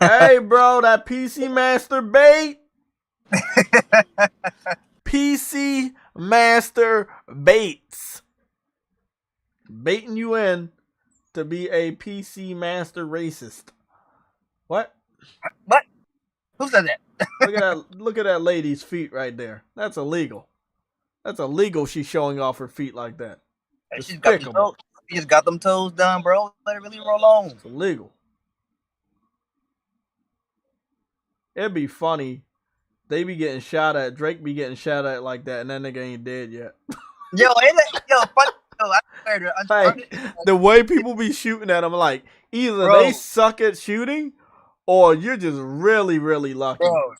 Hey, bro, that PC Master bait. PC Master baits. Baiting you in to be a PC Master racist. What? What? Who said that? Look at that lady's feet right there. That's illegal. That's illegal. She's showing off her feet like that. She just got them toes done, bro. Let it really roll on. It's illegal. It'd be funny. They be getting shot at. Drake be getting shot at like that, and that nigga ain't dead yet. Funny. Like, the way people be shooting at him, like, either they suck at shooting, or you're just really, really lucky. Bro,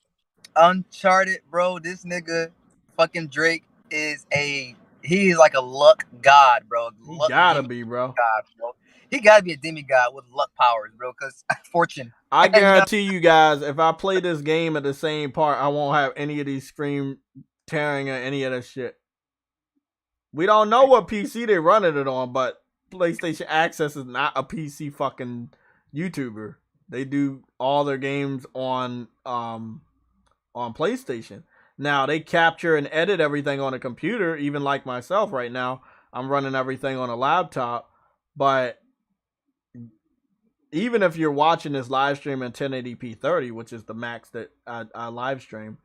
Uncharted, bro. This nigga, fucking Drake, he is like a luck god, bro. He gotta be, bro. God, bro. He gotta be a demigod with luck powers, bro. Cause fortune. I guarantee you guys, if I play this game at the same part, I won't have any of these screen tearing or any of that shit. We don't know what PC they're running it on, but PlayStation Access is not a PC fucking YouTuber. They do all their games on PlayStation. Now, they capture and edit everything on a computer, even like myself right now. I'm running everything on a laptop, but even if you're watching this live stream in 1080p 30, which is the max that I live stream,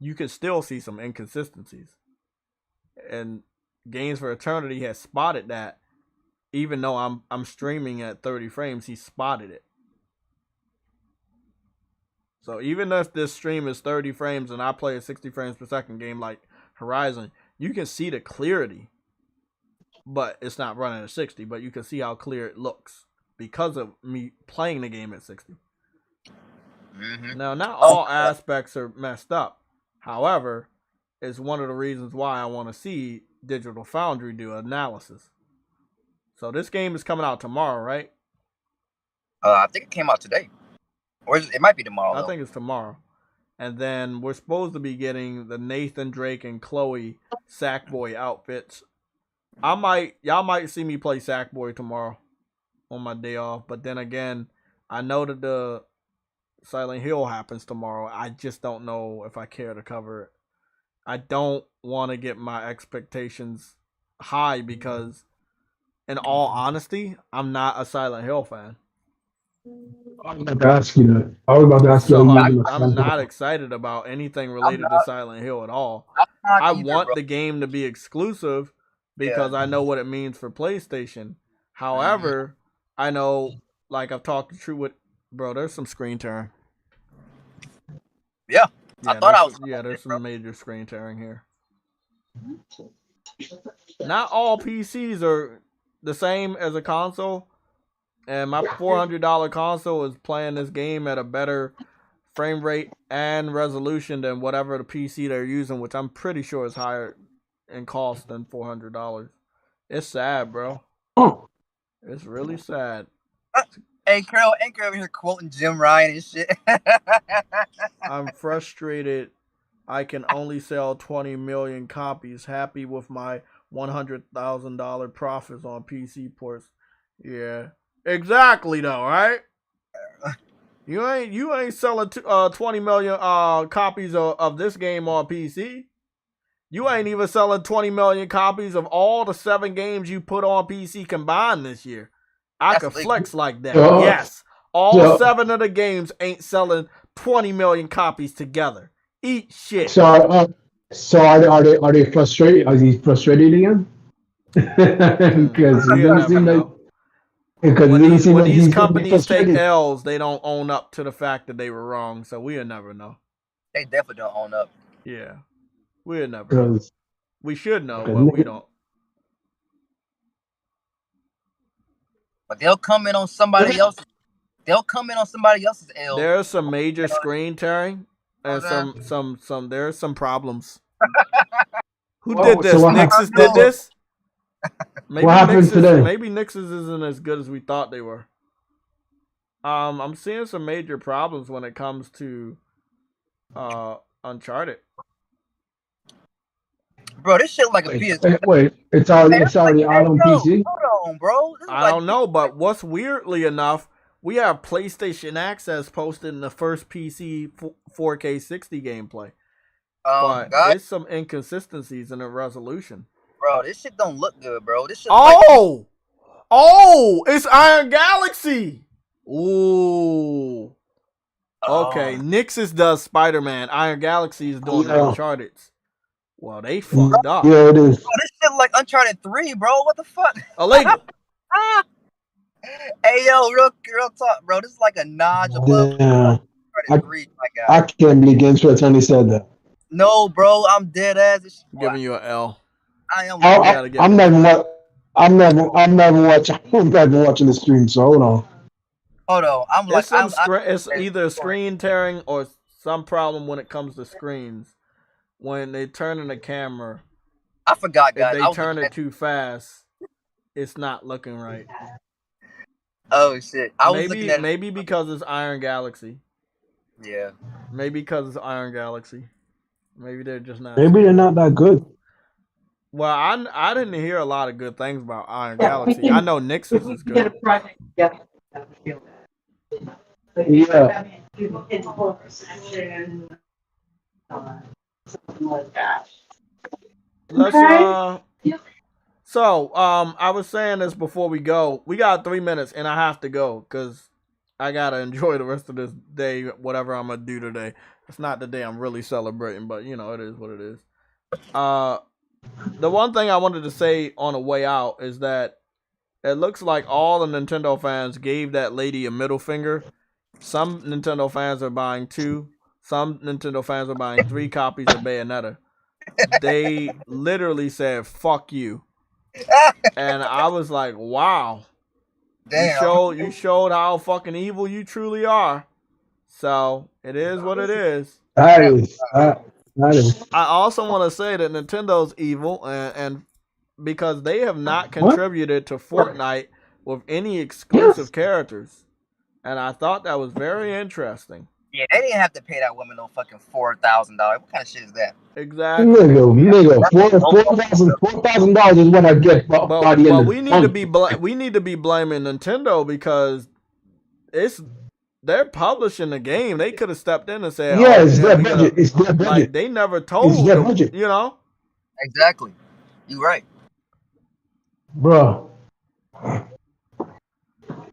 you can still see some inconsistencies. And Games for Eternity has spotted that. Even though I'm streaming at 30 frames, he spotted it. So even if this stream is 30 frames and I play a 60 frames per second game like Horizon, you can see the clarity. But it's not running at 60, but you can see how clear it looks because of me playing the game at 60. Mm-hmm. Now, not all aspects are messed up. However, it's one of the reasons why I want to see Digital Foundry do analysis. So this game is coming out tomorrow, right? I think it came out today. Or it might be tomorrow. I think it's tomorrow. And then we're supposed to be getting the Nathan Drake and Chloe Sackboy outfits. Y'all might see me play Sackboy tomorrow on my day off. But then again, I know that the Silent Hill happens tomorrow. I just don't know if I care to cover it. I don't want to get my expectations high because, in all honesty, I'm not a Silent Hill fan. I was about to ask you that. I was about to ask So you. I'm not excited about anything related to Silent Hill at all. I want the game to be exclusive because I know what it means for PlayStation. However, I know, like I've talked to True with, bro, there's some screen tearing. Yeah. There's some major screen tearing here. Not all PCs are the same as a console. And my $400 console is playing this game at a better frame rate and resolution than whatever the PC they're using, which I'm pretty sure is higher in cost than $400. It's sad, bro. It's really sad. Hey, Carol, ain't over here quoting Jim Ryan and shit. I'm frustrated. I can only sell 20 million copies. Happy with my $100,000 profits on PC ports. Yeah. Exactly though, right? You ain't selling 20 million copies of this game on PC. You ain't even selling 20 million copies of all the 7 games you put on PC combined this year. I could flex like that. Yes. All 7 of the games ain't selling 20 million copies together. Eat shit. So are they frustrated? Are they frustrated again? Because it doesn't seem like. When these companies take L's, they don't own up to the fact that they were wrong, so we'll never know. They definitely don't own up. Yeah. We'll never know. We should know, but we don't. But they'll come in on somebody else's. They'll come in on somebody else's L. There's some major screen tearing and there's some problems. Who did this? Nixus did this? Maybe what happened today? Maybe Nixus isn't as good as we thought they were. I'm seeing some major problems when it comes to Uncharted. Bro, this shit like a PS. Wait, it's already out on PC. Hold on, bro. I don't know, but what's weirdly enough, we have PlayStation Access posted in the first PC 4K 60 gameplay. But there's some inconsistencies in the resolution. Bro, this shit don't look good, bro. This shit. Oh, it's Iron Galaxy. Ooh. Okay, Nixus does Spider-Man. Iron Galaxy is doing Uncharted. Well, they fucked up. Yeah, it is. Bro, this shit like Uncharted 3, bro. What the fuck? Illegal. Hey, yo, real talk, bro. This is like a notch above Uncharted 3, my guy. I can't believe Games for Eternity said that. No, bro, I'm dead ass. Giving you an L. I am. I'm never watching the stream. So hold on. It's either screen tearing or some problem when it comes to screens. When they turn in the camera, I forgot, guys. If they turn it too fast, it's not looking right. Oh shit! Maybe because it's Iron Galaxy. Yeah. Maybe because it's Iron Galaxy. Maybe they're just not. Maybe they're not that good. Well, I didn't hear a lot of good things about Iron Galaxy. I know Nixus is good. Yeah. I was saying this before we go. We got 3 minutes, and I have to go because I gotta enjoy the rest of this day. Whatever I'm gonna do today. It's not the day I'm really celebrating, but you know it is what it is. The one thing I wanted to say on the way out is that it looks like all the Nintendo fans gave that lady a middle finger Some Nintendo fans are buying 2. Some Nintendo fans are buying 3 copies of Bayonetta. They literally said, "Fuck you," and I was like, "Wow, Damn. you showed how fucking evil you truly are." So it is what it is. That is. I also want to say that Nintendo's evil, and because they have not What? contributed to Fortnite with any exclusive characters, and I thought that was very interesting. Yeah, they didn't have to pay that woman no fucking $4,000. What kind of shit is that? Exactly. Nigga, $4,000 is what I get by the end But of we the need month. we need to be blaming Nintendo because they're publishing the game. They could have stepped in and said, Yeah, "Oh, it's yeah, their we budget. gotta," It's their budget. like they never It's told their them, budget. you know. Exactly. You right. Bro.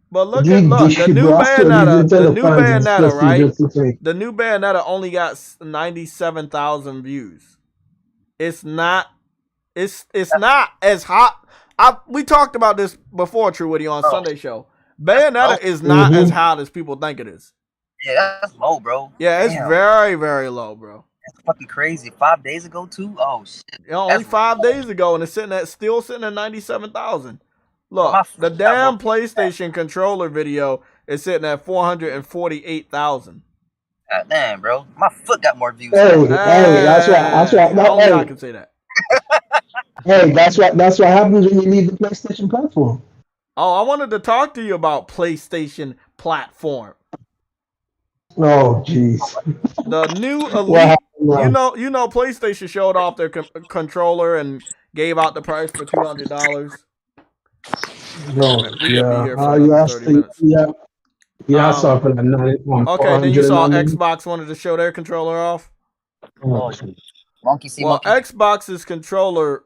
But look, They the new should, bro. I swear, Bayonetta, these Nintendo fans is disgusting, right? just to say. The new Bayonetta only got 97,000 views. It's not not as hot. We talked about this before, True Witty, on Sunday show. Bayonetta is not as hot as people think it is. Yeah, that's low, bro. Yeah, it's Damn. very, very low, bro. That's fucking crazy. 5 days ago, too? Oh, shit. You know, only 5 days ago, and it's still sitting at 97,000. Look, the damn PlayStation controller video is sitting at 448,000. Damn, bro. My foot got more views. Hey, that's right. Only I can say that. Hey, that's what happens when you leave the PlayStation platform. Oh, I wanted to talk to you about PlayStation platform. Oh, jeez. The new Elite. What happened, You know, PlayStation showed off their controller and gave out the price for $200. No, We could be here for another 30 minutes. I saw it for like 91. Okay, then you saw Xbox wanted to show their controller off. Monkey see Well, monkey. Xbox's controller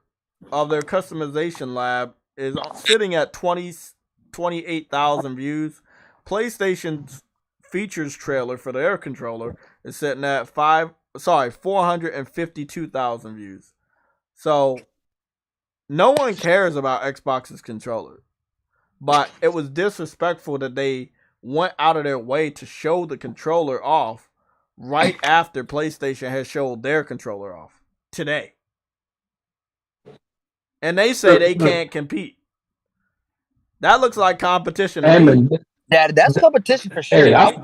of their customization lab is sitting at 28,000 views. PlayStation's features trailer for their controller is sitting at 452,000 views. So no one cares about Xbox's controller. But it was disrespectful that they went out of their way to show the controller off right after PlayStation has showed their controller off today. And they say they can't compete. That looks like competition to me. That's competition for sure. Hey, that's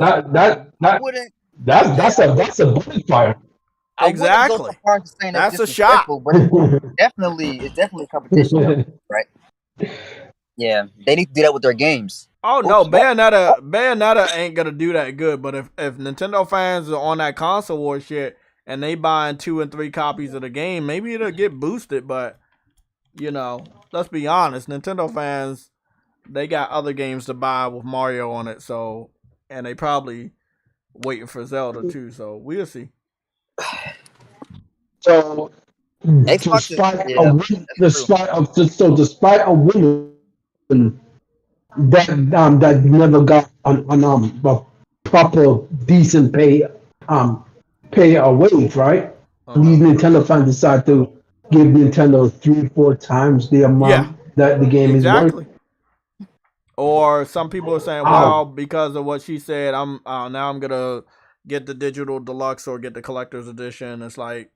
a bonfire. Exactly. That's a shot. But it's definitely competition, right? Yeah, they need to do that with their games. Oh no, Bayonetta ain't gonna do that good. But if Nintendo fans are on that console war shit and they buying 2 and 3 copies of the game, maybe it'll get boosted. But you know, let's be honest, Nintendo fans, they got other games to buy with Mario on it. So, and they probably waiting for Zelda too. So we'll see. So, despite a winner that never got a proper decent pay a wage, right? These Nintendo fans decide to give Nintendo 3-4 times the amount that the game is worth. Or some people are saying, well, because of what she said, I'm gonna get the digital deluxe or get the collector's edition. It's like,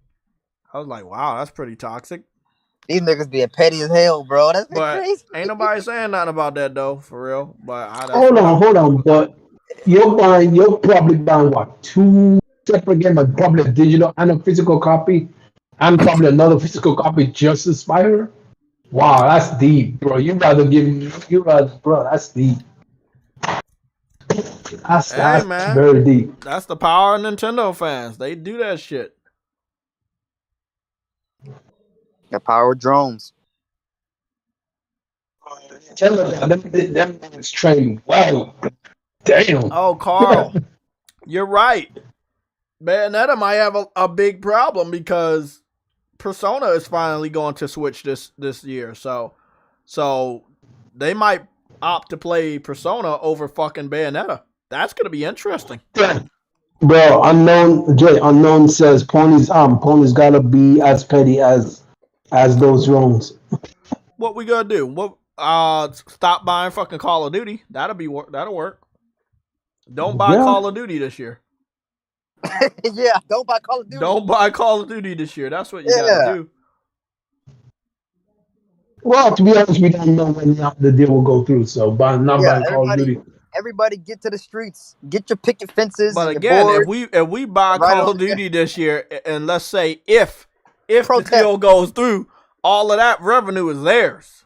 I was like, wow, that's pretty toxic. These niggas being petty as hell, bro. That's crazy. Ain't nobody saying nothing about that though, for real. But hold on. But you're probably buying what, 2 separate games, but probably a digital and a physical copy, and probably another physical copy just to Spire. Wow, that's deep, bro. Bro, that's deep. That's very deep. That's the power of Nintendo fans. They do that shit. The power of drones. Them is trained well. Damn. Oh, Carl, you're right. Bayonetta might have a big problem because Persona is finally going to Switch this year. So they might opt to play Persona over fucking Bayonetta. That's gonna be interesting. Bro, Unknown says Pony's gotta be as petty as those drones. What we gonna do? Stop buying fucking Call of Duty. That'll work. Don't buy Call of Duty this year. Yeah, don't buy Call of Duty. Don't buy Call of Duty this year. That's what you got to do. Well, to be honest, we don't know when the deal will go through. So, not buying Call of Duty. Everybody get to the streets. Get your picket fences. But and again, your if we buy Call of Duty this year, and let's say if the deal goes through, all of that revenue is theirs.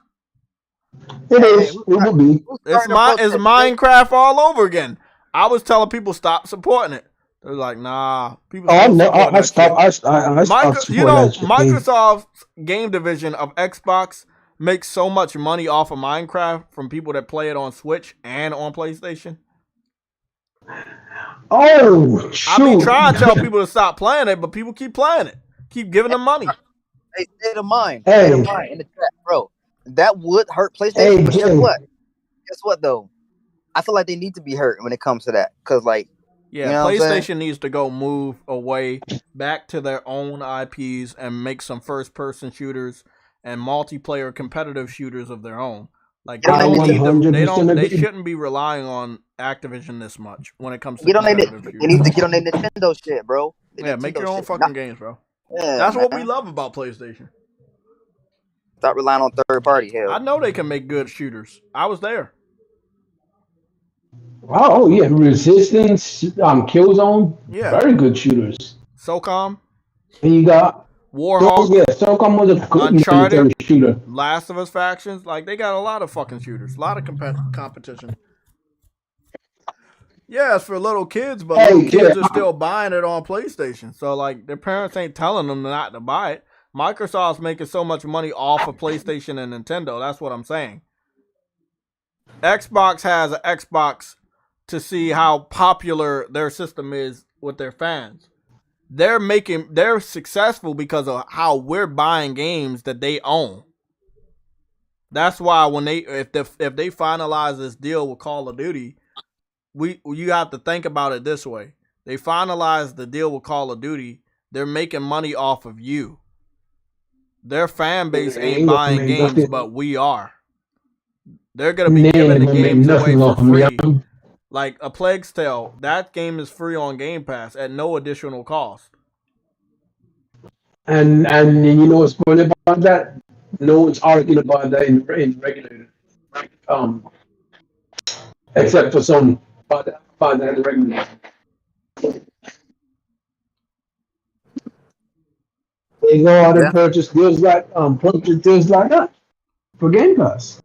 It is. It will be. It's Minecraft all over again. I was telling people stop supporting it. They're like, nah. People. I stopped. Microsoft's game division of Xbox makes so much money off of Minecraft from people that play it on Switch and on PlayStation. Oh, shoot. I be trying to tell people to stop playing it, but people keep playing it. Keep giving them money. Hey, state of mind. State of mind in the chat, bro. That would hurt PlayStation. But guess what? Guess what, though? I feel like they need to be hurt when it comes to that. Because, like, PlayStation needs to go move away back to their own IPs and make some first-person shooters and multiplayer competitive shooters of their own. Like they shouldn't be relying on Activision this much when it comes to competitive shooters. They need to get on their Nintendo shit, bro. Make your own fucking games, bro. Yeah, that's what we love about PlayStation. Stop relying on third party. Hell, I know they can make good shooters. I was there. Oh yeah, Resistance, Killzone, very good shooters. SOCOM. And you got Warhawk. Yeah, SOCOM was a good Uncharted shooter. Last of Us factions, like they got a lot of fucking shooters, a lot of competition. Yeah, it's for little kids, but little kids are still buying it on PlayStation. So like their parents ain't telling them not to buy it. Microsoft's making so much money off of PlayStation and Nintendo. That's what I'm saying. Xbox has an Xbox to see how popular their system is with their fans. They're successful because of how we're buying games that they own. That's why when if they finalize this deal with Call of Duty, you have to think about it this way. They finalize the deal with Call of Duty, they're making money off of you. Their fan base ain't buying games, but we are. They're gonna be giving the games away for free. Like A Plague's Tale, that game is free on Game Pass at no additional cost. And you know what's funny about that? No one's arguing about that in regulated, except for Sony. About that in regulated. They go out and purchase deals like that for Game Pass.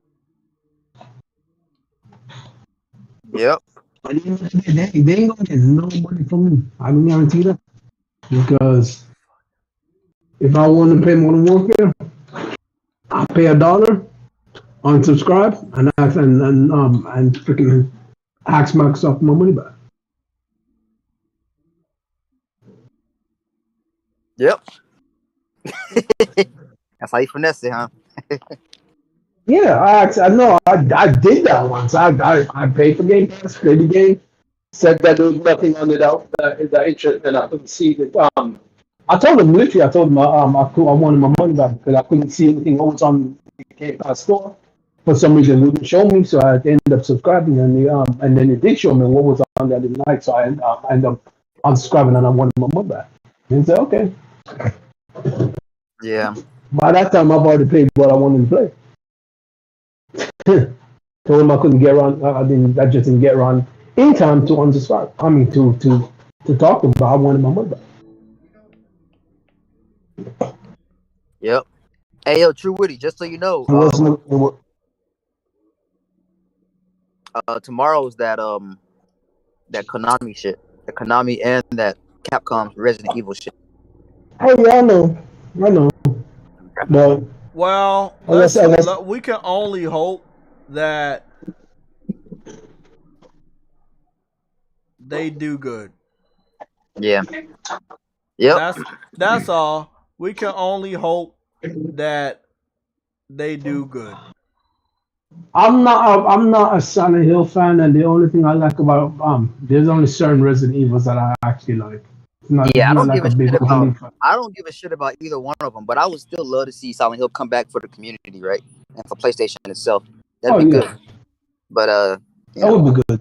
Yep. They ain't gonna get no money from me. I can guarantee that. Because if I want to pay Modern Warfare, I pay $1, unsubscribe, and freaking ask Microsoft my money back. Yep. That's how you finesse it, huh? Yeah, I know. I did that once. I paid for Game Pass, played the game, said that there was nothing on it that interest, and I couldn't see it. I told him literally. I wanted my money back because I couldn't see anything what was on the Game Pass store. For some reason, it wouldn't show me, so I ended up subscribing, and then it did show me what was on that I didn't like, so I ended up unsubscribing, and I wanted my money back. And said, okay. Yeah. By that time, I've already paid what I wanted to play. Told him I couldn't get around. I just didn't get around in time to unsubscribe. I mean, to talk to him, but I wanted my money back. Yep. Hey, yo, True Witty, just so you know, tomorrow's that Konami shit, the Konami and that Capcom's Resident Evil shit. Oh yeah, I know. But well, we can only hope that they do good. Yeah. Yep. That's all. We can only hope that they do good. I'm not a Silent Hill fan, and the only thing I like about there's only certain Resident Evils that I actually like. I don't give a shit about either one of them, but I would still love to see Silent Hill come back for the community, right? And for PlayStation itself. That'd be good. But that would be good.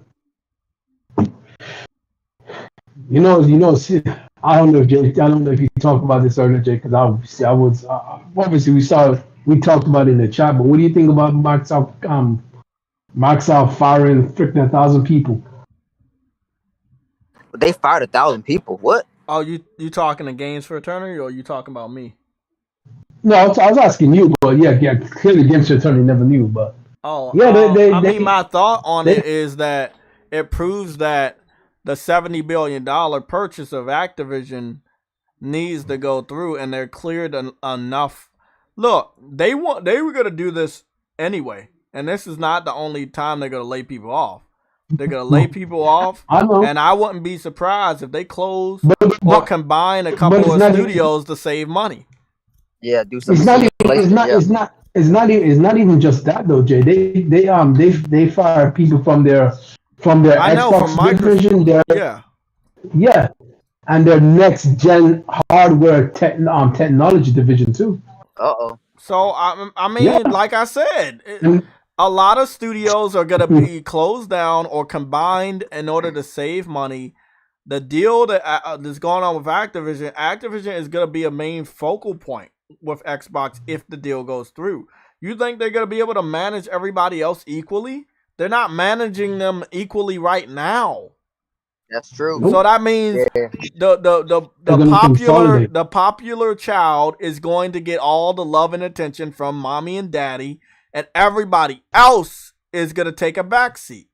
See, I don't know, Jay. I don't know if you talked about this earlier, Jay, because I was obviously we talked about it in the chat. But what do you think about Microsoft firing freaking 1,000 people? But they fired 1,000 people. What? Oh, you talking to Games for Eternity, or you talking about me? No, I was asking you, but yeah, clearly Games for Eternity never knew, but my thought on it is that it proves that the $70 billion purchase of Activision needs to go through, and they're cleared enough. Look, they were going to do this anyway, and this is not the only time they're going to lay people off. They're going to lay people off, and I wouldn't be surprised if they close or combine a couple of studios to save money. Yeah, do something. It's not even just that though, Jay. They fire people from their Xbox division. Yeah, and their next gen hardware technology division too. So I mean, like I said, a lot of studios are gonna be closed down or combined in order to save money. The deal that's going on with Activision is gonna be a main focal point with Xbox if the deal goes through. You think they're going to be able to manage everybody else equally? They're not managing them equally right now. That's true. So that means the popular child is going to get all the love and attention from mommy and daddy, and everybody else is going to take a backseat.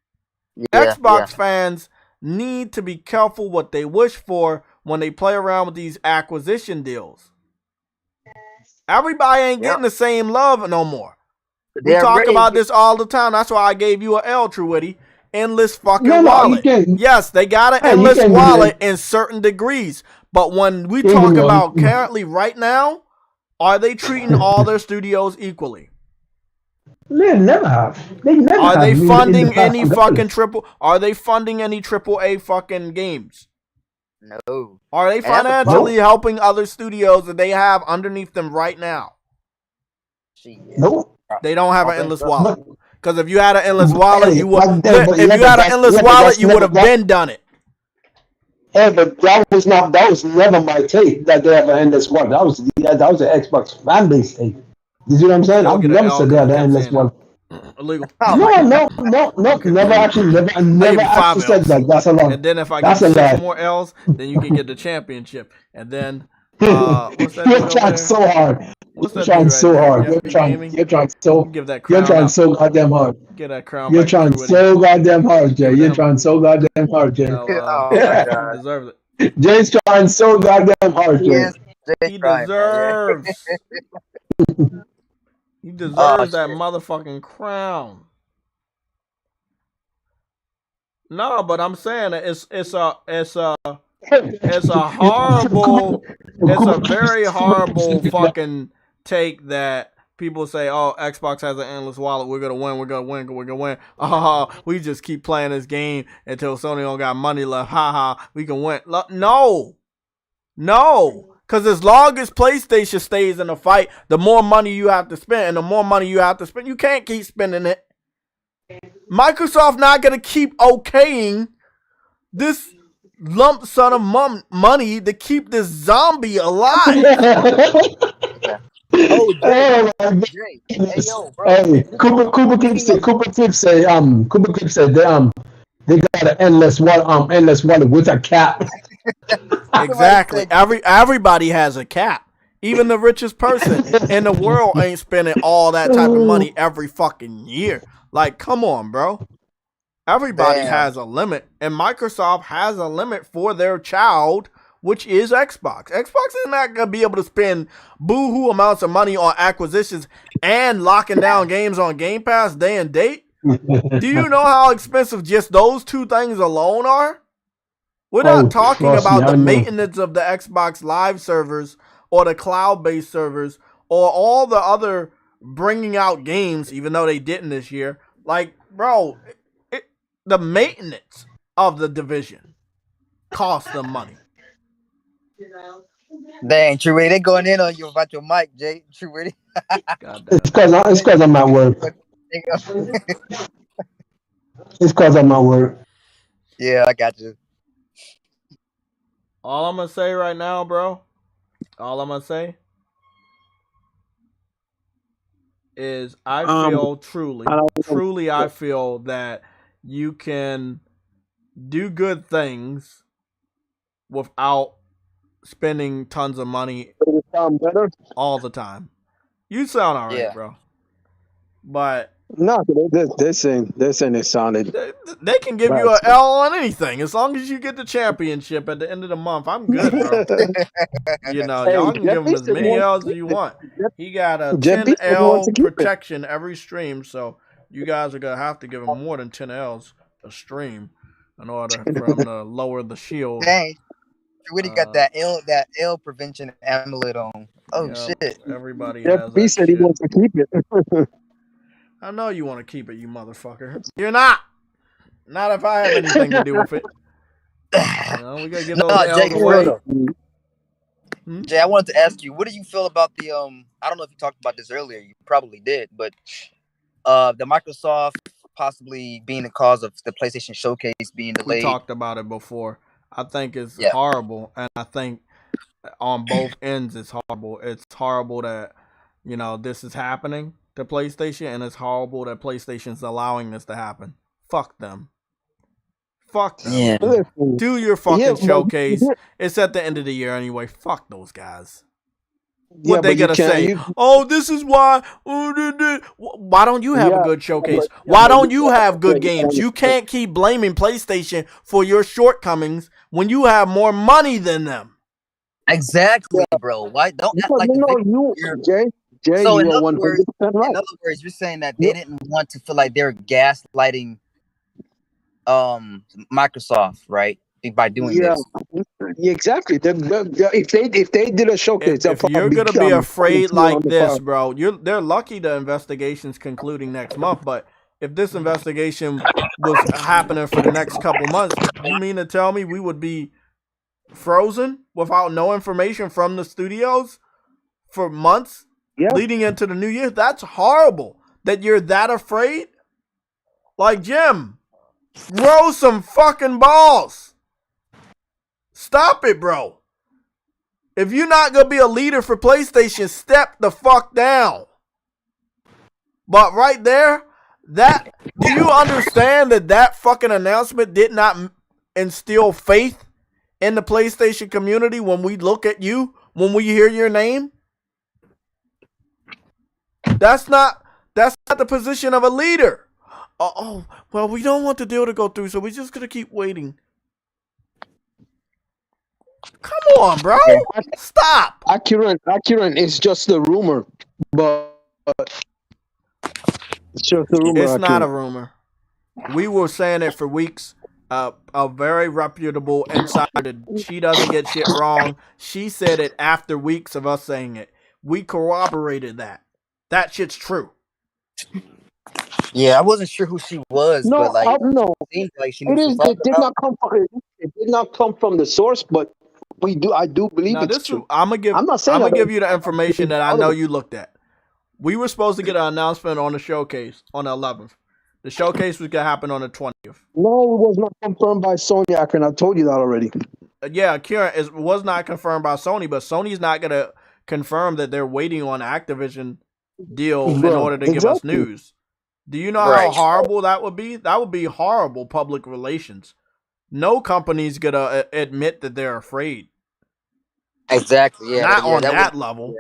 Xbox fans need to be careful what they wish for when they play around with these acquisition deals. Everybody ain't getting the same love no more. We talk about this all the time. That's why I gave you an L, Truity. Endless fucking wallet. Yes, they got an endless wallet in certain degrees. But when we talk about currently right now, are they treating all their studios equally? They never have. Are they funding any fucking Are they funding any AAA fucking games? No. Are they financially helping other studios that they have underneath them right now? Nope. They don't have an endless wallet. Because if you had an endless wallet, you would. If you had an endless wallet, you would have been done it. Yeah, but that was never my take that they have an endless wallet. That was the Xbox fan base take. You see what I'm saying? I've never said they had an endless wallet. Illegal. No. Never actually said that. That's a lie. And then if I get 6 more L's, then you can get the championship. And then what's that? You're trying so hard. You're trying so hard. You're trying so. Give that crown. You're trying so goddamn hard. Get that crown. You're trying so goddamn hard, Jay. You're trying so goddamn hard, Jay. He deserves it. Jay's trying so goddamn hard, Jay. He deserves. He deserves that motherfucking crown. No, but I'm saying it's a very horrible fucking take that people say, oh, Xbox has an endless wallet. We're gonna win. We just keep playing this game until Sony don't got money left. We can win. No. Because as long as PlayStation stays in the fight, the more money you have to spend. And the more money you have to spend, you can't keep spending it. Microsoft not going to keep okaying this lump sum of money to keep this zombie alive. Jay. Hey, yo, bro. Cooper Clip said they got an endless wallet with a cap. Exactly. Everybody has a cap. Even the richest person in the world ain't spending all that type of money every fucking year. Like, come on, bro. Everybody has a limit, and Microsoft has a limit for their child, which is Xbox. Xbox is not going to be able to spend boo-hoo amounts of money on acquisitions and locking down games on Game Pass day and date. Do you know how expensive just those two things alone are? We're not talking about the maintenance of the Xbox Live servers or the cloud-based servers or all the other bringing out games, even though they didn't this year. Like, bro, the maintenance of the division costs them money. Dang, True, they going in on you about your mic, Jay. True, it's because I'm at work. It's because I'm at work. Yeah, I got you. All I'm gonna say right now, bro. All I'm gonna say is I feel truly, I feel that you can do good things without spending tons of money all the time. You sound alright, Yeah. bro. But No, they're saying it sounded. they can give you an L on anything as long as you get the championship at the end of the month. I'm good, bro. You know, y'all can give him as many L's as you want. He got a 10 L protection every stream, so you guys are gonna have to give him more than 10 L's a stream in order for him to lower the shield. Dang, you really got that L prevention amulet on. Oh shit! Everybody has that he said shit. He wants to keep it. I know you want to keep it, you motherfucker. You're not. Not if I have anything to do with it. You know, we gotta get those L's away. Jay, I wanted to ask you, what do you feel about the I don't know if you talked about this earlier. You probably did, but the Microsoft possibly being the cause of the PlayStation Showcase being delayed. We talked about it before. I think it's horrible, and I think on both ends it's horrible. It's horrible that, you know, this is happening to PlayStation, and it's horrible that PlayStation's allowing this to happen. Fuck them. Fuck them. Yeah. Do your fucking showcase. It's at the end of the year anyway. Fuck those guys. What they gonna say? Oh, this is why. Why don't you have a good showcase? Why don't you have good games? You can't keep blaming PlayStation for your shortcomings when you have more money than them. Exactly, bro. Why don't act like Jay, so you in are other 100% In right. other words, you're saying that they didn't want to feel like they're gaslighting Microsoft, right? By doing this. Yeah, exactly. If they did a showcase, if you're gonna be afraid like this, bro, they're lucky the investigation's concluding next month. But if this investigation was happening for the next couple months, you mean to tell me we would be frozen without no information from the studios for months leading into the new year? That's horrible. That you're that afraid. Like, Jim, grow some fucking balls. Stop it, bro. If you're not going to be a leader for PlayStation, step the fuck down. But right there, do you understand that fucking announcement did not instill faith in the PlayStation community when we look at you, when we hear your name? That's not the position of a leader. Oh, well, we don't want the deal to go through, so we're just going to keep waiting. Come on, bro. Stop. Accurate is just a rumor, but it's just a rumor. It's not a rumor. We were saying it for weeks. A very reputable insider. She doesn't get shit wrong. She said it after weeks of us saying it. We corroborated that. That shit's true. Yeah, I wasn't sure who she was, but like, no, it seems like she it did not come from the source, but I do believe it's true. I'm gonna give you the information that I know you looked at. We were supposed to get an announcement on the showcase on the 11th. The showcase was gonna happen on the 20th. No, it was not confirmed by Sony. I told you that already. Yeah, Kieran, it was not confirmed by Sony, but Sony's not gonna confirm that they're waiting on Activision deal in order to give us news. Do you know how horrible that would be? That would be horrible public relations. No company's gonna admit that they're afraid. Exactly. Yeah. Not on that level.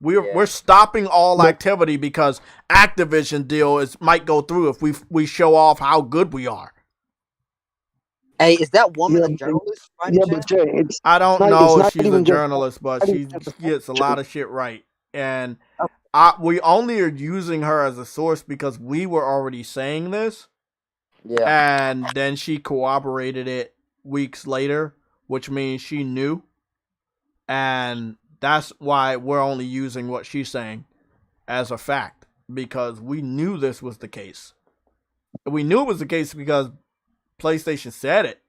Yeah. We're stopping all activity because Activision deal might go through if we show off how good we are. Hey, is that woman a journalist? But Jay, I don't know if she's a journalist, but she gets a lot of shit right. And we only are using her as a source because we were already saying this. Yeah. And then she corroborated it weeks later, which means she knew. And that's why we're only using what she's saying as a fact, because we knew this was the case. We knew it was the case because PlayStation said it.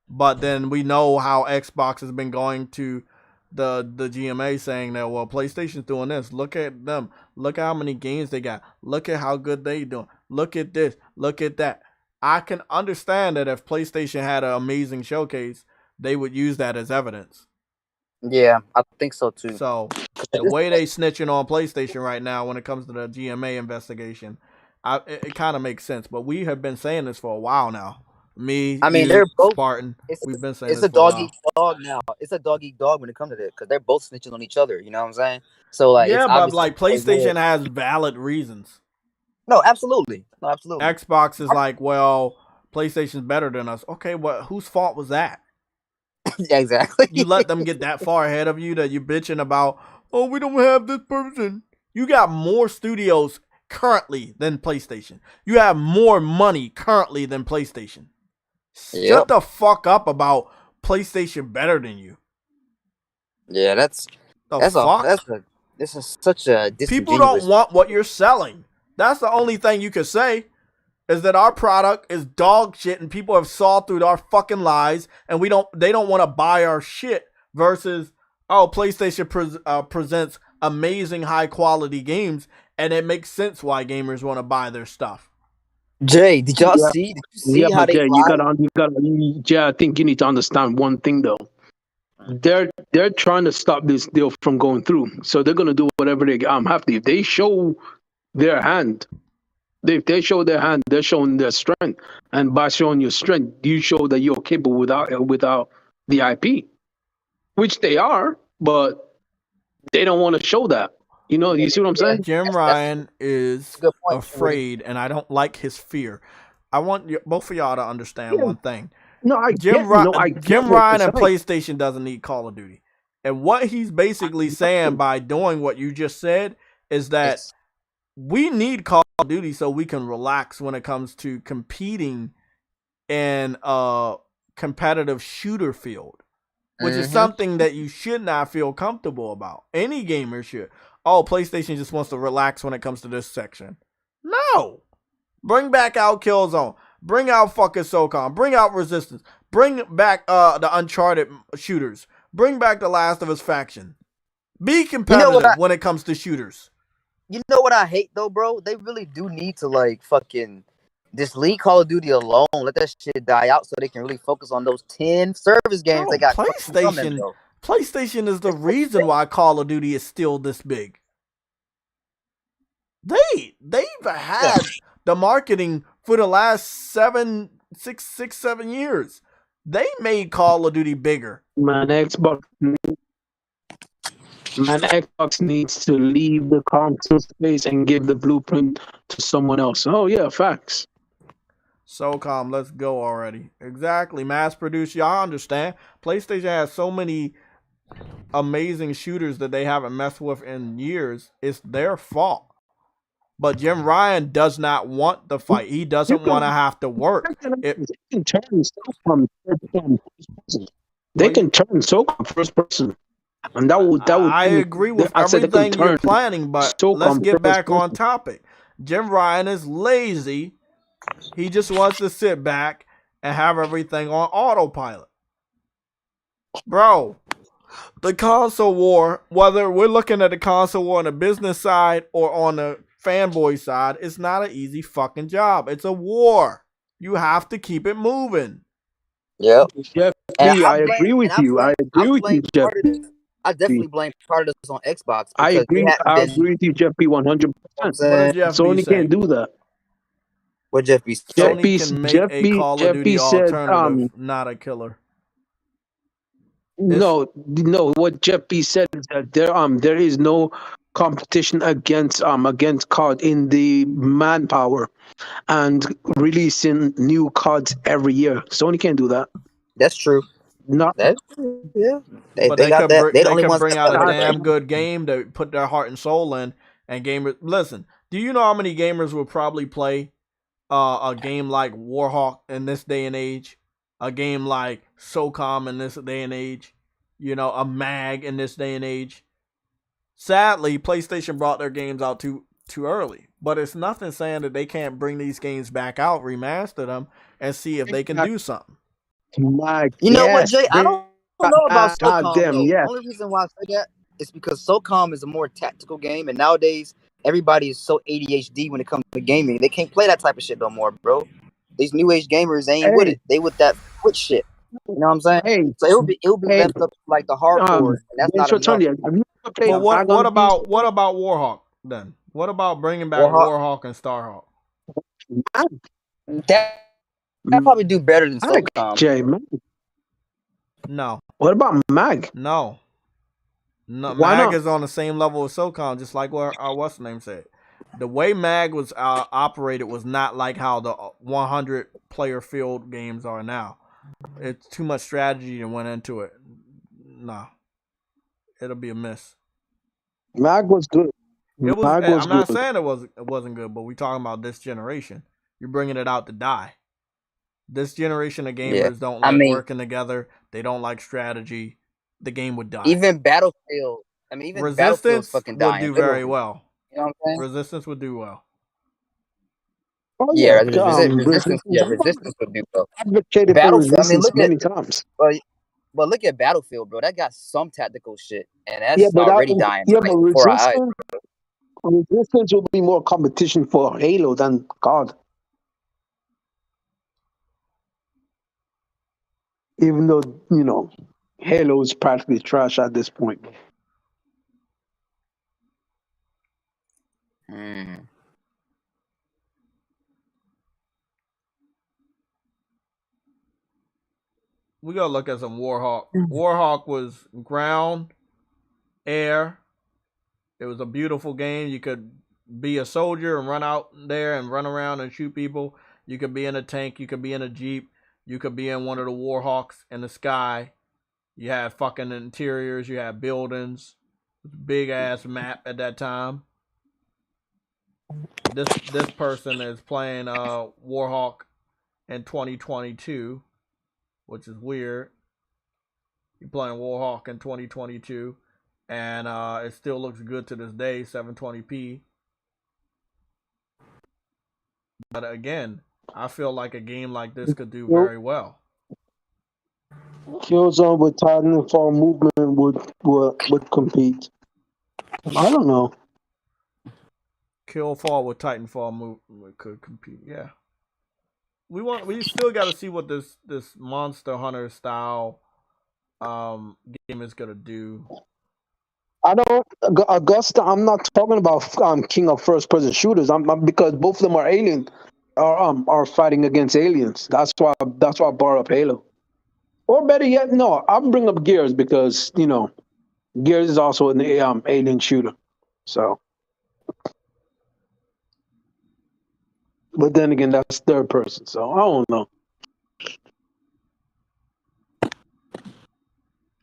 But then we know how Xbox has been going to the GMA saying that, well, PlayStation's doing this. Look at them. Look at how many games they got. Look at how good they doing. Look at this. Look at that. I can understand that if PlayStation had an amazing showcase, they would use that as evidence. Yeah, I think so too. So the way they snitching on PlayStation right now when it comes to the GMA investigation, it kind of makes sense. But we have been saying this for a while now. They're both Spartan. We've been saying it's this a for a dog while. eat dog now. It's a dog eat dog when it comes to this because they're both snitching on each other. You know what I'm saying? So like, Yeah, it's but like obviously PlayStation has valid reasons. No, absolutely. Xbox is like, well, PlayStation's better than us. Okay, well, whose fault was that? Yeah, exactly. You let them get that far ahead of you that you're bitching about, oh, we don't have this person. You got more studios currently than PlayStation. You have more money currently than PlayStation. Shut the fuck up about PlayStation better than you. Yeah, this is such a disingenuous. People don't want what you're selling. That's the only thing you can say. Is that our product is dog shit and people have saw through our fucking lies and they don't want to buy our shit versus, oh, PlayStation presents amazing high quality games and it makes sense why gamers want to buy their stuff. Jay, did y'all see? Did you see how they Jay, I think you need to understand one thing though. They're trying to stop this deal from going through. So they're gonna do whatever they have to. If they show their hand, if they show their hand, they're showing their strength. And by showing your strength, you show that you're capable without the IP. Which they are, but they don't want to show that. You know, you see what I'm saying? Jim Ryan is afraid, and I don't like his fear. I want both of y'all to understand one thing. Jim Ryan and PlayStation doesn't need Call of Duty. And what he's basically saying by doing what you just said is that we need Call of Duty so we can relax when it comes to competing in a competitive shooter field, which is something that you should not feel comfortable about. Any gamer should. Oh, PlayStation just wants to relax when it comes to this section. No. Bring back out Killzone. Bring out fucking SOCOM. Bring out Resistance. Bring back the Uncharted shooters. Bring back the Last of Us faction. Be competitive when it comes to shooters. You know what I hate though, bro? They really do need to like fucking just leave Call of Duty alone. Let that shit die out so they can really focus on those 10 service games they got. PlayStation is the reason why Call of Duty is still this big. They've had the marketing for the last 7 years. They made Call of Duty bigger. Xbox needs to leave the console space and give the blueprint to someone else. Oh yeah, facts. SOCOM, let's go already. Exactly, mass produced. Y'all understand? PlayStation has so many amazing shooters that they haven't messed with in years. It's their fault. But Jim Ryan does not want the fight. He doesn't want to have to work. They can turn SOCOM first person. And that would I agree with everything you're planning, but let's get back on topic. Jim Ryan is lazy. He just wants to sit back and have everything on autopilot. Bro, the console war, whether we're looking at the console war on the business side or on the fanboy side, it's not an easy fucking job. It's a war. You have to keep it moving. Yep. Jeff, I agree with you. I agree with you, Jeff. I definitely blame part of this on Xbox. I agree with you, Jeff B. 100%. Sony can't do that. What Jeff B. Sony can make a Call of Duty alternative, not a killer. No. What Jeff B. said is that there is no competition against COD in the manpower and releasing new CODs every year. Sony can't do that. That's true. Not that. Yeah, they can bring out a damn good game to put their heart and soul in. And gamers, listen. Do you know how many gamers will probably play a game like Warhawk in this day and age? A game like SOCOM in this day and age? You know, a MAG in this day and age? Sadly, PlayStation brought their games out too early. But it's nothing saying that they can't bring these games back out, remaster them, and see if they can do something. You know what, Jay? I don't know about SOCOM. The only reason why I say that is because SOCOM is a more tactical game, and nowadays everybody is so ADHD when it comes to gaming. They can't play that type of shit no more, bro. These new age gamers ain't with it. They with that Twitch shit. You know what I'm saying? Hey, So it'll be hey, left up to like the hardcore, and that's not enough. Shortania, have you ever played But Mag on the PC? what about Warhawk then? What about bringing back Warhawk, Warhawk and Starhawk? that probably do better than Mag, SOCOM. Jay, Mag. No, What about Mag? no. Why Mag not? is on the same level as SOCOM, just like what what's the name said. The way Mag was operated was not like how the 100 player field games are now. It's too much strategy that went into it. No, it'll be a miss. Mag was good. It was. Mag was I'm not good. saying it wasn't good, but we talking about this generation. You're bringing it out to die. This generation of Yeah, gamers don't I like mean, working together. They don't like strategy. The game would die. even Battlefield. I mean, even Battlefield's Resistance fucking would dying, do very literally. well. You know what I'm saying? Resistance would do well. Oh Yeah, yeah, resistance. Yeah, resistance would do well. advocated for Battlefield. I mean, resistance look many at, times. but look at Battlefield, bro. That got some tactical shit, and Yeah, that's but already dying but like before our eyes. resistance will be more competition for Halo than God. Even though Halo is practically trash at this point. Mm. We gotta look at some Warhawk. Warhawk was ground, air. It was a beautiful game. You could be a soldier and run out there and run around and shoot people. You could be in a tank. You could be in a jeep. You could be in one of the Warhawks in the sky. You had fucking interiors. You had buildings. Big ass map at that time. This person is playing Warhawk in 2022, which is weird. You're playing Warhawk in 2022, and it still looks good to this day, 720p. But again, I feel like a game like this could do very well. Killzone with Titanfall movement would compete. I don't know. Killfall with Titanfall movement could compete. Yeah, we still got to see what this Monster Hunter style game is gonna do. I don't, Augusta. I'm not talking about king of first person shooters. I'm because both of them are alien, are fighting against aliens. That's why I brought up Halo. Or better yet, no, I'll bring up Gears because Gears is also an alien shooter. So, but then again, that's third person. So I don't know.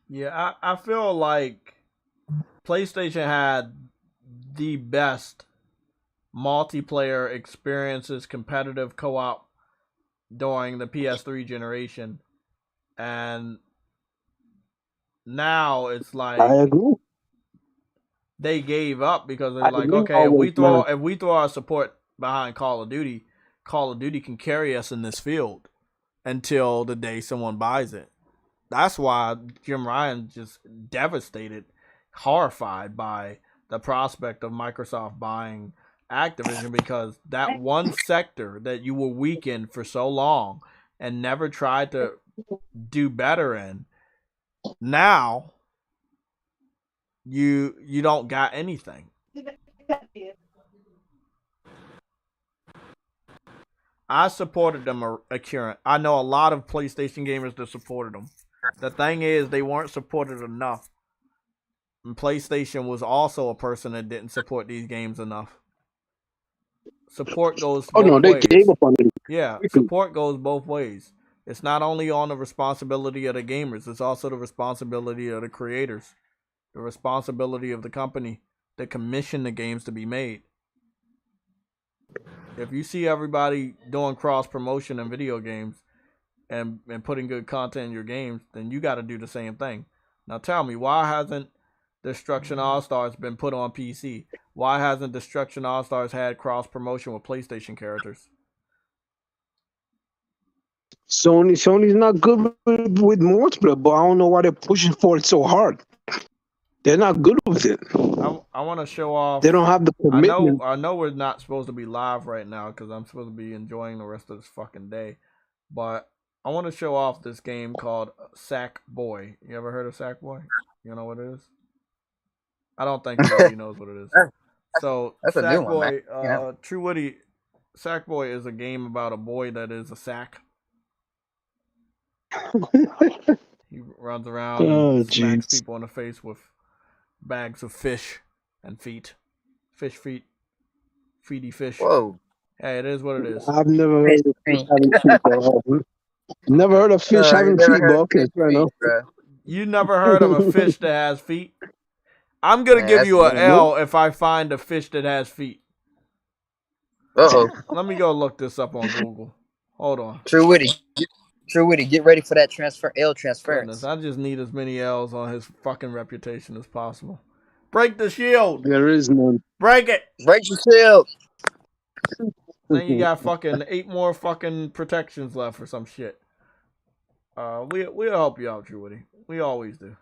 Yeah, I feel like PlayStation had the best multiplayer experiences, competitive co-op during the PS3 generation, and now it's like I agree. they gave up because they're I like, agree okay, if always, man. we throw our support behind Call of Duty can carry us in this field until the day someone buys it. That's why Jim Ryan just devastated, horrified by the prospect of Microsoft buying Activision, because that one sector that you were weak in for so long and never tried to do better in, now you don't got anything. I supported them, Akira. I know a lot of PlayStation gamers that supported them. The thing is, they weren't supported enough. And PlayStation was also a person that didn't support these games enough. Support goes Oh no, both they ways. gave up on it. Yeah, support goes both ways. It's not only on the responsibility of the gamers, it's also the responsibility of the creators, the responsibility of the company that commissioned the games to be made. If you see everybody doing cross promotion in video games and putting good content in your games, then you got to do the same thing. Now tell me, why hasn't Destruction All Stars been put on PC? Why hasn't Destruction All Stars had cross promotion with PlayStation characters? Sony's not good with multiplayer, but I don't know why they're pushing for it so hard. They're not good with it. I want to show off. They don't have the commitment. I know we're not supposed to be live right now because I'm supposed to be enjoying the rest of this fucking day. But I want to show off this game called Sackboy. You ever heard of Sackboy? You know what it is? I don't think everybody knows what it is. So That's a new one, man. Sackboy, True Witty, Sackboy is a game about a boy that is a sack. He runs around and smacks people in the face with bags of fish and feet. Fish feet. Feety fish. Whoa. Hey, it is what it is. I've never heard of fish having feet, bro. Never heard of fish having feet, bro. Okay, fair enough. You never heard of a fish that has feet? I'm going to give you an L if I find a fish that has feet. Uh-oh. Let me go look this up on Google. Hold on. True Witty, get ready for that transference. Goodness, I just need as many L's on his fucking reputation as possible. Break the shield. There is none. Break it. Break the shield. Then you got fucking 8 more fucking protections left or some shit. We'll help you out, True Witty. We always do.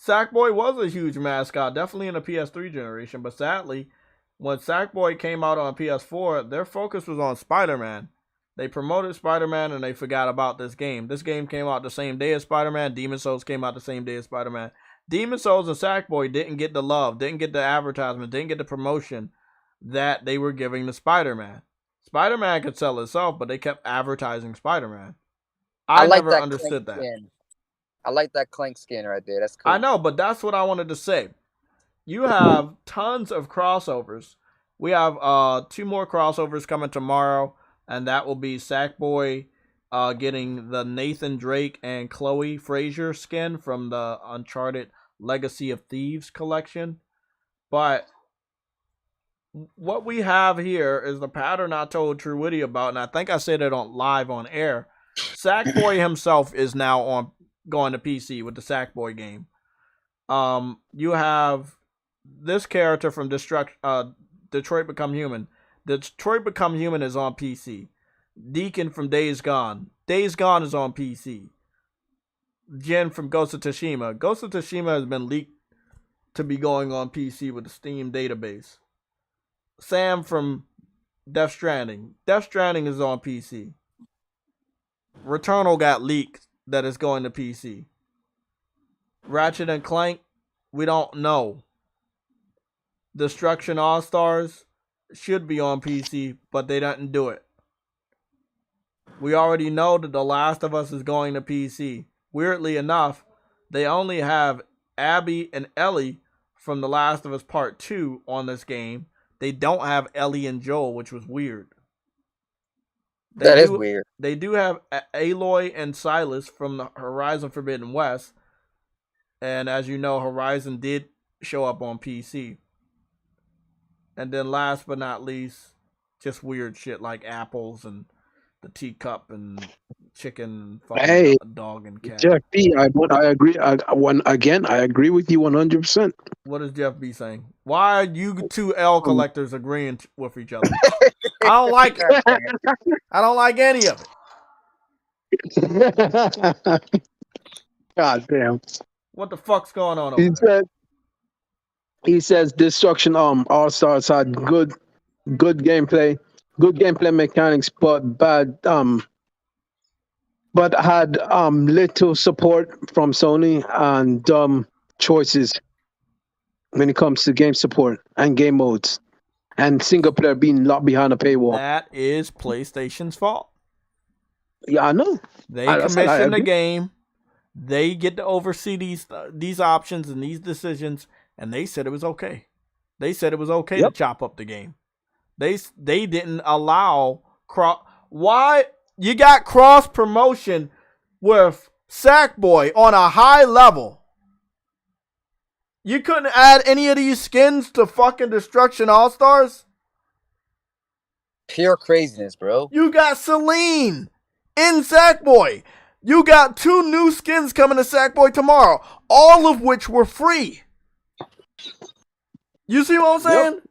Sackboy was a huge mascot, definitely in the PS3 generation, but sadly, when Sackboy came out on PS4, their focus was on Spider-Man. They promoted Spider-Man and they forgot about this game. This game came out the same day as Spider-Man. Demon's Souls came out the same day as Spider-Man. Demon's Souls and Sackboy didn't get the love, didn't get the advertisement, didn't get the promotion that they were giving to Spider-Man. Spider-Man could sell itself, but they kept advertising Spider-Man. I like never that understood that. Skin. I like that Clank skin right there. That's cool. I know, but that's what I wanted to say. You have tons of crossovers. We have 2 more crossovers coming tomorrow, and that will be Sackboy getting the Nathan Drake and Chloe Frazier skin from the Uncharted Legacy of Thieves collection. But what we have here is the pattern I told True Witty about, and I think I said it on live on air. Sackboy himself is now going to PC with the Sackboy game. You have this character from Detroit Become Human. Detroit Become Human is on PC. Deacon from Days Gone. Days Gone is on PC. Jin from Ghost of Tsushima. Ghost of Tsushima has been leaked to be going on PC with the Steam database. Sam from Death Stranding. Death Stranding is on PC. Returnal got leaked that is going to PC. Ratchet and Clank, we don't know. Destruction All-Stars should be on PC, but they didn't do it. We already know that The Last of Us is going to PC. Weirdly enough, they only have Abby and Ellie from The Last of Us Part 2 on this game. They don't have Ellie and Joel, which was weird. That is weird. They do have Aloy and Silas from the Horizon Forbidden West. And as you know, Horizon did show up on PC. And then last but not least, just weird shit like apples and the teacup and chicken, hey, dog and cat. Jeff B, I agree. I agree with you 100%. What is Jeff B saying? Why are you 2 L collectors agreeing with each other? I don't like it. I don't like any of it. God damn. What the fuck's going on over there? He says Destruction All Stars had good gameplay mechanics, but had little support from Sony and dumb choices when it comes to game support and game modes, and single player being locked behind a paywall. That is PlayStation's fault. Yeah, I know. They commission the game. They get to oversee these options and these decisions, and they said it was okay. They said it was okay to chop up the game. They didn't allow why you got cross promotion with Sackboy on a high level. You couldn't add any of these skins to fucking Destruction All-Stars? Pure craziness, bro. You got Celine in Sackboy. You got 2 new skins coming to Sackboy tomorrow, all of which were free. You see what I'm saying? Yep.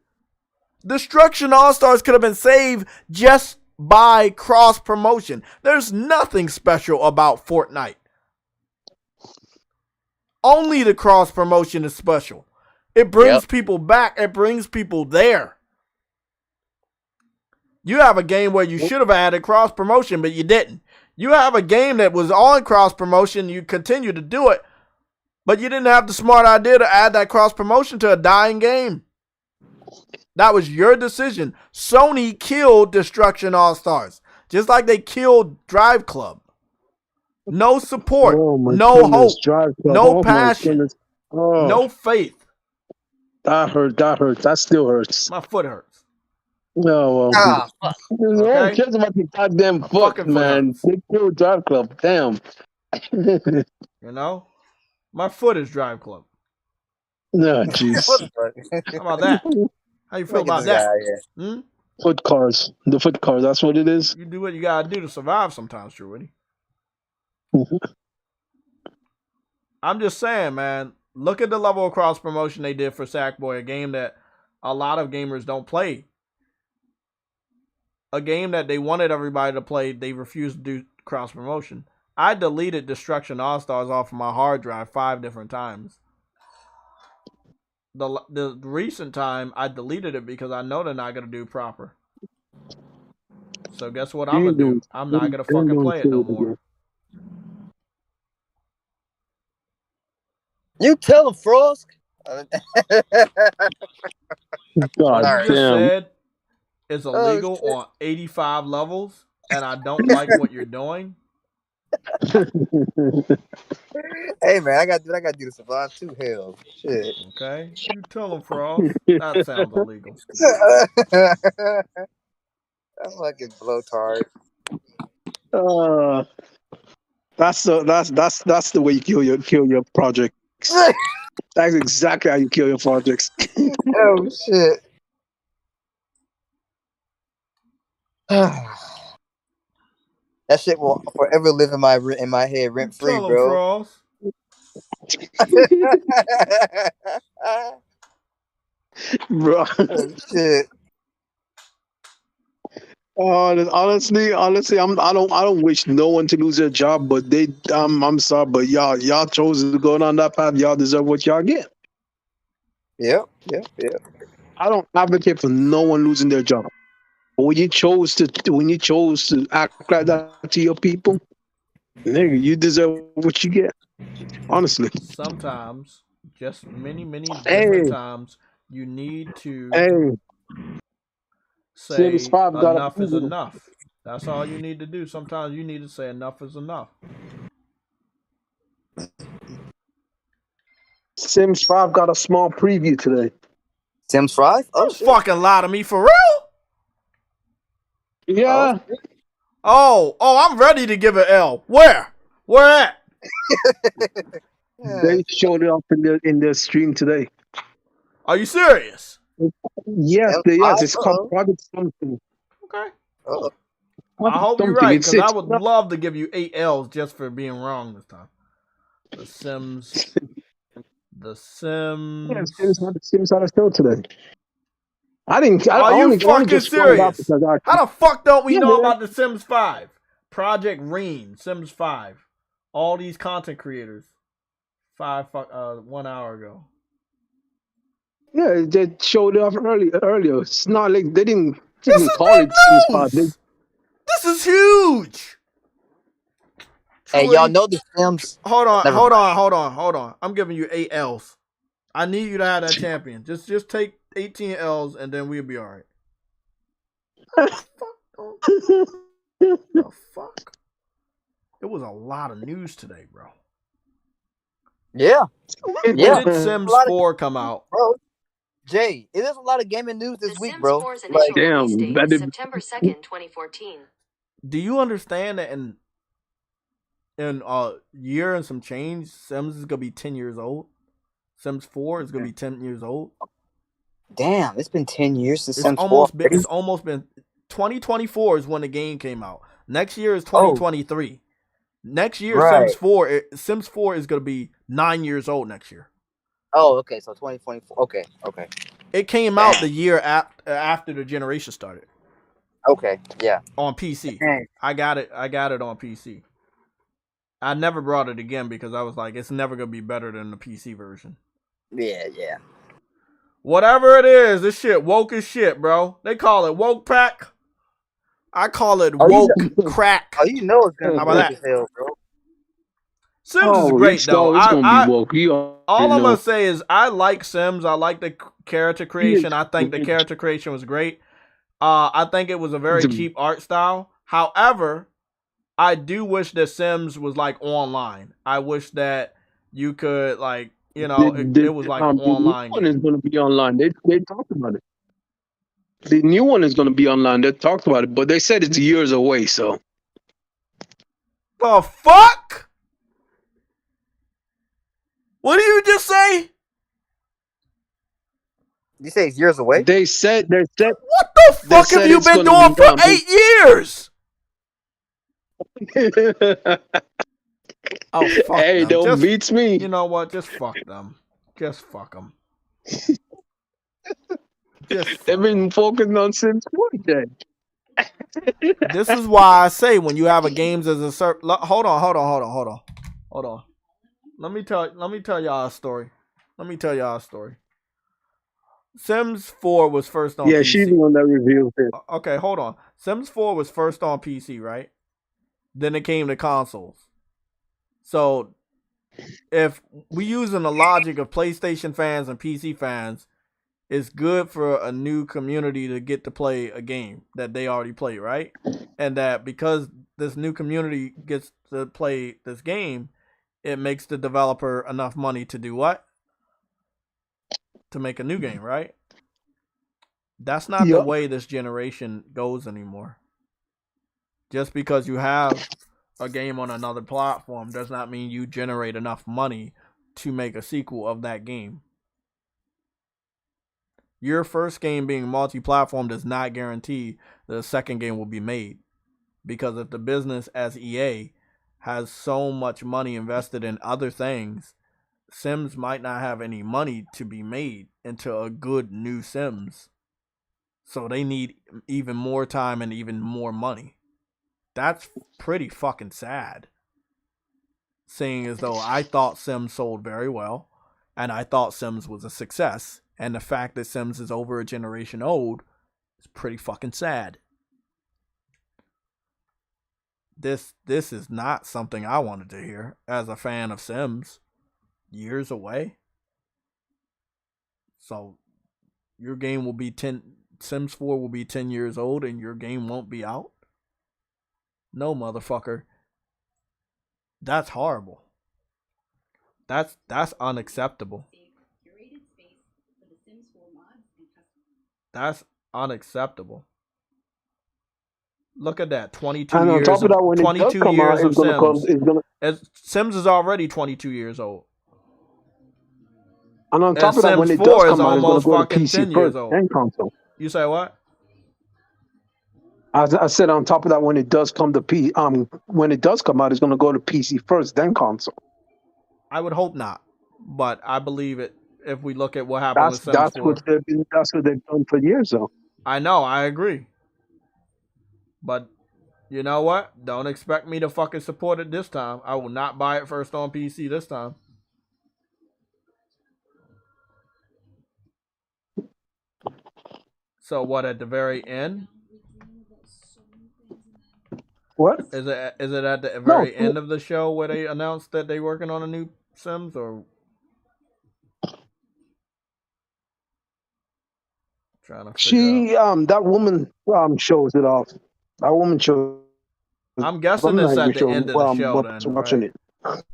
Destruction All-Stars could have been saved just by cross-promotion. There's nothing special about Fortnite. Only the cross-promotion is special. It brings people back. It brings people there. You have a game where you should have added cross promotion, but you didn't. You have a game that was on cross promotion. You continue to do it, but you didn't have the smart idea to add that cross promotion to a dying game. That was your decision. Sony killed Destruction All-Stars, just like they killed Drive Club. No support, no hope, no passion, no faith. That hurt. That still hurts. My foot hurts. No, fuck. no one cares about the goddamn foot, man. They killed Drive Club. Damn. You know, my foot is Drive Club. No, jeez. How about that? How you feel about that? Foot cars. The foot cars. That's what it is. You do what you gotta do to survive sometimes, True Witty. I'm just saying, man. Look at the level of cross promotion they did for Sackboy, a game that a lot of gamers don't play. A game that they wanted everybody to play, they refused to do cross promotion. I deleted Destruction All-Stars off of my hard drive 5 different times. The recent time, I deleted it because I know they're not going to do proper. So guess what I'm going to do? I'm not going to fucking play it no more. You tell him, Frost. God What you just damn. said is illegal on 85 levels, and I don't like what you're doing. Hey man, I got to do the survive too. Hell, shit. Okay, you tell him, Frost. That sounds illegal. That's fucking blowtard. That's the way you kill your projects. That's exactly how you kill your projects. Oh shit. That shit will forever live in my head rent free, Tell him, bro. Frost. Bro. Oh shit. Honestly, I don't wish no one to lose their job, but I'm sorry, but y'all chose to go down that path. Y'all deserve what y'all get. Yep. I don't advocate for no one losing their job. But when you chose to act like that to your people, nigga, you deserve what you get. Honestly. Sometimes, just many different times, you need to say enough is enough. That's all you need to do. Sometimes you need to say enough is enough. Sims 5 got a small preview today. Sims 5? Don't fucking lie to me, for real? Yeah. Oh, I'm ready to give an L. Where at? They showed it up in their stream today. Are you serious? Yes, yes. It's called Project Something. Okay. I hope you're right, because I would love to give you 8 L's just for being wrong this time. The Sims. Yeah, Sims had a show today. Are you fucking serious? How the fuck don't we know about the Sims 5? Project Reen, Sims 5. All these content creators. 1 hour ago. Yeah, they showed it off earlier. It's not like they didn't call it Sims 5. This is huge. Hey, y'all know the Sims. Hold on. I'm giving you 8 L's. I need you to have that champion. Just take 18 L's and then we'll be all right. The fuck? It was a lot of news today, bro. Yeah. When did Sims 4 come out? Bro, Jay, it is a lot of gaming news this week, Sims bro. 4's initial release date is September 2nd, 2014. Do you understand that in a year and some change, Sims is gonna be 10 years old? Sims 4 is gonna be 10 years old. Damn, it's been 10 years since Sims 4. It's it's almost been 2024 is when the game came out. Next year is 2023. Next year, right. Sims 4 is gonna be 9 years old next year. Oh, okay, so 2024. Okay. It came out the year after the generation started. Okay, yeah. On PC. I got it on PC. I never brought it again because I was like, it's never gonna be better than the PC version. Yeah. Whatever it is, this shit woke as shit, bro. They call it woke pack. I call it Are you? woke crack. Oh, you know it's gonna How be about woke that? as hell, bro. Sims is Oh, great though. it's gonna be woke. You already All I'm know. gonna say is I like Sims. I like the character creation. I think the character creation was great. I think it was a very cheap art style. However, I do wish that Sims was like online. I wish that you could like, you know, it was like an The new online one game. is gonna be online. They talked about it. The new one is gonna be online. They talked about it, but they said it's years away. So The fuck? What did you just say? You say it's years away? they said What the fuck have you been doing for 8 years? Oh, fuck hey, them. don't beats me. You know what? Just fuck them. Just fuck them. They've been focusing on Sims 4 then. This is why I say when you have a games as a service. Hold on. Let me tell y'all a story. Sims 4 was first on PC. Yeah, she's the one that revealed it. Okay, hold on. Sims 4 was first on PC, right? Then it came to consoles. So if we using the logic of PlayStation fans and PC fans, it's good for a new community to get to play a game that they already played, right? And that because this new community gets to play this game, it makes the developer enough money to do what? To make a new game, right? That's not the way this generation goes anymore. Just because you have a game on another platform does not mean you generate enough money to make a sequel of that game. Your first game being multi-platform does not guarantee that the second game will be made. Because if the business as EA has so much money invested in other things, Sims might not have any money to be made into a good new Sims. So they need even more time and even more money. That's pretty fucking sad. Seeing as though I thought Sims sold very well, and I thought Sims was a success, and the fact that Sims is over a generation old is pretty fucking sad. This is not something I wanted to hear as a fan of Sims. Years away. So your game will be Sims 4 will be 10 years old and your game won't be out? No, motherfucker. That's horrible. That's unacceptable. That's unacceptable. Look at that. 22 and on years top of that, when it does 22 come years out, of it's gonna come. Sims. It's gonna. Sims is already 22 years old. And on top And of that, when Sims it 4 does is come out, it's gonna almost go to fucking PC 10 years first, old. then console. You say what? I said on top of that, when it does come to when it does come out, it's gonna go to PC first, then console. I would hope not, but I believe it. If we look at what happened with Sims 4, that's what they've done for years, though. I know, I agree, but you know what? Don't expect me to fucking support it this time. I will not buy it first on PC this time. So what? At the very end? What? Is it at the very end of the show where they announced that they working on a new Sims, or trying to figure out? That woman shows it off. That woman shows. I'm guessing it's at the end of the show then, watching right? it.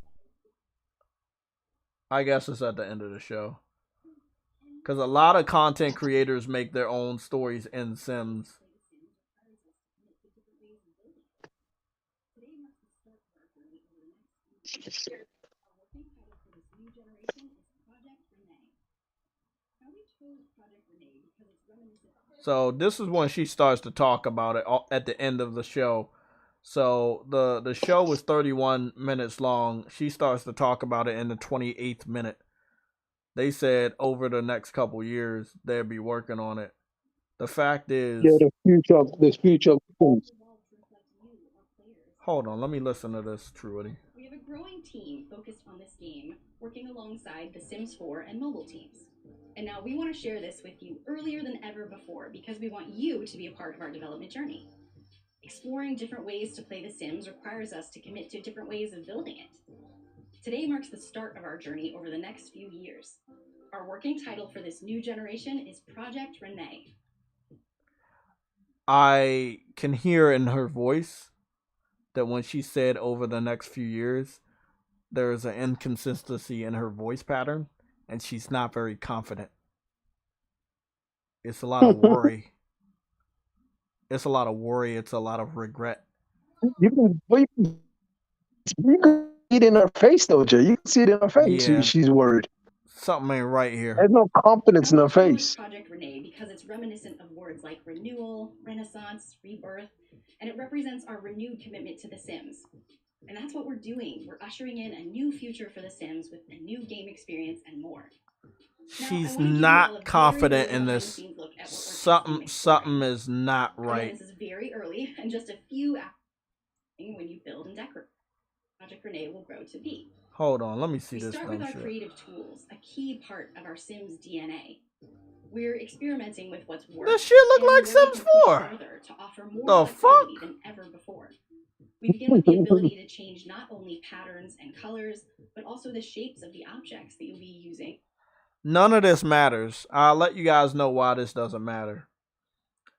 I guess it's at the end of the show. Because a lot of content creators make their own stories in Sims. So this is when she starts to talk about it at the end of the show. So the show was 31 minutes long. She starts to talk about it in the 28th minute. They said over the next couple years they'll be working on it. The fact is, the future of things. Hold on, let me listen to this, Truity. We have a growing team focused on this game, working alongside the Sims 4 and mobile teams. And now we want to share this with you earlier than ever before because we want you to be a part of our development journey. Exploring different ways to play The Sims requires us to commit to different ways of building it. Today marks the start of our journey over the next few years. Our working title for this new generation is Project Renee. I can hear in her voice that when she said over the next few years, there is an inconsistency in her voice pattern, and she's not very confident. It's a lot of worry. It's a lot of worry. It's a lot of regret. You can see it in her face, though, Jay. You can see it in her face. Yeah. She's worried. Something ain't right here. There's no confidence in her face. Project Renee because it's reminiscent of words like renewal, renaissance, rebirth, and it represents our renewed commitment to The Sims. And that's what we're doing. We're ushering in a new future for The Sims with a new game experience and more. She's not confident in this. Something is not right. This is very early and just a few hours when you build and decorate. Project Renee will grow to be. Hold on, let me see We this start dumb with our shit. creative tools, a key part of our Sims DNA. We're experimenting with what's worked. This shit look like Sims 4. To offer more The fuck? flexibility than ever before. We begin with the ability to change not only patterns and colors, but also the shapes of the objects that you'll be using. None of this matters. I'll let you guys know why this doesn't matter.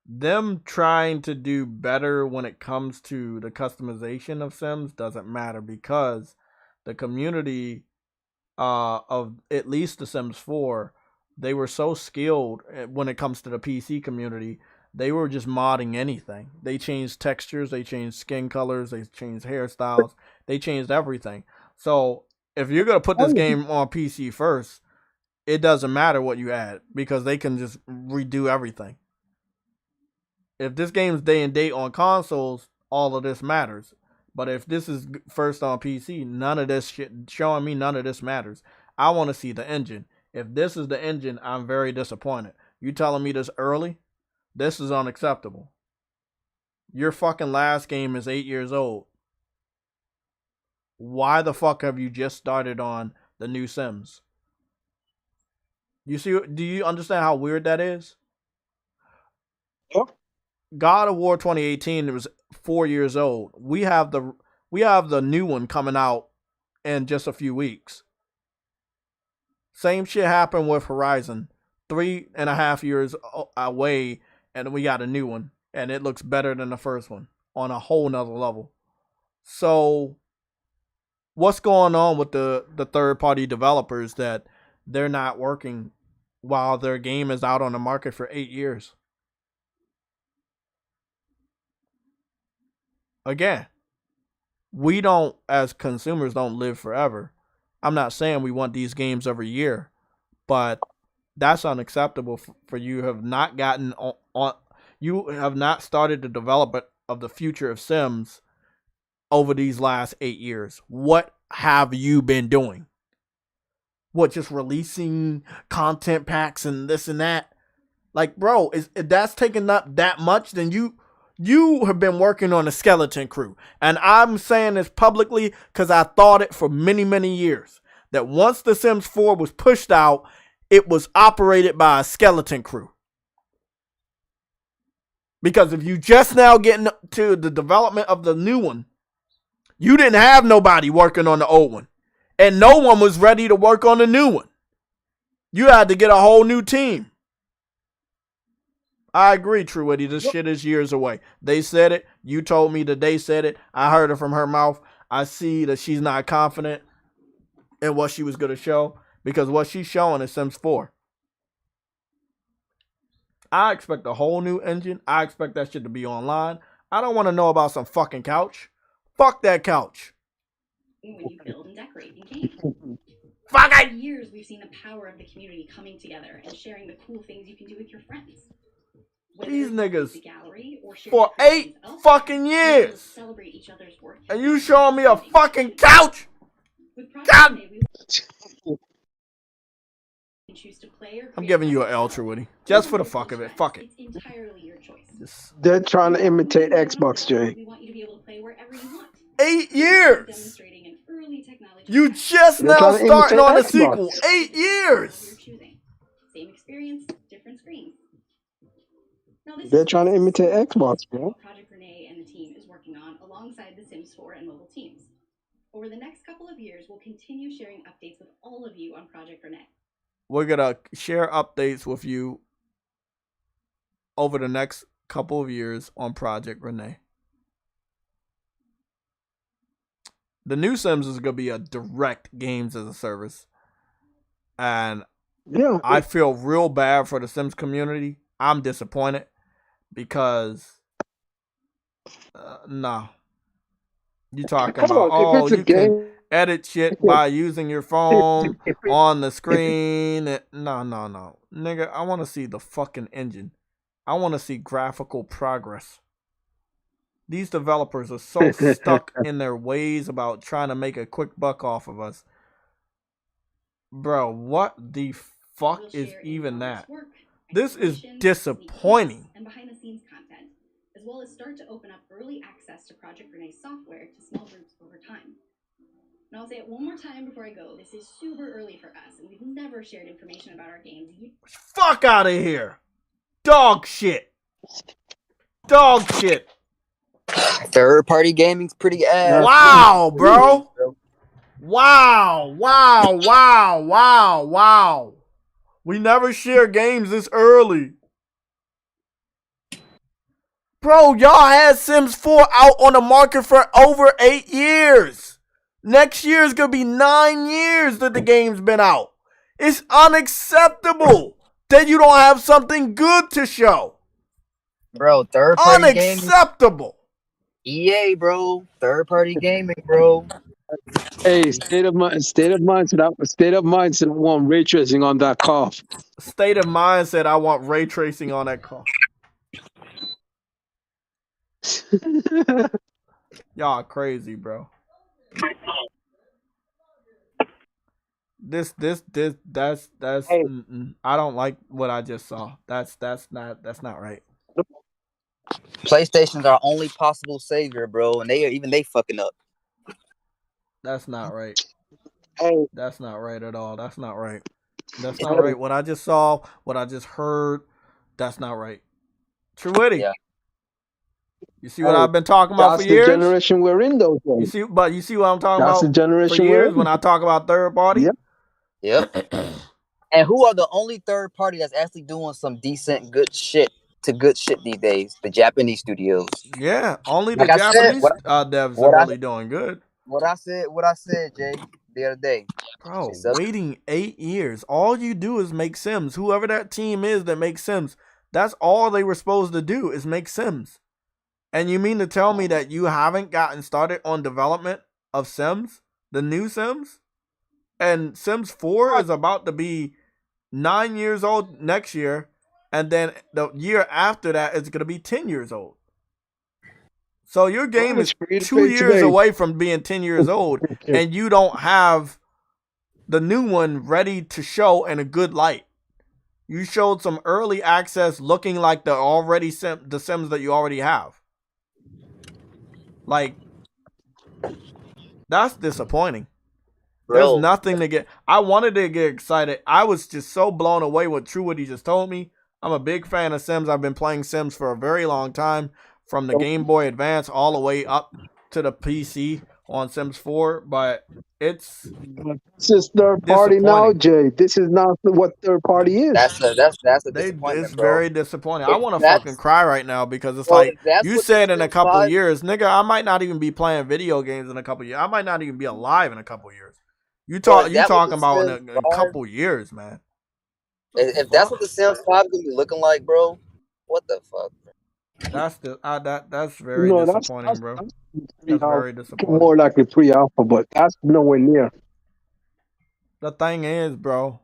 Them trying to do better when it comes to the customization of Sims doesn't matter because the community of at least The Sims 4, they were so skilled when it comes to the PC community. They were just modding anything. They changed textures, they changed skin colors, they changed hairstyles, they changed everything. So if you're going to put this game on PC first, it doesn't matter what you add because they can just redo everything. If this game's day and date on consoles, all of this matters. But if this is first on PC, none of this shit, showing me none of this matters. I want to see the engine. If this is the engine, I'm very disappointed. You telling me this early? This is unacceptable. Your fucking last game is 8 years old. Why the fuck have you just started on the new Sims? You see? Do you understand how weird that is? Yep. God of War 2018, it was 4 years old. We have the new one coming out in just a few weeks. Same shit happened with Horizon. 3.5 years away, and we got a new one. And it looks better than the first one on a whole nother level. So, what's going on with the third-party developers that they're not working while their game is out on the market for 8 years? Again, we don't, as consumers, don't live forever. I'm not saying we want these games every year, but that's unacceptable for you have not gotten on you have not started the development of the future of Sims over these last 8 years. What have you been doing? What, just releasing content packs and this and that? Like, bro, if that's taking up that much, then you have been working on a skeleton crew. And I'm saying this publicly because I thought it for many, many years. That once The Sims 4 was pushed out, it was operated by a skeleton crew. Because if you just now getting to the development of the new one, you didn't have nobody working on the old one. And no one was ready to work on the new one. You had to get a whole new team. I agree, True Witty. This shit is years away. They said it. You told me that they said it. I heard it from her mouth. I see that she's not confident in what she was going to show because what she's showing is Sims 4. I expect a whole new engine. I expect that shit to be online. I don't want to know about some fucking couch. Fuck that couch. When you build and decorate in games. Fuck it! For years, we've seen the power of the community coming together and sharing the cool things you can do with your friends. These niggas The gallery or share for your 8 fucking years. Celebrate each other's work. And you showing me a fucking couch? God. Choose to play or I'm giving you an L, True Witty. Just for the fuck of it. Fuck it. It's entirely your choice. They're trying to imitate Xbox, Jay. We want you to be able to play wherever you want. 8 years. Demonstrating an early technology. You just They're now trying to starting imitate on the Xbox. sequel. 8 years. You're choosing. Same experience, different screens. Now, this They're is trying to imitate Xbox, bro. Project Renee and the team Sims 4 and mobile teams. Over the next couple of years, we'll continue sharing updates with all of you on Project Rant. We're going to share updates with you over the next couple of years on Project Rant. The new Sims is going to be a direct games as a service. And Yeah, I feel real bad for the Sims community. I'm disappointed because, no. You talking come about, on. If it's a you can game, edit shit by using your phone on the screen. No. Nigga, I want to see the fucking engine. I want to see graphical progress. These developers are so stuck in their ways about trying to make a quick buck off of us. Bro, what the fuck is even that? This is disappointing. And behind the scenes content, as well as start to open up early access to Project Renee's software to small groups over time. And I'll say it one more time before I go. This is super early for us, and we've never shared information about our games. Fuck out of here. Dog shit. Dog shit. Third-party gaming's pretty ass. Wow, bro. Wow. We never share games this early. Bro, y'all had Sims 4 out on the market for over 8 years. Next year is going to be 9 years that the game's been out. It's unacceptable that you don't have something good to show. Bro, third-party gaming. Unacceptable. EA, bro. Third-party gaming, bro. Hey, state of mind said I want ray tracing on that cough. State of mind said I want ray tracing on that car. Y'all crazy, bro. That's Hey. I don't like what I just saw. That's not right. PlayStation's our only possible savior, bro, and they fucking up. That's not right. Hey. That's not right at all. That's not right. That's not right. What I just saw, what I just heard, that's not right. True Witty. Yeah. You see what I've been talking about for years? That's the generation we're in, though. You see what I'm talking That's about the generation for we're years in. when I talk about third party? Yep. And who are the only third party that's actually doing some decent good shit these days? The Japanese studios. Yeah, only the Like I said, Japanese devs are really doing good. What I said, Jay, the other day. Bro, waiting 8 years. All you do is make Sims. Whoever that team is that makes Sims, that's all they were supposed to do is make Sims. And you mean to tell me that you haven't gotten started on development of Sims? The new Sims? And Sims 4 is about to be 9 years old next year. And then the year after that, it's going to be 10 years old. So your game is 2 years away from being 10 years old. And you don't have the new one ready to show in a good light. You showed some early access looking like the Sims that you already have. Like, that's disappointing. Bro. There's nothing to get. I wanted to get excited. I was just so blown away with True what he just told me. I'm a big fan of Sims. I've been playing Sims for a very long time, from the Game Boy Advance all the way up to the PC on Sims 4. But it's this is third party now, Jay. This is not what third party is. That's a disappointment, it's bro. very disappointing. I want to fucking cry right now because it's like you said in a couple of years, nigga, I might not even be playing video games in a couple of years. I might not even be alive in a couple of years. You talking about in a couple of years, man. If that's what the Sims 5 is gonna be looking like, bro, what the fuck? That's very disappointing, bro. That's very disappointing. More like a pre-alpha, but that's nowhere near. The thing is, bro,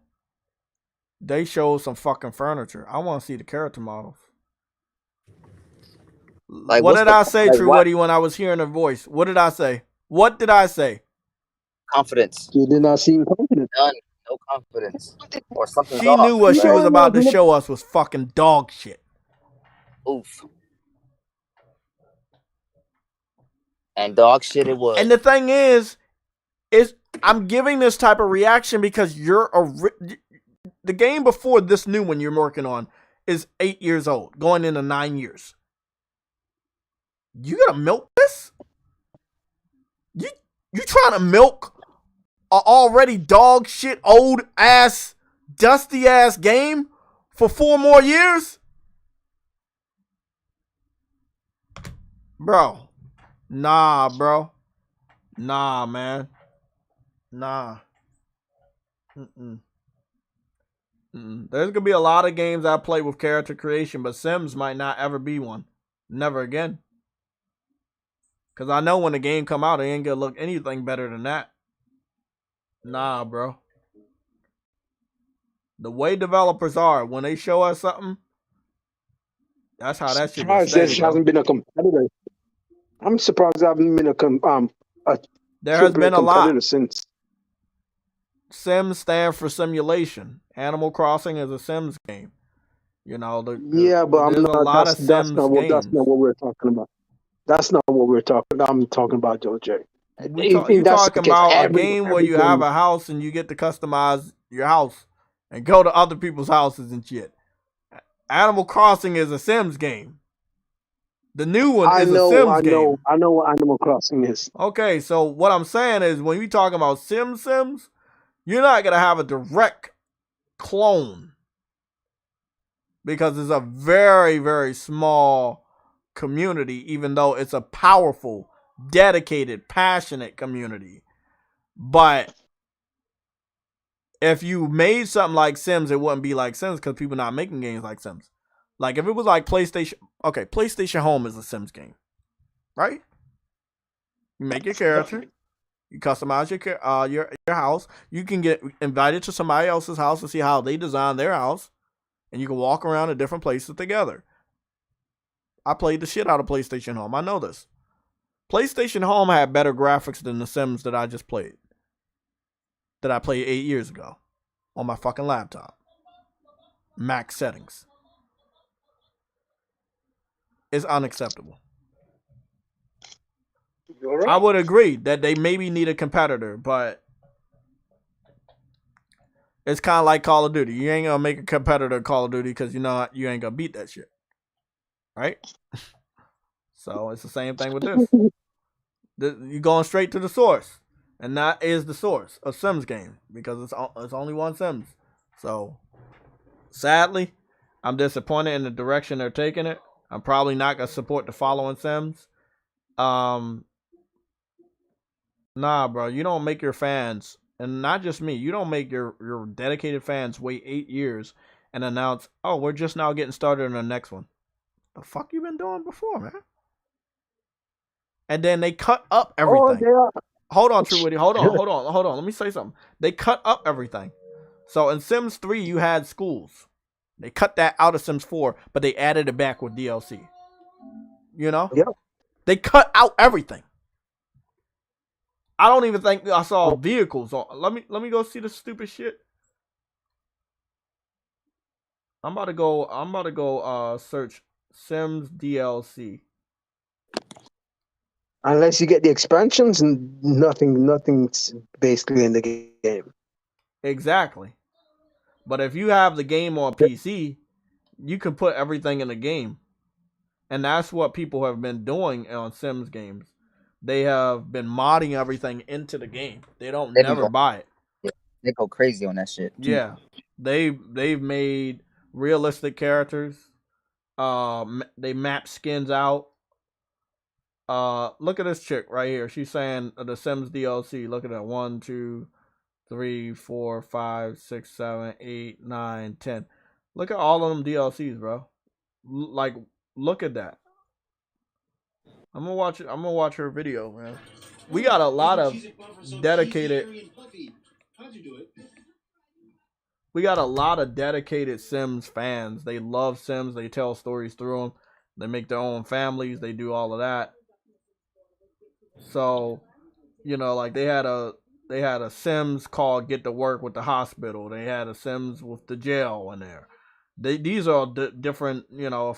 they showed some fucking furniture. I want to see the character models. Like, what did I say, True Woody, when I was hearing her voice? What did I say? What did I say? Confidence. You did not seem confident. None. No confidence. Or something. She knew what she was about to show us was fucking dog shit. Oof. And dog shit it was. And the thing is I'm giving this type of reaction because the game before this new one you're working on is 8 years old, going into 9 years. You gotta milk this? You trying to milk a already dog shit, old ass, dusty ass game for 4 more years? Bro. Nah, bro. Nah, man. Nah. There's gonna be a lot of games I play with character creation, but Sims might not ever be one. Never again. Cause I know when the game come out, it ain't gonna look anything better than that. Nah, bro. The way developers are, when they show us something, that's how that shit gonna Surprised stay, there bro. hasn't been a competitor. I'm surprised there hasn't been a there has been a competitor lot since. Sims stand for simulation. Animal Crossing is a Sims game. You know, Yeah, but there's a lot of that's Sims not what games. we're talking about. That's not what I'm talking about, Joe J. You talking about a game where you have a house and you get to customize your house and go to other people's houses and shit. Animal Crossing is a Sims game. The new one is a Sims game. I know what Animal Crossing is. Okay, so what I'm saying is when we talking about Sims, you're not going to have a direct clone because it's a very, very small community, even though it's a powerful, dedicated, passionate community. But if you made something like Sims, it wouldn't be like Sims because people not making games like Sims. Like if it was like PlayStation, okay, PlayStation Home is a Sims game, right? You make your character, you customize your house. You can get invited to somebody else's house to see how they design their house, and you can walk around in different places together. I played the shit out of PlayStation Home. I know this. PlayStation Home had better graphics than the Sims that I just played. That I played 8 years ago on my fucking laptop. Max settings. It's unacceptable. Right. I would agree that they maybe need a competitor, but it's kind of like Call of Duty. You ain't gonna make a competitor Call of Duty because you know you ain't gonna beat that shit, right? So it's the same thing with this. You're going straight to the source, and that is the source of Sims game because it's only one Sims. So sadly, I'm disappointed in the direction they're taking it. I'm probably not gonna support the following Sims. Nah, bro, you don't make your fans, and not just me, you don't make your dedicated fans wait 8 years and announce, oh, we're just now getting started on the next one. The fuck you been doing before, man? And then they cut up everything. Hold on, True Witty. Hold on. Let me say something. They cut up everything. So in Sims 3, you had schools. They cut that out of Sims 4, but they added it back with DLC. You know? Yep. They cut out everything. I don't even think I saw vehicles on. Let me go see the stupid shit. I'm about to go search Sims DLC. Unless you get the expansions, and nothing's basically in the game. Exactly. But if you have the game on PC, you can put everything in the game. And that's what people have been doing on Sims games. They have been modding everything into the game. They don't never buy it. Yeah, they go crazy on that shit. Too. Yeah. They've made realistic characters. They map skins out. Look at this chick right here. She's saying the Sims DLC. Look at that. 1, 2, 3, 4, 5, 6, 7, 8, 9, 10. Look at all of them DLCs, bro. Like, look at that. I'm gonna watch her video, man. We got a lot of dedicated. We got a lot of dedicated Sims fans. They love Sims. They tell stories through them. They make their own families. They do all of that. So, you know, like they had a Sims called Get to Work with the hospital. They had a Sims with the jail in there. These are different, you know,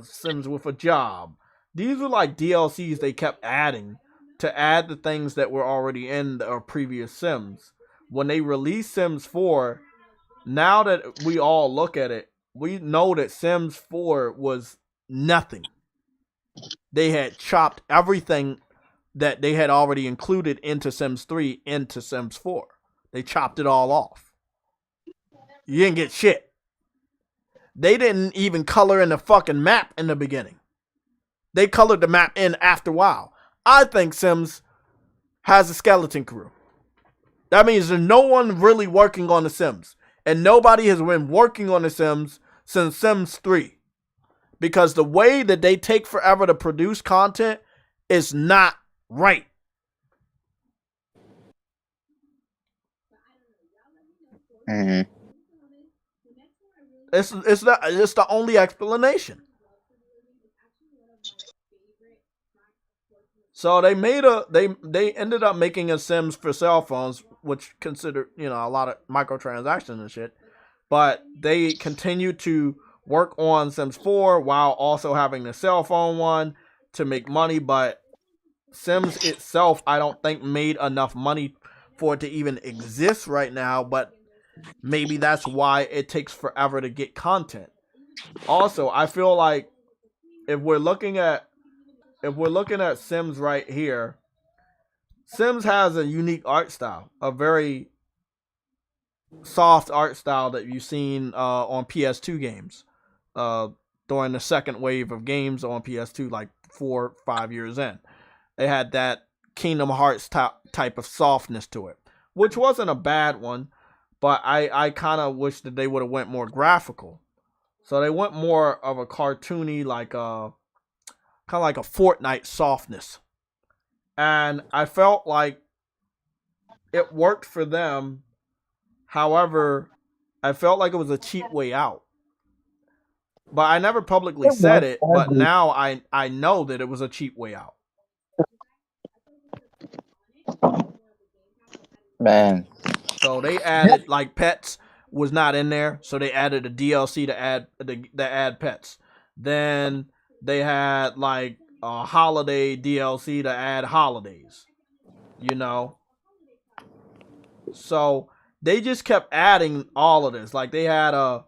Sims with a job. These were like DLCs they kept adding to add the things that were already in the previous Sims. When they released Sims 4, now that we all look at it, we know that Sims 4 was nothing. They had chopped everything that they had already included into Sims 3 into Sims 4. They chopped it all off. You didn't get shit. They didn't even color in the fucking map in the beginning. They colored the map in after a while. I think Sims has a skeleton crew. That means there's no one really working on the Sims. And nobody has been working on the Sims since Sims 3. Because the way that they take forever to produce content is not right. Mm-hmm. It's the only explanation. So they ended up making a Sims for cell phones, which consider, a lot of microtransactions and shit. But they continue to work on Sims 4 while also having the cell phone one to make money. But Sims itself, I don't think made enough money for it to even exist right now. But maybe that's why it takes forever to get content. Also, I feel like if we're looking at Sims right here, Sims has a unique art style, a very soft art style that you've seen on PS2 games during the second wave of games on PS2, like 4 or 5 years in. They had that Kingdom Hearts type of softness to it, which wasn't a bad one, but I kind of wish that they would have went more graphical. So they went more of a cartoony, like kind of like a Fortnite softness. And I felt like it worked for them. However, I felt like it was a cheap way out. But I never publicly said it, but now I know that it was a cheap way out. Man. So they added, like, pets was not in there, so they added a DLC to add pets. Then they had like a holiday DLC to add holidays. So they just kept adding all of this. Like they had a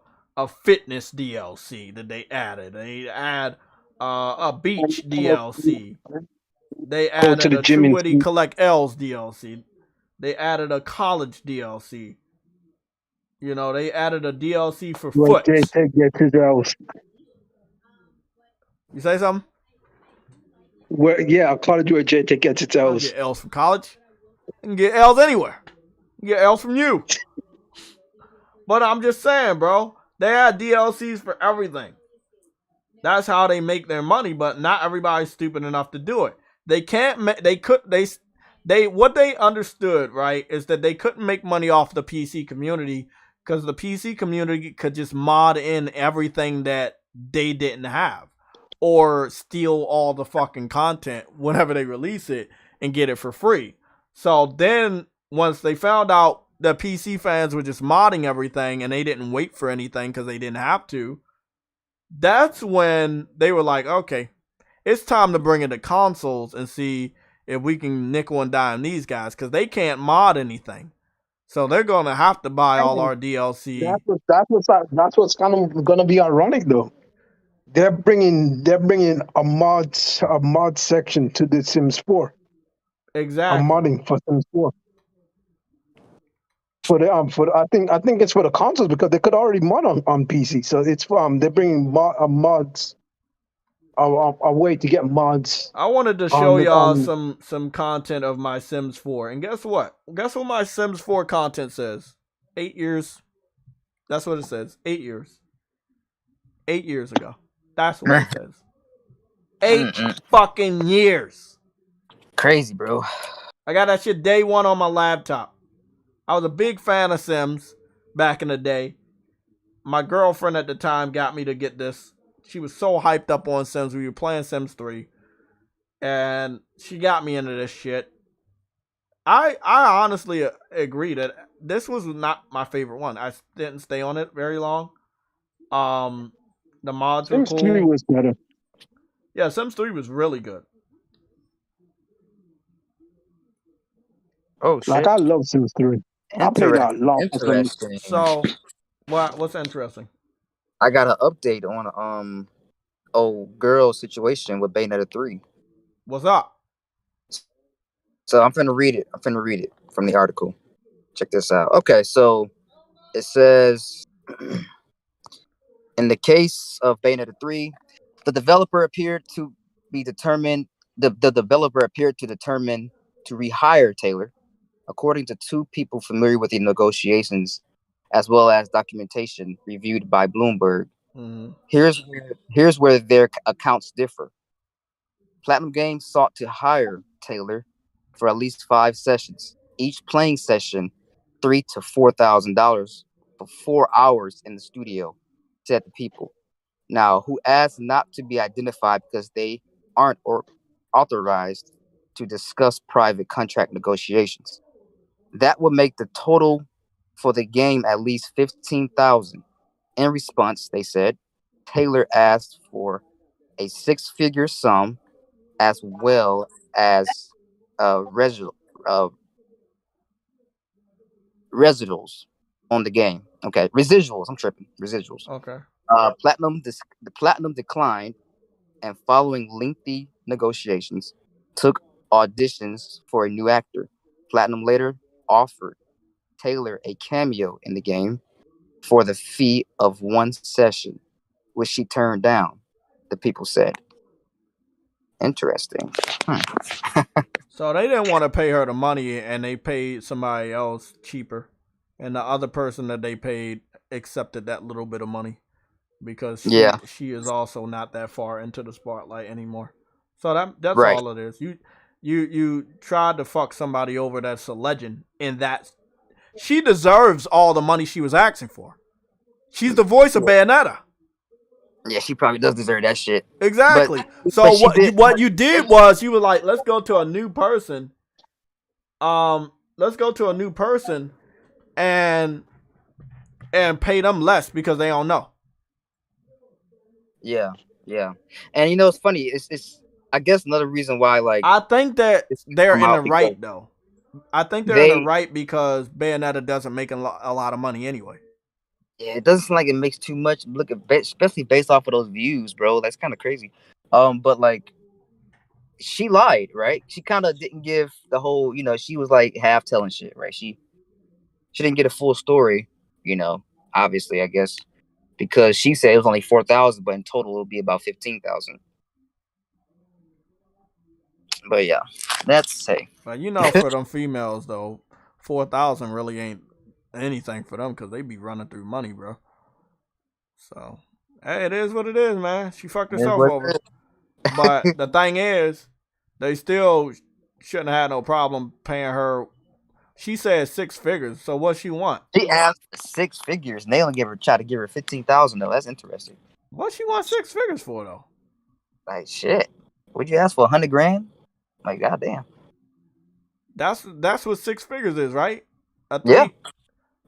fitness DLC that they added. They add a beach DLC. They added a True Witty Collect L's DLC. They added a college DLC. They added a DLC for foot. You say something? Yeah, college where JT gets its L's. Get L's from college. You can get L's anywhere. You get L's from you. But I'm just saying, bro. They had DLCs for everything. That's how they make their money, but not everybody's stupid enough to do it. They can't. What they understood, right, is that they couldn't make money off the PC community because the PC community could just mod in everything that they didn't have or steal all the fucking content whenever they release it and get it for free. So then once they found out the PC fans were just modding everything and they didn't wait for anything because they didn't have to, that's when they were like, okay, it's time to bring in the consoles and see if we can nickel and dime these guys because they can't mod anything. So they're going to have to buy all our DLC. That's what's kind of going to be ironic, though. They're bringing a mod section to the Sims 4. Exactly. A modding for Sims 4. I think it's for the consoles because they could already mod on PC. So it's they're bringing mods. A way to get mods. I wanted to show y'all some content of my Sims 4. And guess what? Guess what my Sims 4 content says? 8 years. That's what it says. 8 years. 8 years ago. That's what it says. 8 fucking years. Crazy, bro. I got that shit day one on my laptop. I was a big fan of Sims back in the day. My girlfriend at the time got me to get this. She was so hyped up on Sims. We were playing Sims 3. And she got me into this shit. I honestly agree that this was not my favorite one. I didn't stay on it very long. The mods were cool. Sims 3 was better. Yeah, Sims 3 was really good. Oh, shit. Like, I love Sims 3. I played that a lot. Interesting. So, what's interesting? I got an update on old girl situation with Bayonetta 3. What's up? So I'm finna read it. I'm finna read it from the article. Check this out. Okay, so it says, in the case of Bayonetta 3, the developer appeared to determine to rehire Taylor, according to two people familiar with the negotiations, as well as documentation reviewed by Bloomberg. Mm-hmm. Here's where their accounts differ. Platinum Games sought to hire Taylor for at least 5 sessions, each playing session $3,000 to $4,000 for 4 hours in the studio, said the people. Now, who asked not to be identified because they aren't authorized to discuss private contract negotiations. That would make the total for the game at least $15,000. In response, they said, Taylor asked for a 6-figure sum as well as residuals on the game. Okay, residuals. I'm tripping. Residuals. Okay. The Platinum declined, and following lengthy negotiations, took auditions for a new actor. Platinum later offered Taylor a cameo in the game for the fee of 1 session, which she turned down, the people said. Interesting. So they didn't want to pay her the money, and they paid somebody else cheaper, and the other person that they paid accepted that little bit of money because she is also not that far into the spotlight anymore. So that's right. all it is. You tried to fuck somebody over that's a legend, and that she deserves all the money she was asking for. She's the voice of Bayonetta. Yeah, she probably does deserve that shit. Exactly. What you did was you were like, let's go to a new person. Let's go to a new person and pay them less because they don't know. Yeah. And you know it's funny, it's I guess another reason why, like, I think that they're in the right though. I think they're in the right because Bayonetta doesn't make a lot of money anyway. Yeah, it doesn't seem like it makes too much. Look at, especially based off of those views, bro. That's kind of crazy. But like, she lied, right? She kind of didn't give the whole, she was like half telling shit, right? She didn't get a full story, obviously, I guess, because she said it was only 4,000, but in total it would be about 15,000. But yeah, that's safe. But for them females though, 4,000 really ain't anything for them because they be running through money, bro. So hey, it is what it is, man. She fucked herself over. But the thing is, they still shouldn't have had no problem paying her. She said 6 figures. So what she want? She asked 6 figures. And they only try to give her 15,000 though. That's interesting. What she want 6 figures for though? Like shit. What'd you ask for? 100 grand? Like goddamn. That's what 6 figures is, right? Yeah.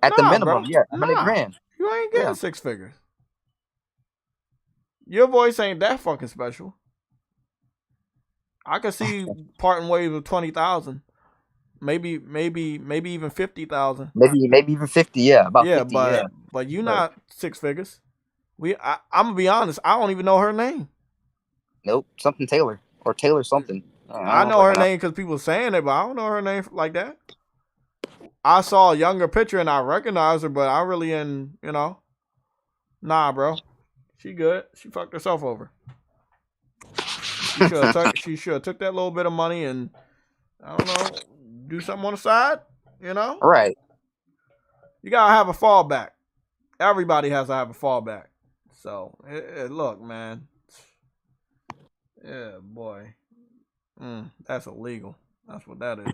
At the minimum, bro. Yeah, 100 grand. You ain't getting 6 figures. Your voice ain't that fucking special. I could see parting ways with 20,000, maybe even 50,000. Maybe even 50. Yeah, about 50. But you not 6 figures. I'm gonna be honest. I don't even know her name. Nope, something Taylor or Taylor something. I know her name because people saying it, but I don't know her name like that. I saw a younger picture and I recognized her, but I really nah, bro. She good. She fucked herself over. She should have took that little bit of money and, I don't know, do something on the side, Right. You gotta have a fallback. Everybody has to have a fallback. So, look, man. Yeah, boy. That's illegal. That's what that is.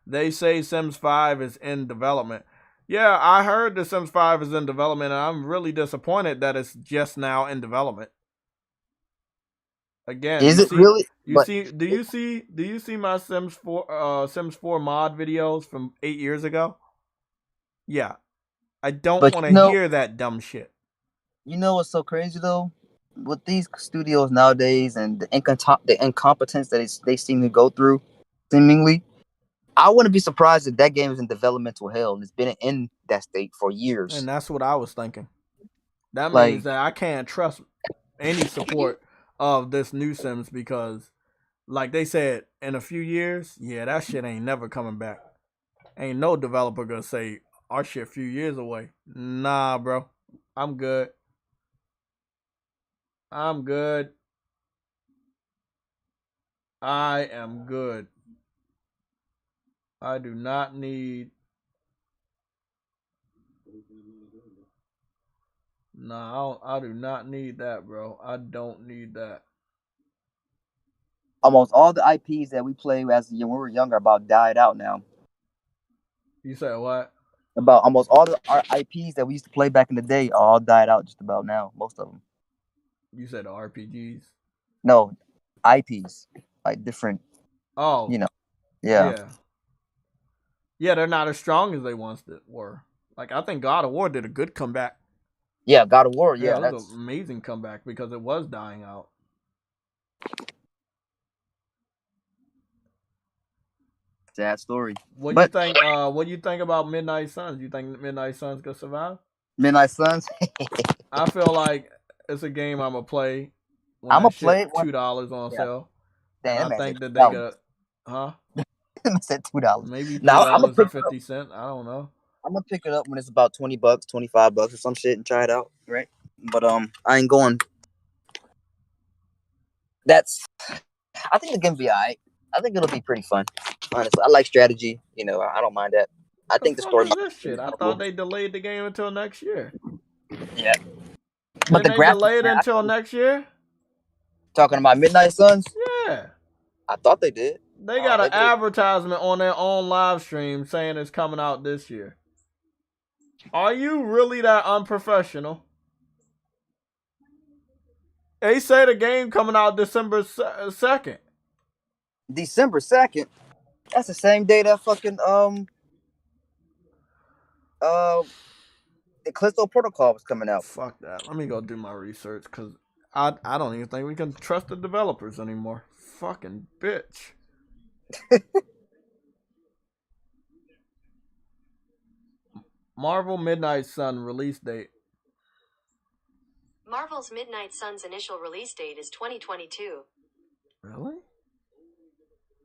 They say Sims 5 is in development. Yeah, I heard the Sims 5 is in development, and I'm really disappointed that it's just now in development. Again, is it really? Do you see my Sims 4 mod videos from 8 years ago? Yeah. I don't want to hear that dumb shit. You know what's so crazy though? With these studios nowadays and the incompetence that they seem to go through, seemingly, I wouldn't be surprised if that game is in developmental hell and it's been in that state for years. And that's what I was thinking. That means that I can't trust any support of this new Sims because like they said, in a few years, yeah, that shit ain't never coming back. Ain't no developer gonna say our shit a few years away. Nah, bro. I'm good. I'm good. I am good. I do not need. Nah, I do not need that, bro. I don't need that. Almost all the IPs that we play as when we were younger about died out now. You said what? About almost all our IPs that we used to play back in the day all died out just about now. Most of them. You said the RPGs? No, IPs like different. Oh, you know, yeah. Yeah, they're not as strong as they once were. Like I think God of War did a good comeback. Yeah, God of War. Yeah, it was an amazing comeback because it was dying out. Sad story. What do you think? What do you think about Midnight Suns? You think Midnight Suns could survive? Midnight Suns. I feel like it's a game I'm gonna play. When I'm gonna play it $2 on sale. Damn, I think that they could, huh? said $2. Maybe $3.50. I don't know. I'm gonna pick it up when it's about $20, $25 or some shit and try it out, right? But I ain't going. I think the game will be alright. I think it'll be pretty fun. Honestly, I like strategy. I don't mind that. I think the story. This shit. I thought they delayed the game until next year. Yeah, but they delayed it until next year. Talking about Midnight Suns. Yeah, I thought they did. They got an advertisement on their own live stream saying it's coming out this year. Are you really that unprofessional? They say the game coming out December 2nd. December 2nd? That's the same day that fucking the Callisto Protocol was coming out. Fuck that. Let me go do my research because I don't even think we can trust the developers anymore. Fucking bitch. Marvel Midnight Sun release date. Marvel's Midnight Sun's initial release date is 2022. Really?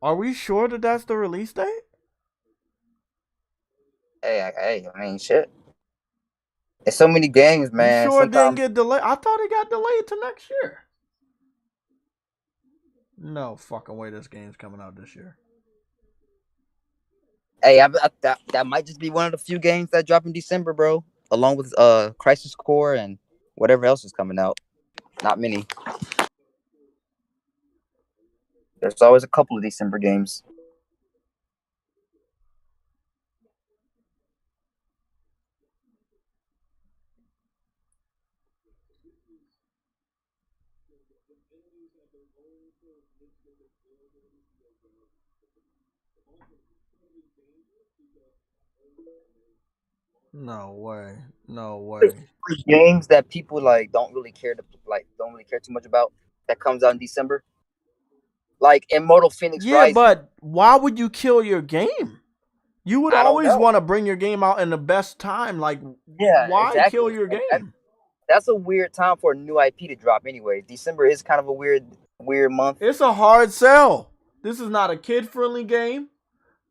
Are we sure that that's the release date? Hey, I mean, shit. There's so many games, man. You sure it didn't get delayed? I thought it got delayed to next year. No fucking way this game's coming out this year. Hey, that might just be one of the few games that drop in December, bro. Along with Crisis Core and whatever else is coming out. Not many. There's always a couple of December games. No way. Games that people don't really care too much about that comes out in December. Like Immortal Phoenix Rising. Yeah, but why would you kill your game? You would always want to bring your game out in the best time. Like, why kill your game? That's a weird time for a new IP to drop anyway. December is kind of a weird month. It's a hard sell. This is not a kid-friendly game.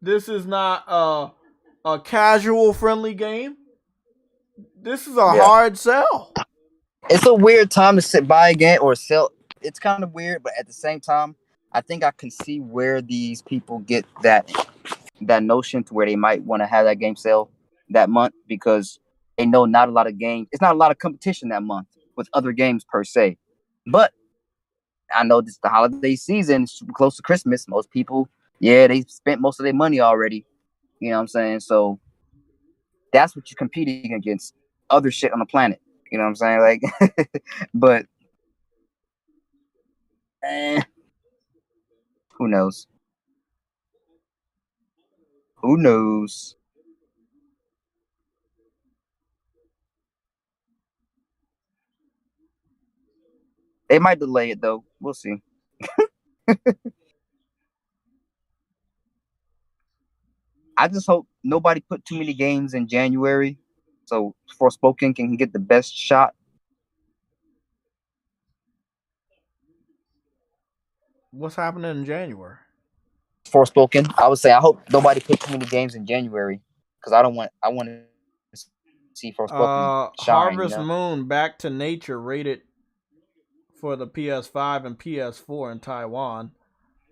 This is not a casual-friendly game. This is a hard sell. It's a weird time to buy a game or sell. It's kind of weird, but at the same time, I think I can see where these people get that notion to where they might want to have that game sale that month because they know not a lot of games. It's not a lot of competition that month with other games per se. But I know this is the holiday season, super close to Christmas. Most people, they spent most of their money already. You know what I'm saying? So that's what you're competing against. Other shit on the planet. You know what I'm saying? Like, but who knows? Who knows? They might delay it though. We'll see. I just hope nobody put too many games in January, so Forspoken can get the best shot. What's happening in January? Forspoken. I would say I hope nobody puts too many games in January because I want to see Forspoken shine. Harvest Moon Back to Nature rated for the PS5 and PS4 in Taiwan.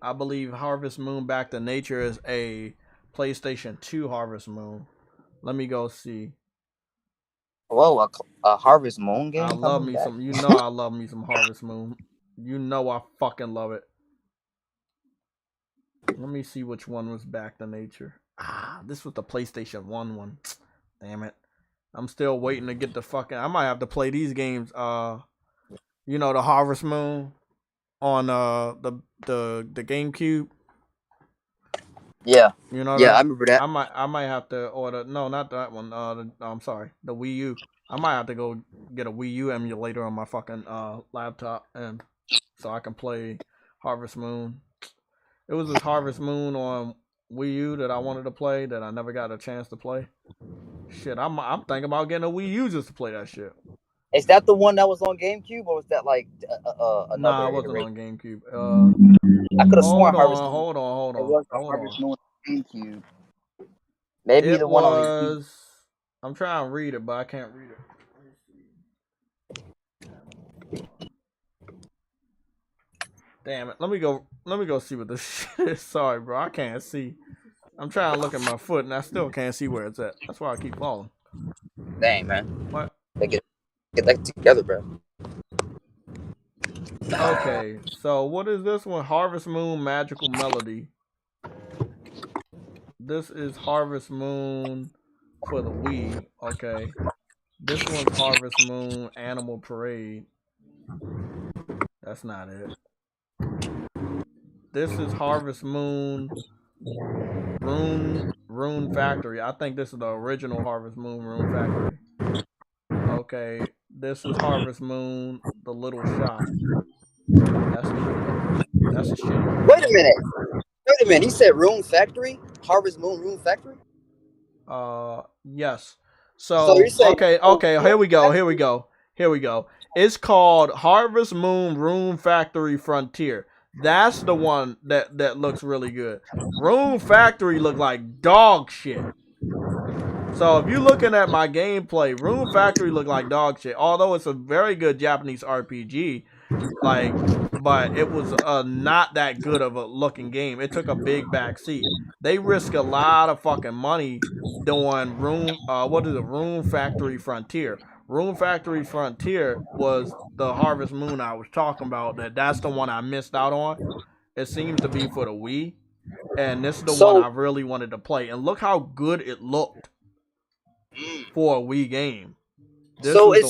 I believe Harvest Moon Back to Nature is a PlayStation 2 Harvest Moon. Let me go see. Whoa, a Harvest Moon game? I love me some. You know I love me some Harvest Moon. You know I fucking love it. Let me see which one was Back to Nature. This was the PlayStation 1 one. Damn it. I'm still waiting to get the fucking... I might have to play these games. You know, the Harvest Moon on the GameCube. Yeah. You know I remember that. I might have to order... No, not that one. I'm sorry. The Wii U. I might have to go get a Wii U emulator on my fucking laptop and so I can play Harvest Moon. It was this Harvest Moon on Wii U that I wanted to play that I never got a chance to play. Shit, I'm thinking about getting a Wii U just to play that shit. Is that the one that was on GameCube, or was that like another? Nah, it wasn't on GameCube. I could have sworn Harvest Moon. Hold on. It was Harvest Moon on GameCube. Maybe the one on. I'm trying to read it, but I can't read it. Damn it. Let me go see what this shit is. Sorry, bro. I can't see. I'm trying to look at my foot and I still can't see where it's at. That's why I keep falling. Dang, man. What? Get that together, bro. Okay, so what is this one? Harvest Moon Magical Melody. This is Harvest Moon for the Wii. Okay. This one's Harvest Moon Animal Parade. That's not it. This is Harvest Moon Rune Factory. I think this is the original Harvest Moon Rune Factory. Okay, this is Harvest Moon The Little Shop. That's a shame. Wait a minute. He said Rune Factory? Harvest Moon Rune Factory? Yes. So you're saying, okay, here we go. It's called Harvest Moon Rune Factory Frontier. That's the one that looks really good. Rune Factory look like dog shit. So if you're looking at my gameplay, Rune Factory look like dog shit. Although it's a very good Japanese RPG, but it was not that good of a looking game. It took a big back seat. They risk a lot of fucking money doing Rune Factory Frontier. Rune Factory Frontier was the Harvest Moon I was talking about. That's the one I missed out on. It seems to be for the Wii. And this is the one I really wanted to play. And look how good it looked for a Wii game. It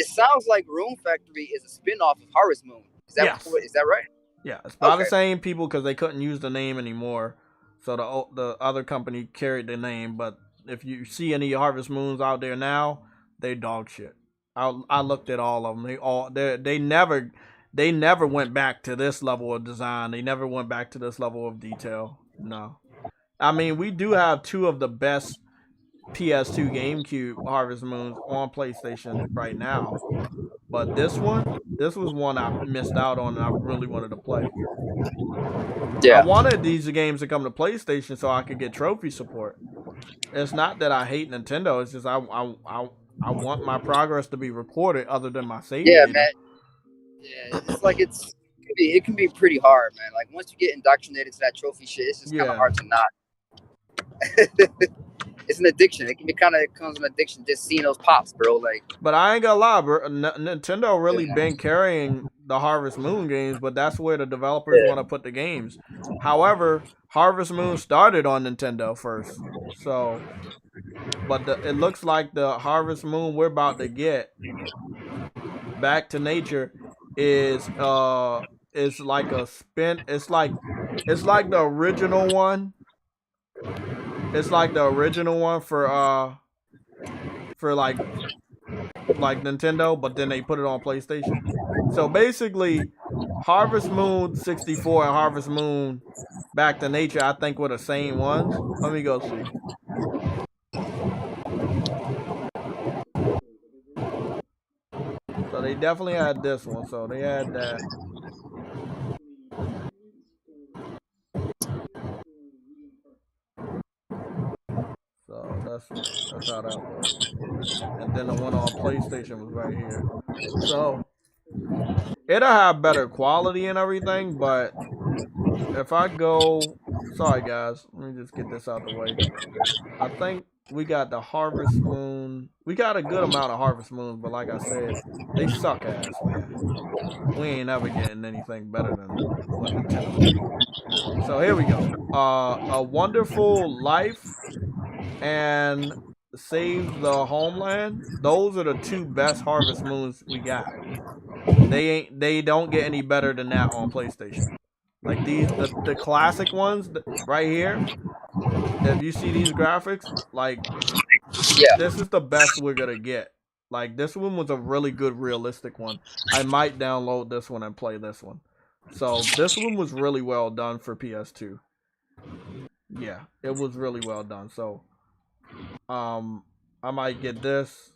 sounds like Rune Factory is a spin-off of Harvest Moon. Is that right? Yeah, it's by the same people because they couldn't use the name anymore. So the other company carried the name. But if you see any Harvest Moons out there now, they dog shit. I looked at all of them. They never went back to this level of design. They never went back to this level of detail. No. I mean, we do have two of the best PS2 GameCube Harvest Moons on PlayStation right now. But this was one I missed out on and I really wanted to play. Yeah. I wanted these games to come to PlayStation so I could get trophy support. It's not that I hate Nintendo. It's just I want my progress to be recorded other than my save data. Man. Yeah, it's like it can be pretty hard, man. Like once you get indoctrinated to that trophy shit, it's just kind of hard to not. It's an addiction. It becomes an addiction just seeing those pops, bro. Like, but I ain't gonna lie, bro. Nintendo really been carrying the Harvest Moon games, but that's where the developers want to put the games. However, Harvest Moon started on Nintendo first, so. But it looks like the Harvest Moon we're about to get, Back to Nature, is like a spin. It's like the original one. It's like the original one for like Nintendo, but then they put it on PlayStation. So basically, Harvest Moon 64 and Harvest Moon Back to Nature, I think, were the same ones. Let me go see. So they definitely had this one. So they had that. shout out. And then the one on PlayStation was right here. So it'll have better quality and everything, but if I go, sorry guys, let me just get this out the way. I think we got the Harvest Moon. We got a good amount of Harvest Moons, but like I said, they suck ass, man. We ain't ever getting anything better than what Nintendo give you. So here we go. A Wonderful Life and Save the Homeland. Those are the two best Harvest Moons we got. They don't get any better than that on PlayStation. Like the classic ones right here. If you see these graphics, like this is the best we're gonna get. Like this one was a really good realistic one. I might download this one and play this one. So this one was really well done for PS2. Yeah, it was really well done. So I might get this.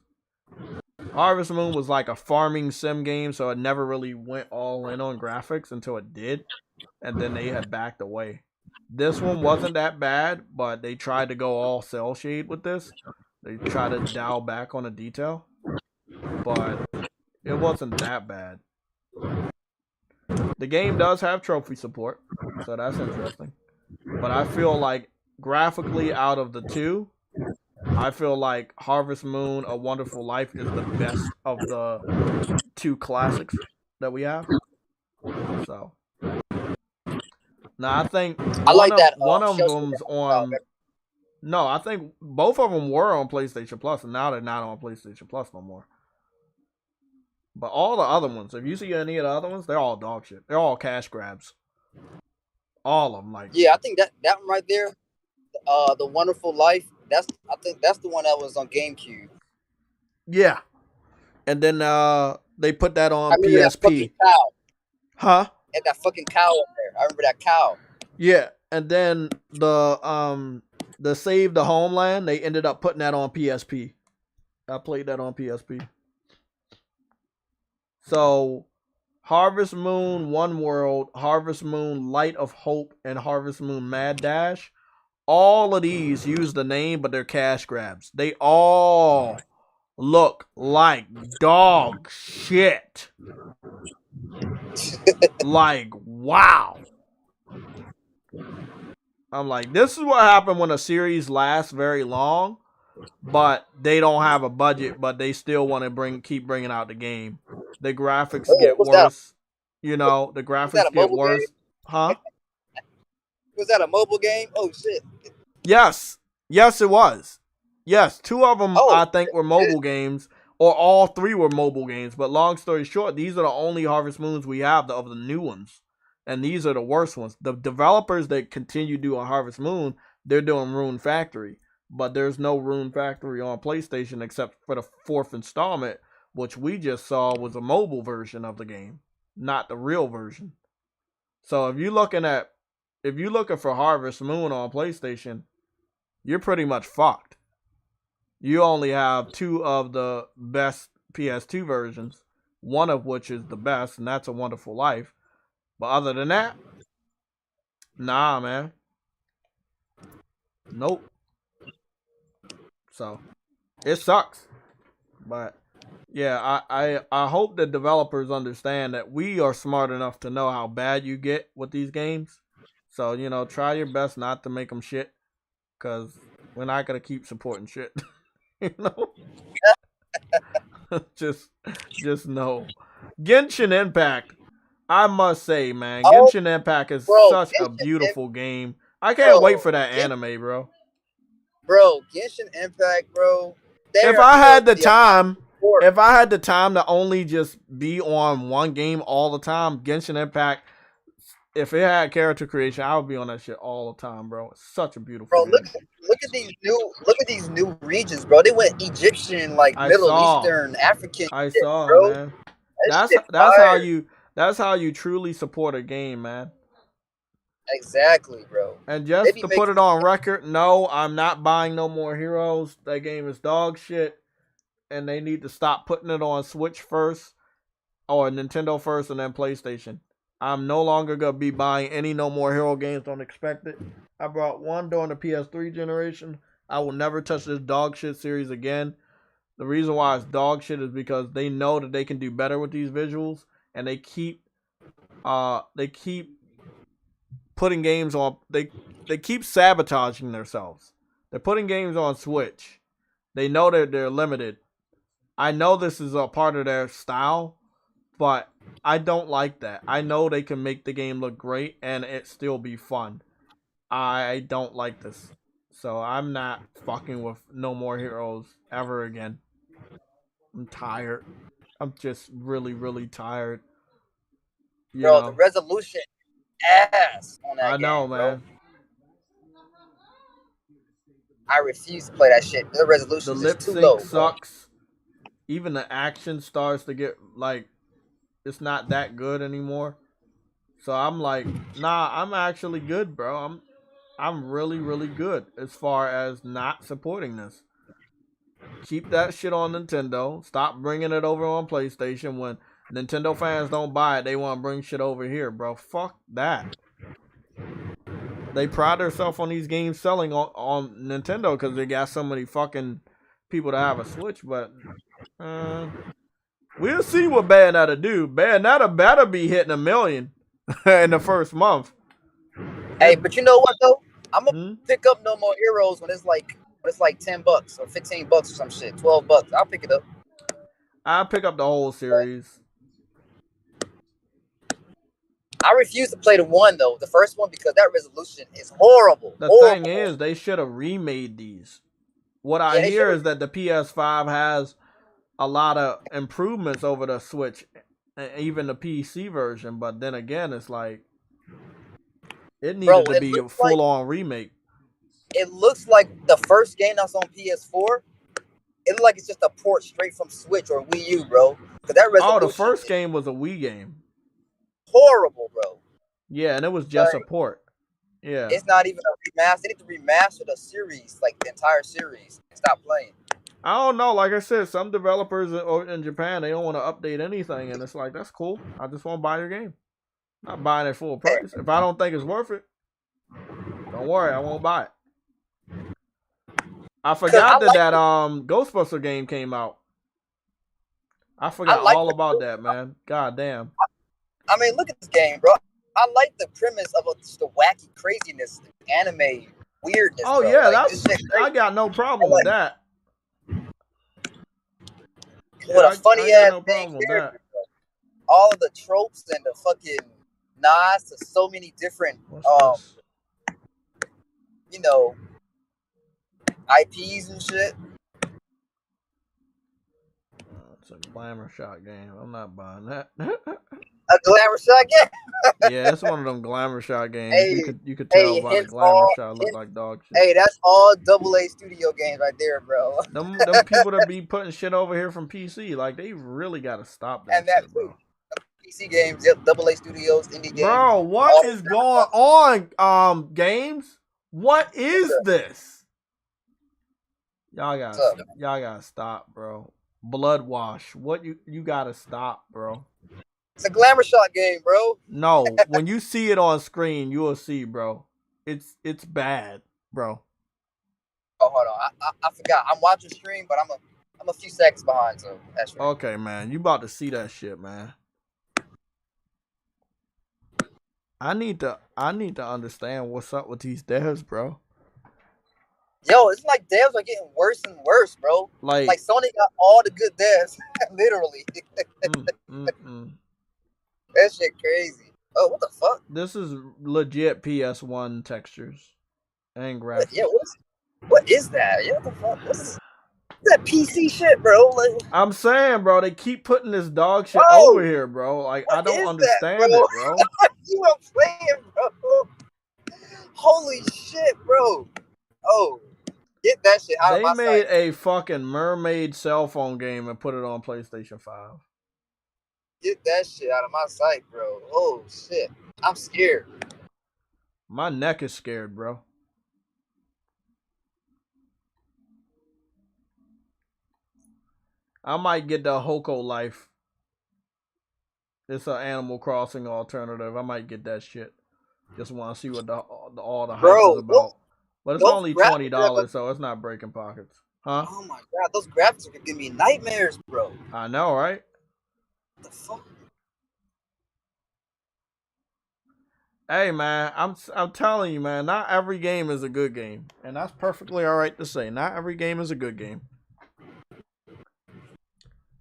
Harvest Moon was like a farming sim game, so it never really went all in on graphics until it did. And then they had backed away. This one wasn't that bad, but they tried to go all cell shade with this. They tried to dial back on the detail. But it wasn't that bad. The game does have trophy support, so that's interesting. But I feel like graphically out of the two, I feel like Harvest Moon, A Wonderful Life is the best of the two classics that we have. So now I think one of them's on. No, I think both of them were on PlayStation Plus, and now they're not on PlayStation Plus no more. But all the other ones, if you see any of the other ones, they're all dog shit. They're all cash grabs. All of them, like. Yeah, I think that one right there, The Wonderful Life. I think that's the one that was on GameCube. Yeah, and then they put that on PSP. That cow. Huh? And that fucking cow up there. I remember that cow. Yeah, and then the Save the Homeland, they ended up putting that on PSP. I played that on PSP. So, Harvest Moon One World, Harvest Moon Light of Hope, and Harvest Moon Mad Dash, all of these use the name, but they're cash grabs. They all look like dog shit. Like, wow. I'm like, this is what happened when a series lasts very long, but they don't have a budget, but they still want to keep bringing out the game. The graphics get worse. You know, the graphics get worse. Game? Huh? Was that a mobile game? Oh, shit. Yes. Yes, it was. Yes, two of them I think were mobile games, or all three were mobile games. But long story short, these are the only Harvest Moons we have of the new ones. And these are the worst ones. The developers that continue doing Harvest Moon, they're doing Rune Factory. But there's no Rune Factory on PlayStation except for the 4th installment, which we just saw was a mobile version of the game, not the real version. So if you're looking for Harvest Moon on PlayStation, you're pretty much fucked. You only have two of the best PS2 versions, one of which is the best, and that's A Wonderful Life. But other than that, nah, man. Nope. So, it sucks. But, yeah, I hope the developers understand that we are smart enough to know how bad you get with these games. So, you know, try your best not to make them shit. Because we're not going to keep supporting shit. You know? just know. Genshin Impact. I must say, man, Genshin Impact is such a beautiful game. I can't wait for that anime, bro. Bro, Genshin Impact, bro. If I had the time to only just be on one game all the time, Genshin Impact, if it had character creation, I would be on that shit all the time, bro. It's such a beautiful game. Look at these new regions, bro. They went Egyptian, like Middle Eastern, African. I shit, saw, bro. man. That's how you truly support a game, man. Exactly, bro. And just to put it on record, no, I'm not buying no more Heroes. That game is dog shit. And they need to stop putting it on Switch first, or Nintendo first, and then PlayStation. I'm no longer going to be buying any no more Hero games. Don't expect it. I brought one during the PS3 generation, I will never touch this dog shit series again. The reason why it's dog shit is because they know that they can do better with these visuals, and they keep putting games on. They keep sabotaging themselves. They're putting games on Switch. They know that they're limited. I know this is a part of their style, but I don't like that. I know they can make the game look great and it still be fun. I don't like this. So I'm not fucking with No More Heroes ever again. I'm tired. I'm just really, really tired. You Bro, know? the resolution ass on that I know, game, man. bro. I refuse to play that shit. The resolution The is lip too sync low, bro. sucks. Even the action starts to get like it's not that good anymore. So I'm like, nah, I'm actually good, bro. I'm really, really good as far as not supporting this. Keep that shit on Nintendo. Stop bringing it over on PlayStation. When Nintendo fans don't buy it, they want to bring shit over here, bro. Fuck that. They pride themselves on these games selling on Nintendo because they got so many fucking people to have a Switch, but we'll see what Bayonetta do. Bayonetta better be hitting 1 million in the first month. Hey, but you know what though? I'm gonna pick up No More Heroes when it's like $10 or $15 or some shit, $12. I'll pick it up. I'll pick up the whole series. I refuse to play the one though, the first one, because that resolution is horrible. The horrible. thing is, they should have remade these. What I hear is that the PS5 has a lot of improvements over the Switch, even the PC version. But then again, it's like it needed to be a full-on remake. It looks like the first game that's on PS4. It looks like it's just a port straight from Switch or Wii U, bro. That resolution the first game was a Wii game. Horrible, bro. Yeah, and it was just a port. Yeah. It's not even a remaster. They need to remaster the series, like the entire series, and stop playing. I don't know. Like I said, some developers in Japan, they don't want to update anything, and it's like, that's cool. I just want to buy your game. I'm not buying it full price. If I don't think it's worth it, don't worry, I won't buy it. I forgot that Ghostbuster game came out. I forgot all about that, man. God damn. I mean, look at this game, bro. I like the premise of just the wacky craziness, the anime weirdness. Oh, bro. yeah, like, I got no problem with that. What a funny ass thing. All of the tropes and the fucking nods to so many different, you know, IPs and shit. It's a glamour shot game. I'm not buying that. A glamour shot game? Yeah, it's one of them glamour shot games. Hey, you could tell by the glamour shot look like dog shit. Hey, that's all AA studio games right there, bro. Them people that be putting shit over here from PC, like, they really got to stop that shit, bro. PC games, yep, AA studios, indie games. Bro, what is going on, games? What is this? Y'all gotta stop, bro. Blood wash. What you gotta stop, bro. It's a glamour shot game, bro. No, when you see it on screen, you will see, bro. It's bad, bro. Oh, hold on. I forgot. I'm watching stream, but I'm a few seconds behind, so that's right. Okay, man. You about to see that shit, man. I need to understand what's up with these devs, bro. Yo, it's like devs are getting worse and worse, bro. Like Sony got all the good devs, literally. That shit crazy. Oh, what the fuck? This is legit PS1 textures and graphics. Yeah, what is that? Yeah, what the fuck? What's that PC shit, bro? Like, I'm saying, bro, they keep putting this dog shit over here, bro. Like, I don't understand it, bro. You are playing, bro. Holy shit, bro. Oh, get that shit out of my sight. They made a fucking mermaid cell phone game and put it on PlayStation 5. Get that shit out of my sight, bro. Oh, shit. I'm scared. My neck is scared, bro. I might get the Hoko Life. It's an Animal Crossing alternative. I might get that shit. Just want to see what all the hype is about. But it's Those only graphics are $20, so it's not breaking pockets. Huh? oh my god, those graphics are gonna give me nightmares, bro. I know, right? What the fuck? Hey man, I'm telling you, man, not every game is a good game. And that's perfectly alright to say. Not every game is a good game.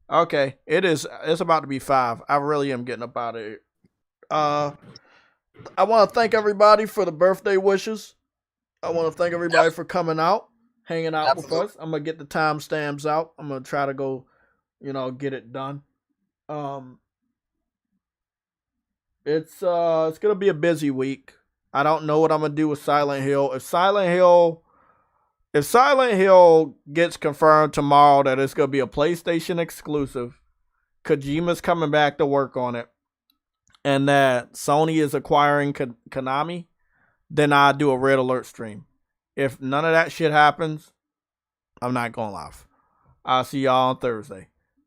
Okay, it's about to be 5. I really am getting up out of here. I want to thank everybody for the birthday wishes. I want to thank everybody for coming out, hanging out with us. I'm gonna get the timestamps out. I'm gonna try to go, get it done. It's gonna be a busy week. I don't know what I'm gonna do with Silent Hill. If Silent Hill gets confirmed tomorrow that it's gonna be a PlayStation exclusive, Kojima's coming back to work on it, and that Sony is acquiring Konami, then I'll do a Red Alert stream. If none of that shit happens, I'm not going live. I'll see y'all on Thursday,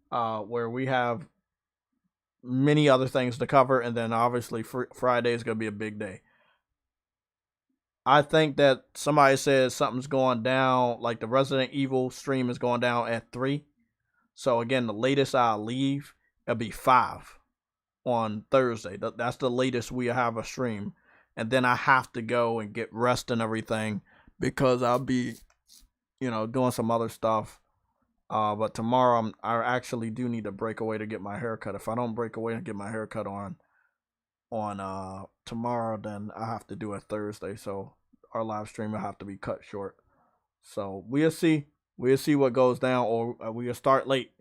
where we have many other things to cover, and then obviously Friday is going to be a big day. I think that somebody said something's going down, like the Resident Evil stream is going down at 3. So again, the latest I'll leave, it'll be 5 on Thursday. That's the latest we have a stream. And then I have to go and get rest and everything because I'll be, doing some other stuff. But tomorrow I actually do need to break away to get my hair cut. If I don't break away and get my hair cut on tomorrow, then I have to do it Thursday. So our live stream will have to be cut short. So we'll see. We'll see what goes down, or we'll start late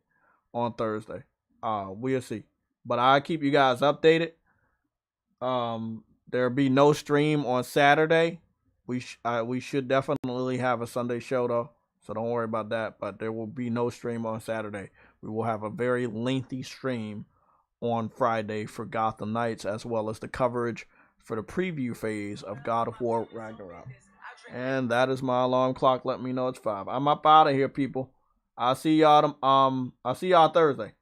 on Thursday. We'll see. But I'll keep you guys updated. There'll be no stream on Saturday. We should definitely have a Sunday show though, so don't worry about that. But there will be no stream on Saturday. We will have a very lengthy stream on Friday for Gotham Knights, as well as the coverage for the preview phase of God of War Ragnarok. And that is my alarm clock. Let me know it's 5. I'm up out of here, people. I'll see y'all Thursday.